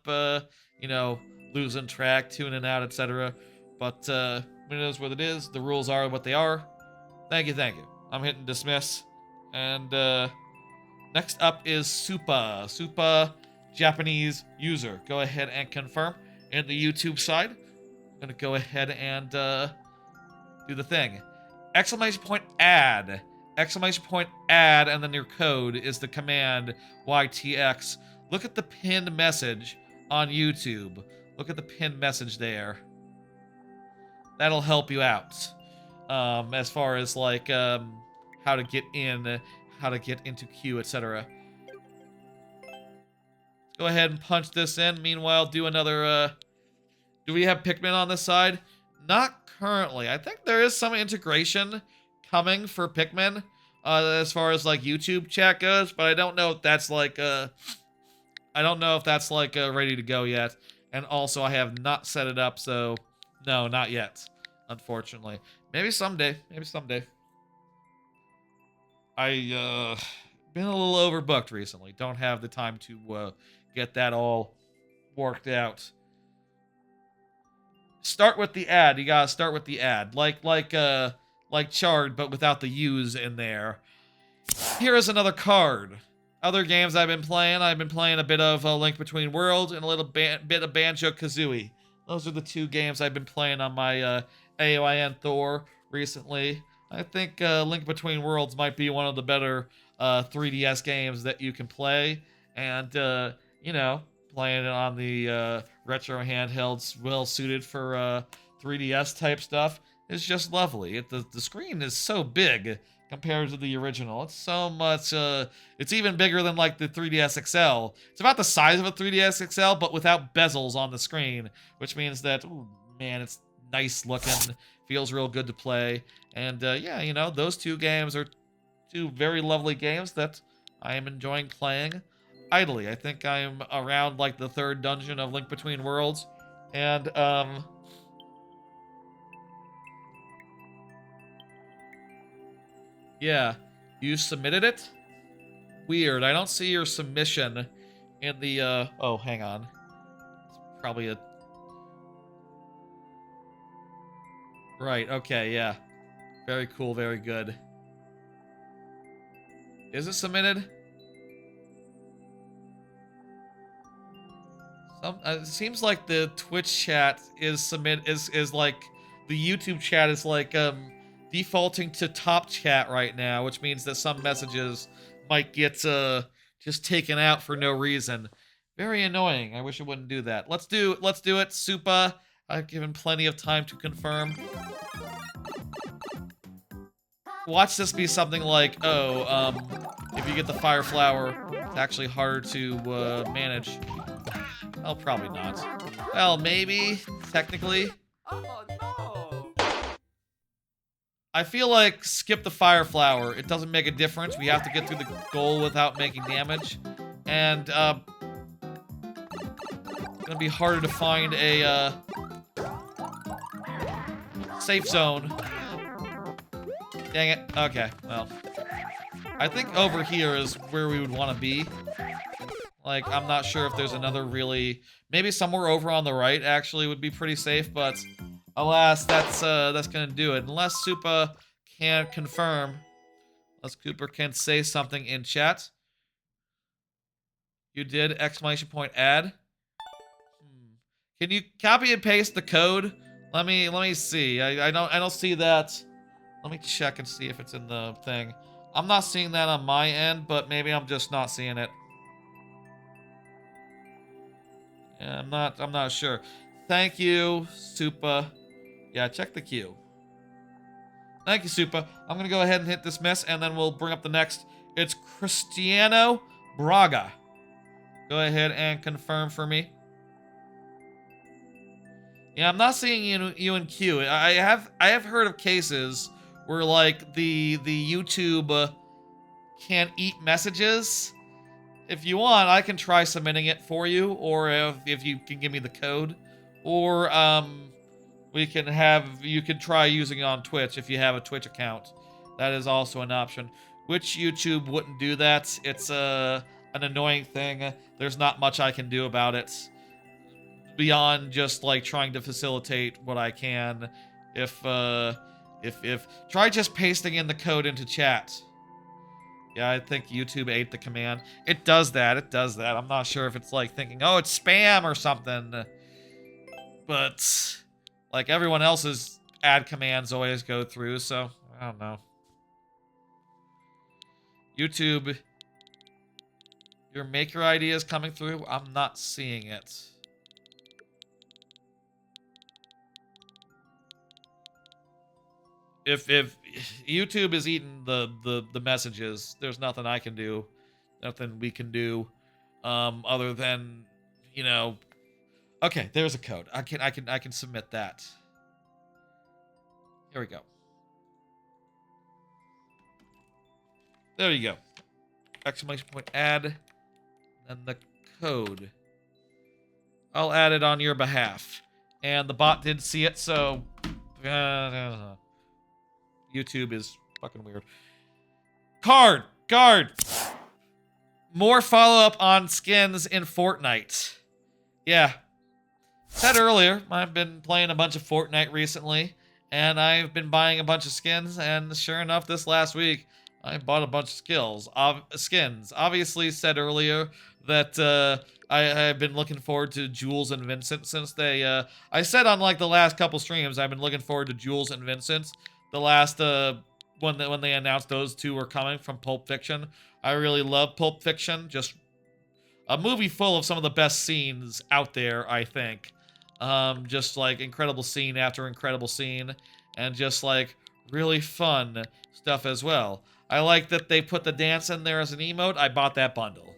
you know, losing track, tuning out, etc. But it is what it is. The rules are what they are. Thank you, thank you. I'm hitting dismiss. And next up is Supa. Supa, Japanese user. Go ahead and confirm. In the YouTube side, I'm gonna go ahead and do the thing. Exclamation point add. Exclamation point add, and then your code is the command YTX. Look at the pinned message on YouTube. Look at the pinned message there. That'll help you out. As far as like how to get in, how to get into queue, etc. Go ahead and punch this in. Meanwhile, do another, do we have Pikmin on this side? Not currently. I think there is some integration coming for Pikmin, as far as, like, YouTube chat goes, but I don't know if that's, like, ready to go yet. And also, I have not set it up, so, no, not yet, unfortunately. Maybe someday. Maybe someday. I, been a little overbooked recently. Don't have the time to, get that all worked out. Start with the ad. You gotta start with the ad. Like Chard, but without the U's in there. Here is another card. Other games I've been playing a bit of Link Between Worlds and a little bit of Banjo-Kazooie. Those are the two games I've been playing on my AOTY Thor recently. I think Link Between Worlds might be one of the better 3DS games that you can play. And, you know, playing it on the retro handhelds, well suited for 3DS type stuff, is just lovely. The screen is so big compared to the original. It's so much. It's even bigger than like the 3DS XL. It's about the size of a 3DS XL, but without bezels on the screen, which means that, ooh, man, it's nice looking. Feels real good to play. And yeah, you know, those two games are two very lovely games that I am enjoying playing idly. I think I'm around like the 3rd dungeon of Link Between Worlds, and yeah, you submitted it? Weird. I don't see your submission in the oh, hang on. It's probably a right. Okay, yeah. Very cool, very good. Is it submitted? It seems like the Twitch chat is like the YouTube chat is like defaulting to top chat right now, which means that some messages might get just taken out for no reason. Very annoying. I wish it wouldn't do that. Let's do it, Supa. I've given plenty of time to confirm. Watch this be something like, oh, if you get the fire flower, it's actually harder to manage. Well, probably not. Well, maybe, technically. Oh no! I feel like skip the fire flower. It doesn't make a difference. We have to get through the goal without making damage. And, it's gonna be harder to find a, safe zone. Dang it. Okay, well. I think over here is where we would want to be. Like, I'm not sure if there's another really... Maybe somewhere over on the right, actually, would be pretty safe, but... Alas, that's gonna do it. Unless Supa can confirm. Unless Cooper can say something in chat. You did! ! Add. Can you copy and paste the code? Let me see. I don't see that. Let me check and see if it's in the thing. I'm not seeing that on my end, but maybe I'm just not seeing it. Yeah, I'm not sure. Thank you, Supa. Yeah, check the queue. Thank you, Supa. I'm gonna go ahead and hit dismiss, and then we'll bring up the next. It's Cristiano Braga. Go ahead and confirm for me. Yeah, I'm not seeing you in queue. I have heard of cases where like the YouTube can't eat messages. If you want, I can try submitting it for you, or if you can give me the code, or you can try using it on Twitch if you have a Twitch account. That is also an option. Which YouTube wouldn't do that? It's an annoying thing. There's not much I can do about it beyond just like trying to facilitate what I can. If try just pasting in the code into chat. Yeah, I think YouTube ate the command. It does that. It does that. I'm not sure if it's like thinking, oh, it's spam or something. But like everyone else's ad commands always go through, so I don't know. YouTube, your maker ID is coming through. I'm not seeing it. If YouTube is eating the messages, there's nothing I can do, nothing we can do, other than, you know. Okay, there's a code. I can submit that. Here we go. There you go. ! Add, and the code. I'll add it on your behalf, and the bot did see it, so. YouTube is fucking weird. Card! More follow-up on skins in Fortnite. Yeah. Said earlier, I've been playing a bunch of Fortnite recently, and I've been buying a bunch of skins, and sure enough, this last week, I bought a bunch of skins. Obviously said earlier that I've been looking forward to Jules and Vincent since they... I said on like the last couple streams, I've been looking forward to Jules and Vincent. The last, when they announced those two were coming from Pulp Fiction. I really love Pulp Fiction. Just, a movie full of some of the best scenes out there, I think. Just like incredible scene after incredible scene, and just like really fun stuff as well. I like that they put the dance in there as an emote. I bought that bundle.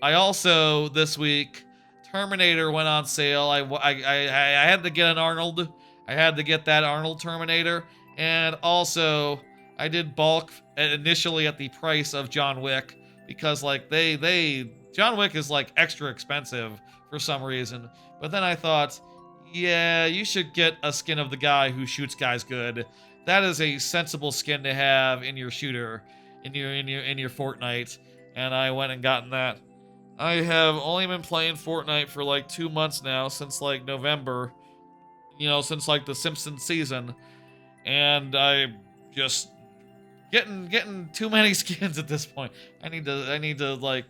I also, this week, Terminator went on sale. I had to get an Arnold. I had to get that Arnold Terminator. And also, I did bulk initially at the price of John Wick, because like John Wick is like extra expensive for some reason. But then I thought, yeah, you should get a skin of the guy who shoots guys good. That is a sensible skin to have in your shooter, in your Fortnite. And I went and gotten that. I have only been playing Fortnite for like 2 months now, since like November, since like the Simpsons season, and I just getting too many skins at this point. I need to like,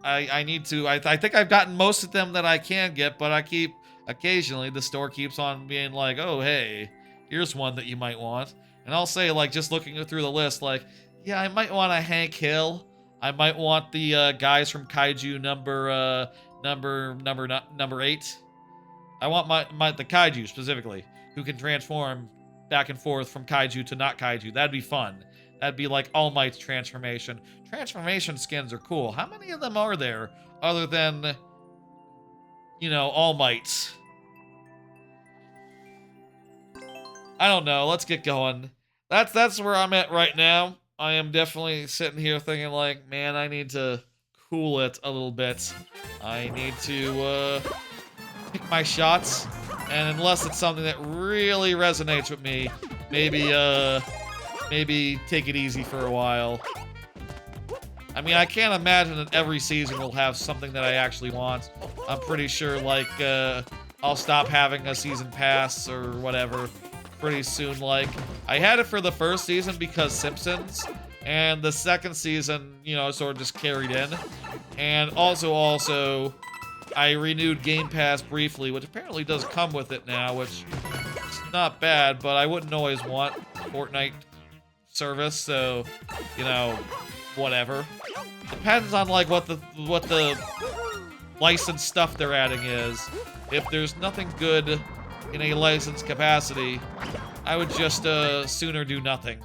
I think I've gotten most of them that I can get, but occasionally the store keeps on being like, oh hey, here's one that you might want, and I'll say, like, just looking through the list, like, yeah, I might want a Hank Hill. I might want the guys from Kaiju number 8. I want the Kaiju specifically, who can transform back and forth from Kaiju to not Kaiju. That'd be fun. That'd be like All Might's transformation. Transformation skins are cool. How many of them are there other than, All Might's? I don't know. Let's get going. That's where I'm at right now. I am definitely sitting here thinking like, man, I need to cool it a little bit. I need to pick my shots, and unless it's something that really resonates with me, maybe take it easy for a while. I mean, I can't imagine that every season will have something that I actually want. I'm pretty sure, like, I'll stop having a season pass or whatever pretty soon. Like, I had it for the first season because Simpsons, and the second season, sort of just carried in. And also, I renewed Game Pass briefly, which apparently does come with it now, which is not bad, but I wouldn't always want Fortnite service, so, whatever. Depends on, like, what the licensed stuff they're adding is. If there's nothing good in a licensed capacity, I would just sooner do nothing.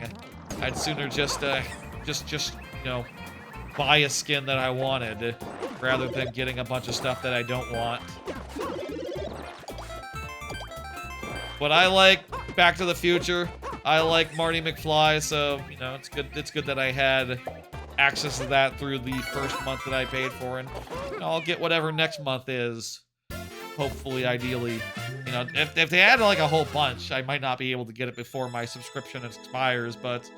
I'd sooner just buy a skin that I wanted rather than getting a bunch of stuff that I don't want. But I like Back to the Future. I like Marty McFly, so it's good that I had access to that through the first month that I paid for, and I'll get whatever next month is. Hopefully, ideally. If they add like a whole bunch, I might not be able to get it before my subscription expires, but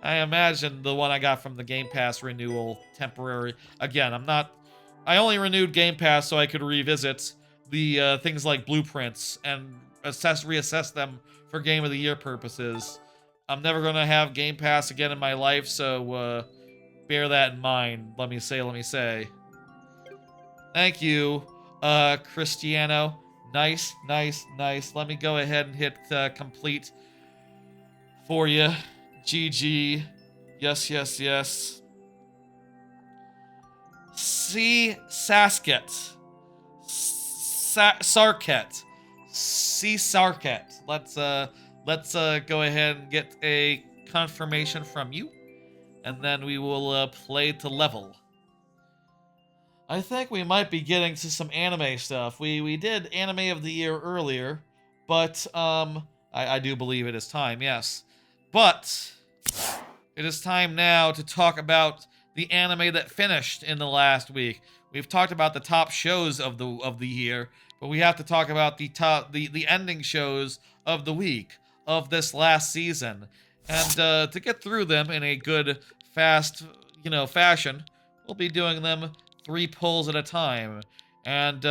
I imagine the one I got from the Game Pass renewal, temporary. Again, I only renewed Game Pass so I could revisit the things like blueprints and reassess them for Game of the Year purposes. I'm never going to have Game Pass again in my life, so bear that in mind, let me say. Thank you, Cristiano. Nice. Let me go ahead and hit complete for you. GG. Yes. C. Sasket. Sarket. C. Sarket. Let's go ahead and get a confirmation from you, and then we will play to level. I think we might be getting to some anime stuff. We did Anime of the Year earlier, but I do believe it is time, yes. But it is time now to talk about the anime that finished in the last week. We've talked about the top shows of the year, but we have to talk about the ending shows of the week of this last season. And to get through them in a good, fast, fashion, we'll be doing them 3 pulls at a time. And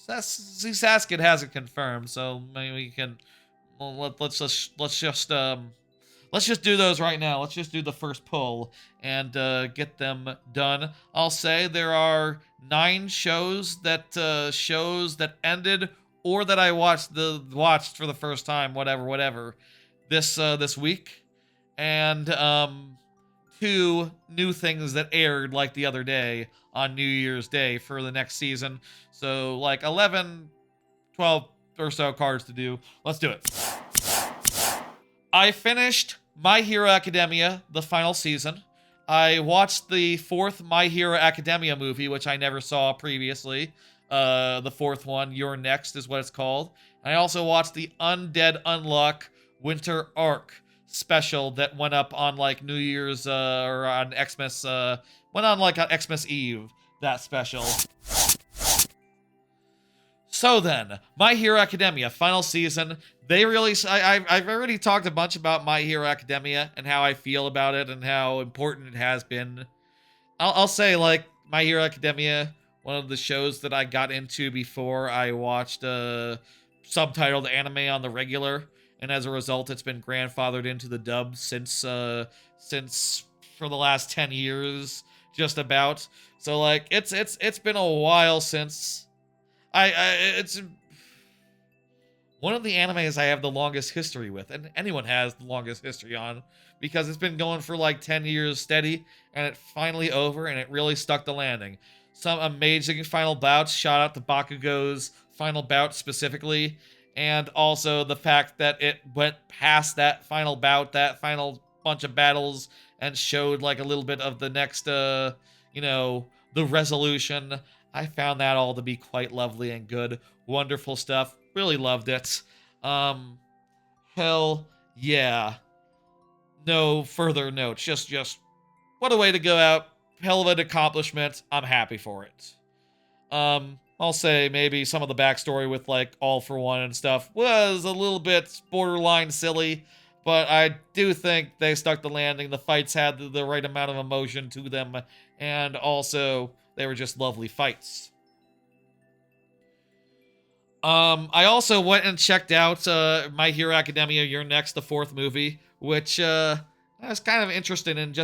Sasket hasn't confirmed, so maybe we can let's just do those right now. Let's just do the first pull and get them done. I'll say there are 9 shows that ended or that I watched for the first time, whatever, this week. And 2 new things that aired like the other day on New Year's Day for the next season. So like 11, 12 or so cards to do. Let's do it. I finished My Hero Academia, the final season. I watched the 4th My Hero Academia movie, which I never saw previously. The 4th one, You're Next, is what it's called. I also watched the Undead Unluck Winter Arc special that went up on like New Year's or on Xmas. Went on like on Xmas Eve, that special. So then, My Hero Academia, final season. They really, I've already talked a bunch about My Hero Academia and how I feel about it and how important it has been. I'll say, like, My Hero Academia, one of the shows that I got into before I watched subtitled anime on the regular, and as a result, it's been grandfathered into the dub since for the last 10 years, just about. So like, it's been a while since. It's one of the animes I have the longest history with, and anyone has the longest history on, because it's been going for like 10 years steady, and it finally over, and it really stuck the landing. Some amazing final bouts, shout out to Bakugo's final bout specifically, and also the fact that it went past that final bout, that final bunch of battles, and showed like a little bit of the next, the resolution. I found that all to be quite lovely and good. Wonderful stuff. Really loved it. Hell yeah. No further notes. Just what a way to go out. Hell of an accomplishment. I'm happy for it. I'll say maybe some of the backstory with like All for One and stuff was a little bit borderline silly, but I do think they stuck the landing. The fights had the right amount of emotion to them, and also they were just lovely fights. I also went and checked out My Hero Academia You're Next, the 4th movie, which I was kind of interested in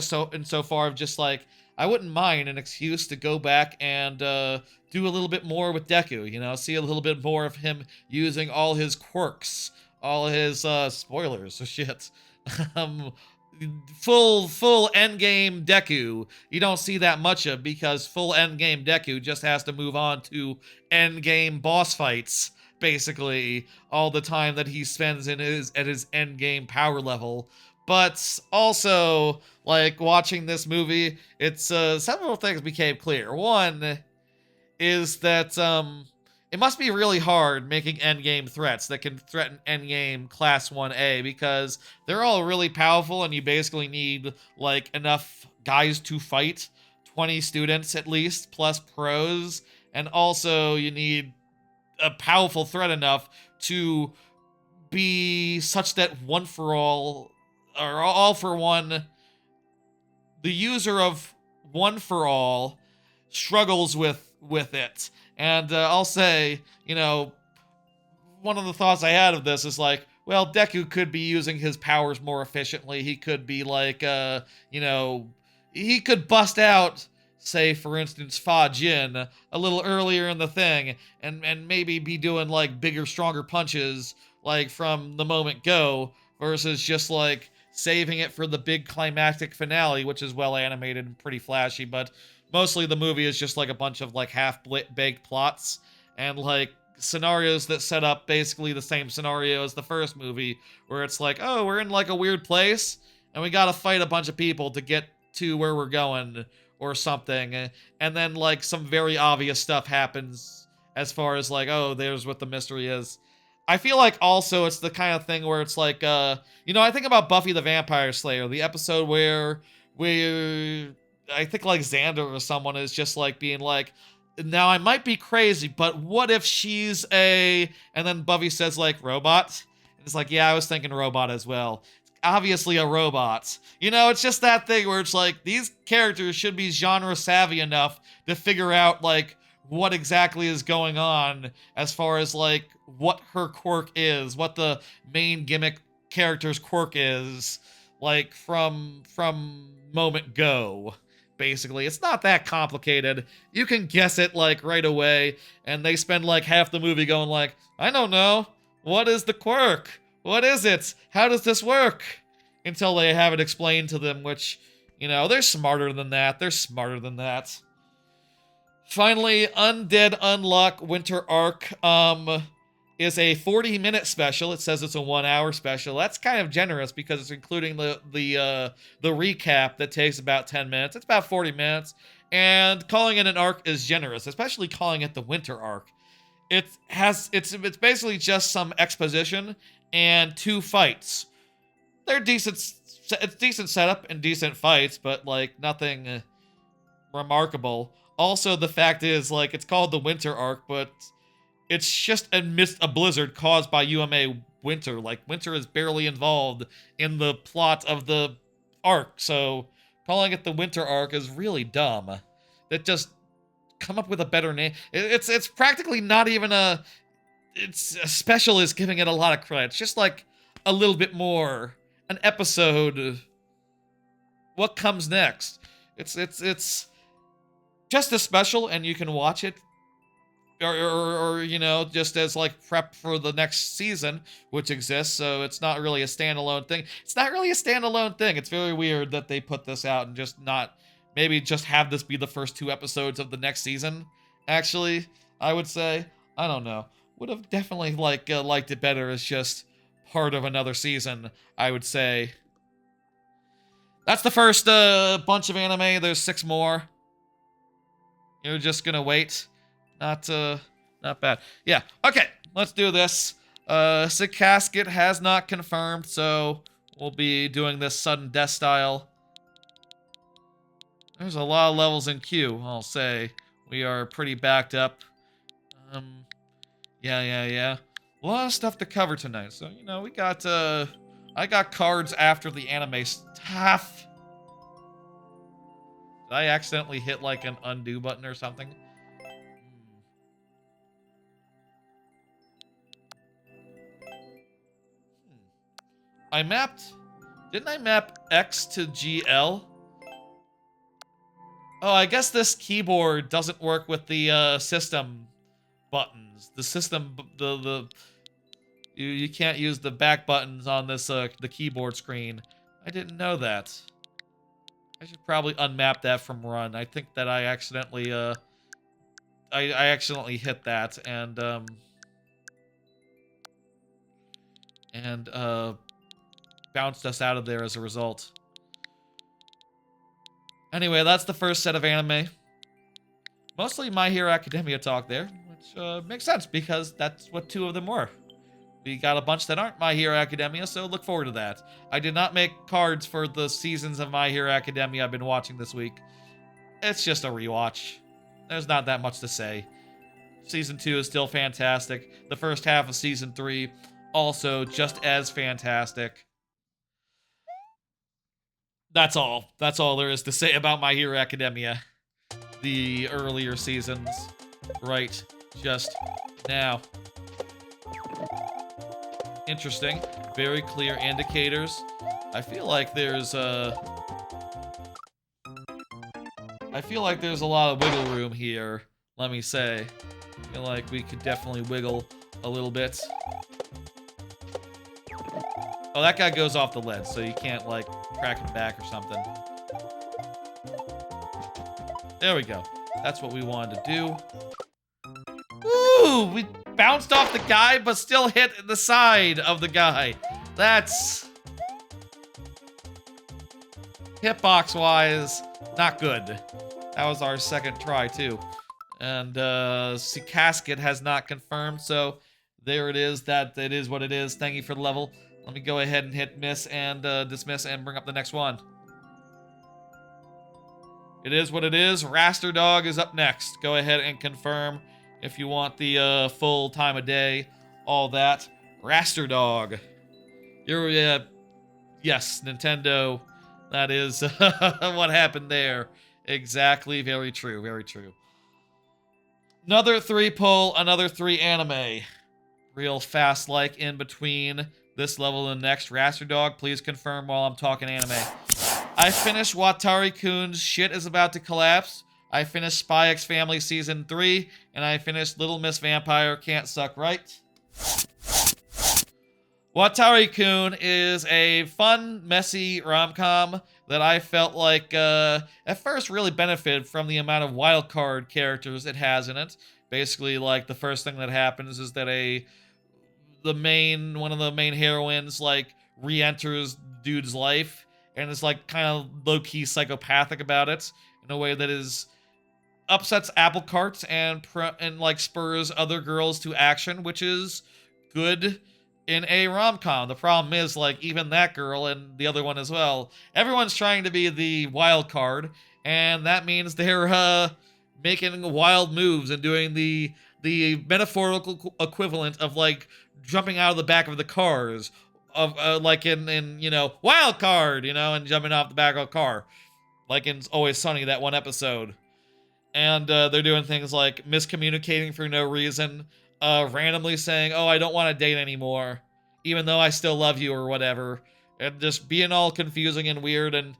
so far of just like, I wouldn't mind an excuse to go back and do a little bit more with Deku, see a little bit more of him using all his quirks, all his spoilers, so shit. Full endgame Deku, you don't see that much of, because full endgame Deku just has to move on to endgame boss fights, basically, all the time that he spends at his endgame power level. But also, like, watching this movie, it's several things became clear. One is that it must be really hard making endgame threats that can threaten endgame class 1A, because they're all really powerful and you basically need like enough guys to fight, 20 students at least, plus pros, and also you need a powerful threat enough to be such that one for all, or all for one, the user of one for all struggles with it. And I'll say, one of the thoughts I had of this is like, well, Deku could be using his powers more efficiently. He could be like, he could bust out, say, for instance, Fa Jin a little earlier in the thing, and maybe be doing like bigger, stronger punches like from the moment go, versus just like saving it for the big climactic finale, which is well animated and pretty flashy, but mostly the movie is just like a bunch of like half-baked plots and like scenarios that set up basically the same scenario as the first movie, where it's like, oh, we're in like a weird place and we gotta fight a bunch of people to get to where we're going or something, and then like some very obvious stuff happens as far as like, oh, there's what the mystery is. I feel like also it's the kind of thing where it's like, I think about Buffy the Vampire Slayer, the episode where I think like Xander or someone is just like being like, now I might be crazy, but what if she's and then Buffy says like, robot? And it's like, yeah, I was thinking robot as well. It's obviously a robot. It's just that thing where it's like, these characters should be genre savvy enough to figure out like what exactly is going on as far as like what her quirk is, what the main gimmick character's quirk is, like from moment go. Basically, it's not that complicated. You can guess it like right away, and they spend like half the movie going like, I don't know, what is the quirk? What is it? How does this work? Until they have it explained to them, which, You know, they're smarter than that. They're smarter than that. Finally, Undead Unlock Winter Arc is a 40-minute special. It says it's a 1-hour special. That's kind of generous because it's including the recap that takes about 10 minutes. It's about 40 minutes. And calling it an arc is generous, especially calling it the Winter Arc. It's basically just some exposition and 2 fights. They're decent. It's decent setup and decent fights, but like nothing remarkable. Also, the fact is, like, it's called the Winter Arc, but it's just a blizzard caused by UMA Winter. Like, Winter is barely involved in the plot of the arc, so calling it the Winter Arc is really dumb. That just come up with a better name. It's practically not even a. It's a special is giving it a lot of credit. It's just like a little bit more. An episode. What comes next? It's just a special, and you can watch it, or you know, just as like prep for the next season, which exists. So it's not really a standalone thing. It's not really a standalone thing. It's very weird that they put this out and just not maybe just have this be the first 2 episodes of the next season. Actually, I would say I don't know. Would have definitely liked it better as just part of another season. I would say. That's the first bunch of anime. There's 6 more. You're just gonna wait. Not bad. Yeah, okay, let's do this. Sick Casket has not confirmed, so we'll be doing this sudden death style. There's a lot of levels in queue, I'll say. We are pretty backed up. Yeah. A lot of stuff to cover tonight, so, you know, we got, I got cards after the anime stuff. Did I accidentally hit like an undo button or something? Didn't I map X to GL? Oh, I guess this keyboard doesn't work with the system buttons. The system, you can't use the back buttons on this the keyboard screen. I didn't know that. I should probably unmap that from run. I think that I accidentally I accidentally hit that and bounced us out of there as a result. Anyway, that's the first set of anime. Mostly My Hero Academia talk there, which makes sense because that's what 2 of them were. We got a bunch that aren't My Hero Academia, so look forward to that. I did not make cards for the seasons of My Hero Academia I've been watching this week. It's just a rewatch. There's not that much to say. Season 2 is still fantastic. The first half of Season 3, also just as fantastic. That's all. That's all there is to say about My Hero Academia. The earlier seasons. Right. Just now. Interesting. Very clear indicators. I feel like there's a lot of wiggle room here, let me say. I feel like we could definitely wiggle a little bit. Oh, that guy goes off the ledge, so you can't, like, crack him back or something. There we go. That's what we wanted to do. Ooh, we bounced off the guy, but still hit the side of the guy. That's... hitbox-wise, not good. That was our second try, too. And, Casket has not confirmed, so there it is. That it is what it is. Thank you for the level. Let me go ahead and hit miss and dismiss and bring up the next one. It is what it is. Raster Dog is up next. Go ahead and confirm if you want the full time of day, all that. Raster Dog. You're, yes, Nintendo. That is what happened there. Exactly. Very true. Very true. Another 3 pull, another 3 anime. Real fast like in between this level and the next. Raster Dog, please confirm while I'm talking anime. I finished Watari-kun's Shit is About to Collapse. I finished Spy X Family Season 3. And I finished Little Miss Vampire Can't Suck Right. Watari-kun is a fun, messy rom-com that I felt like at first really benefited from the amount of wildcard characters it has in it. Basically, like the first thing that happens is that one of the main heroines like re-enters dude's life and is like kind of low-key psychopathic about it in a way that is upsets apple cart and like spurs other girls to action, which is good in a rom-com. The problem is like even that girl and the other one as well, everyone's trying to be the wild card, and that means they're making wild moves and doing the metaphorical equivalent of like jumping out of the back of the cars of like in wild card, and jumping off the back of a car like in Always Sunny, that one episode. And they're doing things like miscommunicating for no reason, randomly saying, "Oh, I don't want to date anymore, even though I still love you," or whatever, and just being all confusing and weird, and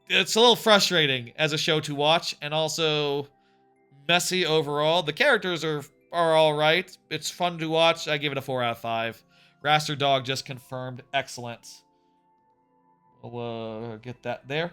it's a little frustrating as a show to watch, and also messy overall. The characters are all right. It's fun to watch. I give it a 4 out of 5. Raster Dog just confirmed. Excellent. We'll get that there.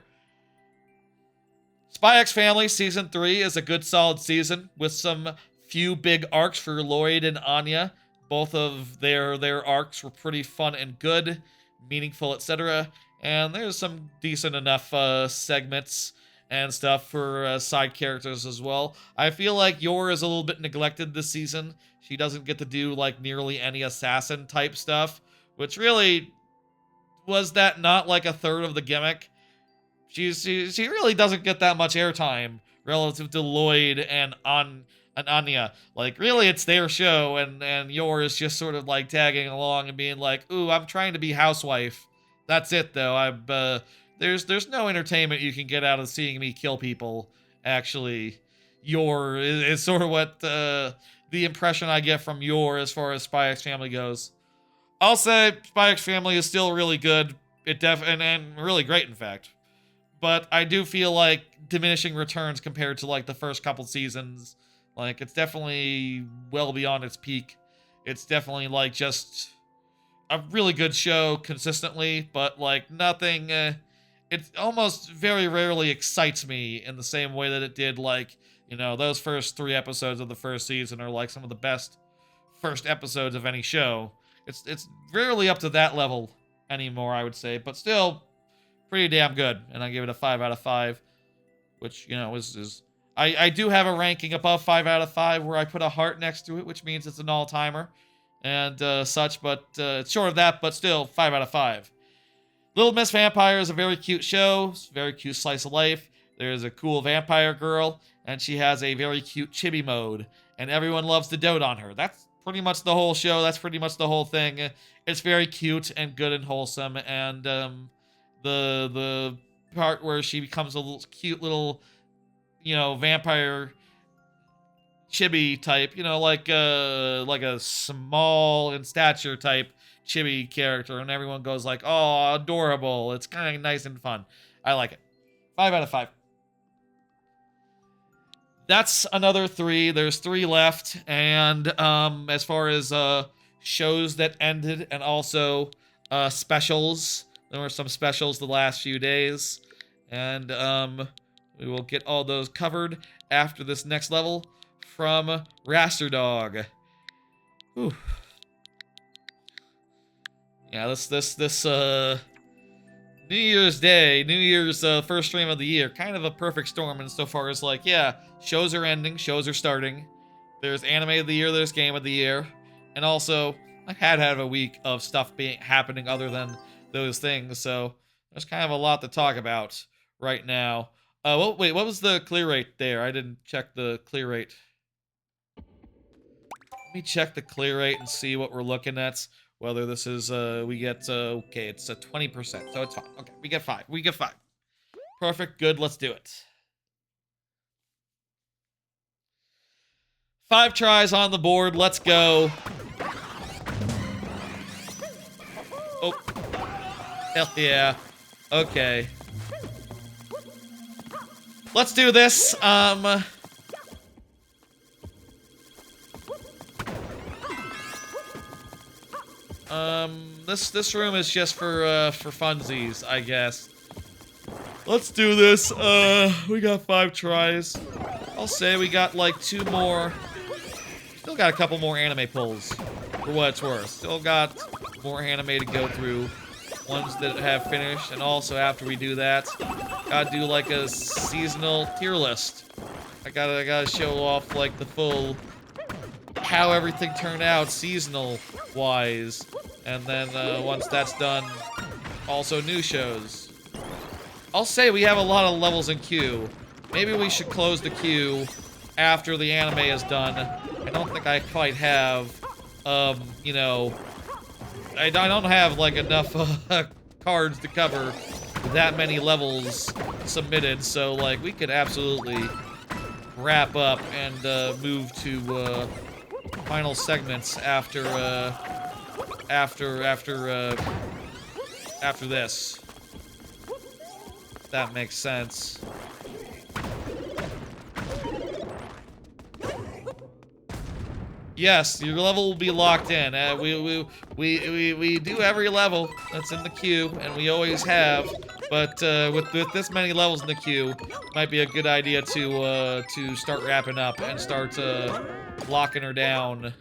Spy X Family Season 3 is a good solid season with some few big arcs for Lloyd and Anya. Both of their arcs were pretty fun and good, meaningful, etc. And there's some decent enough segments and stuff for side characters as well. I feel like Yor is a little bit neglected this season. She doesn't get to do like nearly any assassin type stuff, which really was that not like a third of the gimmick. She really doesn't get that much airtime relative to Lloyd and Anya. Like, really, it's their show, and Yor is just sort of like tagging along and being like, "Ooh, I'm trying to be housewife." That's it, though. There's no entertainment you can get out of seeing me kill people. Actually, Yor is sort of what the impression I get from Yor as far as Spy X Family goes. I'll say Spy X Family is still really good. And really great, in fact. But I do feel like diminishing returns compared to like the first couple seasons. Like, it's definitely well beyond its peak. It's definitely like just a really good show consistently, but like nothing. It almost very rarely excites me in the same way that it did. Like, those first 3 episodes of the first season are like some of the best first episodes of any show. It's rarely up to that level anymore, I would say, but still pretty damn good, and I give it a 5 out of 5, which, is I do have a ranking above 5 out of 5 where I put a heart next to it, which means it's an all-timer and such, but it's short of that, but still 5 out of 5. Little Miss Vampire is a very cute show, very cute slice of life. There's a cool vampire girl, and she has a very cute chibi mode, and everyone loves to dote on her. That's pretty much the whole show. That's pretty much the whole thing. It's very cute and good and wholesome, and the part where she becomes a little cute little, vampire chibi type, like a small in stature type chibi character, and everyone goes like, "Oh, adorable." It's kind of nice and fun. I like it. 5 out of 5. That's another 3. There's 3 left, and as far as shows that ended and also specials, there were some specials the last few days, and we will get all those covered after this next level from Raster Dog. Whew. Yeah, this New Year's Day, New Year's first stream of the year, kind of a perfect storm insofar as like, yeah, shows are ending, shows are starting. There's anime of the year, there's game of the year, and also I had a week of stuff happening other than those things, so there's kind of a lot to talk about right now. Wait, what was the clear rate there? I didn't check the clear rate. Let me check the clear rate and see what we're looking at. Whether this is, we get, okay, it's a 20%, so it's fine. Okay, we get 5. We get 5. Perfect, good, let's do it. 5 tries on the board, let's go. Oh. Hell yeah. Okay. Let's do this, This room is just for funsies, I guess. Let's do this. We got 5 tries. I'll say we got like 2 more. Still got a couple more anime pulls, for what it's worth. Still got more anime to go through. Ones that have finished, and also after we do that, gotta do like a seasonal tier list. I gotta show off like the full how everything turned out seasonal wise, and then once that's done, also new shows. I'll say we have a lot of levels in queue. Maybe we should close the queue after the anime is done. I don't think I quite have, you know, I don't have like enough cards to cover that many levels submitted, so like we could absolutely wrap up and move to final segments after this. That makes sense. Yes, your level will be locked in. We do every level that's in the queue, and we always have. But with this many levels in the queue, might be a good idea to start wrapping up and start locking her down.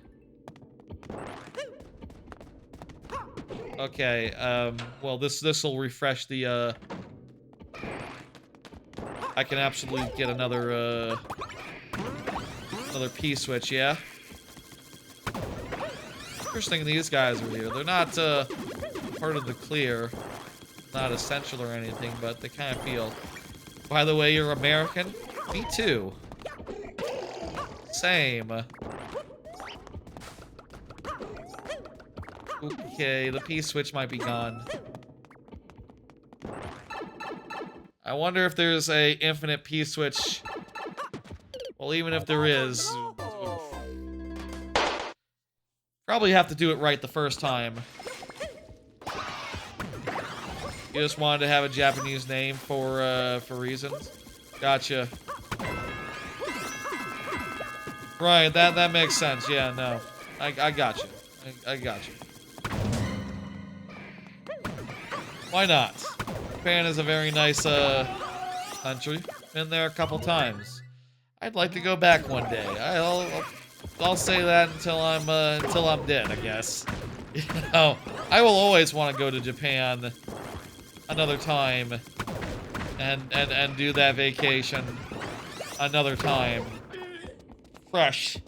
Okay. Well, this will refresh the. I can absolutely get another P switch. Yeah. Interesting, these guys are here. They're not part of the clear, not essential or anything, but they kind of feel. By the way, you're American? Me too. Same. Okay, the P switch might be gone. I wonder if there's a infinite P switch. Well, even if there is, probably have to do it right the first time. You just wanted to have a Japanese name for reasons. Gotcha. Right, that makes sense. Yeah, no, I got you. I got you. Why not? Japan is a very nice country. Been there a couple times. I'd like to go back one day. I'll say that until I'm dead, I guess. You know, I will always want to go to Japan another time and do that vacation another time. Fresh.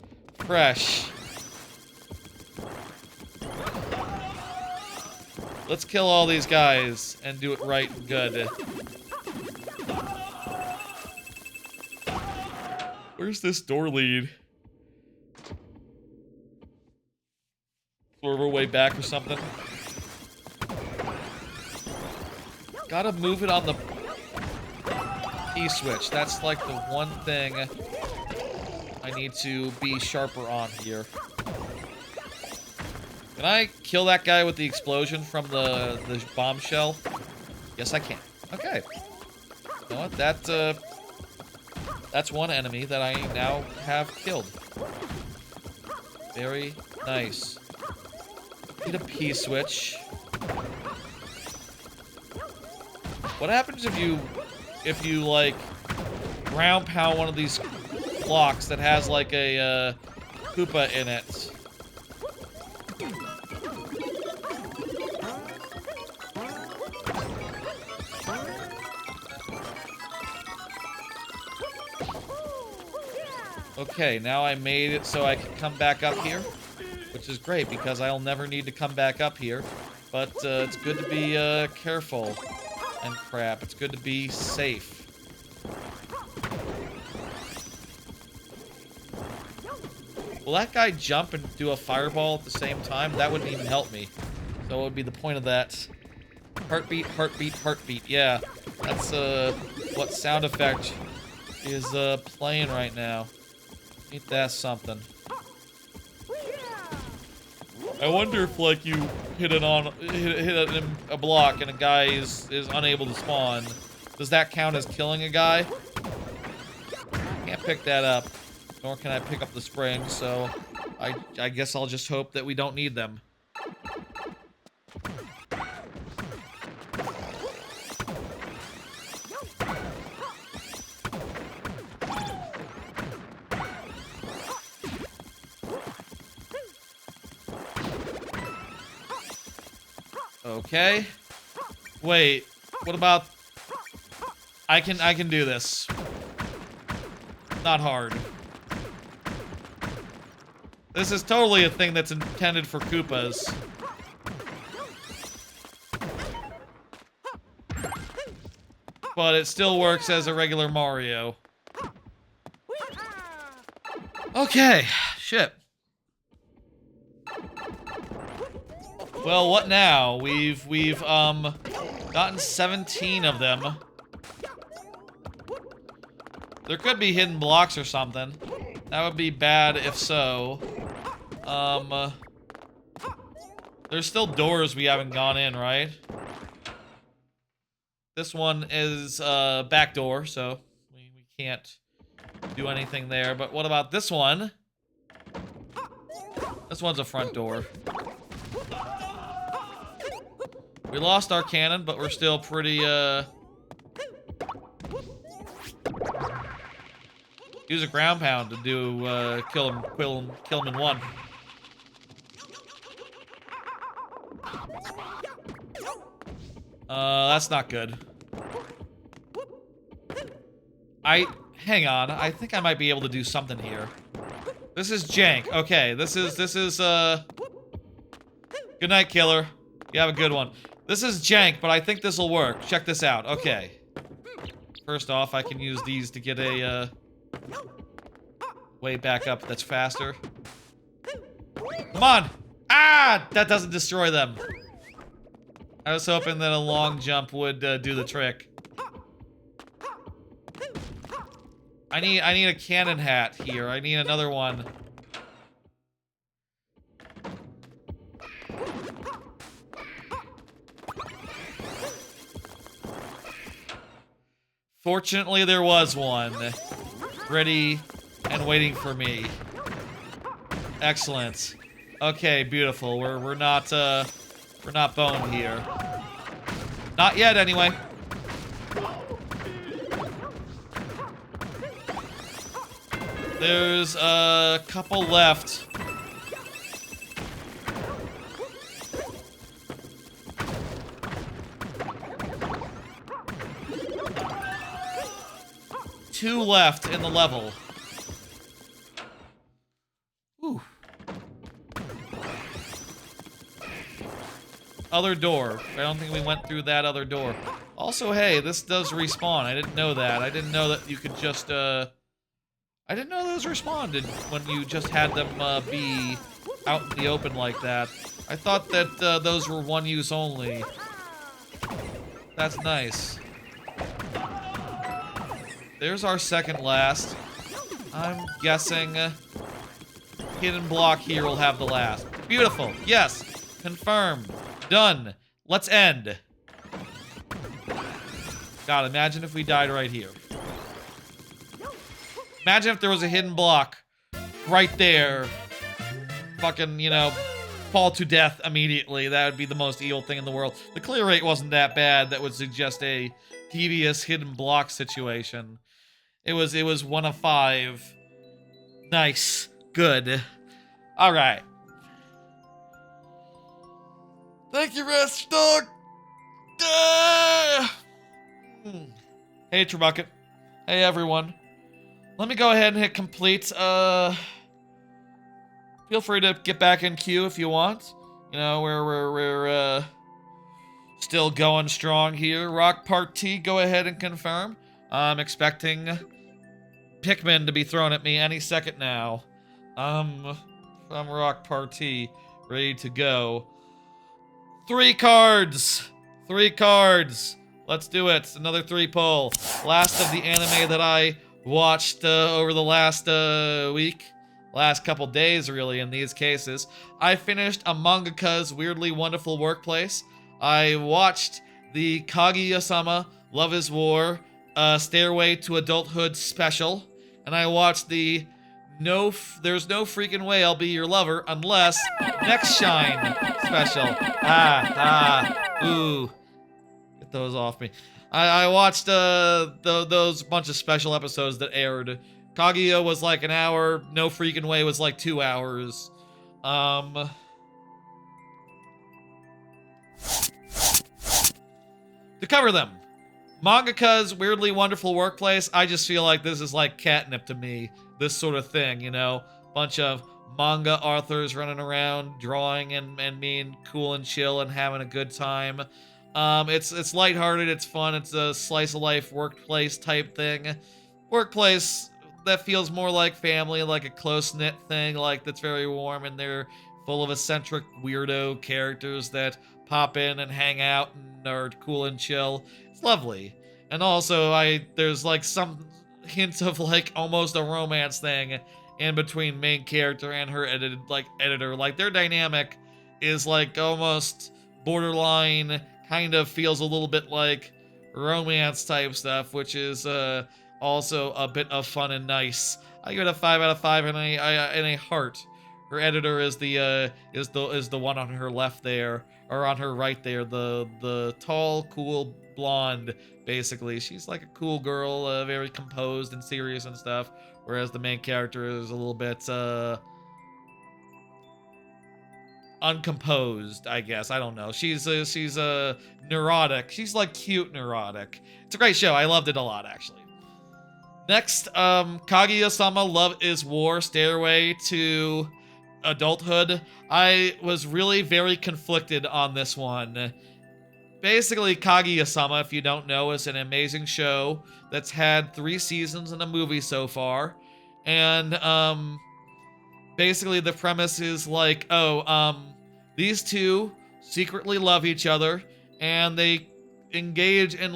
Let's kill all these guys and do it right and good. Where's this door lead? Sort of a way back or something. Gotta move it on the P switch. That's like the one thing I need to be sharper on here. Can I kill that guy with the explosion from the bombshell? Yes, I can. Okay. You know what? That's one enemy that I now have killed. Very nice. Need a P switch. What happens if you like ground pound one of these blocks that has like a Koopa in it? Okay, now I made it so I can come back up here, which is great because I'll never need to come back up here. But it's good to be careful and crap. It's good to be safe. Will that guy jump and do a fireball at the same time? That wouldn't even help me. So what would be the point of that? Heartbeat, heartbeat, heartbeat. Yeah, that's what sound effect is playing right now. Ain't that something? I wonder if like you hit a block and a guy is unable to spawn. Does that count as killing a guy? Can't pick that up, nor can I pick up the spring. So I guess I'll just hope that we don't need them. Okay. Wait, what about... I can do this. Not hard. This is totally a thing that's intended for Koopas. But it still works as a regular Mario. Okay, shit. Well, what now? We've gotten 17 of them. There could be hidden blocks or something. That would be bad if so. There's still doors we haven't gone in, right? This one is back door, so we can't do anything there. But what about this one? This one's a front door. We lost our cannon, but we're still pretty, use a ground pound to do, kill him in one. That's not good. Hang on, I think I might be able to do something here. This is jank. Okay, this is, good night, killer. You have a good one. This is jank, but I think this'll work. Check this out. Okay. First off, I can use these to get a, way back up that's faster. Come on! Ah! That doesn't destroy them. I was hoping that a long jump would do the trick. I need a cannon hat here. I need another one. Fortunately, there was one. Ready and waiting for me. Excellent. Okay, beautiful. We're not boned here. Not yet, anyway. There's a couple left. Two left in the level. Ooh. Other door. I don't think we went through that other door. Also, hey, this does respawn. I didn't know that. I didn't know that you could just, I didn't know those respawned when you just had them, be out in the open like that. I thought that, those were one use only. That's nice. There's our second last. I'm guessing hidden block here will have the last. Beautiful. Yes. Confirmed. Done. Let's end. God, imagine if we died right here. Imagine if there was a hidden block right there. Fucking, you know, fall to death immediately. That would be the most evil thing in the world. The clear rate wasn't that bad. That would suggest a devious hidden block situation. It was 1 of 5. Nice. Good. Alright. Thank you, Rest Dog. Hey, Trebucket. Hey, everyone. Let me go ahead and hit complete. Feel free to get back in queue if you want. You know, we're still going strong here. Rock Part T, go ahead and confirm. I'm expecting Pikmin to be thrown at me any second now. I'm Rock Party, ready to go. 3 cards! 3 cards! Let's do it. Another 3 pull. Last of the anime that I watched over the last week. Last couple days, really, in these cases. I finished a mangaka's Weirdly Wonderful Workplace. I watched the Kaguya-sama Love is War Stairway to Adulthood special. And I watched the There's No Freaking Way I'll Be Your Lover Unless Next Shine special. Ooh. Get those off me. I watched those bunch of special episodes that aired. Kaguya was like an hour. No Freaking Way was like 2 hours. to cover them. Mangaka's Weirdly Wonderful Workplace, I just feel like this is like catnip to me. This sort of thing, you know? Bunch of manga authors running around, drawing and being cool and chill and having a good time. It's lighthearted, it's fun, it's a slice of life workplace type thing. Workplace that feels more like family, like a close-knit thing, like that's very warm, and they're full of eccentric weirdo characters that pop in and hang out and are cool and chill. It's lovely. And also, there's like some hint of like almost a romance thing in between main character and her editor. Like their dynamic is like almost borderline, kind of feels a little bit like romance type stuff, which is also a bit of fun and nice. I give it a 5 out of 5 in a heart. Her editor is the one on her left there, or on her right there, the tall, cool blonde. Basically, she's like a cool girl, very composed and serious and stuff. Whereas the main character is a little bit uncomposed, I guess. I don't know. She's neurotic. She's like cute neurotic. It's a great show. I loved it a lot, actually. Next, Kaguya-sama Love is War, Stairway to Adulthood. I was really very conflicted on this one. Basically, Kaguya-sama, if you don't know, is an amazing show that's had 3 seasons and a movie so far. And, basically the premise is like, these two secretly love each other, and they engage in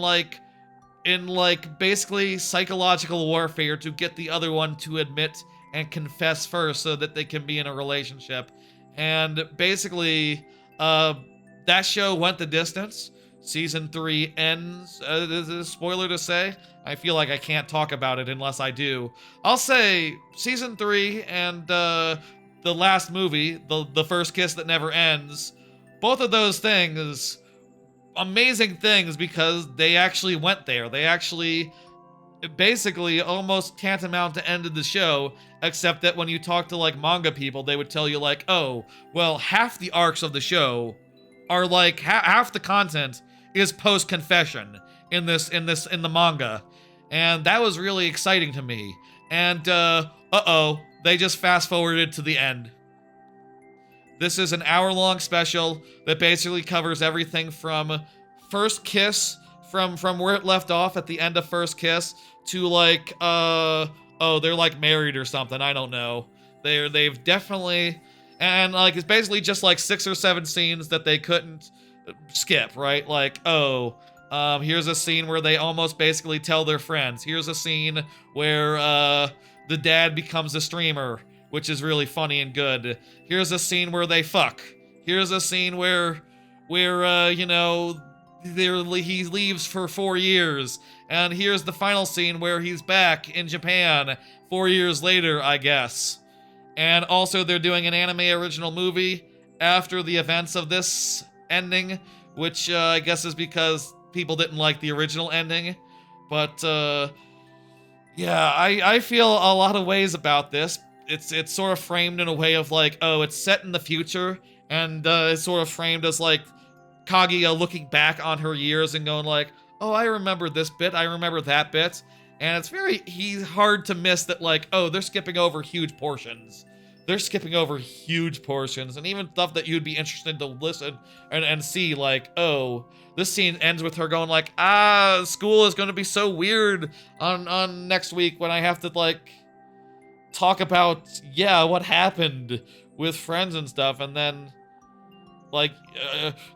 basically psychological warfare to get the other one to admit and confess first so that they can be in a relationship. And basically, that show went the distance. Season 3 ends. Is it a spoiler to say? I feel like I can't talk about it unless I do. I'll say Season 3 and the last movie, the First Kiss That Never Ends, both of those things, amazing things because they actually went there. They actually basically almost tantamount to ended the show, except that when you talk to like manga people, they would tell you like, oh, well, half the arcs of the show are like half the content is post-confession in the manga. And that was really exciting to me. And they just fast-forwarded to the end. This is an hour-long special that basically covers everything from First Kiss, from where it left off at the end of First Kiss, to like, they're like married or something, I don't know. They've definitely, and like, it's basically just like 6 or 7 scenes that they couldn't skip, right? Like, here's a scene where they almost basically tell their friends. Here's a scene where, the dad becomes a streamer, which is really funny and good. Here's a scene where they fuck. Here's a scene where he leaves for 4 years. And here's the final scene where he's back in Japan 4 years later, I guess. And also they're doing an anime original movie after the events of this ending, which I guess is because people didn't like the original ending. But yeah, I feel a lot of ways about this. It's sort of framed in a way of like, oh, it's set in the future, and it's sort of framed as like Kaguya looking back on her years and going like, oh, I remember this bit, I remember that bit. And it's he's hard to miss that like, oh, they're skipping over huge portions. They're skipping over huge portions, and even stuff that you'd be interested to listen and see, like, oh, this scene ends with her going like, school is gonna be so weird on next week when I have to like talk about, yeah, what happened with friends and stuff, and then like,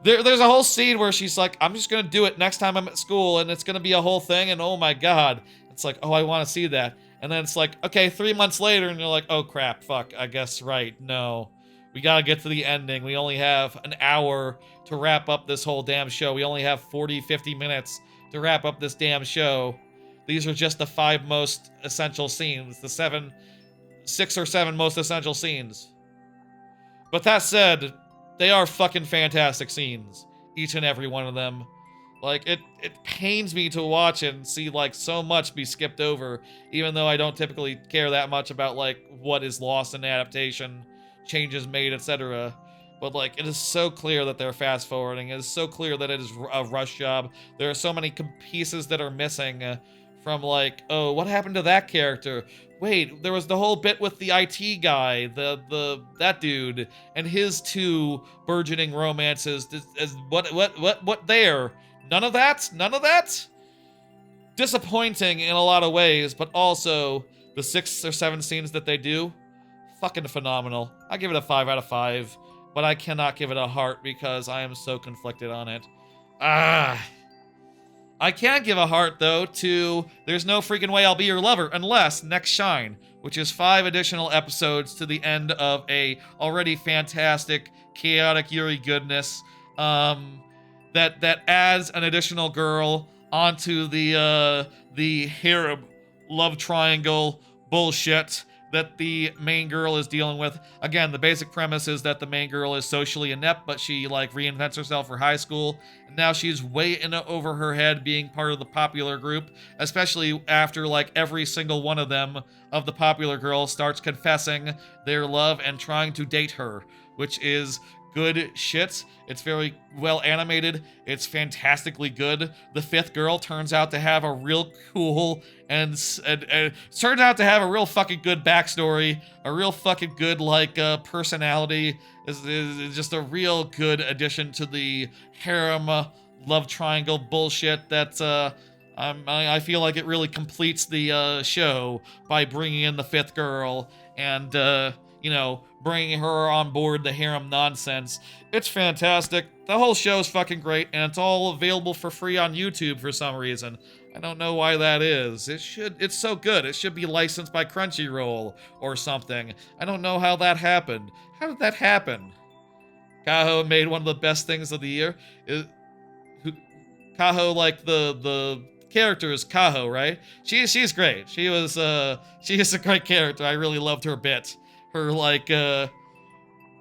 there's a whole scene where she's like, I'm just gonna do it next time I'm at school, and it's gonna be a whole thing, and oh my god, it's like, oh, I want to see that. And then it's like, okay, 3 months later, and you're like, oh crap, fuck, I guess, right, no. We gotta get to the ending. We only have an hour to wrap up this whole damn show. We only have 40, 50 minutes to wrap up this damn show. These are just the 5 most essential scenes. The 6 or 7 most essential scenes. But that said, they are fucking fantastic scenes. Each and every one of them. Like, it pains me to watch it and see, like, so much be skipped over, even though I don't typically care that much about, like, what is lost in adaptation, changes made, etc. but like it is so clear that they're fast forwarding. It is so clear that it is a rush job. There are so many pieces that are missing from like, oh, what happened to that character? Wait, there was the whole bit with the IT guy, that dude, and his two burgeoning romances. What there? None of that? None of that? Disappointing in a lot of ways, but also the 6 or 7 scenes that they do, fucking phenomenal. I give it a 5 out of 5, but I cannot give it a heart because I am so conflicted on it. I can give a heart, though, to There's No Freaking Way I'll Be Your Lover Unless Next Shine, which is 5 additional episodes to the end of a already fantastic, chaotic Yuri goodness, that adds an additional girl onto the harem love triangle bullshit that the main girl is dealing with. Again, the basic premise is that the main girl is socially inept, but she like reinvents herself for high school, and now she's way in over her head being part of the popular group, especially after like every single one of them of the popular girls starts confessing their love and trying to date her, which is good shit. It's very well animated. It's fantastically good. The 5th girl turns out to have a real cool and turns out to have a real fucking good backstory, a real fucking good like personality. Is just a real good addition to the harem love triangle bullshit that I feel like it really completes the show by bringing in the 5th girl and you know, bringing her on board the harem nonsense. It's fantastic. The whole show is fucking great, and it's all available for free on YouTube for some reason. I don't know why that is. It's so good. It should be licensed by Crunchyroll or something. I don't know how that happened. How did that happen? Kaho made one of the best things of the year. Kaho, like the character is Kaho, right? She's great. She is a great character. I really loved her bit. Her like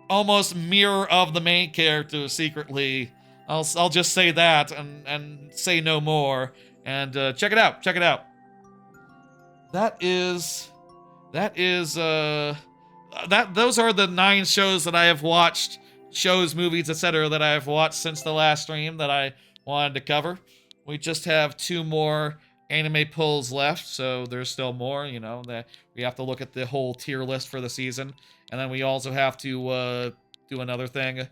almost mirror of the main character secretly. I'll just say that and say no more. And check it out. Check it out. Those are the 9 shows that I have watched, shows, movies, etc. that I have watched since the last stream that I wanted to cover. We just have 2 more anime pulls left, so there's still more, you know, that we have to look at the whole tier list for the season, and then we also have to do another thing.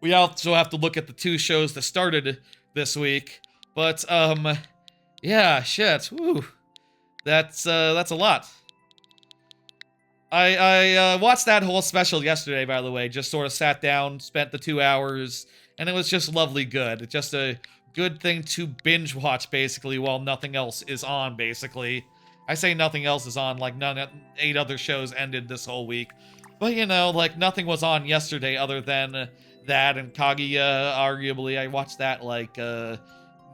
We also have to look at the 2 shows that started this week, but yeah, shit, woo, that's a lot. I watched that whole special yesterday, by the way. Just sort of sat down, spent the 2 hours, and it was just lovely good. It's just a good thing to binge watch, basically, while nothing else is on, basically. I say nothing else is on, like 8 other shows ended this whole week. But, you know, like, nothing was on yesterday other than that and Kaguya, arguably. I watched that, like, New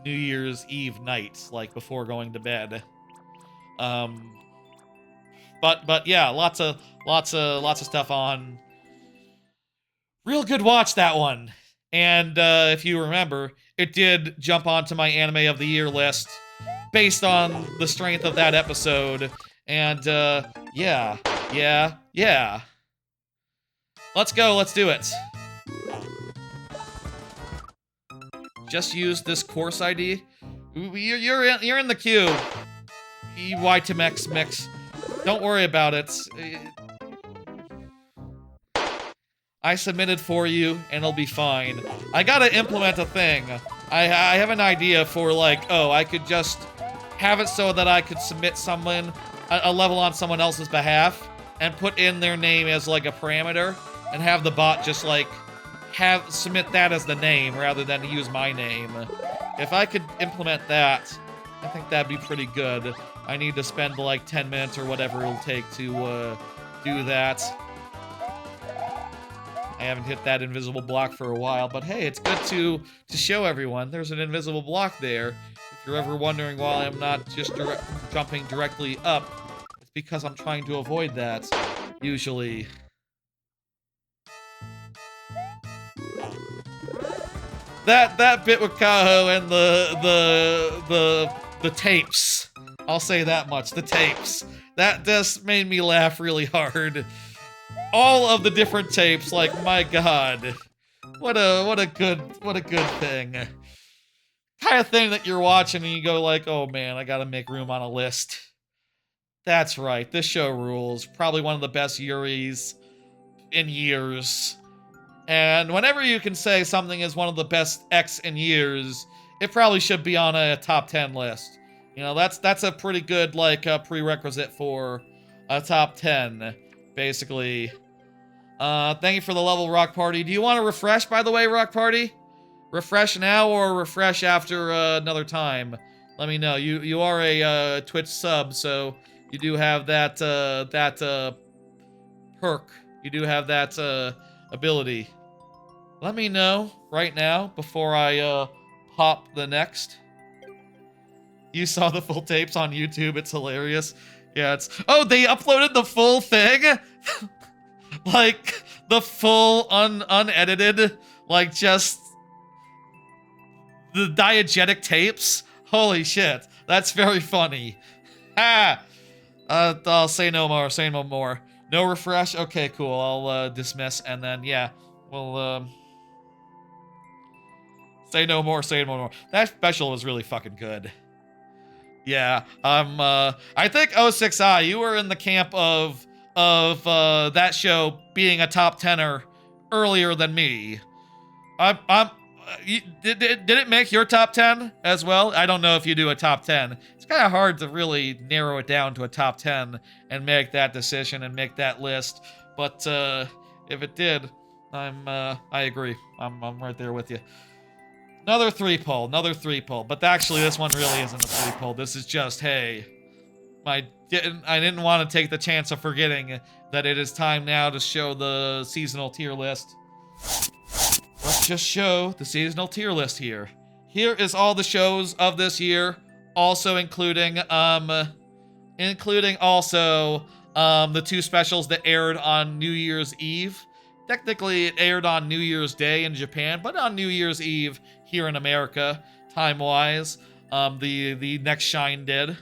Year's Eve night, like, before going to bed. But yeah, lots of stuff on. Real good watch, that one. And if you remember, it did jump onto my anime of the year list based on the strength of that episode. And yeah. Let's go, let's do it. Just use this course ID. You're in the queue. Y2Mx mix. Don't worry about it. I submitted for you, and it'll be fine. I gotta implement a thing. I have an idea for, like, oh, I could just have it so that I could submit someone, a level on someone else's behalf, and put in their name as, like, a parameter, and have the bot just, like, submit that as the name, rather than use my name. If I could implement that, I think that'd be pretty good. I need to spend, like, 10 minutes or whatever it'll take to, do that. I haven't hit that invisible block for a while, but hey, it's good to show everyone there's an invisible block there. If you're ever wondering why I'm not just jumping directly up, it's because I'm trying to avoid that, usually. That bit with Kaho and the tapes. I'll say that much, the tapes. That just made me laugh really hard. all of the different tapes. Like, my God, what a good thing. Kind of thing that you're watching and you go like, oh man, I gotta make room on a list. That's right, this show rules. Probably one of the best Yuris in years. And whenever you can say something is one of the best X in years, it probably should be on a top 10 list. You know, that's a pretty good, like, prerequisite for a top 10, basically. Thank you for the level, Rock Party. Do you want to refresh, by the way, Rock Party? Refresh now or refresh after another time? Let me know. You are a Twitch sub, so you do have that perk. You do have that ability. Let me know right now before I pop the next. You saw the full tapes on YouTube. It's hilarious. Yeah, it's... Oh, they uploaded the full thing? Like, the full unedited, like, just the diegetic tapes? Holy shit. That's very funny. Ah! I'll say no more, say no more. No refresh? Okay, cool. I'll dismiss, and then, yeah, we'll, say no more, say no more. That special was really fucking good. Yeah, I think 06I, you were in the camp of that show being a top 10er earlier than me. Did it make your top 10 as well? I don't know if you do a top 10. It's kind of hard to really narrow it down to a top 10 and make that decision and make that list. But if it did, I agree. I'm right there with you. Another 3-poll, another 3-poll. But actually, this one really isn't a 3-poll. This is just, hey, I didn't want to take the chance of forgetting that it is time now to show the seasonal tier list. Let's just show the seasonal tier list here. Here is all the shows of this year, also including also the 2 specials that aired on New Year's Eve. Technically, it aired on New Year's Day in Japan, but on New Year's Eve here in America, time-wise, the next Shine did.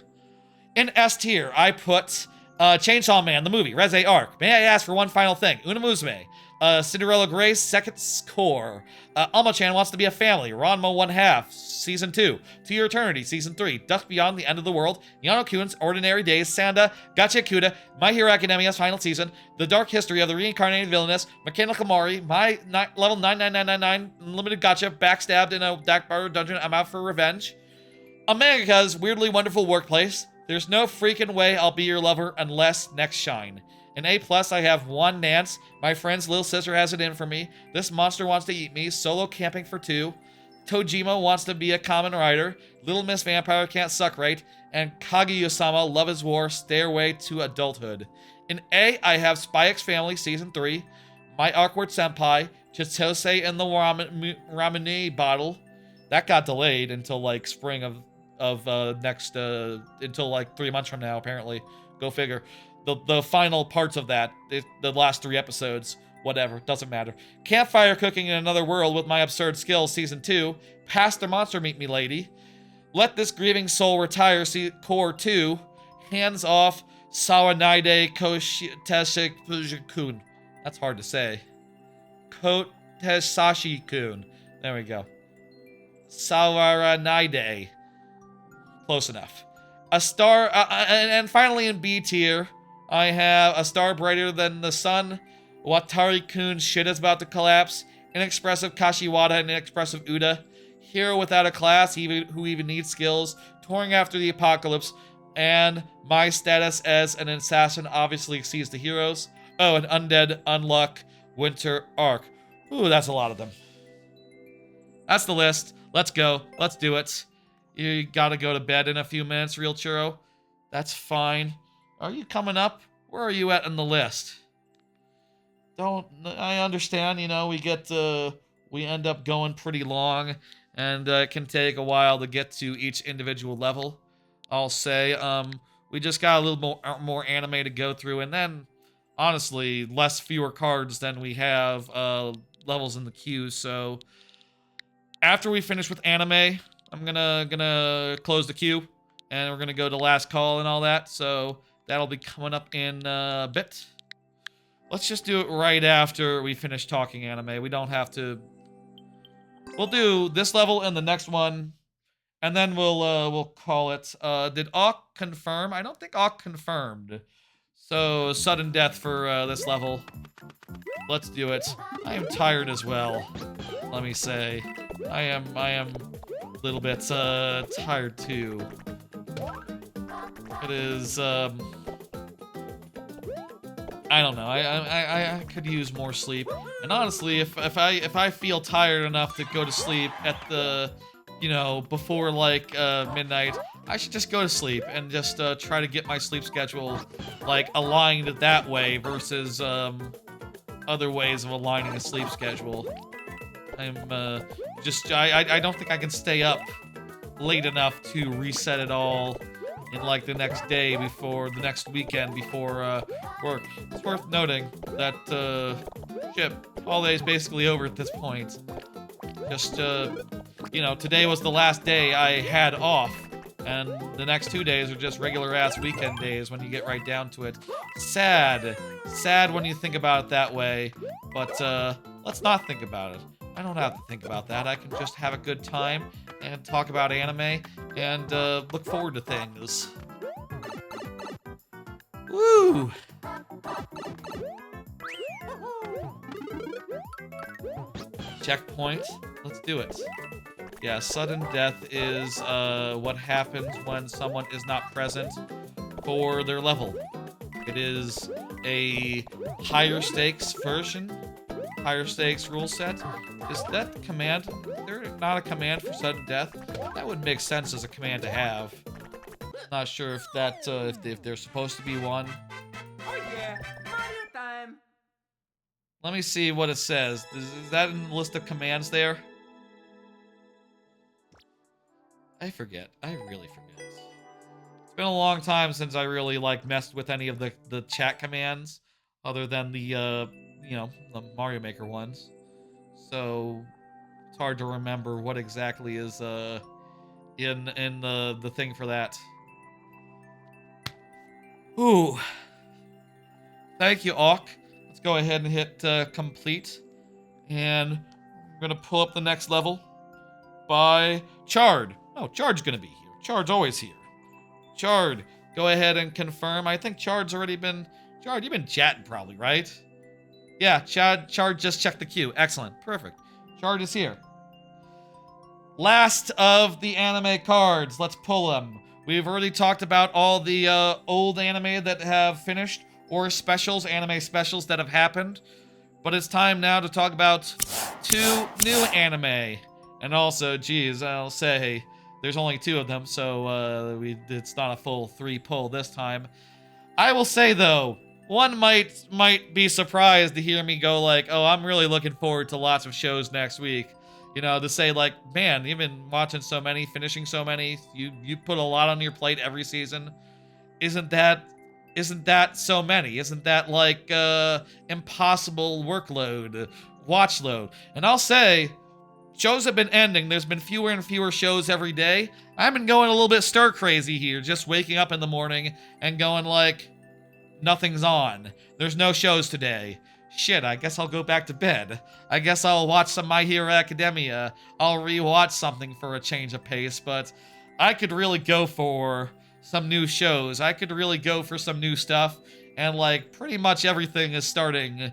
In S tier, I put Chainsaw Man, the movie, Reze Arc. May I ask for one final thing? Una Musume. Cinderella Grace, second score. Alma-chan Wants to Be a Family, Ranma 1/2, Season 2. To Your Eternity, Season 3. Dusk Beyond the End of the World, Yano-kun's Ordinary Days, Sanda, Gacha Kuda, My Hero Academia's final season, The Dark History of the Reincarnated Villainess, Mechanical Mari, My Level 99999, Limited Gacha, Backstabbed in a Dark Bar Dungeon, I'm Out for Revenge. Omegaka's Weirdly Wonderful Workplace, There's No Freaking Way I'll Be Your Lover Unless Next Shine. In A+, I have One Nance, My Friend's Little Sister Has It In For Me, This Monster Wants to Eat Me, Solo Camping for 2, Tojima Wants to Be a Kamen Rider, Little Miss Vampire Can't Suck Right, and Kaguya-sama Love is War, Stairway to Adulthood. In A, I have Spy X Family Season 3, My Awkward Senpai, Chitose and the Ramune Bottle. That got delayed until, like, spring of next, until, like, 3 months from now, apparently. Go figure. The final parts of that, the last 3 episodes, whatever, doesn't matter. Campfire Cooking in Another World with My Absurd Skills, Season 2. Past the Monster Meet Me Lady. Let This Grieving Soul Retire, Core 2. Hands Off, Sawanaide Kotesashikun. That's hard to say. Kotesashikun. There we go. Sawanaide. Close enough. A star, and finally in B tier, I have A Star Brighter Than the Sun, Watari-kun's Shit Is About to Collapse, Inexpressive Kashiwada and Inexpressive Uda, Hero Without a Class, Who Even Needs Skills, Touring After the Apocalypse, and My Status as an Assassin Obviously Exceeds the Heroes. Oh, and Undead Unluck Winter Arc. Ooh, that's a lot of them. That's the list. Let's go. Let's do it. You gotta go to bed in a few minutes, Real Churro. That's fine. Are you coming up? Where are you at on the list? I understand, you know, we end up going pretty long, and it can take a while to get to each individual level. I'll say, we just got a little more anime to go through, and then, honestly, fewer cards than we have levels in the queue, so after we finish with anime, I'm gonna close the queue, and we're gonna go to last call and all that, so that'll be coming up in a bit. Let's just do it right after we finish talking anime. We don't have to... We'll do this level and the next one, and then we'll call it. Did Awk confirm? I don't think Awk confirmed. So, sudden death for this level. Let's do it. I am tired as well, let me say. I am a little bit tired too. It is, I don't know. I could use more sleep. And honestly, if I feel tired enough to go to sleep at the, you know, before like midnight, I should just go to sleep and just try to get my sleep schedule like aligned that way versus other ways of aligning a sleep schedule. I don't think I can stay up late enough to reset it all in like the next day before the next weekend before work. It's worth noting that holiday's basically over at this point. Just you know, today was the last day I had off, and the next 2 days are just regular ass weekend days when you get right down to it. Sad when you think about it that way, but let's not think about it. I don't have to think about that. I can just have a good time and talk about anime and look forward to things. Woo! Checkpoint. Let's do it. Yeah, sudden death is what happens when someone is not present for their level. It is a higher stakes version. Higher stakes rule set. Is that command? Is there not a command for sudden death? That would make sense as a command to have. Not sure if that if there's supposed to be one. Oh yeah, Mario time. Let me see what it says. Is that in the list of commands there? I forget. I really forget. It's been a long time since I really like messed with any of the chat commands, other than the you know, the Mario Maker ones. So it's hard to remember what exactly is in the thing for that. Ooh. Thank you, Awk. Let's go ahead and hit complete. And I'm gonna pull up the next level by Chard. Oh, Chard's gonna be here. Chard's always here. Chard, go ahead and confirm. I think Chard's already been... Chard, you've been chatting probably, right? Yeah, Chard just checked the queue. Excellent. Perfect. Chard is here. Last of the anime cards. Let's pull them. We've already talked about all the old anime that have finished, or specials, anime specials that have happened. But it's time now to talk about 2 new anime. And also, geez, I'll say, there's only 2 of them, so it's not a full 3 pull this time. I will say, though, one might be surprised to hear me go like, oh, I'm really looking forward to lots of shows next week. You know, to say like, man, you've been watching so many, finishing so many, you put a lot on your plate every season. Isn't that so many? Isn't that like impossible workload, watch load? And I'll say, shows have been ending. There's been fewer and fewer shows every day. I've been going a little bit stir crazy here, just waking up in the morning and going like, nothing's on. There's no shows today. Shit, I guess I'll go back to bed. I guess I'll watch some My Hero Academia. I'll rewatch something for a change of pace, but I could really go for some new shows. I could really go for some new stuff, and like pretty much everything is starting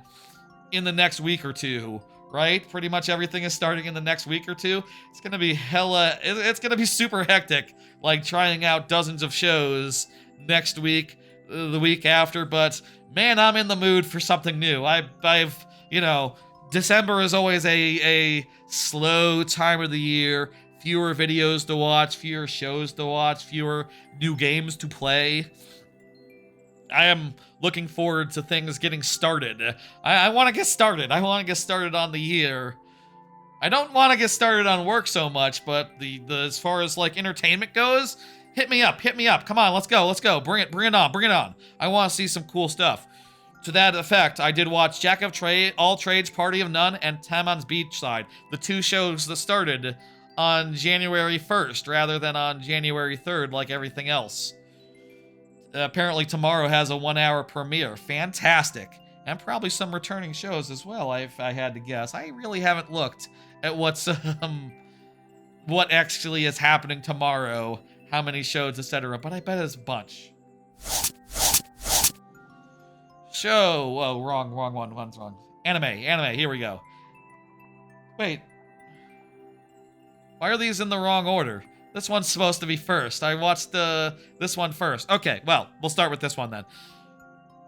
in the next week or two, right? Pretty much everything is starting in the next week or two. It's gonna be it's gonna be super hectic, like trying out dozens of shows next week, the week after, but man, I'm in the mood for something new. I've you know, December is always a slow time of the year. Fewer videos to watch, fewer shows to watch, fewer new games to play. I am looking forward to things getting started. I want to get started. I want to get started on the year. I don't want to get started on work so much, but the as far as like entertainment goes, hit me up. Come on, let's go. Bring it on. I want to see some cool stuff. To that effect, I did watch Jack of All Trades, Party of None, and Taman's Beachside, the 2 shows that started on January 1st rather than on January 3rd like everything else. Apparently tomorrow has a 1-hour premiere. Fantastic. and probably some returning shows as well, if I had to guess. I really haven't looked at what's what actually is happening tomorrow, how many shows, etc., but I bet it's a bunch. Show. Whoa, wrong one. One's wrong. Anime. Here we go. Wait. Why are these in the wrong order? This one's supposed to be first. I watched this one first. Okay, well, we'll start with this one then,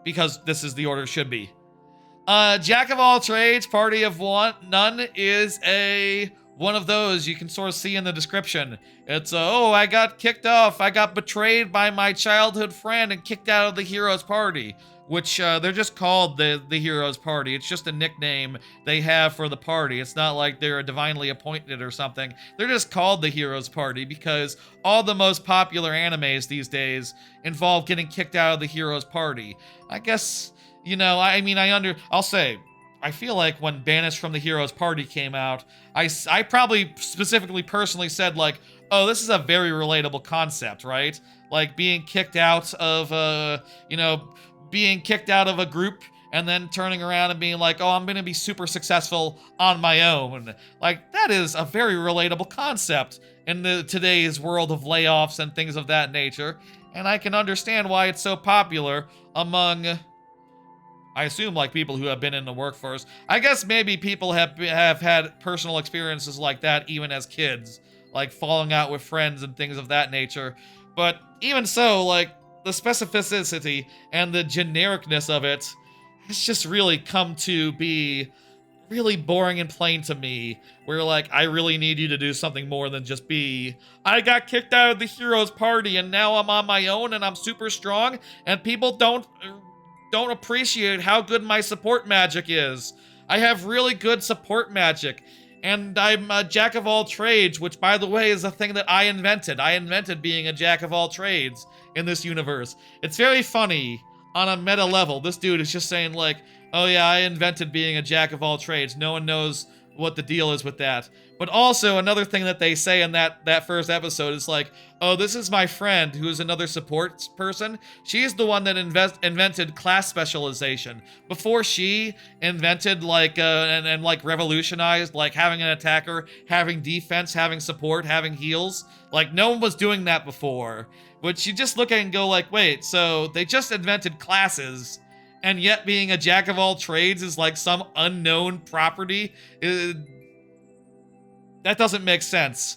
because this is the order it should be. Jack of all trades, party of none is one of those you can sort of see in the description. It's oh, I got kicked off. I got betrayed by my childhood friend and kicked out of the hero's party. Which, they're just called the hero's party. It's just a nickname they have for the party. It's not like they're divinely appointed or something. They're just called the hero's party because all the most popular animes these days involve getting kicked out of the hero's party. I guess, you know, I'll say, I feel like when Banished from the Hero's Party came out, I probably specifically personally said, like, oh, this is a very relatable concept, right? Like, being kicked out of, being kicked out of a group and then turning around and being like, oh, I'm going to be super successful on my own. Like, that is a very relatable concept in today's world of layoffs and things of that nature. And I can understand why it's so popular among, I assume, like, people who have been in the workforce. I guess maybe people have had personal experiences like that even as kids, like falling out with friends and things of that nature. But even so, like, the specificity and the genericness of it has just really come to be really boring and plain to me, where, like, I really need you to do something more than just be, I got kicked out of the hero's party and now I'm on my own and I'm super strong and people don't appreciate how good my support magic is. I have really good support magic. And I'm a jack of all trades, which, by the way, is a thing that I invented. I invented being a jack of all trades in this universe. It's very funny on a meta level. This dude is just saying, like, oh yeah, I invented being a jack of all trades. No one knows what the deal is with that. But also, another thing that they say in that first episode is like, oh, this is my friend who is another support person. She's the one that invented class specialization. Before she invented, like, and like, revolutionized, like, having an attacker, having defense, having support, having heals. Like, no one was doing that before. But you just look at it and go, like, wait, so they just invented classes, and yet being a jack of all trades is, like, some unknown property? That doesn't make sense.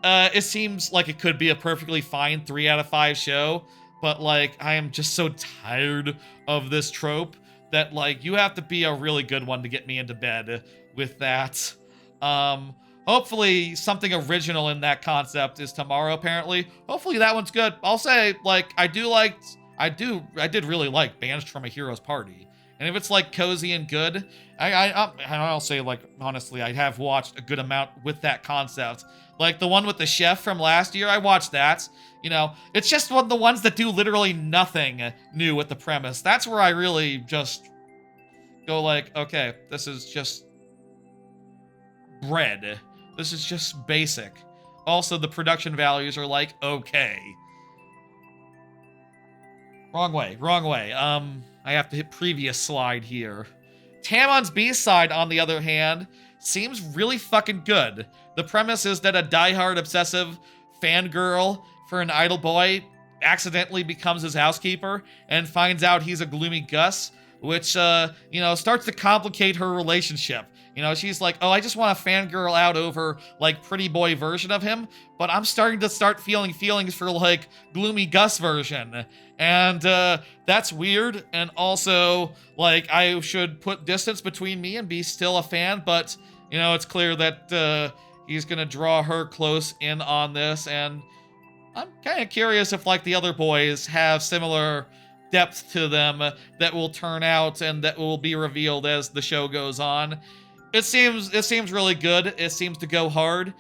It seems like it could be a perfectly fine 3 out of 5 show, but, like, I am just so tired of this trope that, like, you have to be a really good one to get me into bed with that. Hopefully something original in that concept is tomorrow, apparently. Hopefully that one's good. I'll say, like, I did really like Banished from a Hero's Party. And if it's, like, cozy and good, I'll say, like, honestly, I have watched a good amount with that concept. Like, the one with the chef from last year, I watched that. You know, it's just one of the ones that do literally nothing new with the premise. That's where I really just go, like, okay, this is just bread. This is just basic. Also, the production values are, like, okay. Wrong way. I have to hit previous slide here. Tamon's B-side, on the other hand, seems really fucking good. The premise is that a diehard obsessive fangirl for an idol boy accidentally becomes his housekeeper and finds out he's a gloomy Gus, which, starts to complicate her relationship. You know, she's like, oh, I just want a fangirl out over, like, pretty boy version of him, but I'm starting to feeling feelings for, like, gloomy Gus version. And, that's weird, and also, like, I should put distance between me and be still a fan, but, you know, it's clear that, he's gonna draw her close in on this, and I'm kind of curious if, like, the other boys have similar depth to them that will turn out and that will be revealed as the show goes on. It seems really good. It seems to go hard.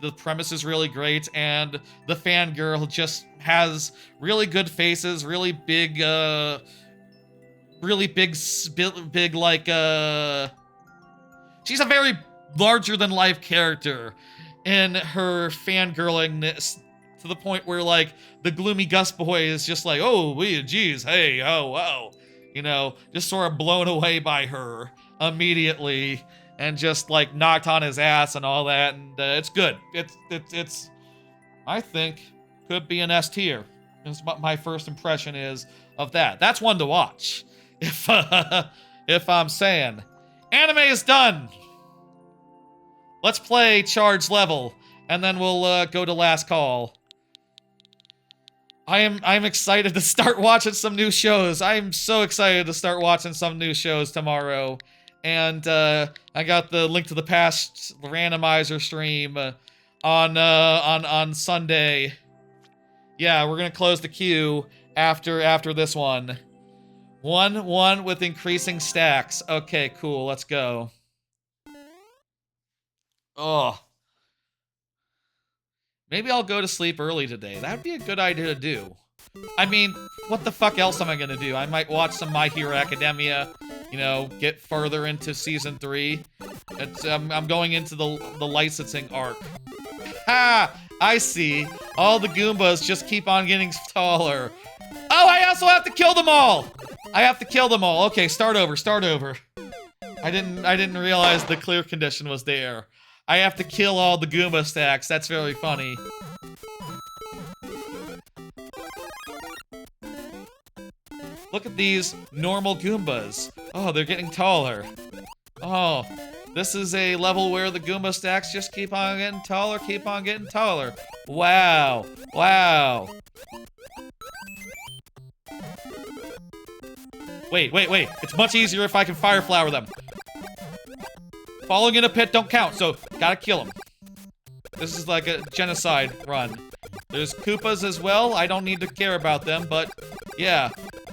The premise is really great, and the fangirl just has really good faces, really big, like, she's a very larger-than-life character in her fangirlingness, to the point where, like, the gloomy Gus boy is just like, oh, geez, hey, oh, wow. you know, just sort of blown away by her immediately and just like knocked on his ass and all that. And it's good. It's I think could be an S tier. Is what my first impression is of that. That's one to watch. If I'm saying. Anime is done. Let's play charge level, and then we'll go to last call. I'm excited to start watching some new shows. I'm so excited to start watching some new shows tomorrow. And I got the Link to the Past randomizer stream on Sunday. Yeah, we're gonna close the queue after this one. 1-1 with increasing stacks. Okay, cool. Let's go. Oh. Maybe I'll go to sleep early today. That'd be a good idea to do. I mean, what the fuck else am I gonna do? I might watch some My Hero Academia, you know, get further into Season 3. I'm going into the licensing arc. Ha! I see. All the Goombas just keep on getting taller. Oh, I also have to kill them all! I have to kill them all. Okay, start over. I didn't realize the clear condition was there. I have to kill all the Goomba stacks. That's very funny. Look at these normal Goombas. Oh, they're getting taller. Oh, this is a level where the Goomba stacks just keep on getting taller, keep on getting taller. Wow. Wow. Wait. It's much easier if I can fire flower them. Falling in a pit don't count, so gotta kill them. This is like a genocide run. There's Koopas as well. I don't need to care about them, but yeah.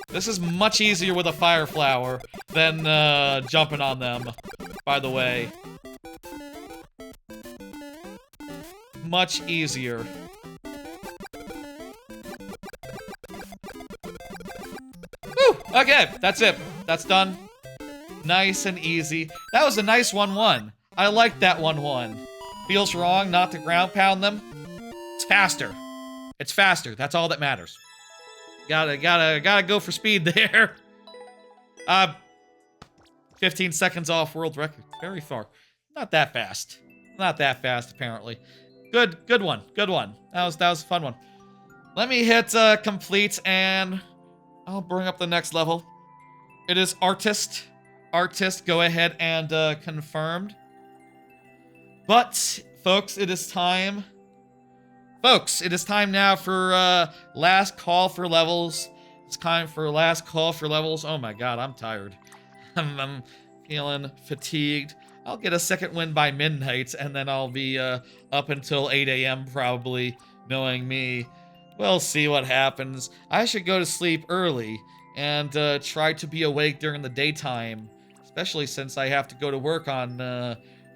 This is much easier with a fire flower than jumping on them, by the way. Much easier. Whew! Okay, that's it. That's done. Nice and easy. That was a nice 1-1. I like that 1-1. Feels wrong not to ground pound them. It's faster. It's faster. That's all that matters. Gotta go for speed there. 15 seconds off world record. Very far. Not that fast. Not that fast, apparently. Good one. Good one. That was a fun one. Let me hit complete and I'll bring up the next level. It is artist. Artist, go ahead and confirmed. But, folks, it is time. Folks, it is time now for last call for levels. It's time for last call for levels. Oh my god, I'm tired. I'm feeling fatigued. I'll get a second win by midnight, and then I'll be up until 8 a.m. probably, knowing me. We'll see what happens. I should go to sleep early and try to be awake during the daytime, especially since I have to go to work on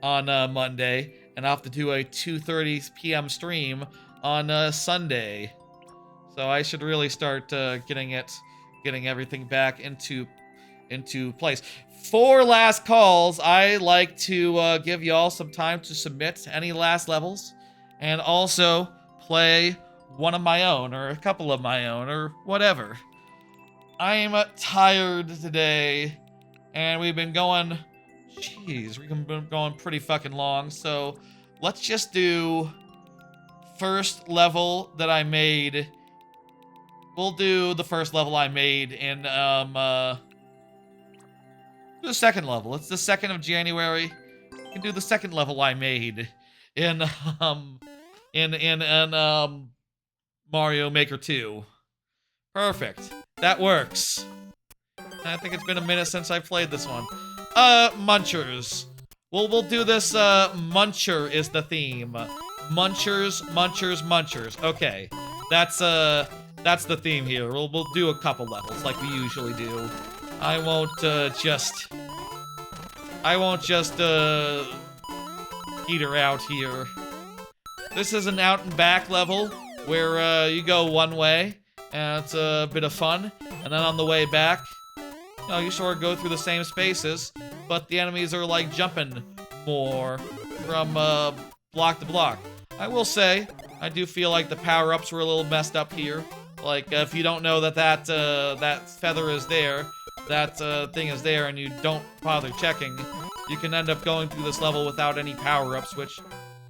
Monday, and I'll have to do a 2:30 p.m. stream on Sunday. So I should really start getting everything back into place. For last calls, I like to give y'all some time to submit any last levels, and also play one of my own, or a couple of my own, or whatever. I'm tired today, and we've been going, jeez, we've been going pretty fucking long, so let's just do first level that I made. We'll do the first level I made in, the second level. It's the 2nd of January. We can do the second level I made in Mario Maker 2. Perfect. That works. I think it's been a minute since I played this one. Munchers. We'll do this, Muncher is the theme. Munchers. Okay. That's the theme here. We'll do a couple levels like we usually do. I won't just peter out here. This is an out and back level where you go one way and it's a bit of fun, and then on the way back, you know, you sort of go through the same spaces, but the enemies are like jumping more from block to block. I will say, I do feel like the power-ups were a little messed up here. Like, if you don't know that feather is there, that thing is there and you don't bother checking, you can end up going through this level without any power-ups, which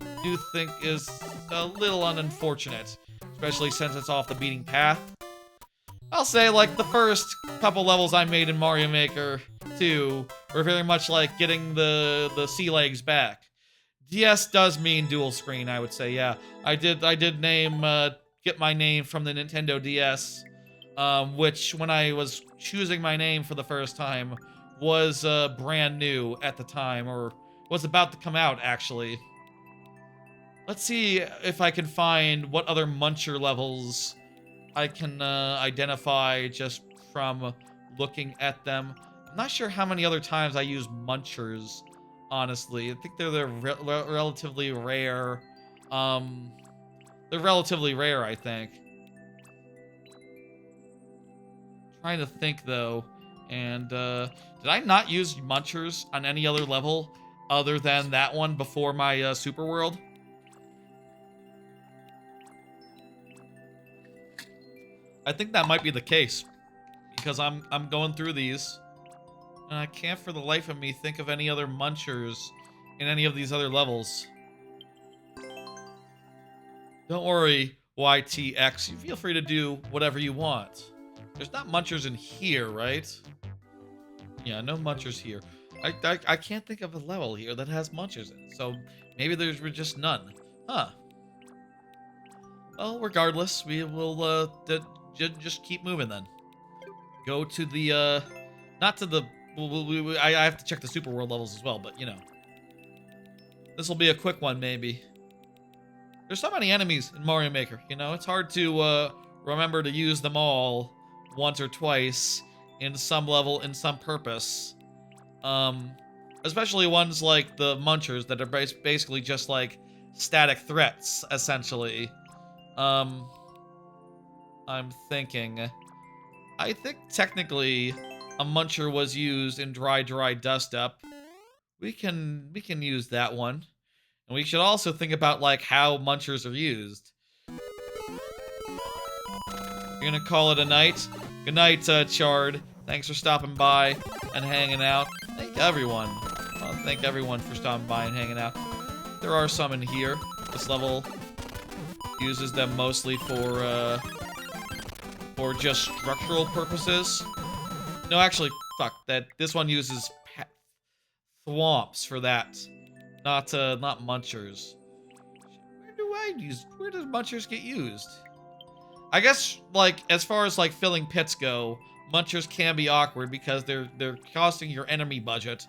I do think is a little unfortunate, especially since it's off the beaten path. I'll say, like, the first couple levels I made in Mario Maker 2 were very much like getting the sea legs back. DS does mean dual screen, I would say, yeah. I did name, get my name from the Nintendo DS, which, when I was choosing my name for the first time, was brand new at the time, or was about to come out, actually. Let's see if I can find what other Muncher levels I can identify just from looking at them. I'm not sure how many other times I use Munchers, honestly. I think they're relatively rare. They're relatively rare, I think. Trying to think, though. And, did I not use Munchers on any other level other than that one before my Super World? I think that might be the case, because I'm going through these, and I can't for the life of me think of any other Munchers in any of these other levels. Don't worry, YTX. You feel free to do whatever you want. There's not Munchers in here, right? Yeah, no Munchers here. I can't think of a level here that has Munchers in it, so maybe there's just none. Huh. Well, regardless, we will just keep moving then. Go to the, not to the, I have to check the Super World levels as well, but, you know. This will be a quick one, maybe. There's so many enemies in Mario Maker, you know? It's hard to, remember to use them all once or twice in some level, in some purpose. Especially ones like the Munchers that are basically just, like, static threats, essentially. I'm thinking. I think technically a Muncher was used in Dry Dust Up. We can use that one. And we should also think about, like, how Munchers are used. We're gonna call it a night. Good night, Chard. Thanks for stopping by and hanging out. Thank everyone. Thank everyone for stopping by and hanging out. There are some in here. This level uses them mostly for just structural purposes. No, actually, fuck that. This one uses thwomps for that, not Munchers. Where does Munchers get used? I guess, like, as far as, like, filling pits go, Munchers can be awkward because they're costing your enemy budget,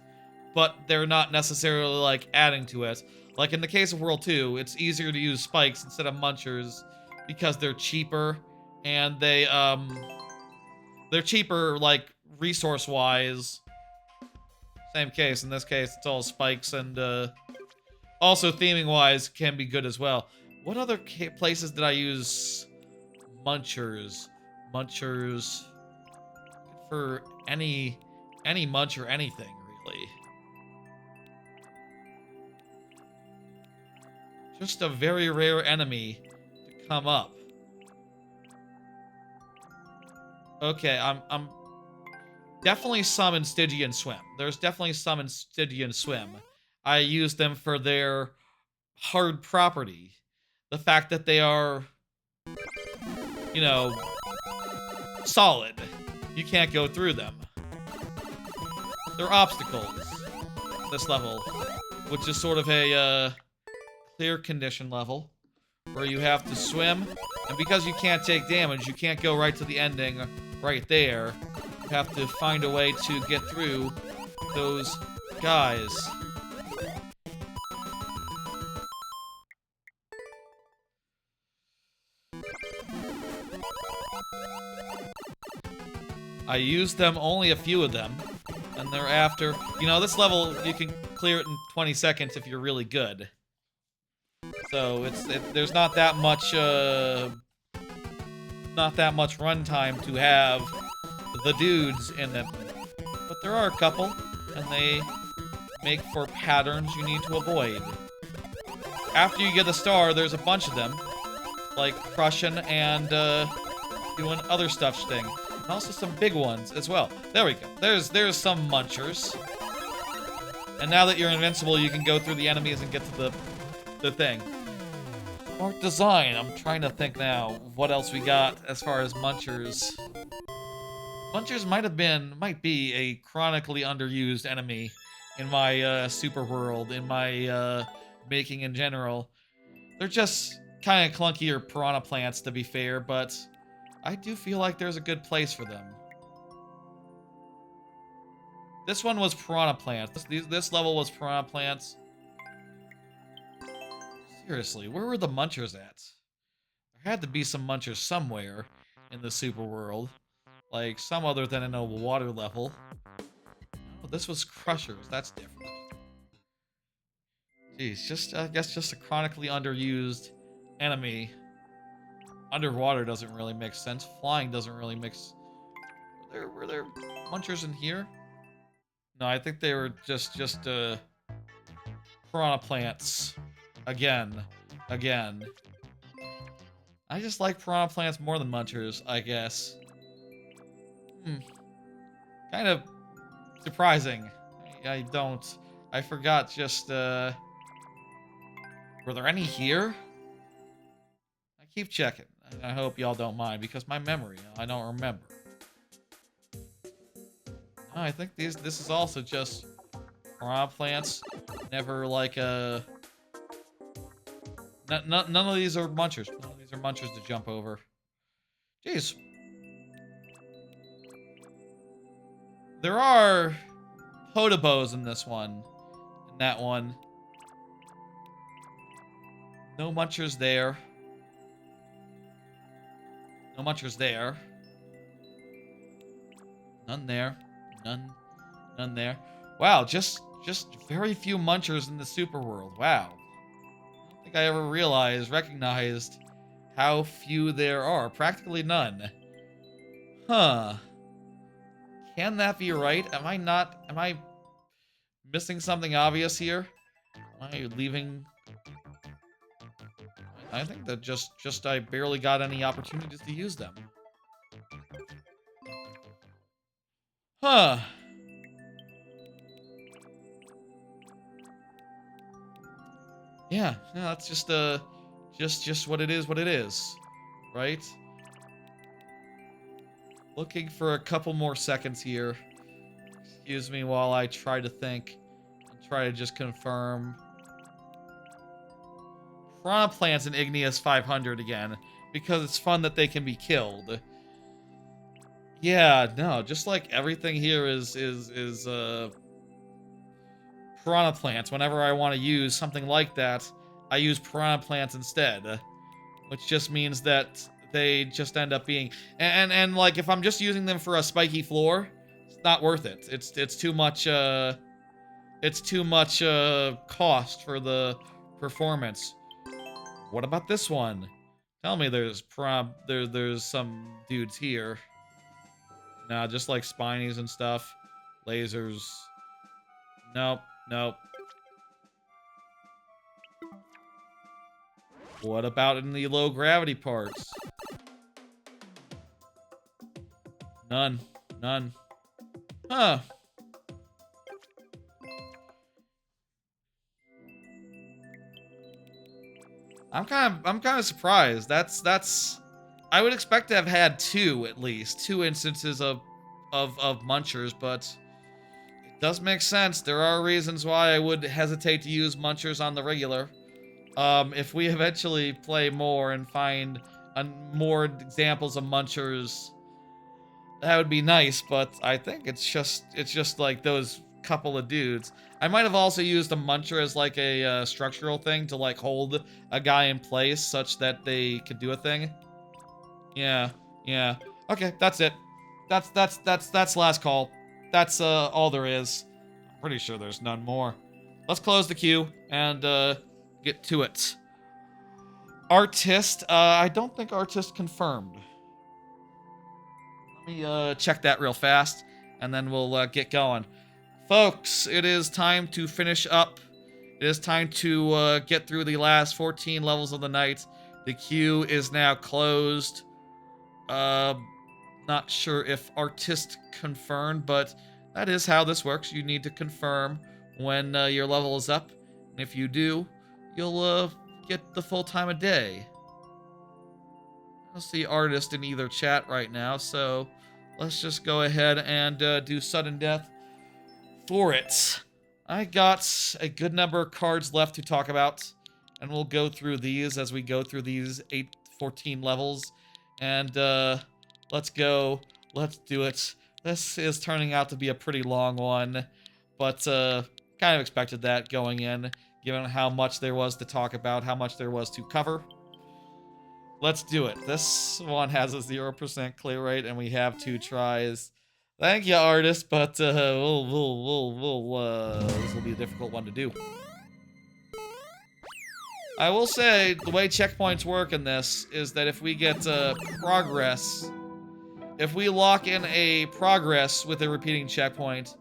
but they're not necessarily, like, adding to it. Like, in the case of World 2, it's easier to use spikes instead of Munchers because they're cheaper, and they're cheaper, like, resource-wise. Same case. In this case, it's all spikes, and, also theming-wise can be good as well. What other places did I use Munchers? Munchers for any Muncher anything, really. Just a very rare enemy to come up. Okay, I'm definitely some in Stygian Swim. There's definitely some in Stygian Swim. I use them for their hard property. The fact that they are, you know, solid. You can't go through them. They're obstacles, this level, which is sort of a clear condition level, where you have to swim, and because you can't take damage, you can't go right to the ending right there. You have to find a way to get through those guys. I used them, only a few of them, and thereafter, you know, this level, you can clear it in 20 seconds if you're really good. So, there's not that much runtime to have the dudes in them. But there are a couple, and they make for patterns you need to avoid. After you get a star, there's a bunch of them, like crushing and doing other stuff thing. And also some big ones as well. There we go. There's some munchers. And now that you're invincible, you can go through the enemies and get to the thing. Art design. I'm trying to think now what else we got as far as munchers. Munchers might be a chronically underused enemy in my super world, in my making in general. They're just kind of clunkier piranha plants, to be fair, but I do feel like there's a good place for them. This one was piranha plants. This level was piranha plants. Seriously, where were the munchers at? There had to be some munchers somewhere in the super world. Like, some other than in a water level. Oh, this was crushers. That's different. Jeez, I guess just a chronically underused enemy. Underwater doesn't really make sense. Flying doesn't really mix. Were there munchers in here? No, I think they were just piranha plants. Again. I just like piranha plants more than munchers, I guess. Kind of surprising. I forgot just, were there any here? I keep checking. I hope y'all don't mind, because my memory, I don't remember. No, I think this is also just piranha plants. Never like none of these are munchers. None of these are munchers to jump over. Jeez. There are potobos in this one. In that one. No munchers there. No munchers there. None there. None there. Wow, just very few munchers in the super world. Wow. I don't think I ever recognized how few there are. Practically none. Huh. Can that be right? Am I missing something obvious here? Am I leaving? I think that just I barely got any opportunities to use them. Huh. Yeah, that's just what it is, right? Looking for a couple more seconds here. Excuse me while I try to think and try to just confirm. Piranha plants in Igneous 500 again, because it's fun that they can be killed. Yeah, no, just like everything here is piranha plants. Whenever I want to use something like that, I use piranha plants instead, which just means that they just end up being and like if I'm just using them for a spiky floor, it's not worth it. It's too much cost for the performance. What about this one? Tell me there's some dudes here. Nah, just like spinies and stuff. Lasers. Nope. What about in the low gravity parts? None. Huh. I'm kind of surprised. That's I would expect to have had at least two instances of munchers, but it does make sense. There are reasons why I would hesitate to use munchers on the regular. If we eventually play more and find more examples of munchers, that would be nice, but I think it's just like those couple of dudes. I might have also used a muncher as like a structural thing to like hold a guy in place such that they could do a thing. Yeah. Okay, that's it. That's last call. That's all there is. I'm pretty sure there's none more. Let's close the queue and get to it. Artist, I don't think artist confirmed. Let me check that real fast, and then we'll get going. Folks, it is time to finish up. It is time to get through the last 14 levels of the night. The queue is now closed. Not Not sure if artist confirmed, but that is how this works. You need to confirm when your level is up. And if you do, you'll get the full time of day. I don't see artist in either chat right now, so let's just go ahead and do sudden death for it. I got a good number of cards left to talk about, and we'll go through these as we go through these 14 levels. And let's go. Let's do it. This is turning out to be a pretty long one, but kind of expected that going in, given how much there was to talk about, how much there was to cover. Let's do it. This one has a 0% clear rate, and we have 2 tries. Thank you, artist, but this will be a difficult one to do. I will say, the way checkpoints work in this is that if we get progress, if we lock in a progress with a repeating checkpoint,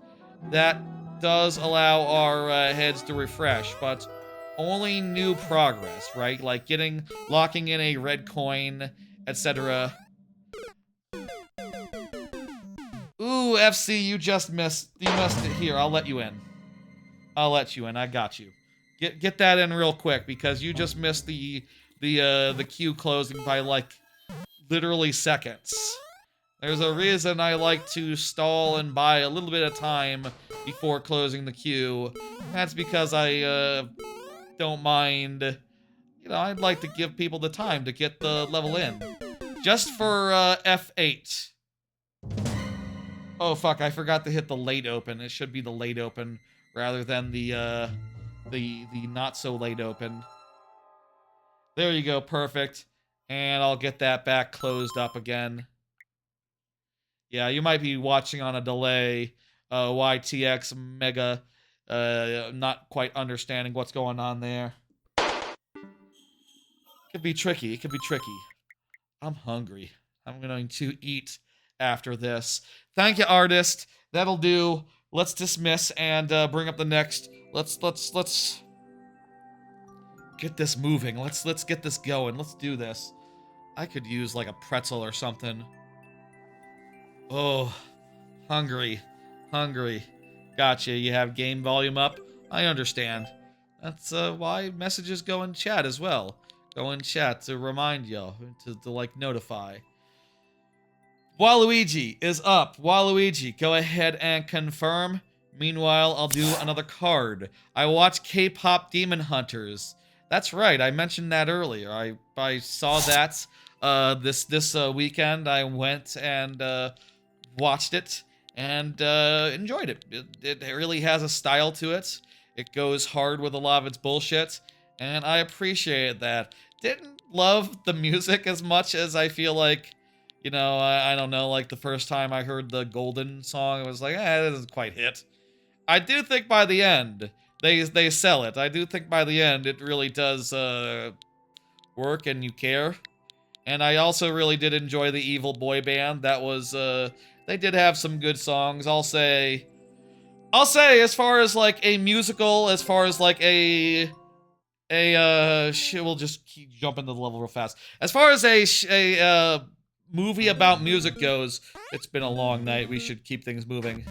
that does allow our heads to refresh, but only new progress, right? Like locking in a red coin, etc. Ooh, FC, you just missed. You missed it. Here, I'll let you in. I'll let you in. I got you. Get that in real quick because you just missed the queue closing by like literally seconds. There's a reason I like to stall and buy a little bit of time before closing the queue. That's because I don't mind. You know, I'd like to give people the time to get the level in. Just for F8. Oh fuck, I forgot to hit the late open. It should be the late open rather than the not so late open. There you go, perfect. And I'll get that back closed up again. Yeah, you might be watching on a delay. YTX Mega, not quite understanding what's going on there. Could be tricky, it could be tricky. I'm hungry. I'm going to eat after this. Thank you, artist. That'll do. Let's dismiss and bring up the next. Let's get this moving. Let's get this going. Let's do this. I could use like a pretzel or something. Oh, hungry. Gotcha. You have game volume up. I understand. That's why messages go in chat as well. Go in chat to remind you, to like notify. Waluigi is up. Waluigi, go ahead and confirm. Meanwhile, I'll do another card. I watch K-pop Demon Hunters. That's right, I mentioned that earlier. I saw that this weekend. I went and watched it and enjoyed it. It really has a style to it. It goes hard with a lot of its bullshit, and I appreciate that. Didn't love the music as much as I feel like, you know, I don't know, like the first time I heard the Golden song, I was like, that doesn't quite hit. I do think by the end, they sell it. I do think by the end, it really does work and you care. And I also really did enjoy the Evil Boy Band. That was, they did have some good songs. I'll say, as far as like a musical, as far as like we'll just keep jumping to the level real fast. As far as a movie about music goes, it's been a long night. We should keep things moving.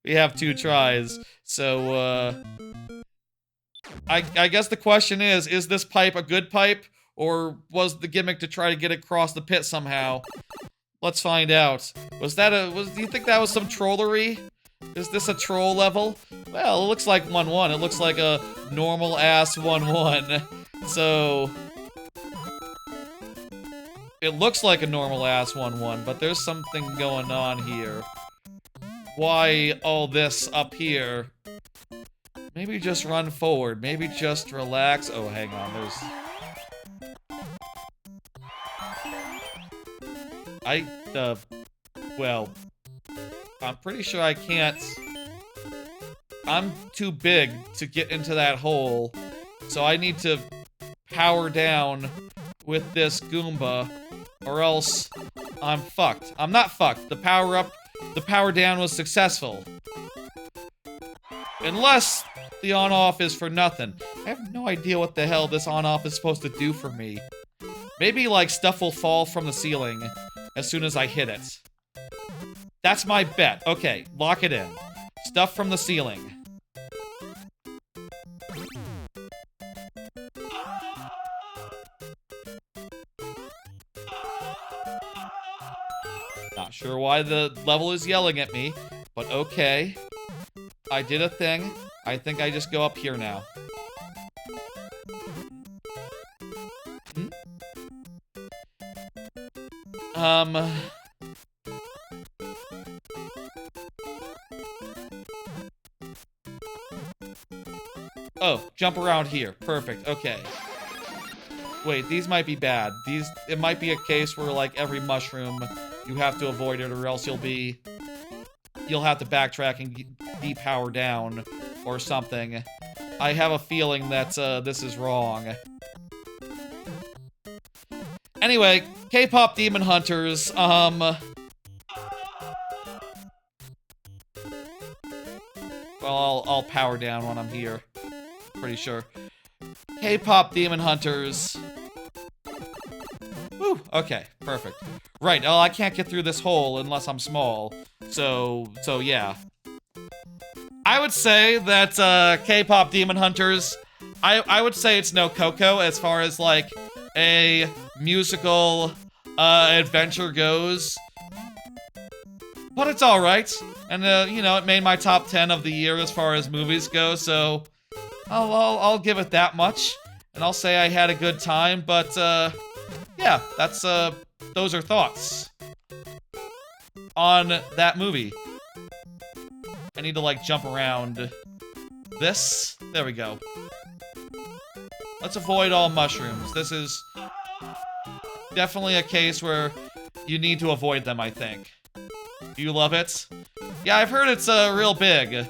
We have 2 tries, so I guess the question is this pipe a good pipe, or was the gimmick to try to get across the pit somehow? Let's find out. Do you think that was some trollery? Is this a troll level? Well, it looks like 1-1. It looks like a normal-ass 1-1. So it looks like a normal-ass 1-1, but there's something going on here. Why all this up here? Maybe just run forward. Maybe just relax. Oh, hang on. Well, I'm pretty sure I can't. I'm too big to get into that hole, so I need to power down with this Goomba, or else I'm fucked. I'm not fucked. The power down was successful. Unless the on-off is for nothing. I have no idea what the hell this on-off is supposed to do for me. Maybe, like, stuff will fall from the ceiling as soon as I hit it. That's my bet. Okay, lock it in. Stuff from the ceiling. Not sure why the level is yelling at me, but okay. I did a thing. I think I just go up here now. Oh, jump around here. Perfect. Okay. Wait, these might be bad. It might be a case where, like, every mushroom, you have to avoid it or else you'll have to backtrack and depower down or something. I have a feeling that, this is wrong. Anyway, K-pop Demon Hunters, well, I'll power down when I'm here. Pretty sure. K-pop Demon Hunters. Woo, okay, perfect. Right, oh, I can't get through this hole unless I'm small. So yeah. I would say that, K-pop Demon Hunters, I would say it's no Coco as far as, like, a musical, adventure goes. But it's alright. And, you know, it made my top 10 of the year as far as movies go, so I'll give it that much. And I'll say I had a good time, but, yeah, that's, those are thoughts on that movie. I need to, like, jump around this. There we go. Let's avoid all mushrooms. This is definitely a case where you need to avoid them, I think. Do you love it? Yeah, I've heard it's, real big.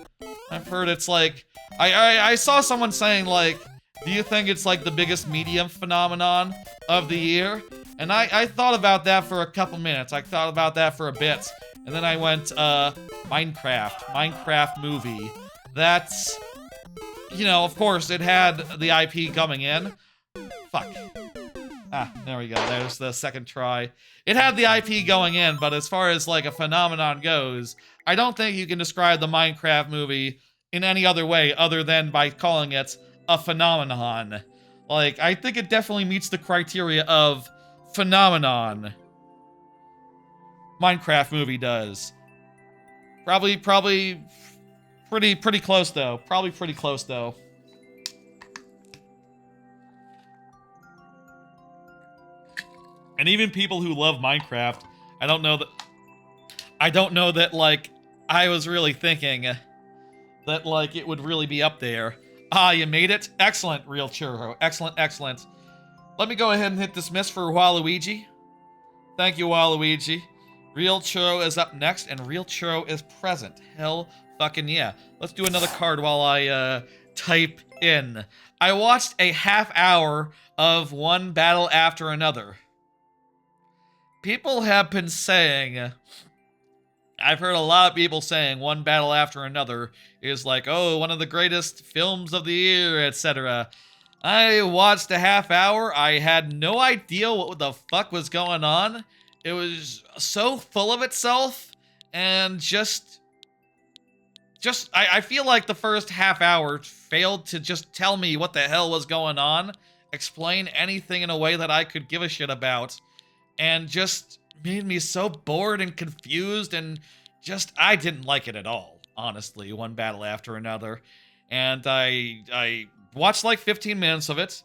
I've heard it's, like... I saw someone saying, like, do you think it's, like, the biggest medium phenomenon of the year? And I thought about that for a couple minutes. I thought about that for a bit. And then I went, Minecraft movie. That's... You know, of course, it had the IP coming in. Fuck. Ah, there we go. There's the second try. It had the IP going in, but as far as, like, a phenomenon goes, I don't think you can describe the Minecraft movie in any other way other than by calling it a phenomenon. Like, I think it definitely meets the criteria of phenomenon. Minecraft movie does. Probably pretty close, though. Probably pretty close, though. And even people who love Minecraft, I don't know that, like, I was really thinking that, like, it would really be up there. Ah, you made it? Excellent, Real Churro. Excellent, excellent. Let me go ahead and hit dismiss for Waluigi. Thank you, Waluigi. Real Churro is up next, and Real Churro is present. Hell fucking yeah. Let's do another card while I, type in. I watched a half hour of one battle after another. People have been saying... I've heard a lot of people saying one battle after another is like, oh, one of the greatest films of the year, etc. I watched a half hour. I had no idea what the fuck was going on. It was so full of itself, and I feel like the first half hour failed to just tell me what the hell was going on, explain anything in a way that I could give a shit about, and just made me so bored and confused, and just, I didn't like it at all, honestly, one battle after another. And I watched like 15 minutes of it,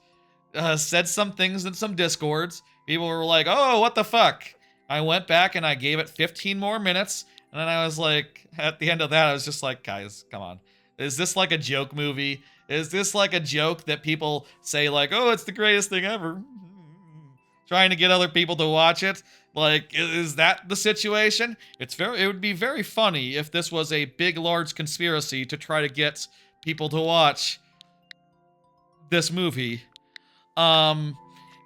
said some things in some discords. People were like, oh, what the fuck? I went back and I gave it 15 more minutes, and then I was like, at the end of that, I was just like, guys, come on. Is this like a joke movie? Is this like a joke that people say like, oh, it's the greatest thing ever? Trying to get other people to watch it? Like, is that the situation? It would be very funny if this was a big, large conspiracy to try to get people to watch this movie.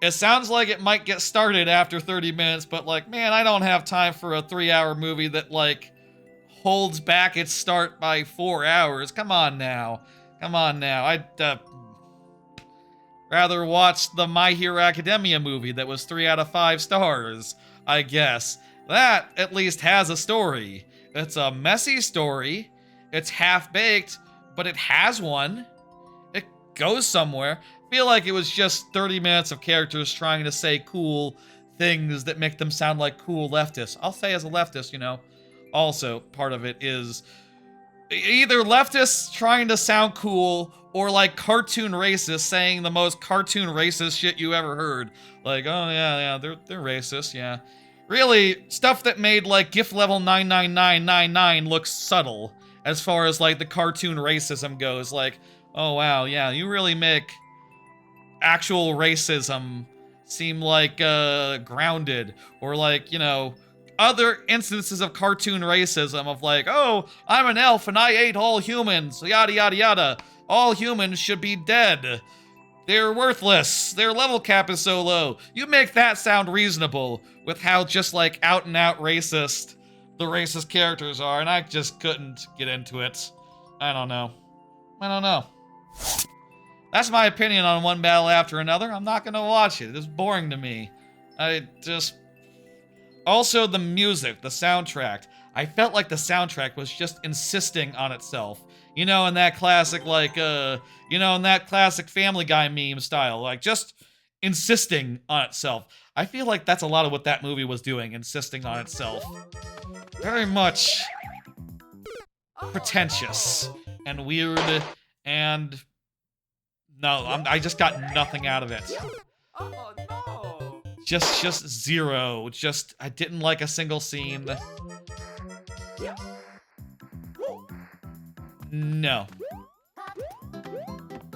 It sounds like it might get started after 30 minutes, but like, man, I don't have time for a 3-hour movie that like holds back its start by 4 hours. Come on now. Come on now. rather watch the My Hero Academia movie that was 3 out of 5 stars, I guess. That at least has a story. It's a messy story. It's half-baked, but it has one. It goes somewhere. I feel like it was just 30 minutes of characters trying to say cool things that make them sound like cool leftists. I'll say as a leftist, you know. Also, part of it is either leftists trying to sound cool or like cartoon racists saying the most cartoon racist shit you ever heard. Like, oh yeah, they're racist, yeah. Really, stuff that made like GIF level 99999 look subtle as far as like the cartoon racism goes. Like, oh wow, yeah, you really make actual racism seem like grounded, or like, you know, other instances of cartoon racism of like, oh, I'm an elf and I ate all humans, yada yada yada. All humans should be dead. They're worthless. Their level cap is so low. You make that sound reasonable with how just like out and out racist the racist characters are, and I just couldn't get into it. I don't know. That's my opinion on one battle after another. I'm not gonna watch it. It's boring to me. Also, the music, the soundtrack. I felt like the soundtrack was just insisting on itself. You know, in that classic, like, in that classic Family Guy meme style. Like, just insisting on itself. I feel like that's a lot of what that movie was doing, insisting on itself. Very much pretentious and weird and... No, I just got nothing out of it. Oh no! Just zero. I didn't like a single scene. No.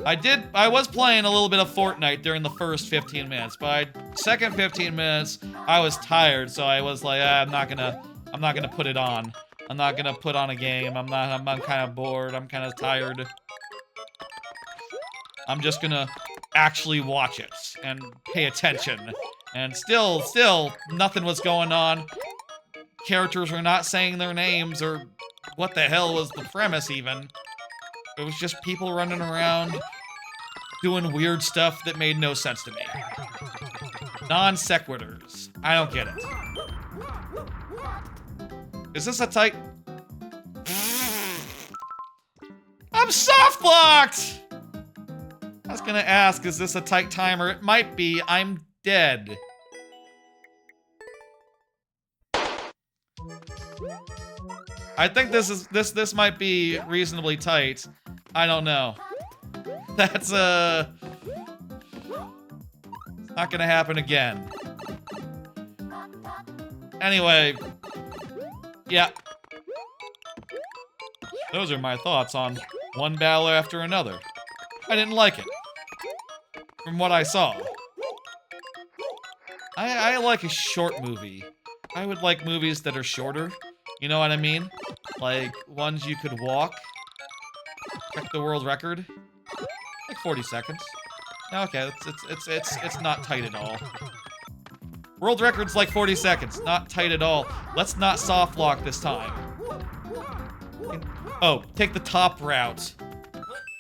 I was playing a little bit of Fortnite during the first 15 minutes, but second 15 minutes, I was tired, so I was like, I'm not gonna put it on. I'm not gonna put on a game. I'm kind of bored. I'm kind of tired. I'm just gonna actually watch it and pay attention. And still, nothing was going on. Characters were not saying their names, or what the hell was the premise even. It was just people running around doing weird stuff that made no sense to me. Non sequiturs. I don't get it. Is this a tight... I'm soft locked! I was gonna ask, is this a tight timer? It might be. I'm dead. I think this might be reasonably tight. I don't know. That's not gonna happen again. Anyway, yeah. Those are my thoughts on one battle after another. I didn't like it. From what I saw. I like a short movie. I would like movies that are shorter. You know what I mean? Like, ones you could walk. Check the world record. Like 40 seconds. Okay, it's not tight at all. World record's like 40 seconds. Not tight at all. Let's not soft lock this time. Oh, take the top route.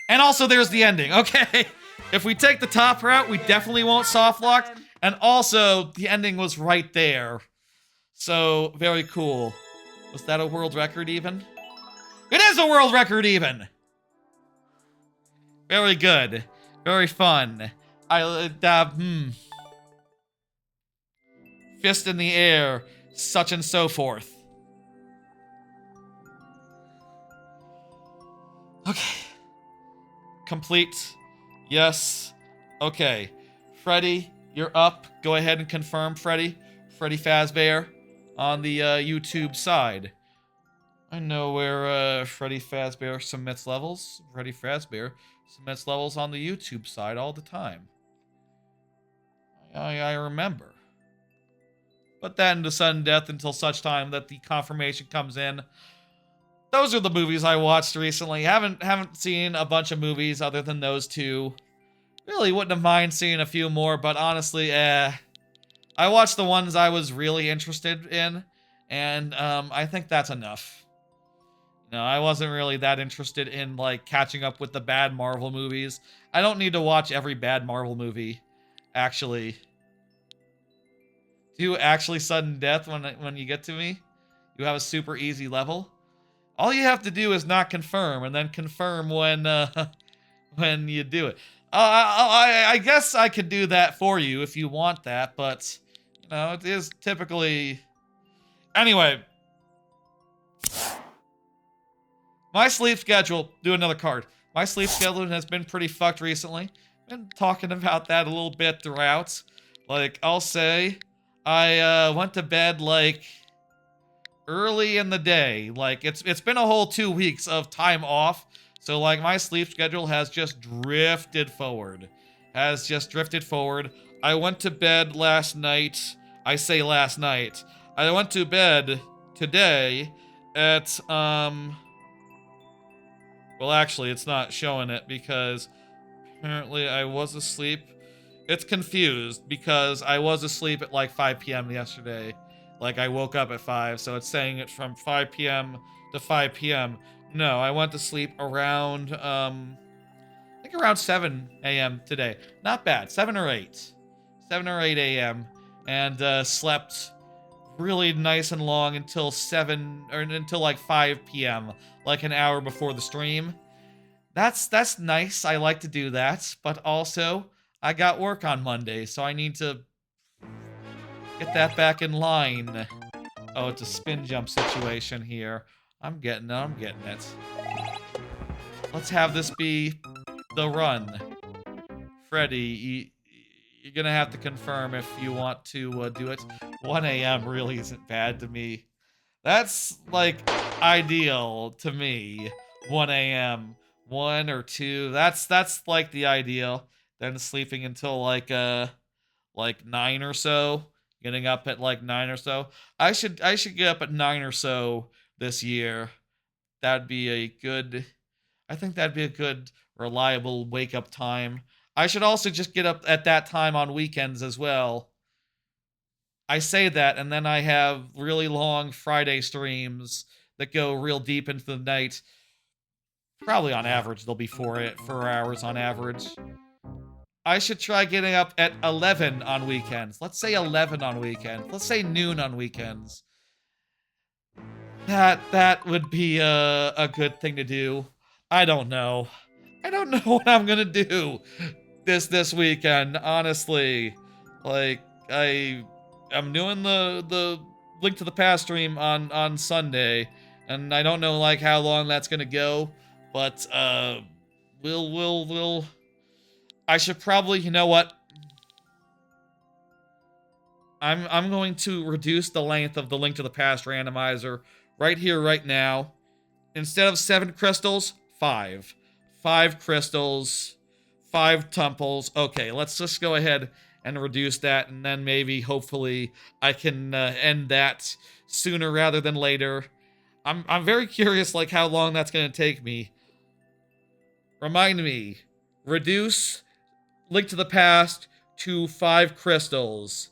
And also there's the ending. Okay. If we take the top route, we definitely won't soft lock. And also, the ending was right there. So, very cool. Was that a world record even? It is a world record even! Very good. Very fun. Fist in the air. Such and so forth. Okay. Complete. Yes. Okay. Freddy, you're up. Go ahead and confirm, Freddy. Freddy Fazbear on the YouTube side. I know where Freddy Fazbear submits levels. Freddy Fazbear submits levels on the YouTube side all the time. I remember. Put that into sudden death until such time that the confirmation comes in. Those are the movies I watched recently. Haven't seen a bunch of movies other than those two. Really wouldn't have mind seeing a few more, but honestly, I watched the ones I was really interested in, and I think that's enough. No, I wasn't really that interested in, like, catching up with the bad Marvel movies. I don't need to watch every bad Marvel movie, actually. Do you actually sudden death when you get to me? You have a super easy level? All you have to do is not confirm, and then confirm when, when you do it. I guess I could do that for you if you want that, but, you know, it is typically... Anyway. My sleep schedule, do another card. My sleep schedule has been pretty fucked recently. Been talking about that a little bit throughout. Like, I'll say, I went to bed, like, early in the day. Like, it's been a whole 2 weeks of time off. So, like, my sleep schedule has just drifted forward. I went to bed last night. I say last night. I went to bed today at, well, actually, it's not showing it because apparently I was asleep. It's confused because I was asleep at like 5 p.m. yesterday. Like, I woke up at 5, so it's saying it from 5 p.m. to 5 p.m. No, I went to sleep around, I think around 7 a.m. today. Not bad. 7 or 8. 7 or 8 a.m. And slept really nice and long until 7 or until like 5 p.m. like an hour before the stream. That's nice. I like to do that, but also I got work on Monday, so I need to get that back in line. Oh, it's a spin jump situation here. I'm getting it. Let's have this be the run. Freddy, you're gonna have to confirm if you want to do it. 1 a.m. really isn't bad to me. That's, like, ideal to me. 1 a.m. 1 or 2. That's like the ideal. Then sleeping until like 9 or so. Getting up at like 9 or so. I should get up at 9 or so this year. That'd be a good I think that'd be a good reliable wake up time. I should also just get up at that time on weekends as well. I say that, and then I have really long Friday streams that go real deep into the night. Probably on average, they'll be 4 hours on average. I should try getting up at 11 on weekends. Let's say 11 on weekends. Let's say noon on weekends. That would be a good thing to do. I don't know. I don't know what I'm gonna do this weekend, honestly. Like, I'm doing the Link to the Past stream on Sunday, and I don't know like how long that's gonna go, but we'll I should probably, you know what? I'm going to reduce the length of the Link to the Past randomizer right here, right now. Instead of 7 crystals, 5. 5 crystals, 5 temples. Okay, let's just go ahead and reduce that, and then maybe, hopefully, I can end that sooner rather than later. I'm very curious, like, how long that's gonna take me. Remind me. Reduce Link to the Past to 5 crystals.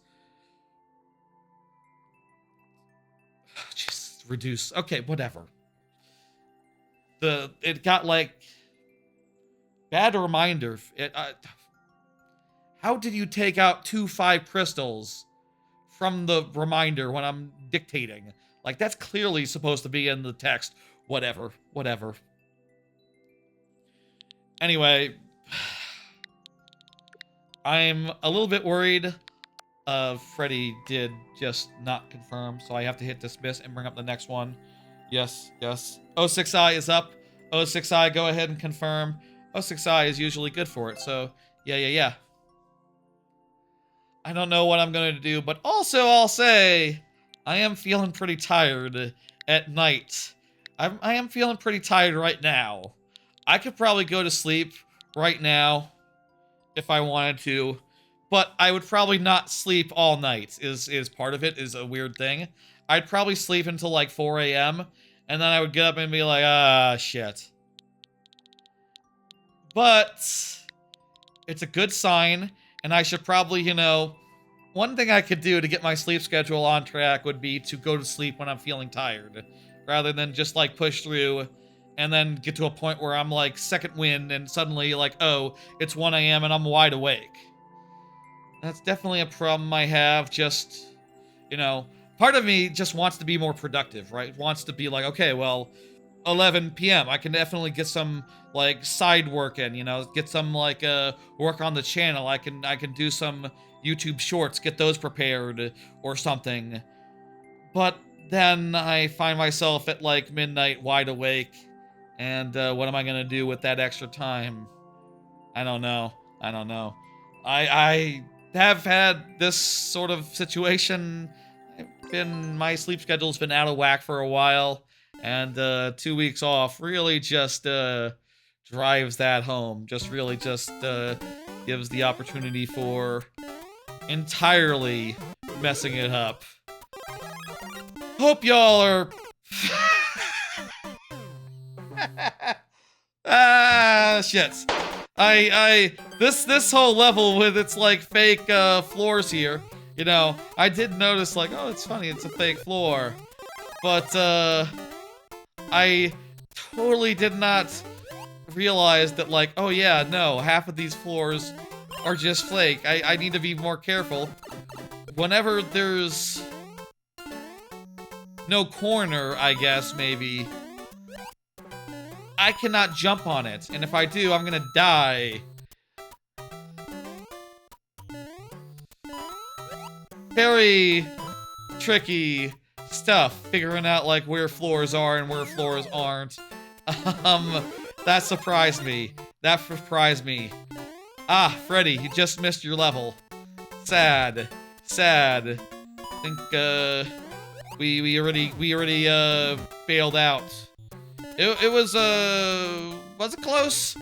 Just reduce. Okay, whatever. It got like bad reminder. How did you take out 2 5 crystals from the reminder when I'm dictating? Like, that's clearly supposed to be in the text. Whatever. Anyway, I'm a little bit worried. Freddy did just not confirm, so I have to hit dismiss and bring up the next one. Yes. O6i is up. O6i, go ahead and confirm. O6i is usually good for it, so yeah. I don't know what I'm going to do, but also I'll say I am feeling pretty tired at night. I am feeling pretty tired right now. I could probably go to sleep right now if I wanted to, but I would probably not sleep all night is part of it, is a weird thing. I'd probably sleep until like 4 a.m., and then I would get up and be like, ah, shit. But it's a good sign, and I should probably, you know, one thing I could do to get my sleep schedule on track would be to go to sleep when I'm feeling tired. rather than just like push through and then get to a point where I'm like second wind and suddenly like, oh, it's 1 a.m. and I'm wide awake. That's definitely a problem I have. Just, you know, part of me just wants to be more productive, right? Wants to be like, okay, well, 11 p.m. I can definitely get some like side work in, you know, get some like work on the channel. I can do some YouTube shorts, get those prepared or something. But then I find myself at like midnight wide awake, and what am I gonna do with that extra time? I don't know. I don't know. I have had this sort of situation. My sleep schedule's been out of whack for a while, and 2 weeks off really just drives that home. Just really just gives the opportunity for entirely messing it up. Hope y'all are. Shit. This whole level with its like fake floors here, you know, I did notice like, oh, it's funny, it's a fake floor. But I totally did not realize that like, oh yeah, no, half of these floors are just fake. I need to be more careful. Whenever there's no corner, I guess, maybe, I cannot jump on it, and if I do, I'm gonna die. Very tricky stuff, figuring out, like, where floors are and where floors aren't. That surprised me. That surprised me. Ah, Freddy, you just missed your level. Sad. Sad. I think, we already, bailed out. It was it close?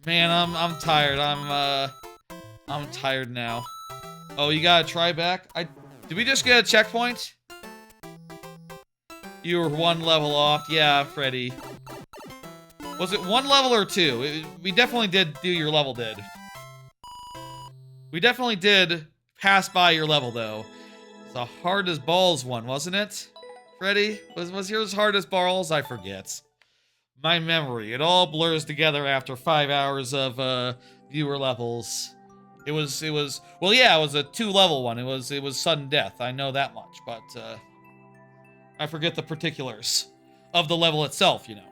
Man, I'm tired. I'm tired now. Oh, you gotta try back? Did we just get a checkpoint? You were 1 level off. Yeah, Freddy. Was it 1 level or 2? We definitely did do your level, did. We definitely did pass by your level, though. It's a hard as balls one, wasn't it? Freddy? Was yours hard as balls? I forget. My memory, it all blurs together after 5 hours of viewer levels. It was well, yeah, it was a 2-level one. It was sudden death. I know that much, but I forget the particulars of the level itself, you know.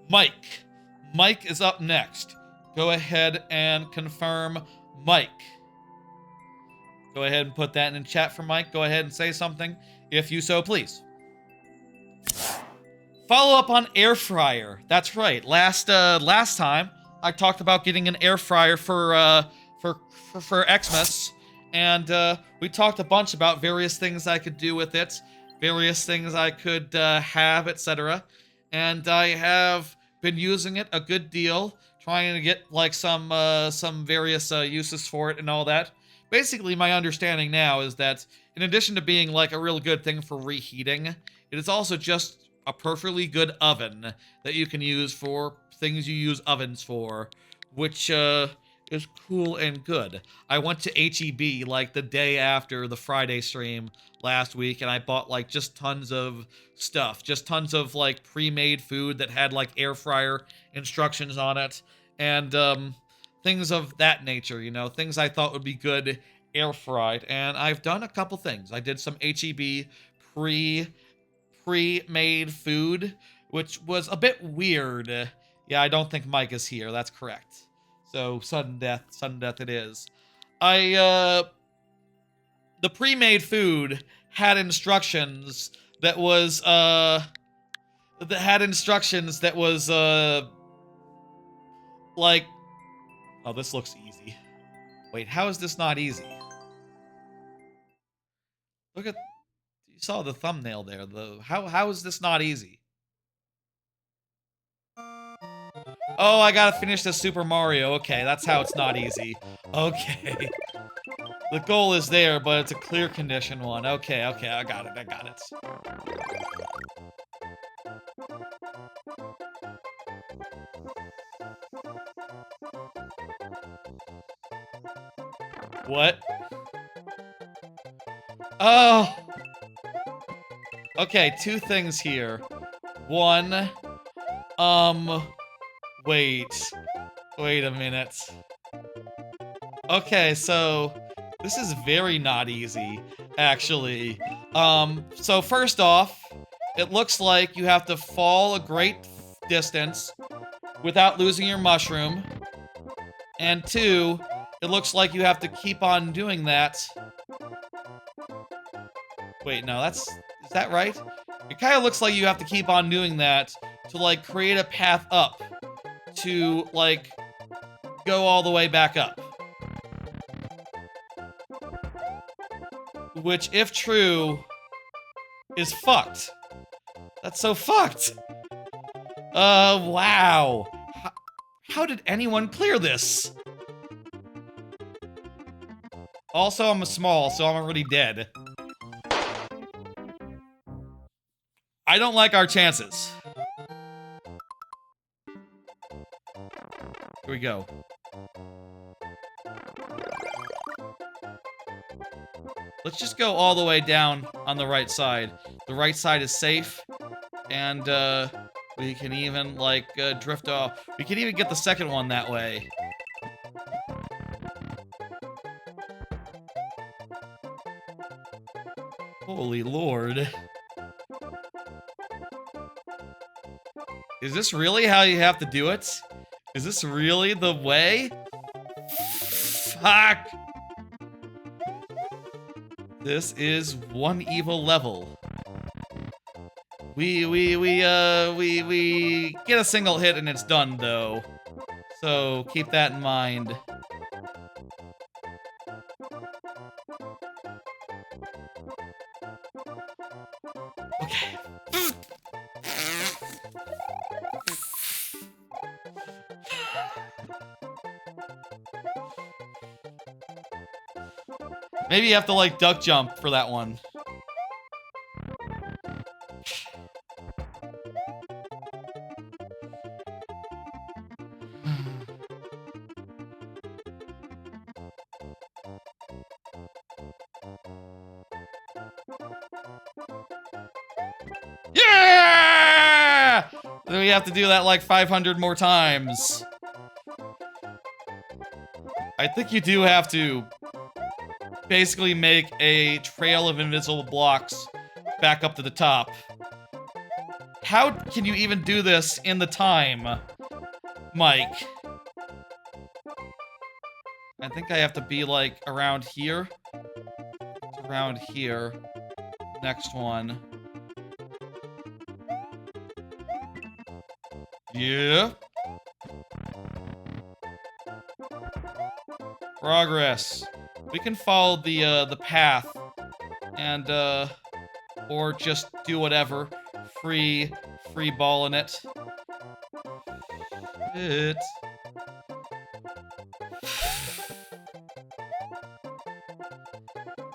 Mike is up next. Go ahead and confirm Mike. Go ahead and put that in chat for Mike. Go ahead and say something, if you so please. Follow up on air fryer. That's right. Last time I talked about getting an air fryer for Xmas, and we talked a bunch about various things I could do with it, various things I could have, etc. And I have been using it a good deal, trying to get like some various uses for it and all that. Basically, my understanding now is that in addition to being like a real good thing for reheating, it is also just a perfectly good oven that you can use for things you use ovens for, which is cool and good. I went to HEB like the day after the Friday stream last week, and I bought like just tons of stuff, just tons of like pre-made food that had like air fryer instructions on it, and things of that nature, you know, things I thought would be good air fried. And I've done a couple things. I did some HEB pre-made food, which was a bit weird. Yeah, I don't think Mike is here. That's correct. So sudden death it is. The pre-made food had instructions that was like, oh, this looks easy. Wait, how is this not easy? Look at, you saw the thumbnail there. How is this not easy? Oh, I gotta finish the Super Mario. Okay, that's how it's not easy. Okay. The goal is there, but it's a clear condition one. Okay, I got it. What? Oh! Okay, two things here. One, wait. Wait a minute. Okay, so this is very not easy, actually. So first off, it looks like you have to fall a great distance without losing your mushroom. And two, it looks like you have to keep on doing that. Wait, no, is that right? It kind of looks like you have to keep on doing that to, like, create a path up to, like, go all the way back up. Which, if true, is fucked. That's so fucked. Wow. How did anyone clear this? Also, I'm small, so I'm already dead. I don't like our chances. Here we go. Let's just go all the way down on the right side. The right side is safe, and we can even, like, drift off. We can even get the second one that way. Holy Lord. Is this really how you have to do it? Is this really the way? Fuck! This is one evil level. We get a single hit and it's done, though. So keep that in mind. Okay. Maybe you have to, like, duck jump for that one. Yeah! Then we have to do that like 500 more times. I think you do have to basically make a trail of invisible blocks back up to the top. How can you even do this in the time, Mike? I think I have to be, like, around here. It's around here. Next one. Yeah. Progress. We can follow the path, and, or just do whatever. Free balling it.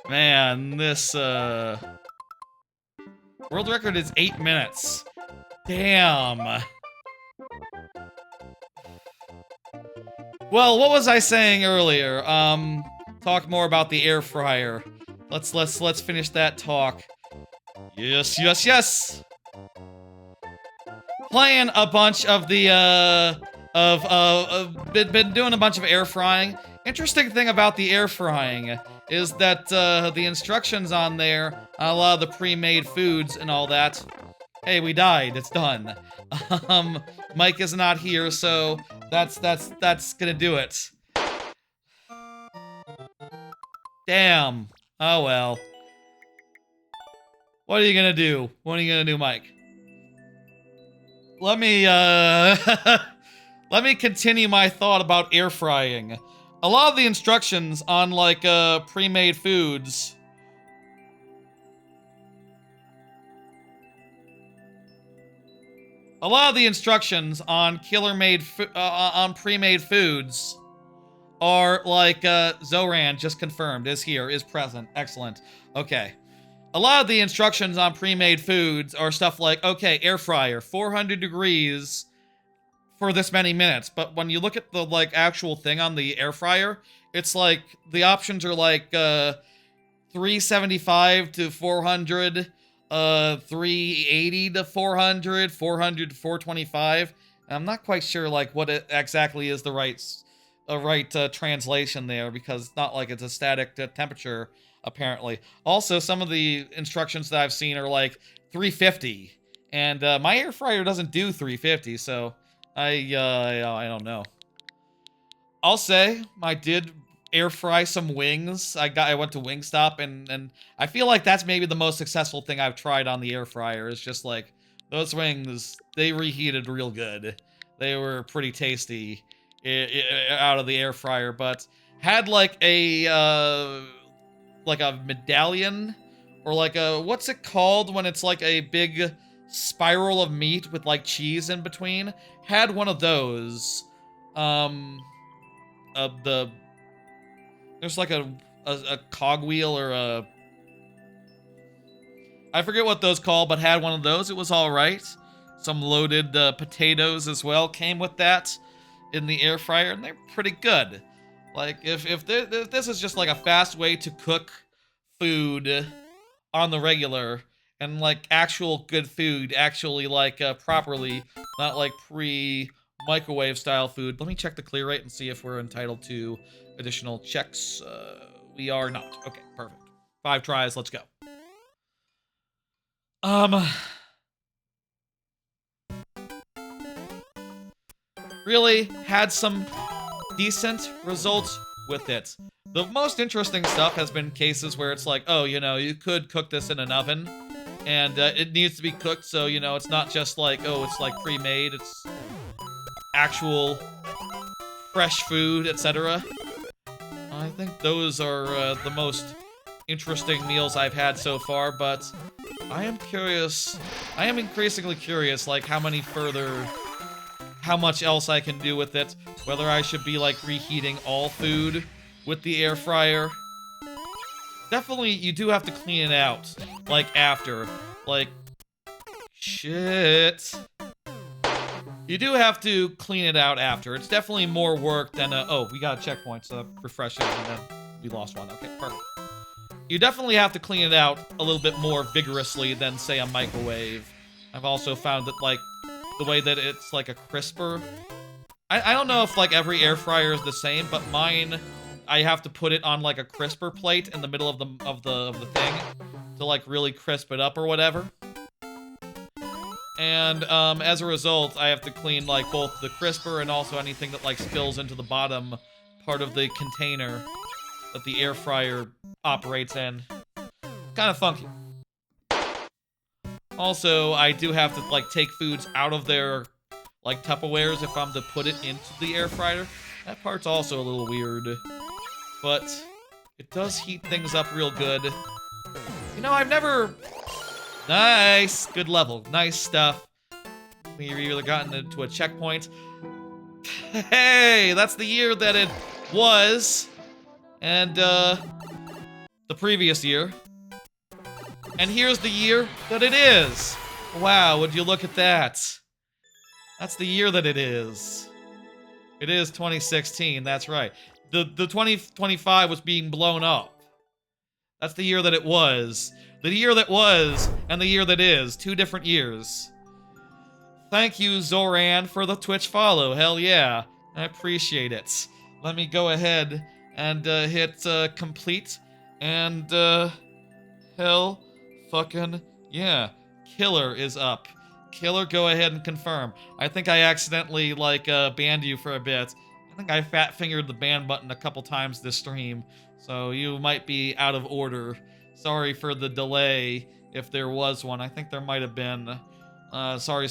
Man, this, world record is 8 minutes. Damn. Well, what was I saying earlier? Talk more about the air fryer. Let's finish that talk. Yes. Playing a bunch of the, been doing a bunch of air frying. Interesting thing about the air frying is that, the instructions on there, a lot of the pre-made foods and all that. Hey, we died. It's done. Mike is not here, so that's gonna do it. Damn. Oh well. What are you gonna do? What are you gonna do, Mike? Let me, let me continue my thought about air frying. A lot of the instructions on, like, pre-made foods... A lot of the instructions on on pre-made foods are like, Zoran just confirmed, is here, is present. Excellent. Okay. A lot of the instructions on pre-made foods are stuff like, okay, air fryer, 400 degrees for this many minutes. But when you look at the, like, actual thing on the air fryer, it's like, the options are like, 375 to 400, 380 to 400, 400 to 425. I'm not quite sure like what it exactly is the right translation there, because it's not like it's a static temperature apparently. Also, some of the instructions that I've seen are like 350, and my air fryer doesn't do 350, so I don't know. I'll say I did air fry some wings. I went to Wingstop, and I feel like that's maybe the most successful thing I've tried on the air fryer. Is just like those wings, they reheated real good. They were pretty tasty out of the air fryer, but had like a medallion, or like a, what's it called when it's like a big spiral of meat with like cheese in between? Had one of those. There's like a cogwheel, or a, I forget what those called, but had one of those. It was all right. Some loaded potatoes as well came with that in the air fryer, and they're pretty good. Like, if this is just like a fast way to cook food on the regular, and like actual good food, actually like properly, not like pre-microwave style food. Let me check the clear rate and see if we're entitled to additional checks. We are not. Okay, perfect. 5 tries, let's go. Really had some decent results with it. The most interesting stuff has been cases where it's like, oh, you know, you could cook this in an oven, and it needs to be cooked, so, you know, it's not just like, oh, it's like pre-made, it's actual fresh food, etc. I think those are the most interesting meals I've had so far, but I am curious, I am increasingly curious, like, how much else I can do with it, whether I should be, like, reheating all food with the air fryer. Definitely, you do have to clean it out, like, after. Like, shit. You do have to clean it out after. It's definitely more work than oh, we got a checkpoint, so refresh it, and then we lost one. Okay, perfect. You definitely have to clean it out a little bit more vigorously than, say, a microwave. I've also found that, like, the way that it's, like, a crisper. I don't know if, like, every air fryer is the same, but mine, I have to put it on, like, a crisper plate in the middle of the thing to, like, really crisp it up or whatever. And, as a result, I have to clean, like, both the crisper and also anything that, like, spills into the bottom part of the container that the air fryer operates in. Kind of funky. Also, I do have to, like, take foods out of their, like, Tupperwares if I'm to put it into the air fryer. That part's also a little weird. But it does heat things up real good. You know, I've never... Nice! Good level. Nice stuff. We've either gotten into a checkpoint. Hey! That's the year that it was. And, the previous year. And here's the year that it is. Wow, would you look at that? That's the year that it is. It is 2016, that's right. The 2025 was being blown up. That's the year that it was. The year that was, and the year that is. 2 different years. Thank you, Zoran, for the Twitch follow. Hell yeah. I appreciate it. Let me go ahead and hit complete. And, hell fucking yeah. Killer is up. Killer, go ahead and confirm. I think I accidentally, like, banned you for a bit. I think I fat-fingered the ban button a couple times this stream, so you might be out of order. Sorry for the delay, if there was one. I think there might have been. Sorry.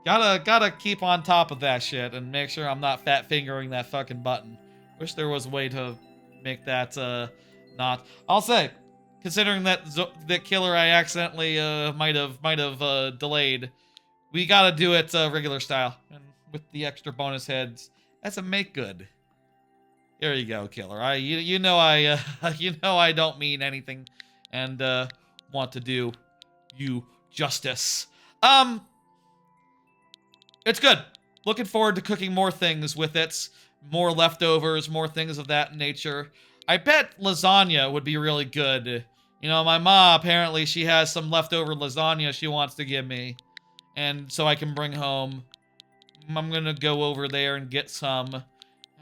Gotta keep on top of that shit and make sure I'm not fat-fingering that fucking button. Wish there was a way to make that, not. I'll say, considering that that killer I accidentally might have delayed, we gotta do it regular style, and with the extra bonus heads as a make good. Here you go, killer. You know I don't mean anything, and want to do you justice. It's good. Looking forward to cooking more things with it, more leftovers, more things of that nature. I bet lasagna would be really good You know, my ma, apparently, she has some leftover lasagna she wants to give me. And so I can bring home. I'm gonna go over there and get some.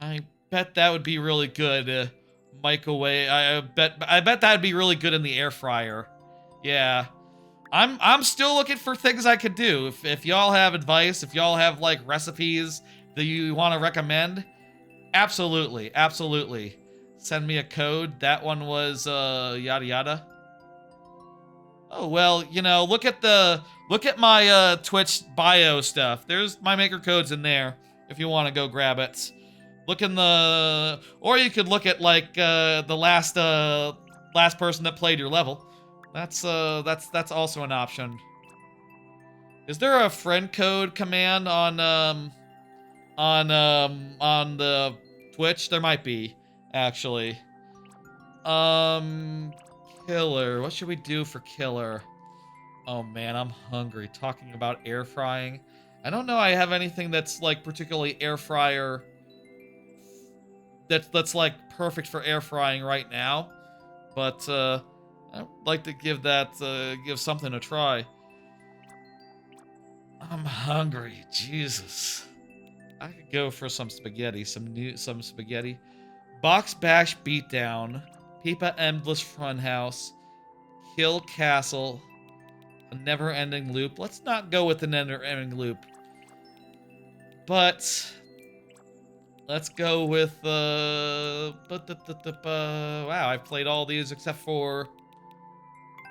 I bet that would be really good. Microwave. I bet that'd be really good in the air fryer. Yeah. I'm still looking for things I could do. If y'all have advice, if y'all have like recipes that you want to recommend, absolutely, absolutely. Send me a code. That one was yada yada. Oh well, you know, look at my Twitch bio stuff. There's my maker codes in there if you want to go grab it. Look in the, or you could look at like the last person that played your level. That's also an option. Is there a friend code command on the Twitch? There might be, actually. Killer. What should we do for killer? Oh man, I'm hungry. Talking about air frying. I don't know I have anything that's like particularly air fryer that's like perfect for air frying right now. But I'd like to give something a try. I'm hungry. Jesus. I could go for some spaghetti, some spaghetti. Box Bash Beatdown, Peepa Endless Funhouse, Kill Castle, a never-ending loop. Let's not go with the never-ending loop. But let's go with wow, I've played all these except for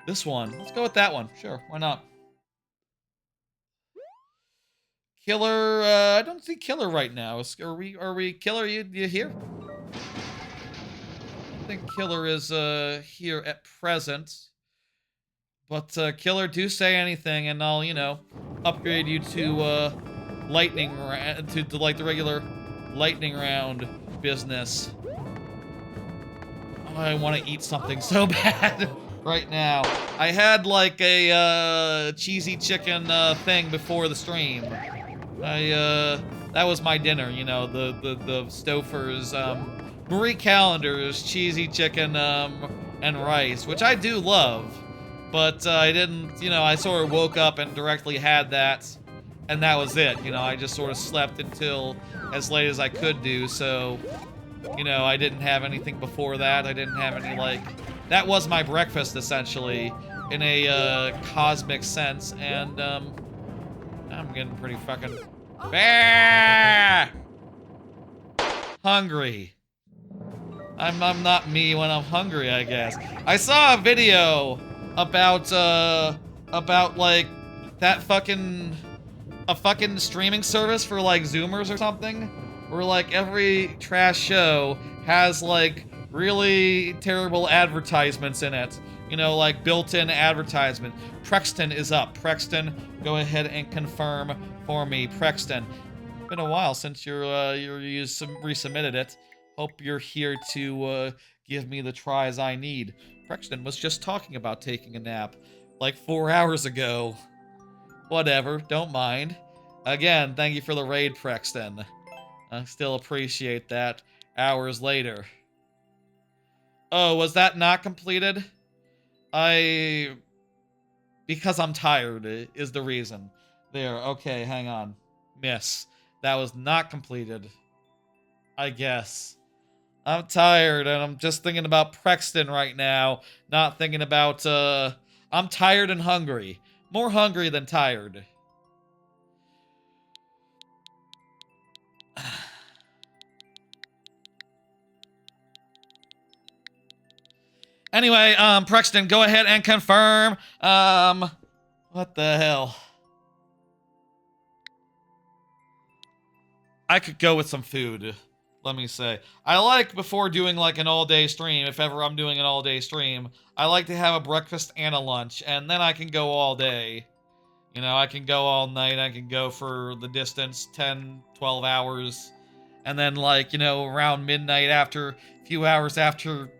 this one. Let's go with that one. Sure, why not? Killer, I don't see Killer right now. Are we Killer, you here? I think Killer is here at present. But Killer, do say anything and I'll, you know, upgrade you to lightning to like the regular lightning round business. Oh, I want to eat something so bad right now. I had like a cheesy chicken thing before the stream. That was my dinner, you know, the Stouffer's Marie Callender's cheesy chicken and rice, which I do love. But I didn't, you know, I sort of woke up and directly had that, and that was it. You know, I just sort of slept until as late as I could do, so, you know, I didn't have anything before that. I didn't have any, like, that was my breakfast, essentially, in a cosmic sense, and, I'm getting pretty fucking hungry. I'm not me when I'm hungry, I guess. I saw a video about like that a fucking streaming service for like Zoomers or something, where like every trash show has like really terrible advertisements in it. You know, like built-in advertisement. Prexton is up. Prexton, go ahead and confirm for me. Prexton. Been a while since you resubmitted it. Hope you're here to give me the tries I need. Prexton was just talking about taking a nap like 4 hours ago. Whatever, don't mind. Again, thank you for the raid, Prexton. I still appreciate that hours later. Oh, was that not completed? Because I'm tired is the reason. There, okay, hang on. Miss. That was not completed. I guess. I'm tired, and I'm just thinking about Prexton right now. Not thinking about, I'm tired and hungry. More hungry than tired. Anyway, Prexton, go ahead and confirm. What the hell? I could go with some food, let me say. I like, before doing like an all-day stream, if ever I'm doing an all-day stream, I like to have a breakfast and a lunch, and then I can go all day. You know, I can go all night, I can go for the distance, 10, 12 hours, and then like, you know, around midnight, after a few hours after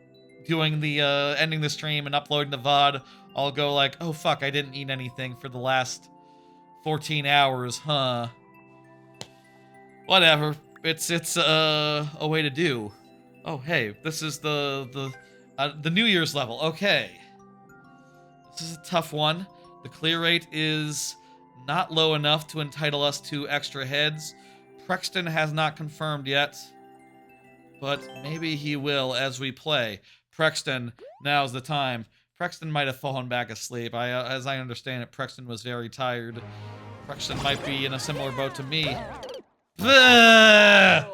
doing the, ending the stream and uploading the VOD, I'll go like, oh fuck, I didn't eat anything for the last 14 hours, huh? Whatever. It's a way to do. Oh hey, this is the New Year's level. Okay. This is a tough one. The clear rate is not low enough to entitle us to extra heads. Prexton has not confirmed yet, but maybe he will as we play. Prexton, now's the time. Prexton might have fallen back asleep. As I understand it, Prexton was very tired. Prexton might be in a similar boat to me. Ugh!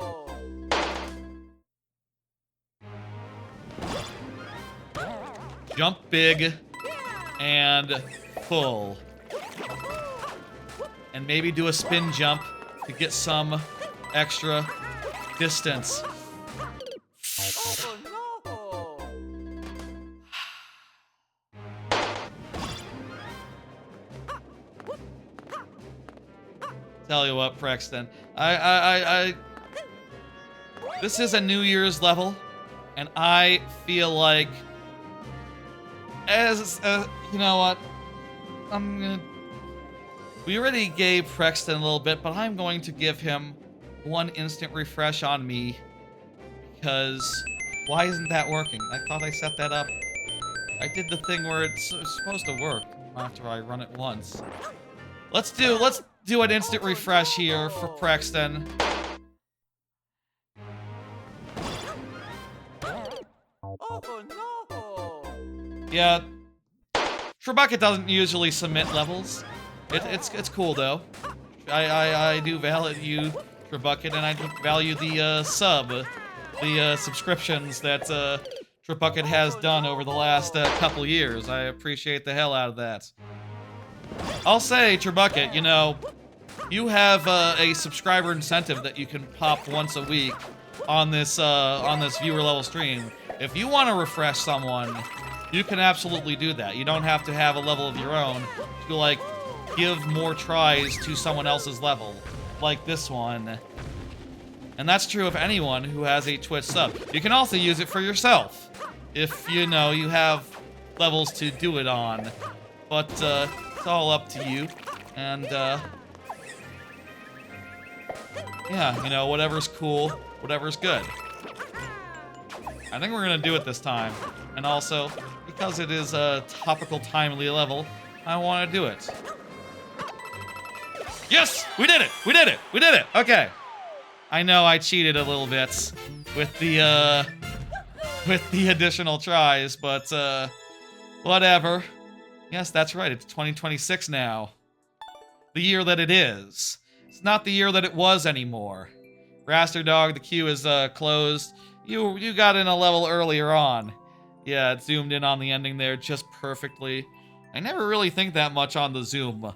Jump big and pull. And maybe do a spin jump to get some extra distance. Oh no! Tell you what, Prexton, this is a New Year's level, and I feel like, you know what, we already gave Prexton a little bit, but I'm going to give him one instant refresh on me, because why isn't that working? I thought I set that up. I did the thing where it's supposed to work after I run it once. Let's do an instant refresh here for Prexton. Oh no! Yeah, Tribucket doesn't usually submit levels. It's cool though. I do value Tribucket, and I do value the subscriptions that Tribucket has done over the last couple years. I appreciate the hell out of that. I'll say, Tribucket, you know, you have a subscriber incentive that you can pop once a week on this viewer level stream. If you want to refresh someone, you can absolutely do that. You don't have to have a level of your own to, like, give more tries to someone else's level, like this one. And that's true of anyone who has a Twitch sub. You can also use it for yourself, if, you know, you have levels to do it on. But, it's all up to you. And, yeah, you know, whatever's cool, whatever's good. I think we're gonna do it this time. And also, because it is a topical, timely level, I want to do it. Yes! We did it! We did it! We did it! Okay. I know I cheated a little bit with the additional tries, but, whatever. Yes, that's right. It's 2026 now. The year that it is. It's not the year that it was anymore. Raster Dog, the queue is, closed. You got in a level earlier on. Yeah, it zoomed in on the ending there just perfectly. I never really think that much on the zoom,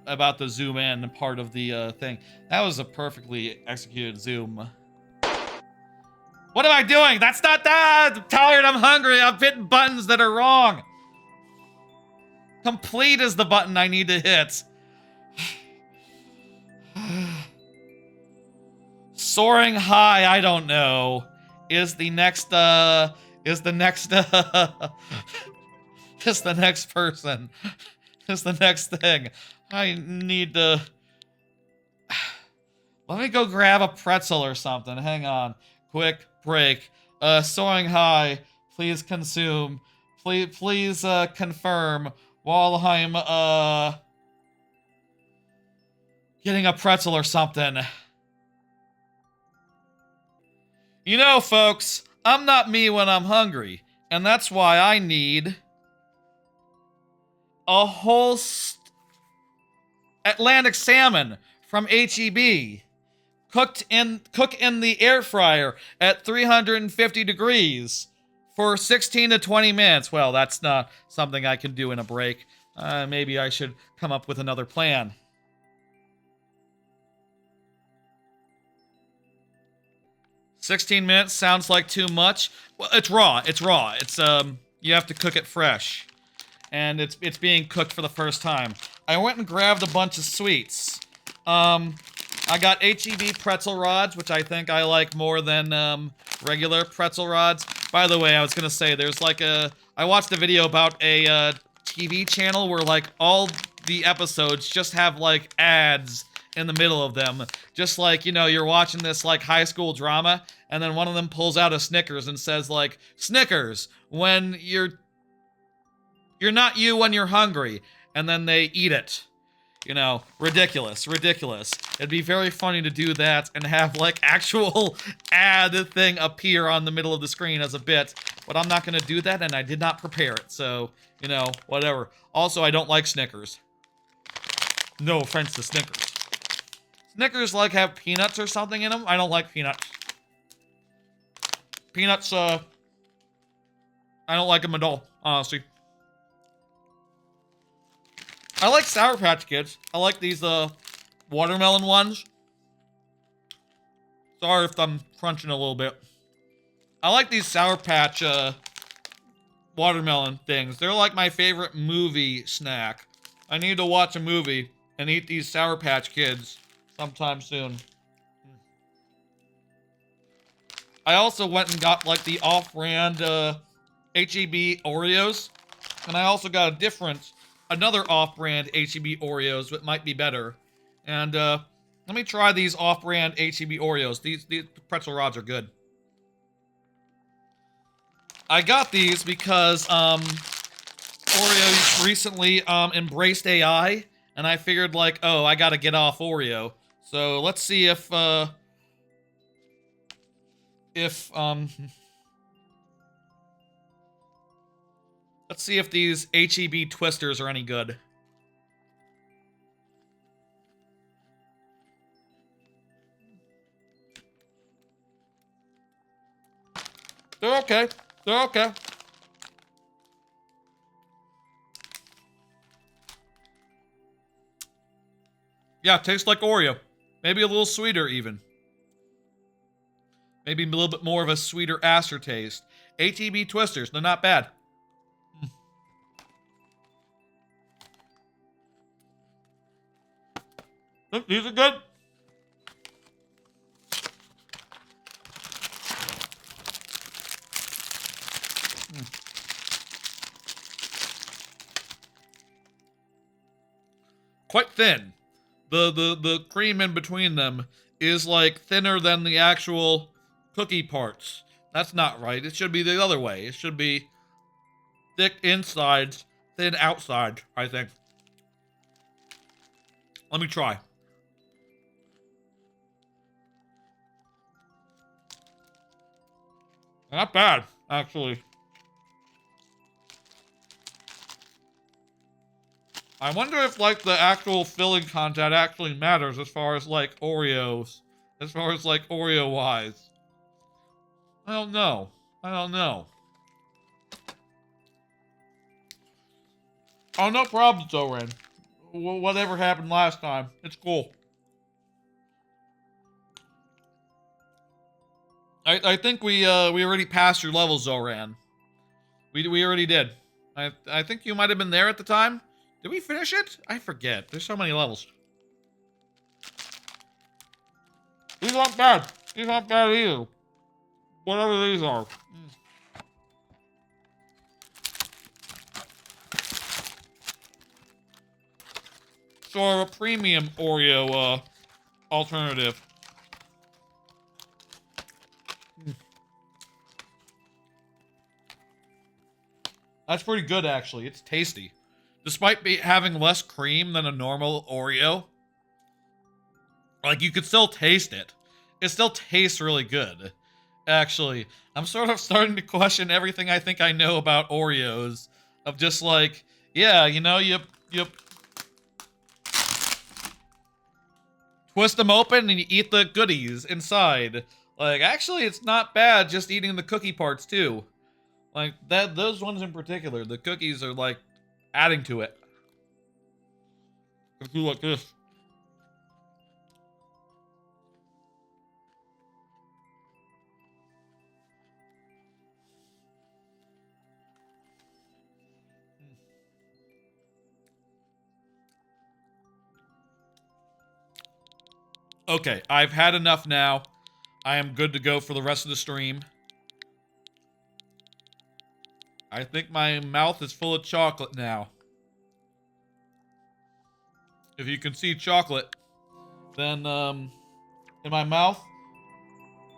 about the zoom in part of the, thing. That was a perfectly executed zoom. What am I doing? That's not that! I'm tired, I'm hungry, I'm hitting buttons that are wrong! Complete is the button I need to hit. Soaring high, I don't know. Is the next person. Is the next thing. I need to... Let me go grab a pretzel or something. Hang on. Quick break. Soaring high. Please consume. Please confirm while I'm, getting a pretzel or something. You know, folks, I'm not me when I'm hungry, and that's why I need a whole Atlantic salmon from HEB, cook in the air fryer at 350 degrees for 16 to 20 minutes. Well, that's not something I can do in a break. Maybe I should come up with another plan. "16 minutes sounds like too much." Well, it's raw. It's raw. It's you have to cook it fresh, and it's being cooked for the first time. I went and grabbed a bunch of sweets. I got HEB pretzel rods, which I think I like more than regular pretzel rods. By the way, I was gonna say there's like I watched a video about a TV channel where like all the episodes just have like ads in the middle of them. Just like, you know, you're watching this like high school drama, and then one of them pulls out a Snickers and says like, "Snickers, when you're..." You're not you when you're hungry. And then they eat it. You know, ridiculous, ridiculous. It'd be very funny to do that and have, like, actual ad thing appear on the middle of the screen as a bit. But I'm not gonna do that, and I did not prepare it, so, you know, whatever. Also, I don't like Snickers. No offense to Snickers. Snickers, like, have peanuts or something in them. I don't like peanuts. Peanuts, I don't like them at all, honestly. I like Sour Patch Kids. I like these, watermelon ones. Sorry if I'm crunching a little bit. I like these Sour Patch, watermelon things. They're like my favorite movie snack. I need to watch a movie and eat these Sour Patch Kids sometime soon. I also went and got, like, the off-brand, H-E-B Oreos. And I also got another off-brand H-E-B Oreos that might be better. And, let me try these off-brand H-E-B Oreos. These pretzel rods are good. I got these because, Oreo recently, embraced AI. And I figured, like, oh, I gotta get off Oreo. So, let's see if let's see if these H-E-B twisters are any good. They're okay. They're okay. Yeah, tastes like Oreo. Maybe a little sweeter, even. Maybe a little bit more of a sweeter aftertaste. H-E-B twisters, they're not bad. These are good. Quite thin. The cream in between them is, like, thinner than the actual cookie parts. That's not right. It should be the other way. It should be thick insides, thin outside, I think. Let me try. Not bad, actually. I wonder if, like, the actual filling content actually matters as far as, like, Oreos. As far as, like, Oreo-wise. I don't know. I don't know. Oh, no problem, Zoran. Whatever happened last time. It's cool. I think we already passed your level, Zoran. We already did. I think you might have been there at the time. Did we finish it? I forget. There's so many levels. These aren't bad. These aren't bad either. Whatever these are. So a premium Oreo alternative. That's pretty good, actually. It's tasty. Despite having less cream than a normal Oreo, like, you could still taste it. It still tastes really good. Actually, I'm sort of starting to question everything I think I know about Oreos. Of just like, yeah, you know, you twist them open and you eat the goodies inside. Like, actually, it's not bad just eating the cookie parts too. Like, those ones in particular, the cookies are, like, adding to it. Let's do like this. Okay, I've had enough now. I am good to go for the rest of the stream. I think my mouth is full of chocolate now. If you can see chocolate, then, in my mouth,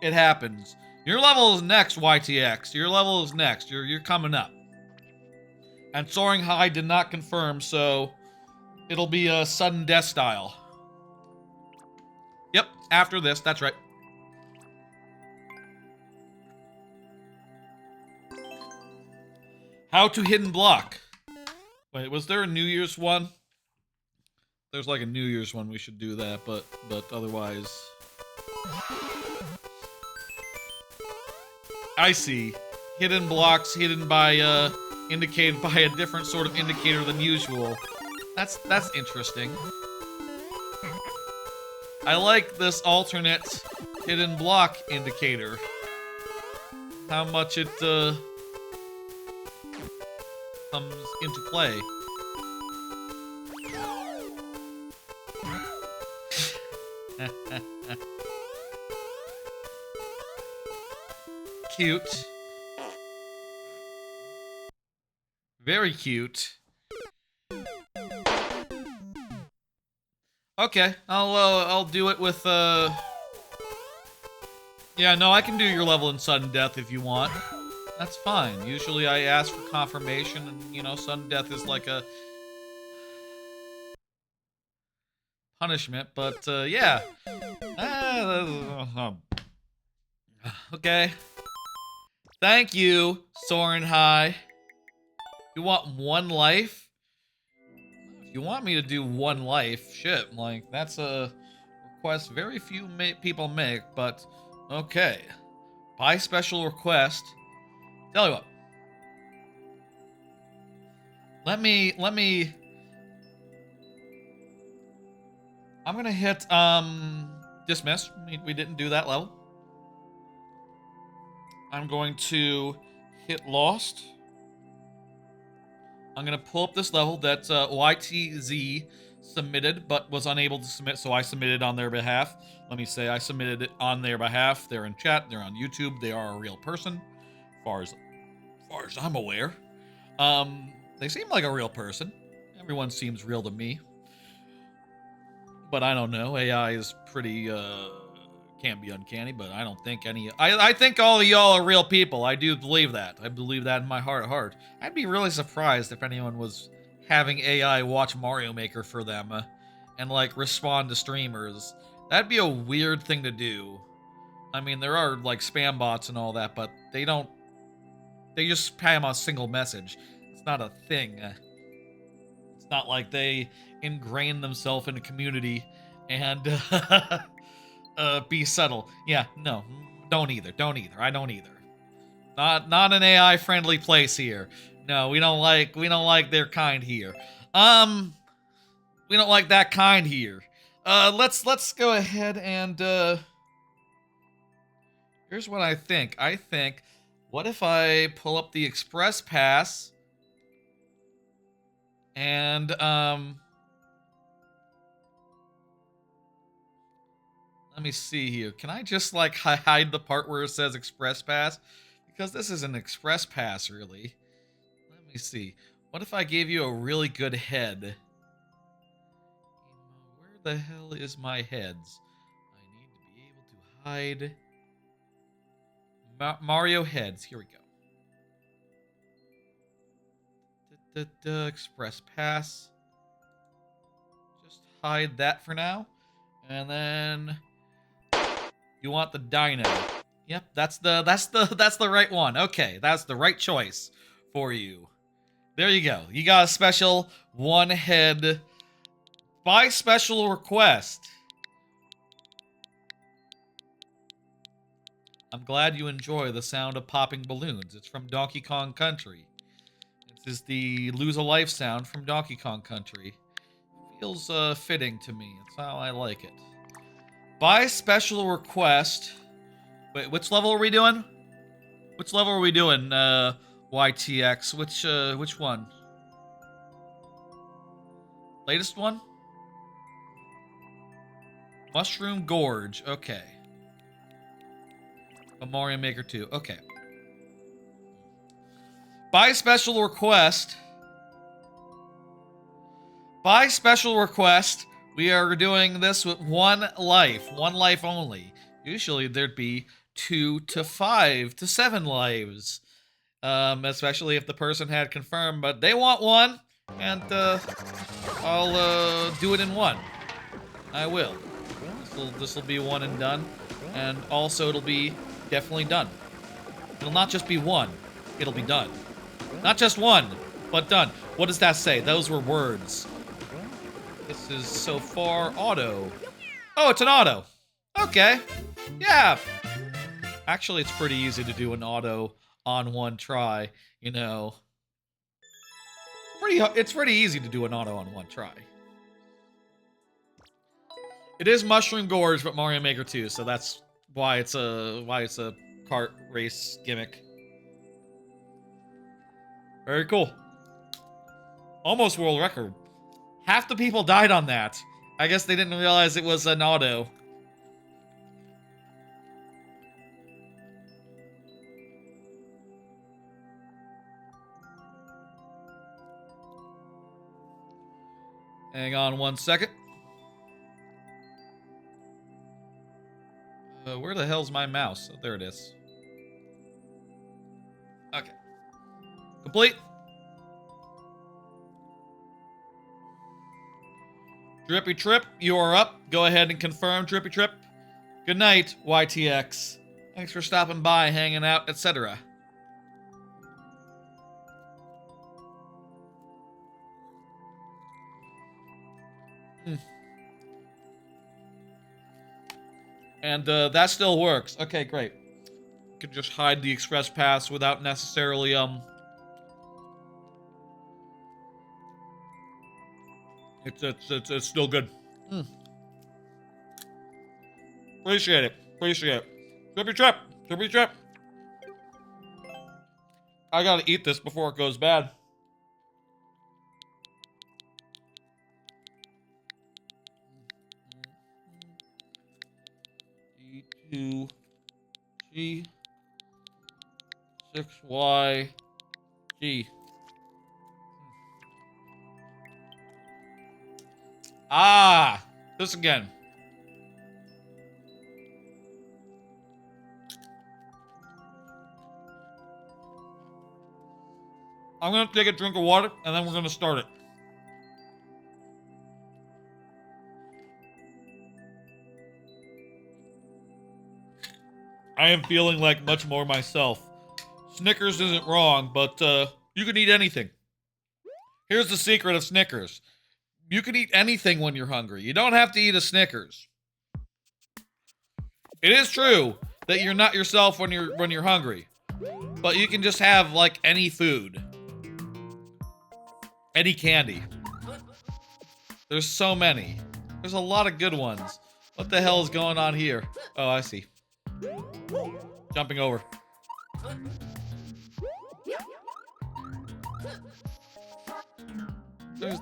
it happens. Your level is next, YTX. Your level is next. You're coming up. And Soaring High did not confirm, so it'll be a sudden death style. Yep, after this, that's right. How to hidden block. Wait, was there a New Year's one? There's like a New Year's one, we should do that, but otherwise... I see. Hidden blocks hidden by, indicated by a different sort of indicator than usual. That's interesting. I like this alternate hidden block indicator. How much it, comes into play. Cute. Very cute. Okay, I'll do it with, yeah, no, I can do your level in sudden death if you want. That's fine. Usually I ask for confirmation, and, you know, sudden death is like a punishment, but, yeah. Okay. Thank you, Soaring High. You want one life? If you want me to do one life, shit, like, that's a request very few people make, but okay. By special request. Tell you what. Let me... I'm gonna hit, dismiss. We didn't do that level. I'm going to hit lost. I'm gonna pull up this level that YTZ submitted, but was unable to submit, so I submitted on their behalf. Let me say I submitted it on their behalf. They're in chat. They're on YouTube. They are a real person, as far as I'm aware. They seem like a real person. Everyone seems real to me. But I don't know. AI is pretty, can't be uncanny, but I don't think any... I think all of y'all are real people. I do believe that. I believe that in my heart of heart. I'd be really surprised if anyone was having AI watch Mario Maker for them and, like, respond to streamers. That'd be a weird thing to do. I mean, there are, like, spam bots and all that, but they don't... They just spam a single message. It's not a thing. It's not like they ingrain themselves in a community and be subtle. Yeah, no, don't either. I don't either. Not an AI friendly place here. No, we don't like their kind here. We don't like that kind here. Let's go ahead and here's what I think. I think, what if I pull up the Express Pass and let me see here. Can I just, like, hide the part where it says Express Pass? Because this is an Express Pass, really. Let me see. What if I gave you a really good head? Where the hell is my heads? I need to be able to hide Mario heads. Here we go. Express Pass. Just hide that for now. And then... You want the dino. Yep, that's the right one. Okay, that's the right choice for you. There you go. You got a special one head by special request. I'm glad you enjoy the sound of popping balloons. It's from Donkey Kong Country. This is the lose a life sound from Donkey Kong Country. Feels fitting to me. It's how I like it. By special request... Wait, which level are we doing? Which level are we doing, YTX? Which one? Latest one? Mushroom Gorge. Okay. A Mario Maker 2. Okay. By special request... By special request... We are doing this with one life only. Usually there'd be 2 to 5 to 7 lives. Especially if the person had confirmed, but they want one, and I'll do it in one. I will. This'll be one and done, and also it'll be definitely done. It'll not just be one, it'll be done. Not just one, but done. What does that say? Those were words. This is so far auto. Oh, it's an auto. Okay. Yeah. Actually, it's pretty easy to do an auto on one try, you know. It's pretty easy to do an auto on one try. It is Mushroom Gorge, but Mario Maker 2, so that's why it's a kart race gimmick. Very cool. Almost world record. Half the people died on that. I guess they didn't realize it was an auto. Hang on one second. Where the hell's my mouse? Oh, there it is. Okay. Complete. Drippy Trip, you are up. Go ahead and confirm, Drippy Trip. Good night, YTX. Thanks for stopping by, hanging out, etc. And that still works. Okay, great. You can just hide the express pass without necessarily It's still good. Appreciate it. Appreciate it. Drippy Trip. Drippy Trip. I gotta eat this before it goes bad. D2 G 6Y G. Ah, this again. I'm gonna take a drink of water and then we're gonna start it. I am feeling like much more myself. Snickers isn't wrong, but you can eat anything. Here's the secret of Snickers. You can eat anything when you're hungry. You don't have to eat a Snickers. It is true that you're not yourself when you're hungry, but you can just have like any food, any candy. There's so many. There's a lot of good ones. What the hell is going on here? Oh, I see. Jumping over.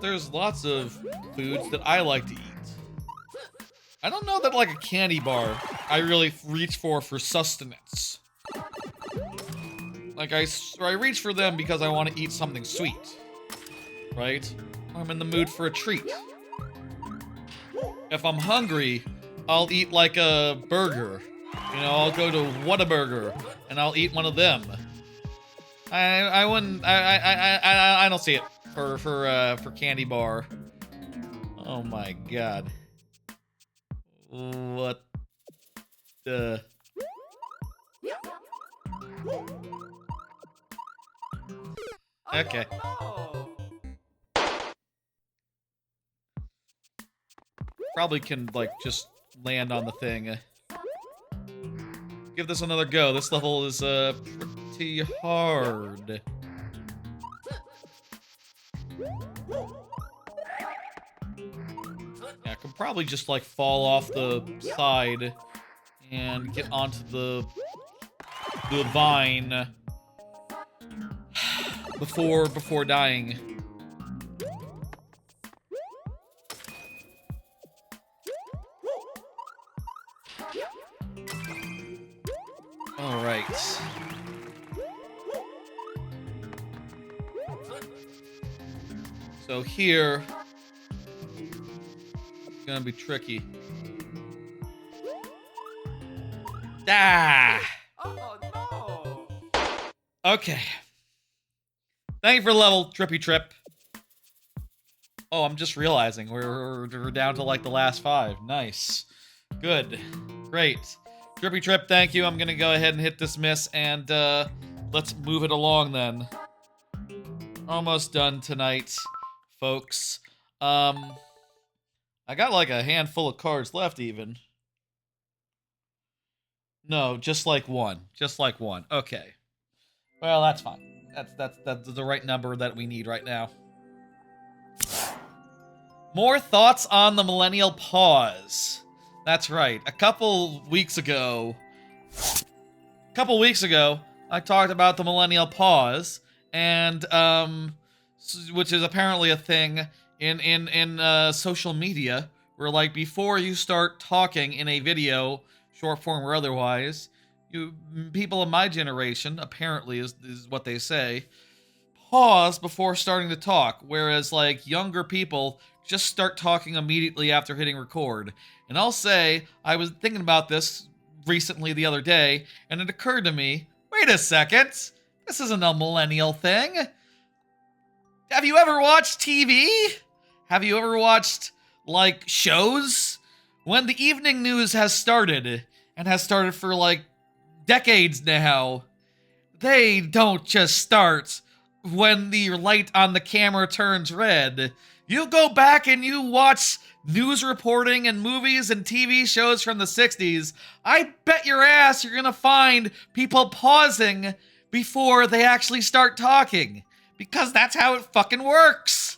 There's lots of foods that I like to eat. I don't know that like a candy bar I really reach for sustenance. Like I reach for them because I want to eat something sweet, right? I'm in the mood for a treat. If I'm hungry, I'll eat like a burger. You know, I'll go to Whataburger and I'll eat one of them. I don't see it for candy bar. Oh my god. What the? Okay. Probably can like just land on the thing. Give this another go. This level is pretty hard. Yeah, I can probably just like fall off the side and get onto the vine before dying. All right. So here, it's gonna be tricky. Ah! Oh no! Okay. Thank you for the level, Trippy Trip. Oh, I'm just realizing we're down to like the last 5. Nice. Good. Great. Trippy Trip, thank you. I'm gonna go ahead and hit dismiss and let's move it along then. Almost done tonight, folks. I got like a handful of cards left even. No, just like one. Just like one. Okay. Well, that's fine. That's the right number that we need right now. More thoughts on the millennial pause. That's right. A couple weeks ago, I talked about the millennial pause, and which is apparently a thing in social media, where like before you start talking in a video, short form or otherwise, people of my generation apparently is what they say, pause before starting to talk, whereas like younger people just start talking immediately after hitting record. And I'll say, I was thinking about this recently the other day, and it occurred to me, wait a second, this isn't a millennial thing. Have you ever watched TV? Have you ever watched, like, shows? When the evening news has started, and has started for, like, decades now, they don't just start when the light on the camera turns red. You go back and you watch news reporting and movies and TV shows from the 60s, I bet your ass you're gonna find people pausing before they actually start talking. Because that's how it fucking works.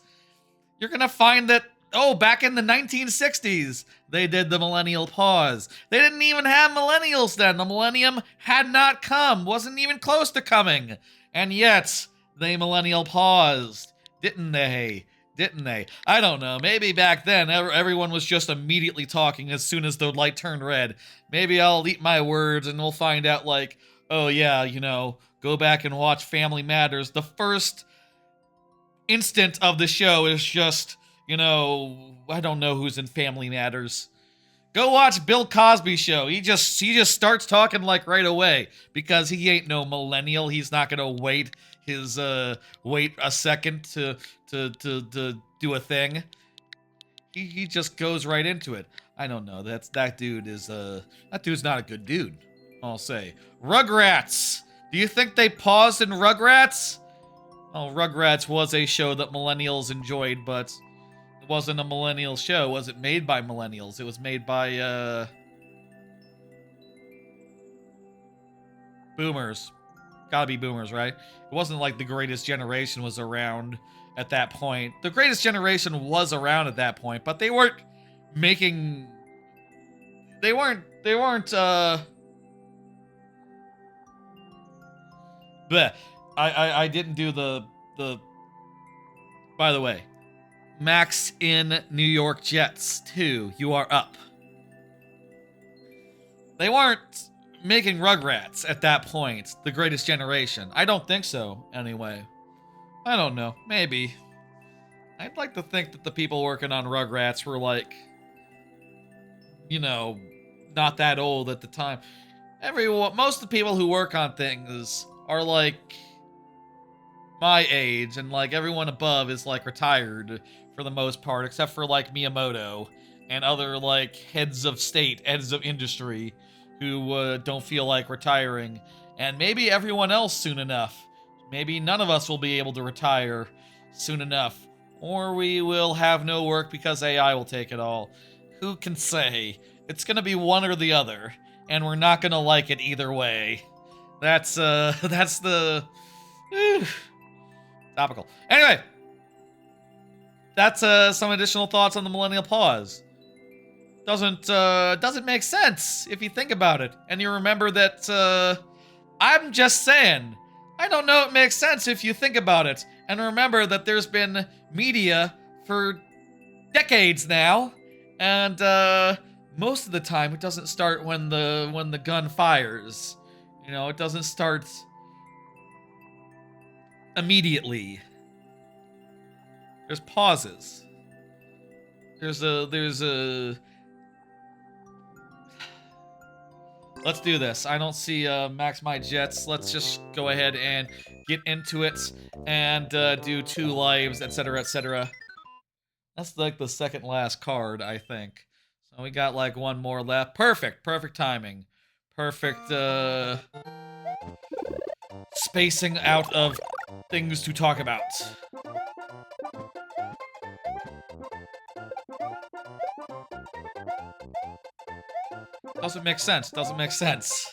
You're gonna find that, oh, back in the 1960s, they did the millennial pause. They didn't even have millennials then. The millennium had not come, wasn't even close to coming. And yet, they millennial paused. Didn't they? Didn't they? I don't know. Maybe back then, everyone was just immediately talking as soon as the light turned red. Maybe I'll eat my words and we'll find out like, oh yeah, you know, go back and watch Family Matters. The first instant of the show is just, you know, I don't know who's in Family Matters. Go watch Bill Cosby show. He just starts talking like right away because he ain't no millennial. He's not gonna wait a second to do a thing. He just goes right into it. I don't know. That dude's not a good dude. I'll say. Rugrats. Do you think they paused in Rugrats? Well, Rugrats was a show that millennials enjoyed, but it wasn't a millennial show. It wasn't made by millennials. It was made by, boomers. Gotta be boomers, right? It wasn't like the Greatest Generation was around at that point. The Greatest Generation was around at that point, but they weren't making... They weren't, bleh. I didn't do the... By the way, Max in New York Jets 2, you are up. They weren't making Rugrats at that point, the Greatest Generation. I don't think so, anyway. I don't know, maybe. I'd like to think that the people working on Rugrats were like, you know, not that old at the time. Most of the people who work on things are like my age, and like everyone above is like retired for the most part, except for like Miyamoto and other like heads of state, heads of industry who don't feel like retiring, and maybe everyone else soon enough. Maybe none of us will be able to retire soon enough, or we will have no work because AI will take it all. Who can say? It's gonna be one or the other, and we're not gonna like it either way. That's the topical. Anyway, that's some additional thoughts on the millennial pause. Doesn't make sense if you think about it, and you remember that I'm just saying. I don't know it makes sense if you think about it, and remember that there's been media for decades now, and most of the time it doesn't start when the gun fires. You know, it doesn't start immediately. There's pauses. There's a Let's do this. I don't see max my jets. Let's just go ahead and get into it and do 2 lives, etc., etc. That's like the second last card, I think. So we got like 1 more left. Perfect. Perfect timing. Perfect spacing out of things to talk about. Doesn't make sense. Doesn't make sense.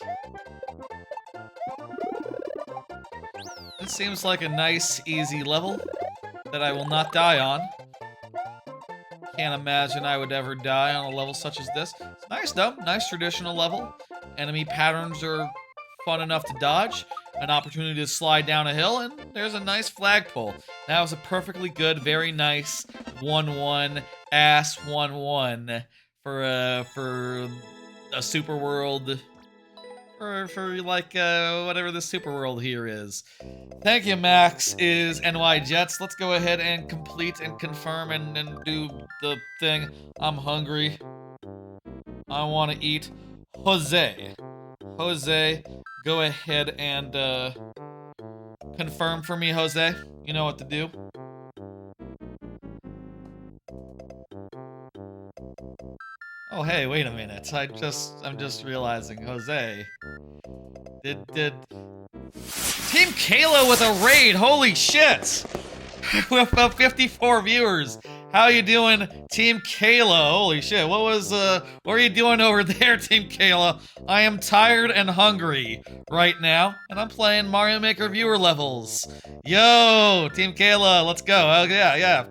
This seems like a nice, easy level that I will not die on. Can't imagine I would ever die on a level such as this. It's nice though. Nice traditional level. Enemy patterns are fun enough to dodge. An opportunity to slide down a hill, and there's a nice flagpole. That was a perfectly good, very nice 1-1 ass 1-1 for a super world. For like whatever the super world here is. Thank you, Max is NY Jets. Let's go ahead and complete and confirm and do the thing. I'm hungry. I want to eat. Jose, go ahead and confirm for me, Jose. You know what to do. Oh, hey, wait a minute. I'm just realizing, Jose. Did Team Kayla with a raid? Holy shit! With about 54 viewers. How you doing, Team Kayla? Holy shit! What are you doing over there, Team Kayla? I am tired and hungry right now, and I'm playing Mario Maker viewer levels. Yo, Team Kayla, let's go. Oh yeah.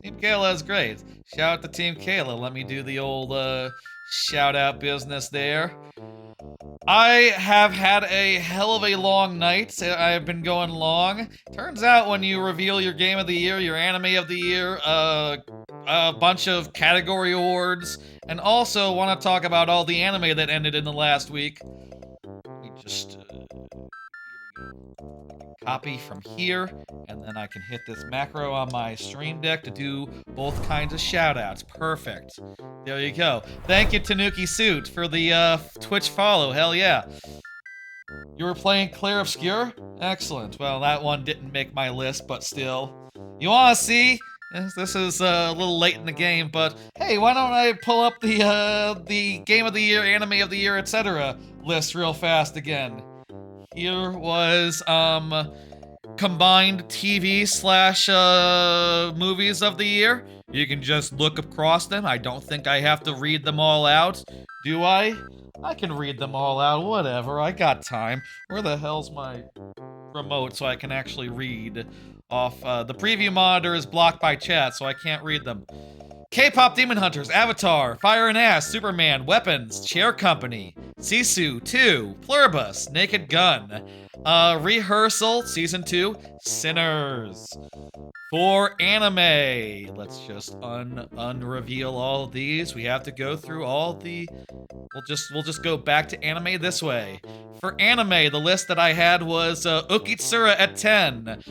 Team Kayla is great. Shout out to Team Kayla. Let me do the old shout out business there. I have had a hell of a long night. I have been going long. Turns out when you reveal your game of the year, your anime of the year, a bunch of category awards, and also want to talk about all the anime that ended in the last week. We just copy from here, and then I can hit this macro on my stream deck to do both kinds of shoutouts. Perfect. There you go. Thank you, Tanuki Suit, for the Twitch follow. Hell yeah. You were playing Clear Obscure? Excellent. Well, that one didn't make my list, but still. You want to see? This is a little late in the game, but hey, why don't I pull up the Game of the Year, Anime of the Year, etc. list real fast again. Here was combined TV / movies of the year. You can just look across them. I don't think I have to read them all out. Do I? I can read them all out. Whatever. I got time. Where the hell's my remote so I can actually read off? The preview monitor is blocked by chat, so I can't read them. K-pop Demon Hunters, Avatar, Fire and Ass, Superman, Weapons, Chair Company, Sisu 2, Pluribus, Naked Gun, Rehearsal, Season 2, Sinners. For anime, let's just unreveal all of these. We have to go through all the. We'll just go back to anime this way. For anime, the list that I had was Ukitsura at 10.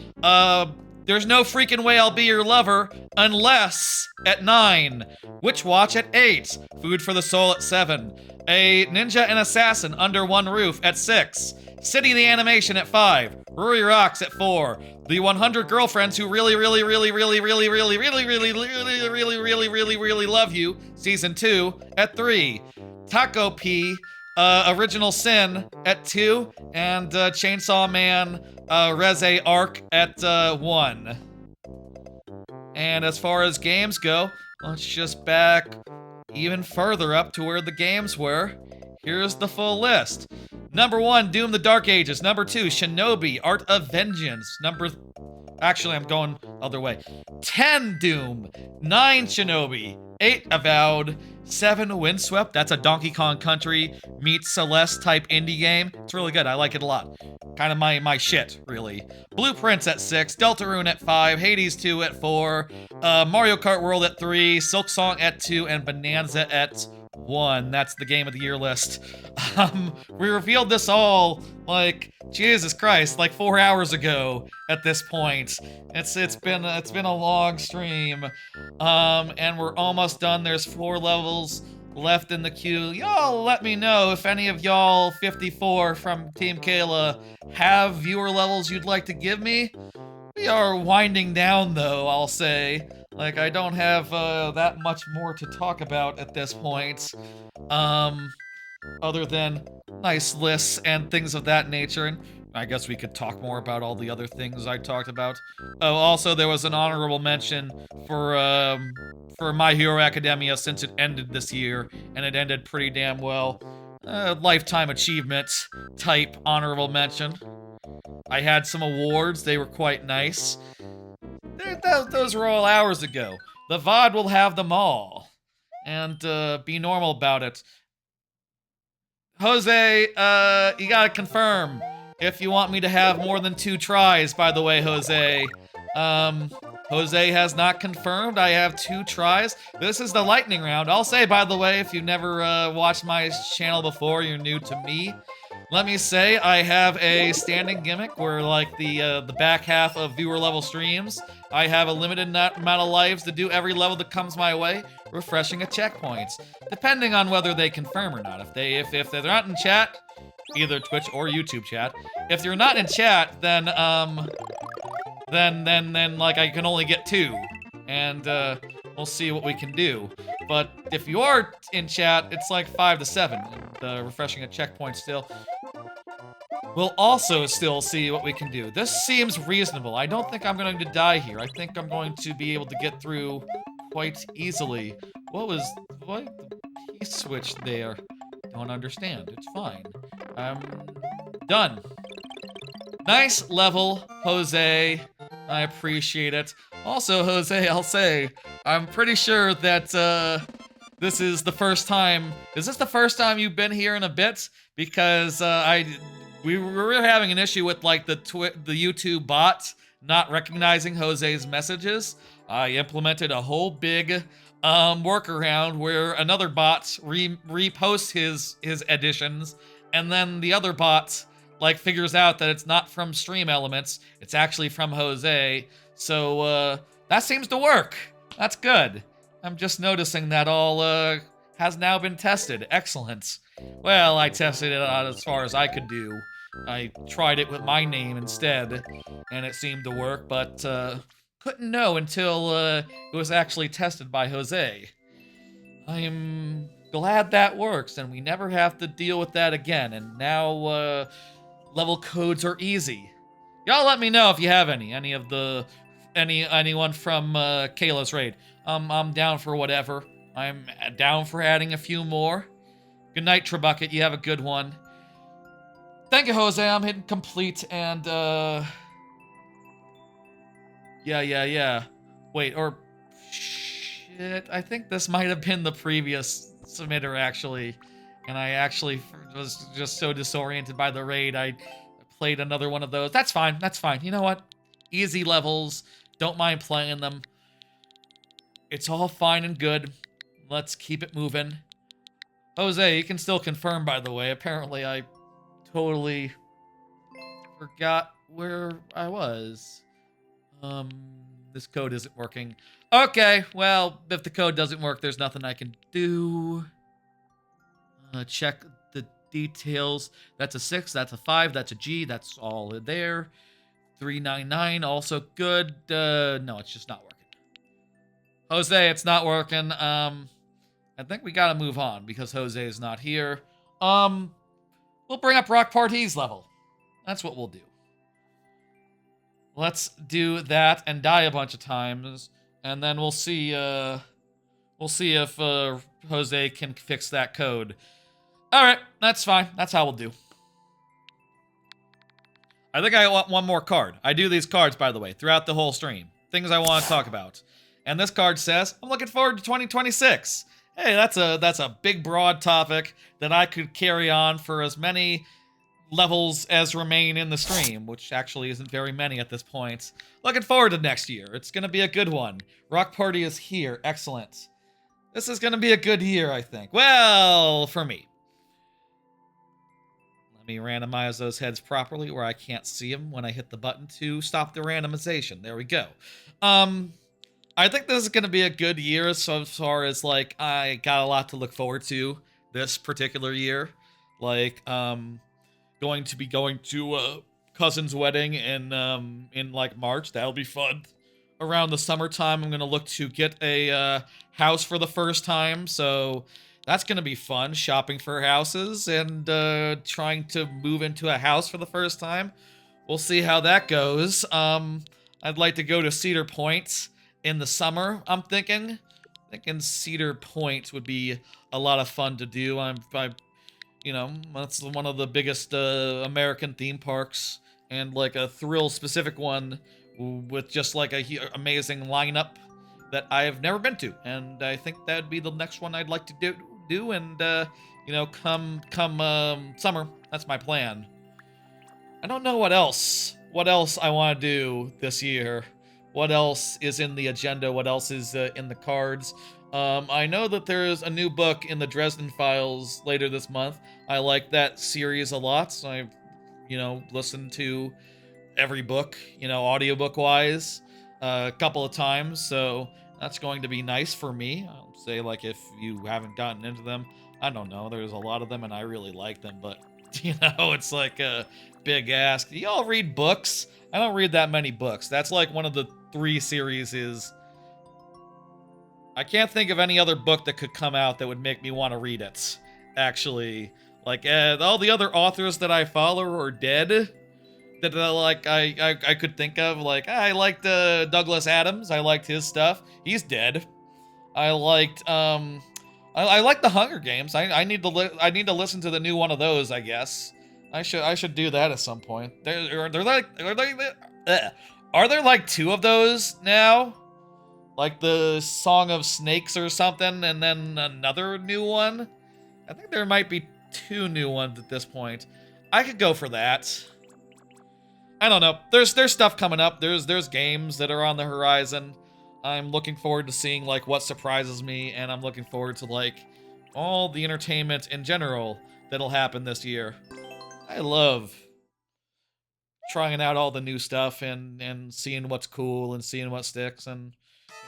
There's no freaking way I'll be your lover unless at 9. Witch Watch at 8. Food for the Soul at 7. A Ninja and Assassin Under One Roof at 6. City the Animation at 5. Ruri Rocks at 4. The 100 Girlfriends Who Really Love You Season 2 at 3. Taco P Original Sin at 2. And Chainsaw Man Reze Arc at 1. And as far as games go, let's just back even further up to where the games were. Here's the full list. Number 1, Doom the Dark Ages. Number 2, Shinobi, Art of Vengeance. Actually, I'm going other way. 10, Doom. 9, Shinobi. 8, Avowed. 7, Windswept. That's a Donkey Kong Country meets Celeste type indie game. It's really good. I like it a lot. Kind of my shit, really. Blueprints at 6. Deltarune at 5. Hades 2 at 4. Mario Kart World at 3. Silk Song at 2. And Bonanza at 1. That's the Game of the Year list. We revealed this all, like, Jesus Christ, like 4 hours ago at this point. It's been a long stream. And we're almost done. There's 4 levels left in the queue. Y'all let me know if any of y'all 54 from Team Kayla have viewer levels you'd like to give me. We are winding down, though, I'll say. Like, I don't have that much more to talk about at this point. Other than nice lists and things of that nature. And I guess we could talk more about all the other things I talked about. Oh, also, there was an honorable mention for My Hero Academia since it ended this year, and it ended pretty damn well. Lifetime achievement type honorable mention. I had some awards, they were quite nice. Those were all hours ago. The VOD will have them all. And be normal about it. Jose, you gotta confirm if you want me to have more than 2 tries, by the way, Jose. Jose has not confirmed. I have 2 tries. This is the lightning round. I'll say, by the way, if you've never watched my channel before, you're new to me. Let me say, I have a standing gimmick where, like, the back half of viewer level streams, I have a limited amount of lives to do every level that comes my way, refreshing at checkpoints, depending on whether they confirm or not. If they're not in chat, either Twitch or YouTube chat, if you're not in chat, then like I can only get 2, and we'll see what we can do. But if you are in chat, it's like 5 to 7, refreshing at checkpoints still. We'll also still see what we can do. This seems reasonable. I don't think I'm going to die here. I think I'm going to be able to get through quite easily. What? The P switched there? Don't understand. It's fine. Done. Nice level, Jose. I appreciate it. Also, Jose, I'll say, I'm pretty sure that, this is the first time... Is this the first time you've been here in a bit? Because, we were having an issue with, like, the YouTube bot not recognizing Jose's messages. I implemented a whole big, workaround where another bot reposts his additions, and then the other bot, like, figures out that it's not from Stream Elements, it's actually from Jose. So, that seems to work. That's good. I'm just noticing that all, has now been tested. Excellent. Well, I tested it out as far as I could do. I tried it with my name instead, and it seemed to work, but couldn't know until it was actually tested by Jose. I'm glad that works, and we never have to deal with that again, and now level codes are easy. Y'all let me know if you have any of the anyone from Kayla's raid. I'm down for whatever. I'm down for adding a few more. Good night, Trebucket. You have a good one. Thank you, Jose. I'm hitting complete, and, yeah. Wait, or... Shit, I think this might have been the previous submitter, actually. And I actually was just so disoriented by the raid, I played another one of those. That's fine, that's fine. You know what? Easy levels. Don't mind playing them. It's all fine and good. Let's keep it moving. Jose, you can still confirm, by the way. Apparently, I totally forgot where I was. This code isn't working. Okay, well, if the code doesn't work, there's nothing I can do. Check the details. That's a 6, that's a 5, that's a G, that's all there. 399, also good. No, it's just not working. Jose, it's not working. I think we gotta move on because Jose is not here. We'll bring up Rock Party's level. That's what we'll do. Let's do that and die a bunch of times, and then we'll see if Jose can fix that code. Alright, that's fine. That's how we'll do. I think I want one more card. I do these cards, by the way, throughout the whole stream. Things I want to talk about. And this card says, I'm looking forward to 2026. Hey, that's a big, broad topic that I could carry on for as many levels as remain in the stream, which actually isn't very many at this point. Looking forward to next year. It's going to be a good one. Rock Party is here. Excellent. This is going to be a good year, I think. Well, for me. Let me randomize those heads properly where I can't see them when I hit the button to stop the randomization. There we go. I think this is going to be a good year so far as, like, I got a lot to look forward to this particular year. Like, going to be going to a cousin's wedding in like March. That'll be fun. Around the summertime, I'm going to look to get a house for the first time, so that's going to be fun, shopping for houses and trying to move into a house for the first time. We'll see how that goes. I'd like to go to Cedar Point in the summer, I'm thinking. Cedar Point would be a lot of fun to do. You know, that's one of the biggest American theme parks, and like a thrill-specific one with just like a amazing lineup that I've never been to, and I think that'd be the next one I'd like to do. And you know, come summer, that's my plan. I don't know what else I want to do this year. What else is in the agenda? What else is in the cards? I know that there's a new book in the Dresden Files later this month. I like that series a lot. So I've, you know, listened to every book, you know, audiobook-wise, a couple of times. So that's going to be nice for me. I'll say, like, if you haven't gotten into them, I don't know. There's a lot of them, and I really like them. But, you know, it's like a big ask. Do y'all read books? I don't read that many books. That's like one of the 3 series is... I can't think of any other book that could come out that would make me want to read it, actually. Like, all the other authors that I follow are dead. That, like, I could think of. Like, I liked Douglas Adams. I liked his stuff. He's dead. I liked, I liked The Hunger Games. I need to listen to the new one of those, I guess. I should do that at some point. Are there like 2 of those now? Like the Song of Snakes or something, and then another new one? I think there might be 2 new ones at this point. I could go for that. I don't know. There's stuff coming up. There's games that are on the horizon. I'm looking forward to seeing, like, what surprises me, and I'm looking forward to, like, all the entertainment in general that'll happen this year. I love trying out all the new stuff and seeing what's cool and seeing what sticks. And,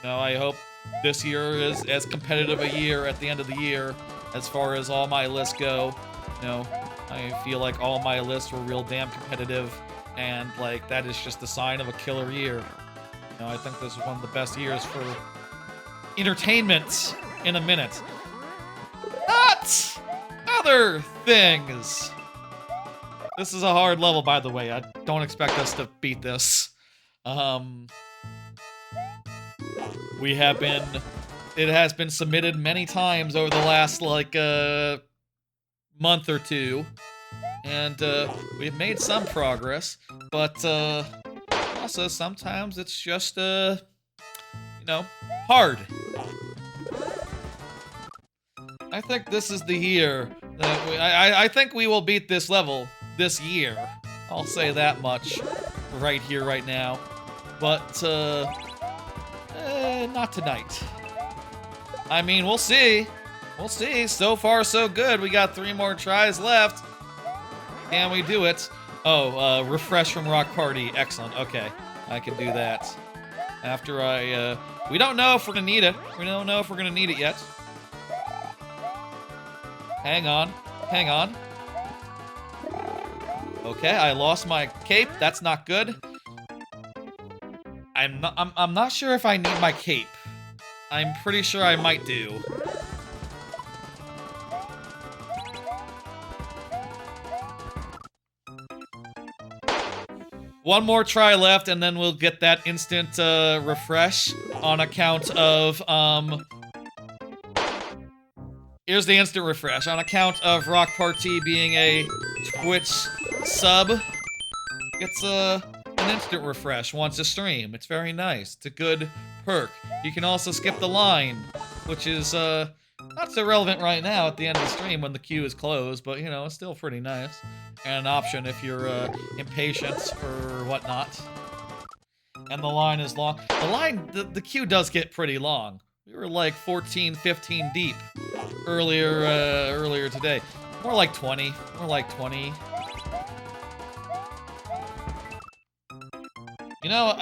you know, I hope this year is as competitive a year at the end of the year as far as all my lists go. You know, I feel like all my lists were real damn competitive, and, like, that is just a sign of a killer year. You know, I think this is one of the best years for entertainment in a minute. Not other things. This is a hard level, by the way. I don't expect us to beat this. It has been submitted many times over the last, like, month or 2. And, we've made some progress, but, also sometimes it's just, you know, hard. I think this is the year that I think we will beat this level this year. I'll say that much right here, right now. But, not tonight. I mean, we'll see. We'll see. So far, so good. We got 3 more tries left. Can we do it? Oh, refresh from Rock Party. Excellent. Okay. I can do that. After we don't know if we're gonna need it. We don't know if we're gonna need it yet. Hang on. Hang on. Okay, I lost my cape. That's not good. I'm not sure if I need my cape. I'm pretty sure I might do. One more try left, and then we'll get that instant refresh on account of here's the instant refresh on account of Rock Party being a Twitch sub. It's an instant refresh once a stream. It's very nice. It's a good perk. You can also skip the line, which is not so relevant right now at the end of the stream when the queue is closed, but, you know, it's still pretty nice. And an option if you're impatient or whatnot. And the line is long. The queue does get pretty long. We were like 14, 15 deep earlier today. More like 20. More like 20. You know,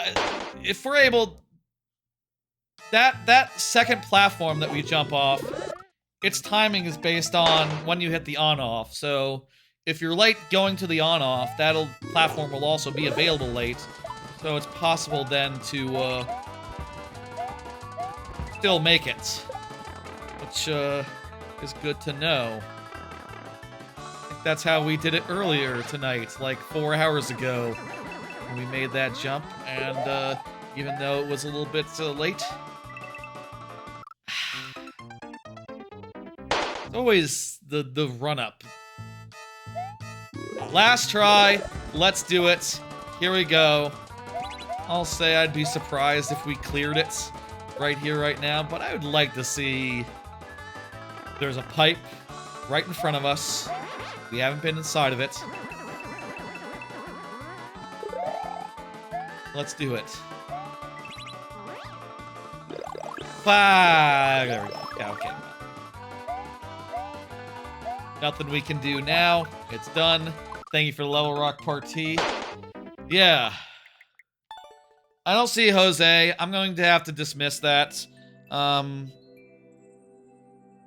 if we're able that second platform that we jump off, its timing is based on when you hit the on-off. So if you're late going to the on-off, that'll platform will also be available late. So it's possible then to still make it, which is good to know. I think that's how we did it earlier tonight, like 4 hours ago. We made that jump, and even though it was a little bit late, it's always the run-up. Last try, let's do it. Here we go. I'll say I'd be surprised if we cleared it right here, right now, but I would like to see... There's a pipe right in front of us. We haven't been inside of it. Let's do it. There we go. Yeah, okay. Nothing we can do now. It's done. Thank you for the level rock party. Yeah. I don't see Jose. I'm going to have to dismiss that.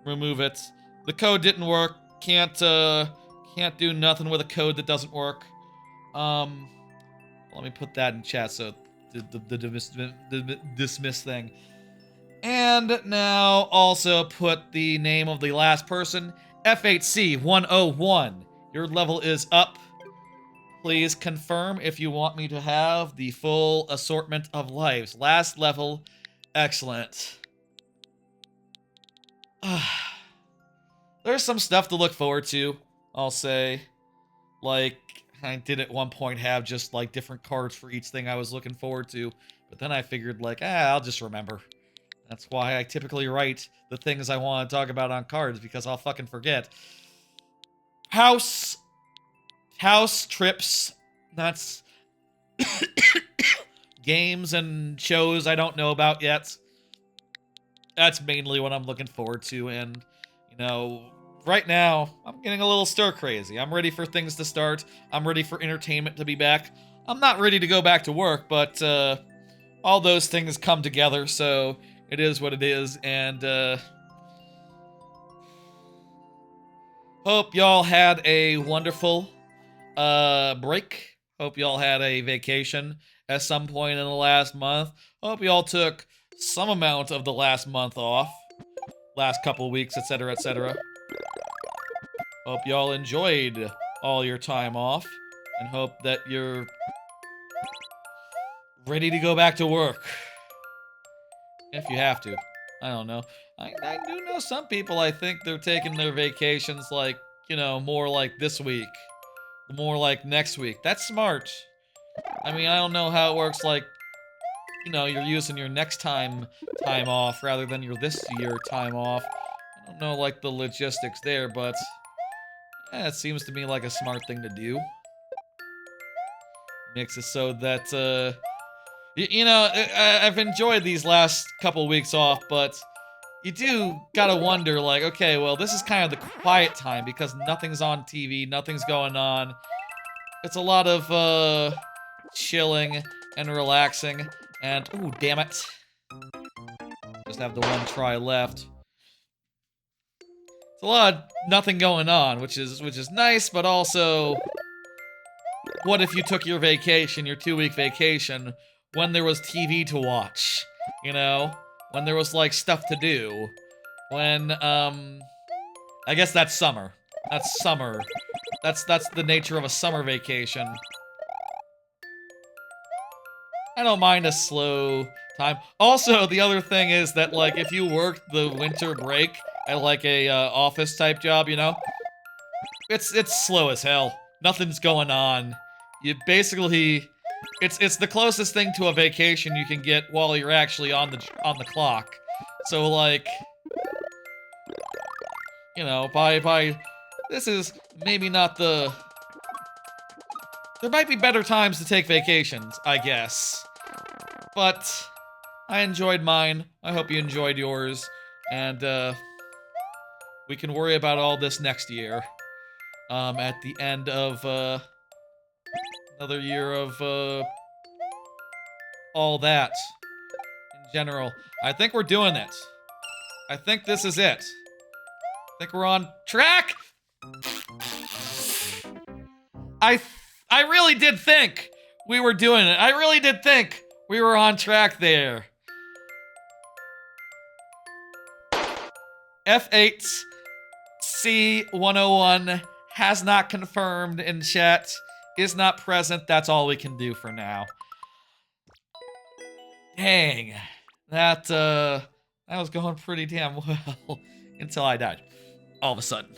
Remove it. The code didn't work. Can't do nothing with a code that doesn't work. Let me put that in chat, so the dismiss thing. And now also put the name of the last person, F8C101. Your level is up. Please confirm if you want me to have the full assortment of lives. Last level, excellent. There's some stuff to look forward to, I'll say. Like, I did at one point have just, like, different cards for each thing I was looking forward to. But then I figured, like, I'll just remember. That's why I typically write the things I want to talk about on cards, because I'll fucking forget. House trips. That's games and shows I don't know about yet. That's mainly what I'm looking forward to, and, you know... Right now, I'm getting a little stir-crazy. I'm ready for things to start. I'm ready for entertainment to be back. I'm not ready to go back to work, but all those things come together, so it is what it is, and hope y'all had a wonderful break. Hope y'all had a vacation at some point in the last month. Hope y'all took some amount of the last month off. Last couple weeks, etc., etc. Hope y'all enjoyed all your time off, and hope that you're ready to go back to work. If you have to. I don't know. I do know some people, I think they're taking their vacations like, you know, more like this week. More like next week. That's smart. I mean, I don't know how it works, like, you know, you're using your next time off rather than your this year time off. I don't know, like, the logistics there, but... it seems to me like a smart thing to do. Makes it so that, you know, I've enjoyed these last couple weeks off, but you do gotta wonder, like, okay, well, this is kind of the quiet time because nothing's on TV, nothing's going on. It's a lot of, chilling and relaxing, and, ooh, damn it. Just have the one try left. A lot of nothing going on, which is nice, but also, what if you took your vacation, your 2-week vacation, when there was TV to watch, you know? When there was, like, stuff to do. When, I guess that's summer. That's summer. That's the nature of a summer vacation. I don't mind a slow time. Also, the other thing is that, like, if you worked the winter break at, like, a, office-type job, you know? It's slow as hell. Nothing's going on. You basically... It's the closest thing to a vacation you can get while you're actually on the clock. So, like... You know, by... This is maybe not the... There might be better times to take vacations, I guess. But... I enjoyed mine. I hope you enjoyed yours. And, we can worry about all this next year. At the end of, another year of, all that. General. I think we're doing it. I think this is it. I think we're on track. I really did think we were doing it. I really did think we were on track there. F8 C101 has not confirmed in chat. Is not present. That's all we can do for now. Dang. That was going pretty damn well until I died. All of a sudden.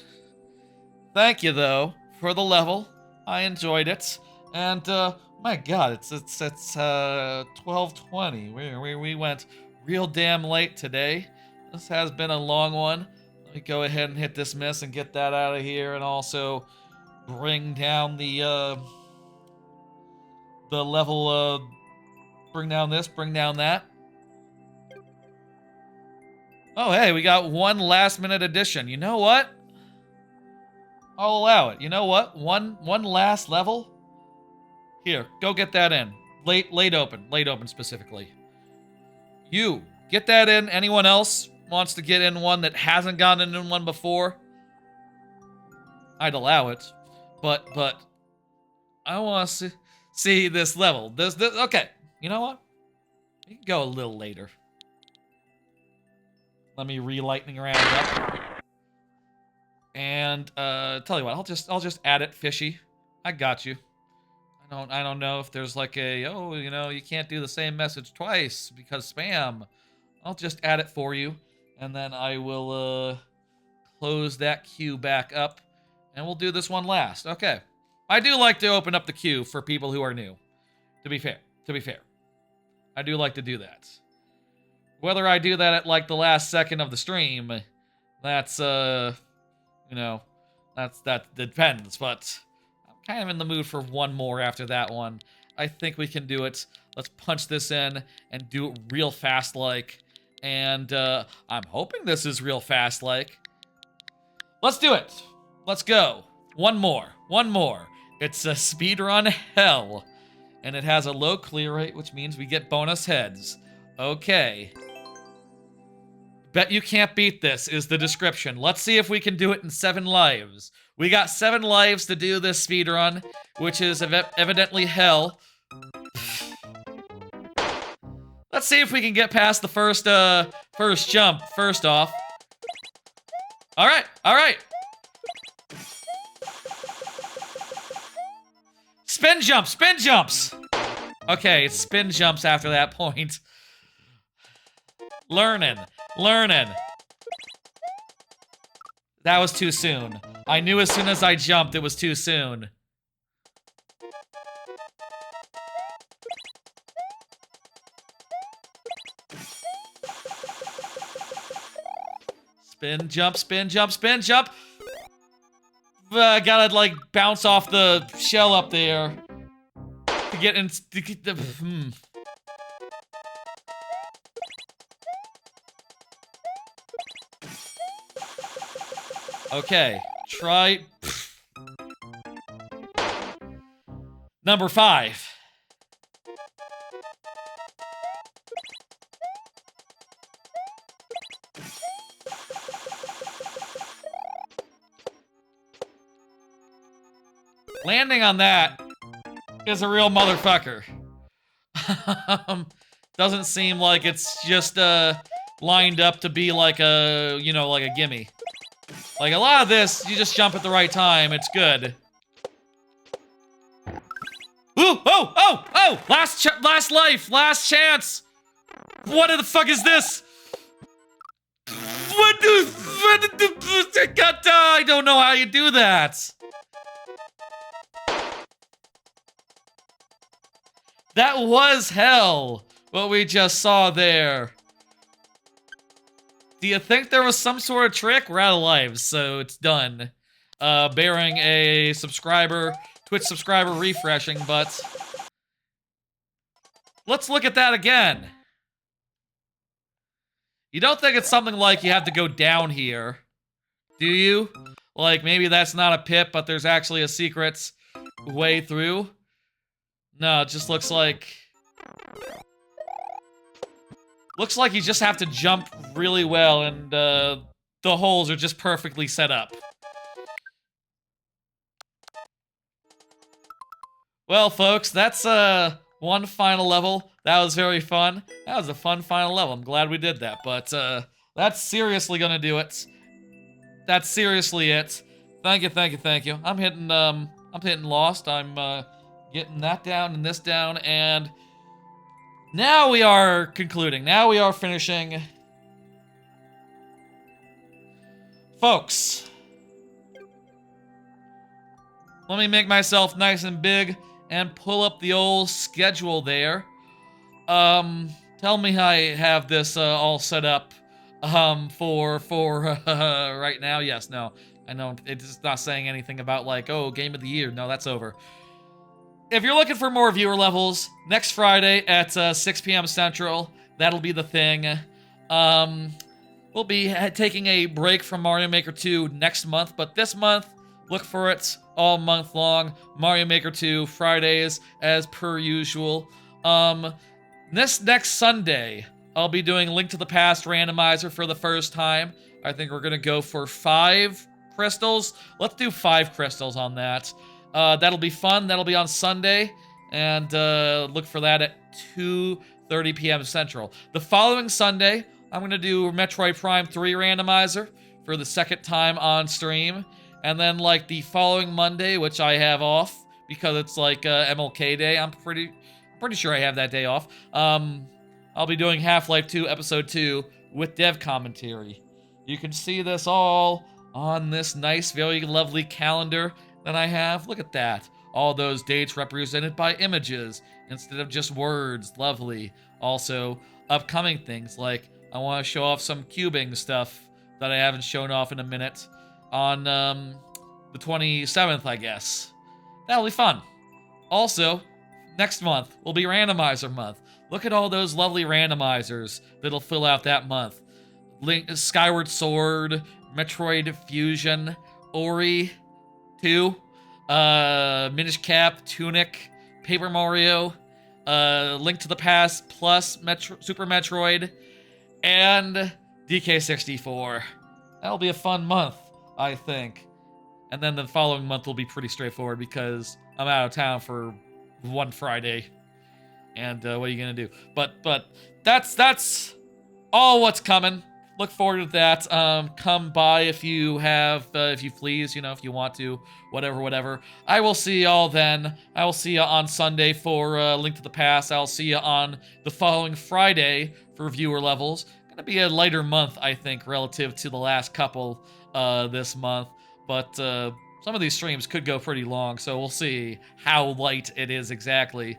Thank you though for the level. I enjoyed it. And my god, it's 12:20. We went real damn late today. This has been a long one. Let me go ahead and hit dismiss and get that out of here, and also bring down the level. Bring down this, bring down that. Oh hey, we got one last minute addition. You know what? I'll allow it. You know what? One last level. Here, go get that in. Late open specifically. You get that in. Anyone else wants to get in one that hasn't gotten in one before? I'd allow it, but I want to see this level. This okay. You know what? You can go a little later. Let me re-lightning round up. And tell you what, I'll just add it, fishy. I got you. I don't know if there's like a, oh, you know, you can't do the same message twice because spam. I'll just add it for you, and then I will close that queue back up, and we'll do this one last. Okay. I do like to open up the queue for people who are new. To be fair. I do like to do that. Whether I do that at like the last second of the stream, that's that depends, but I'm kind of in the mood for one more after that one. I think we can do it. Let's punch this in and do it real fast like. And I'm hoping this is real fast like. Let's do it. Let's go. One more. It's a speedrun hell. And it has a low clear rate, which means we get bonus heads. Okay. Bet you can't beat this is the description. Let's see if we can do it in 7 lives. We got 7 lives to do this speedrun, which is evidently hell. Let's see if we can get past the first jump, first off. All right. Spin jumps. Okay, it's spin jumps after that point. Learning. That was too soon. I knew as soon as I jumped, it was too soon. Spin jump. Gotta like bounce off the shell up there to get in. Okay, try number 5. Landing on that is a real motherfucker. Doesn't seem like it's just lined up to be like a, you know, like a gimme. Like a lot of this, you just jump at the right time, it's good. Ooh, oh! Last life, last chance! What the fuck is this? I don't know how you do that. That was hell, what we just saw there. Do you think there was some sort of trick? We're out of lives, so it's done. Bearing a Twitch subscriber refreshing, but let's look at that again. You don't think it's something like you have to go down here, do you? Like, maybe that's not a pit, but there's actually a secret way through? No, it just looks like... Looks like you just have to jump really well, and the holes are just perfectly set up. Well, folks, that's one final level. That was very fun. That was a fun final level. I'm glad we did that, but that's seriously gonna do it. That's seriously it. Thank you, thank you, thank you. I'm hitting Lost. I'm getting that down and this down, and now we are concluding. Now we are finishing. Folks, let me make myself nice and big and pull up the old schedule there. Tell me how I have this all set up for right now. Yes, no. I know it's not saying anything about like, oh, game of the year. No, that's over. If you're looking for more viewer levels, next Friday at 6 p.m. Central, that'll be the thing. We'll be taking a break from Mario Maker 2 next month, but this month, look for it all month long. Mario Maker 2 Fridays as per usual. This next Sunday, I'll be doing Link to the Past randomizer for the first time. I think we're gonna go for 5 crystals. Let's do 5 crystals on that. That'll be fun. That'll be on Sunday, and look for that at 2:30 p.m. Central. The following Sunday, I'm gonna do Metroid Prime 3 randomizer for the second time on stream, and then like the following Monday, which I have off because it's like MLK Day. I'm pretty sure I have that day off. I'll be doing Half-Life 2 Episode 2 with dev commentary. You can see this all on this nice, very lovely calendar that I have. Look at that. All those dates represented by images instead of just words. Lovely. Also, upcoming things like I want to show off some cubing stuff that I haven't shown off in a minute on the 27th, I guess. That'll be fun. Also, next month will be randomizer month. Look at all those lovely randomizers that'll fill out that month. Skyward Sword, Metroid Fusion, Ori 2, Minish Cap, Tunic, Paper Mario, Link to the Past plus Super Metroid, and DK64. That'll be a fun month, I think. And then the following month will be pretty straightforward because I'm out of town for one Friday. And what are you gonna do? But that's all what's coming. Look forward to that. Come by if you have, if you please, you know, if you want to, whatever. I will see y'all then. I will see you on Sunday for Link to the Past. I'll see you on the following Friday for viewer levels. Gonna be a lighter month, I think, relative to the last couple this month. But some of these streams could go pretty long, so we'll see how light it is exactly.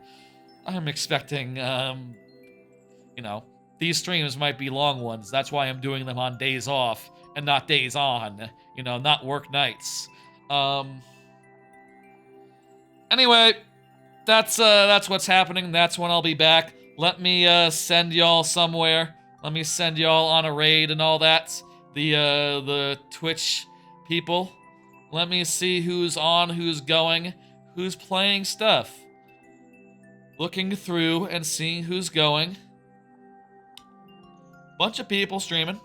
I'm expecting, you know, these streams might be long ones. That's why I'm doing them on days off and not days on. You know, not work nights. Anyway, that's what's happening. That's when I'll be back. Let me send y'all somewhere. Let me send y'all on a raid and all that. The Twitch people. Let me see who's on, who's going, who's playing stuff. Looking through and seeing who's going. Bunch of people streaming.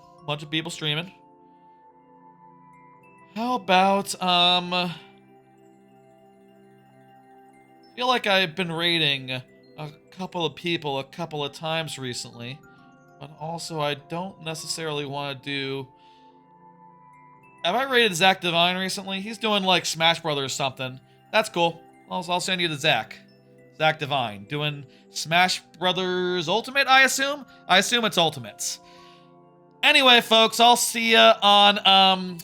How about, I feel like I've been raiding a couple of people a couple of times recently. But also, I don't necessarily want to do... Have I raided Zach Divine recently? He's doing, like, Smash Brothers something. That's cool. I'll send you to Zach. Zach Divine. Doing Smash Brothers Ultimate, I assume? I assume it's Ultimates. Anyway, folks, I'll see ya on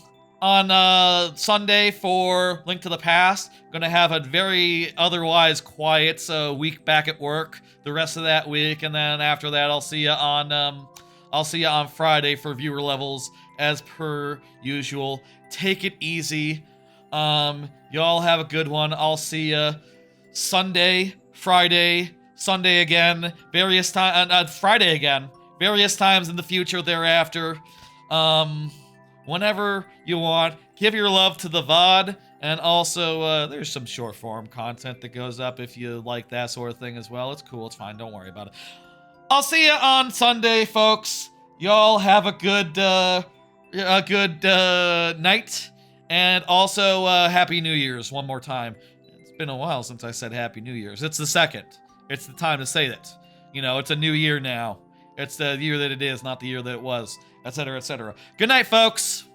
Sunday for Link to the Past. Gonna have a very otherwise quiet week back at work the rest of that week, and then after that I'll see ya on Friday for viewer levels as per usual. Take it easy. Y'all have a good one. I'll see ya Sunday, Friday, Sunday again, various times, Friday again, various times in the future thereafter. Whenever you want, give your love to the VOD, and also, there's some short form content that goes up if you like that sort of thing as well. It's cool, it's fine, don't worry about it. I'll see you on Sunday, folks. Y'all have a good night, and also Happy New Year's one more time. It's been a while since I said Happy New Year's. It's the 2nd. It's the time to say it. You know, it's a new year now. It's the year that it is, not the year that it was, etc., etc. Good night, folks.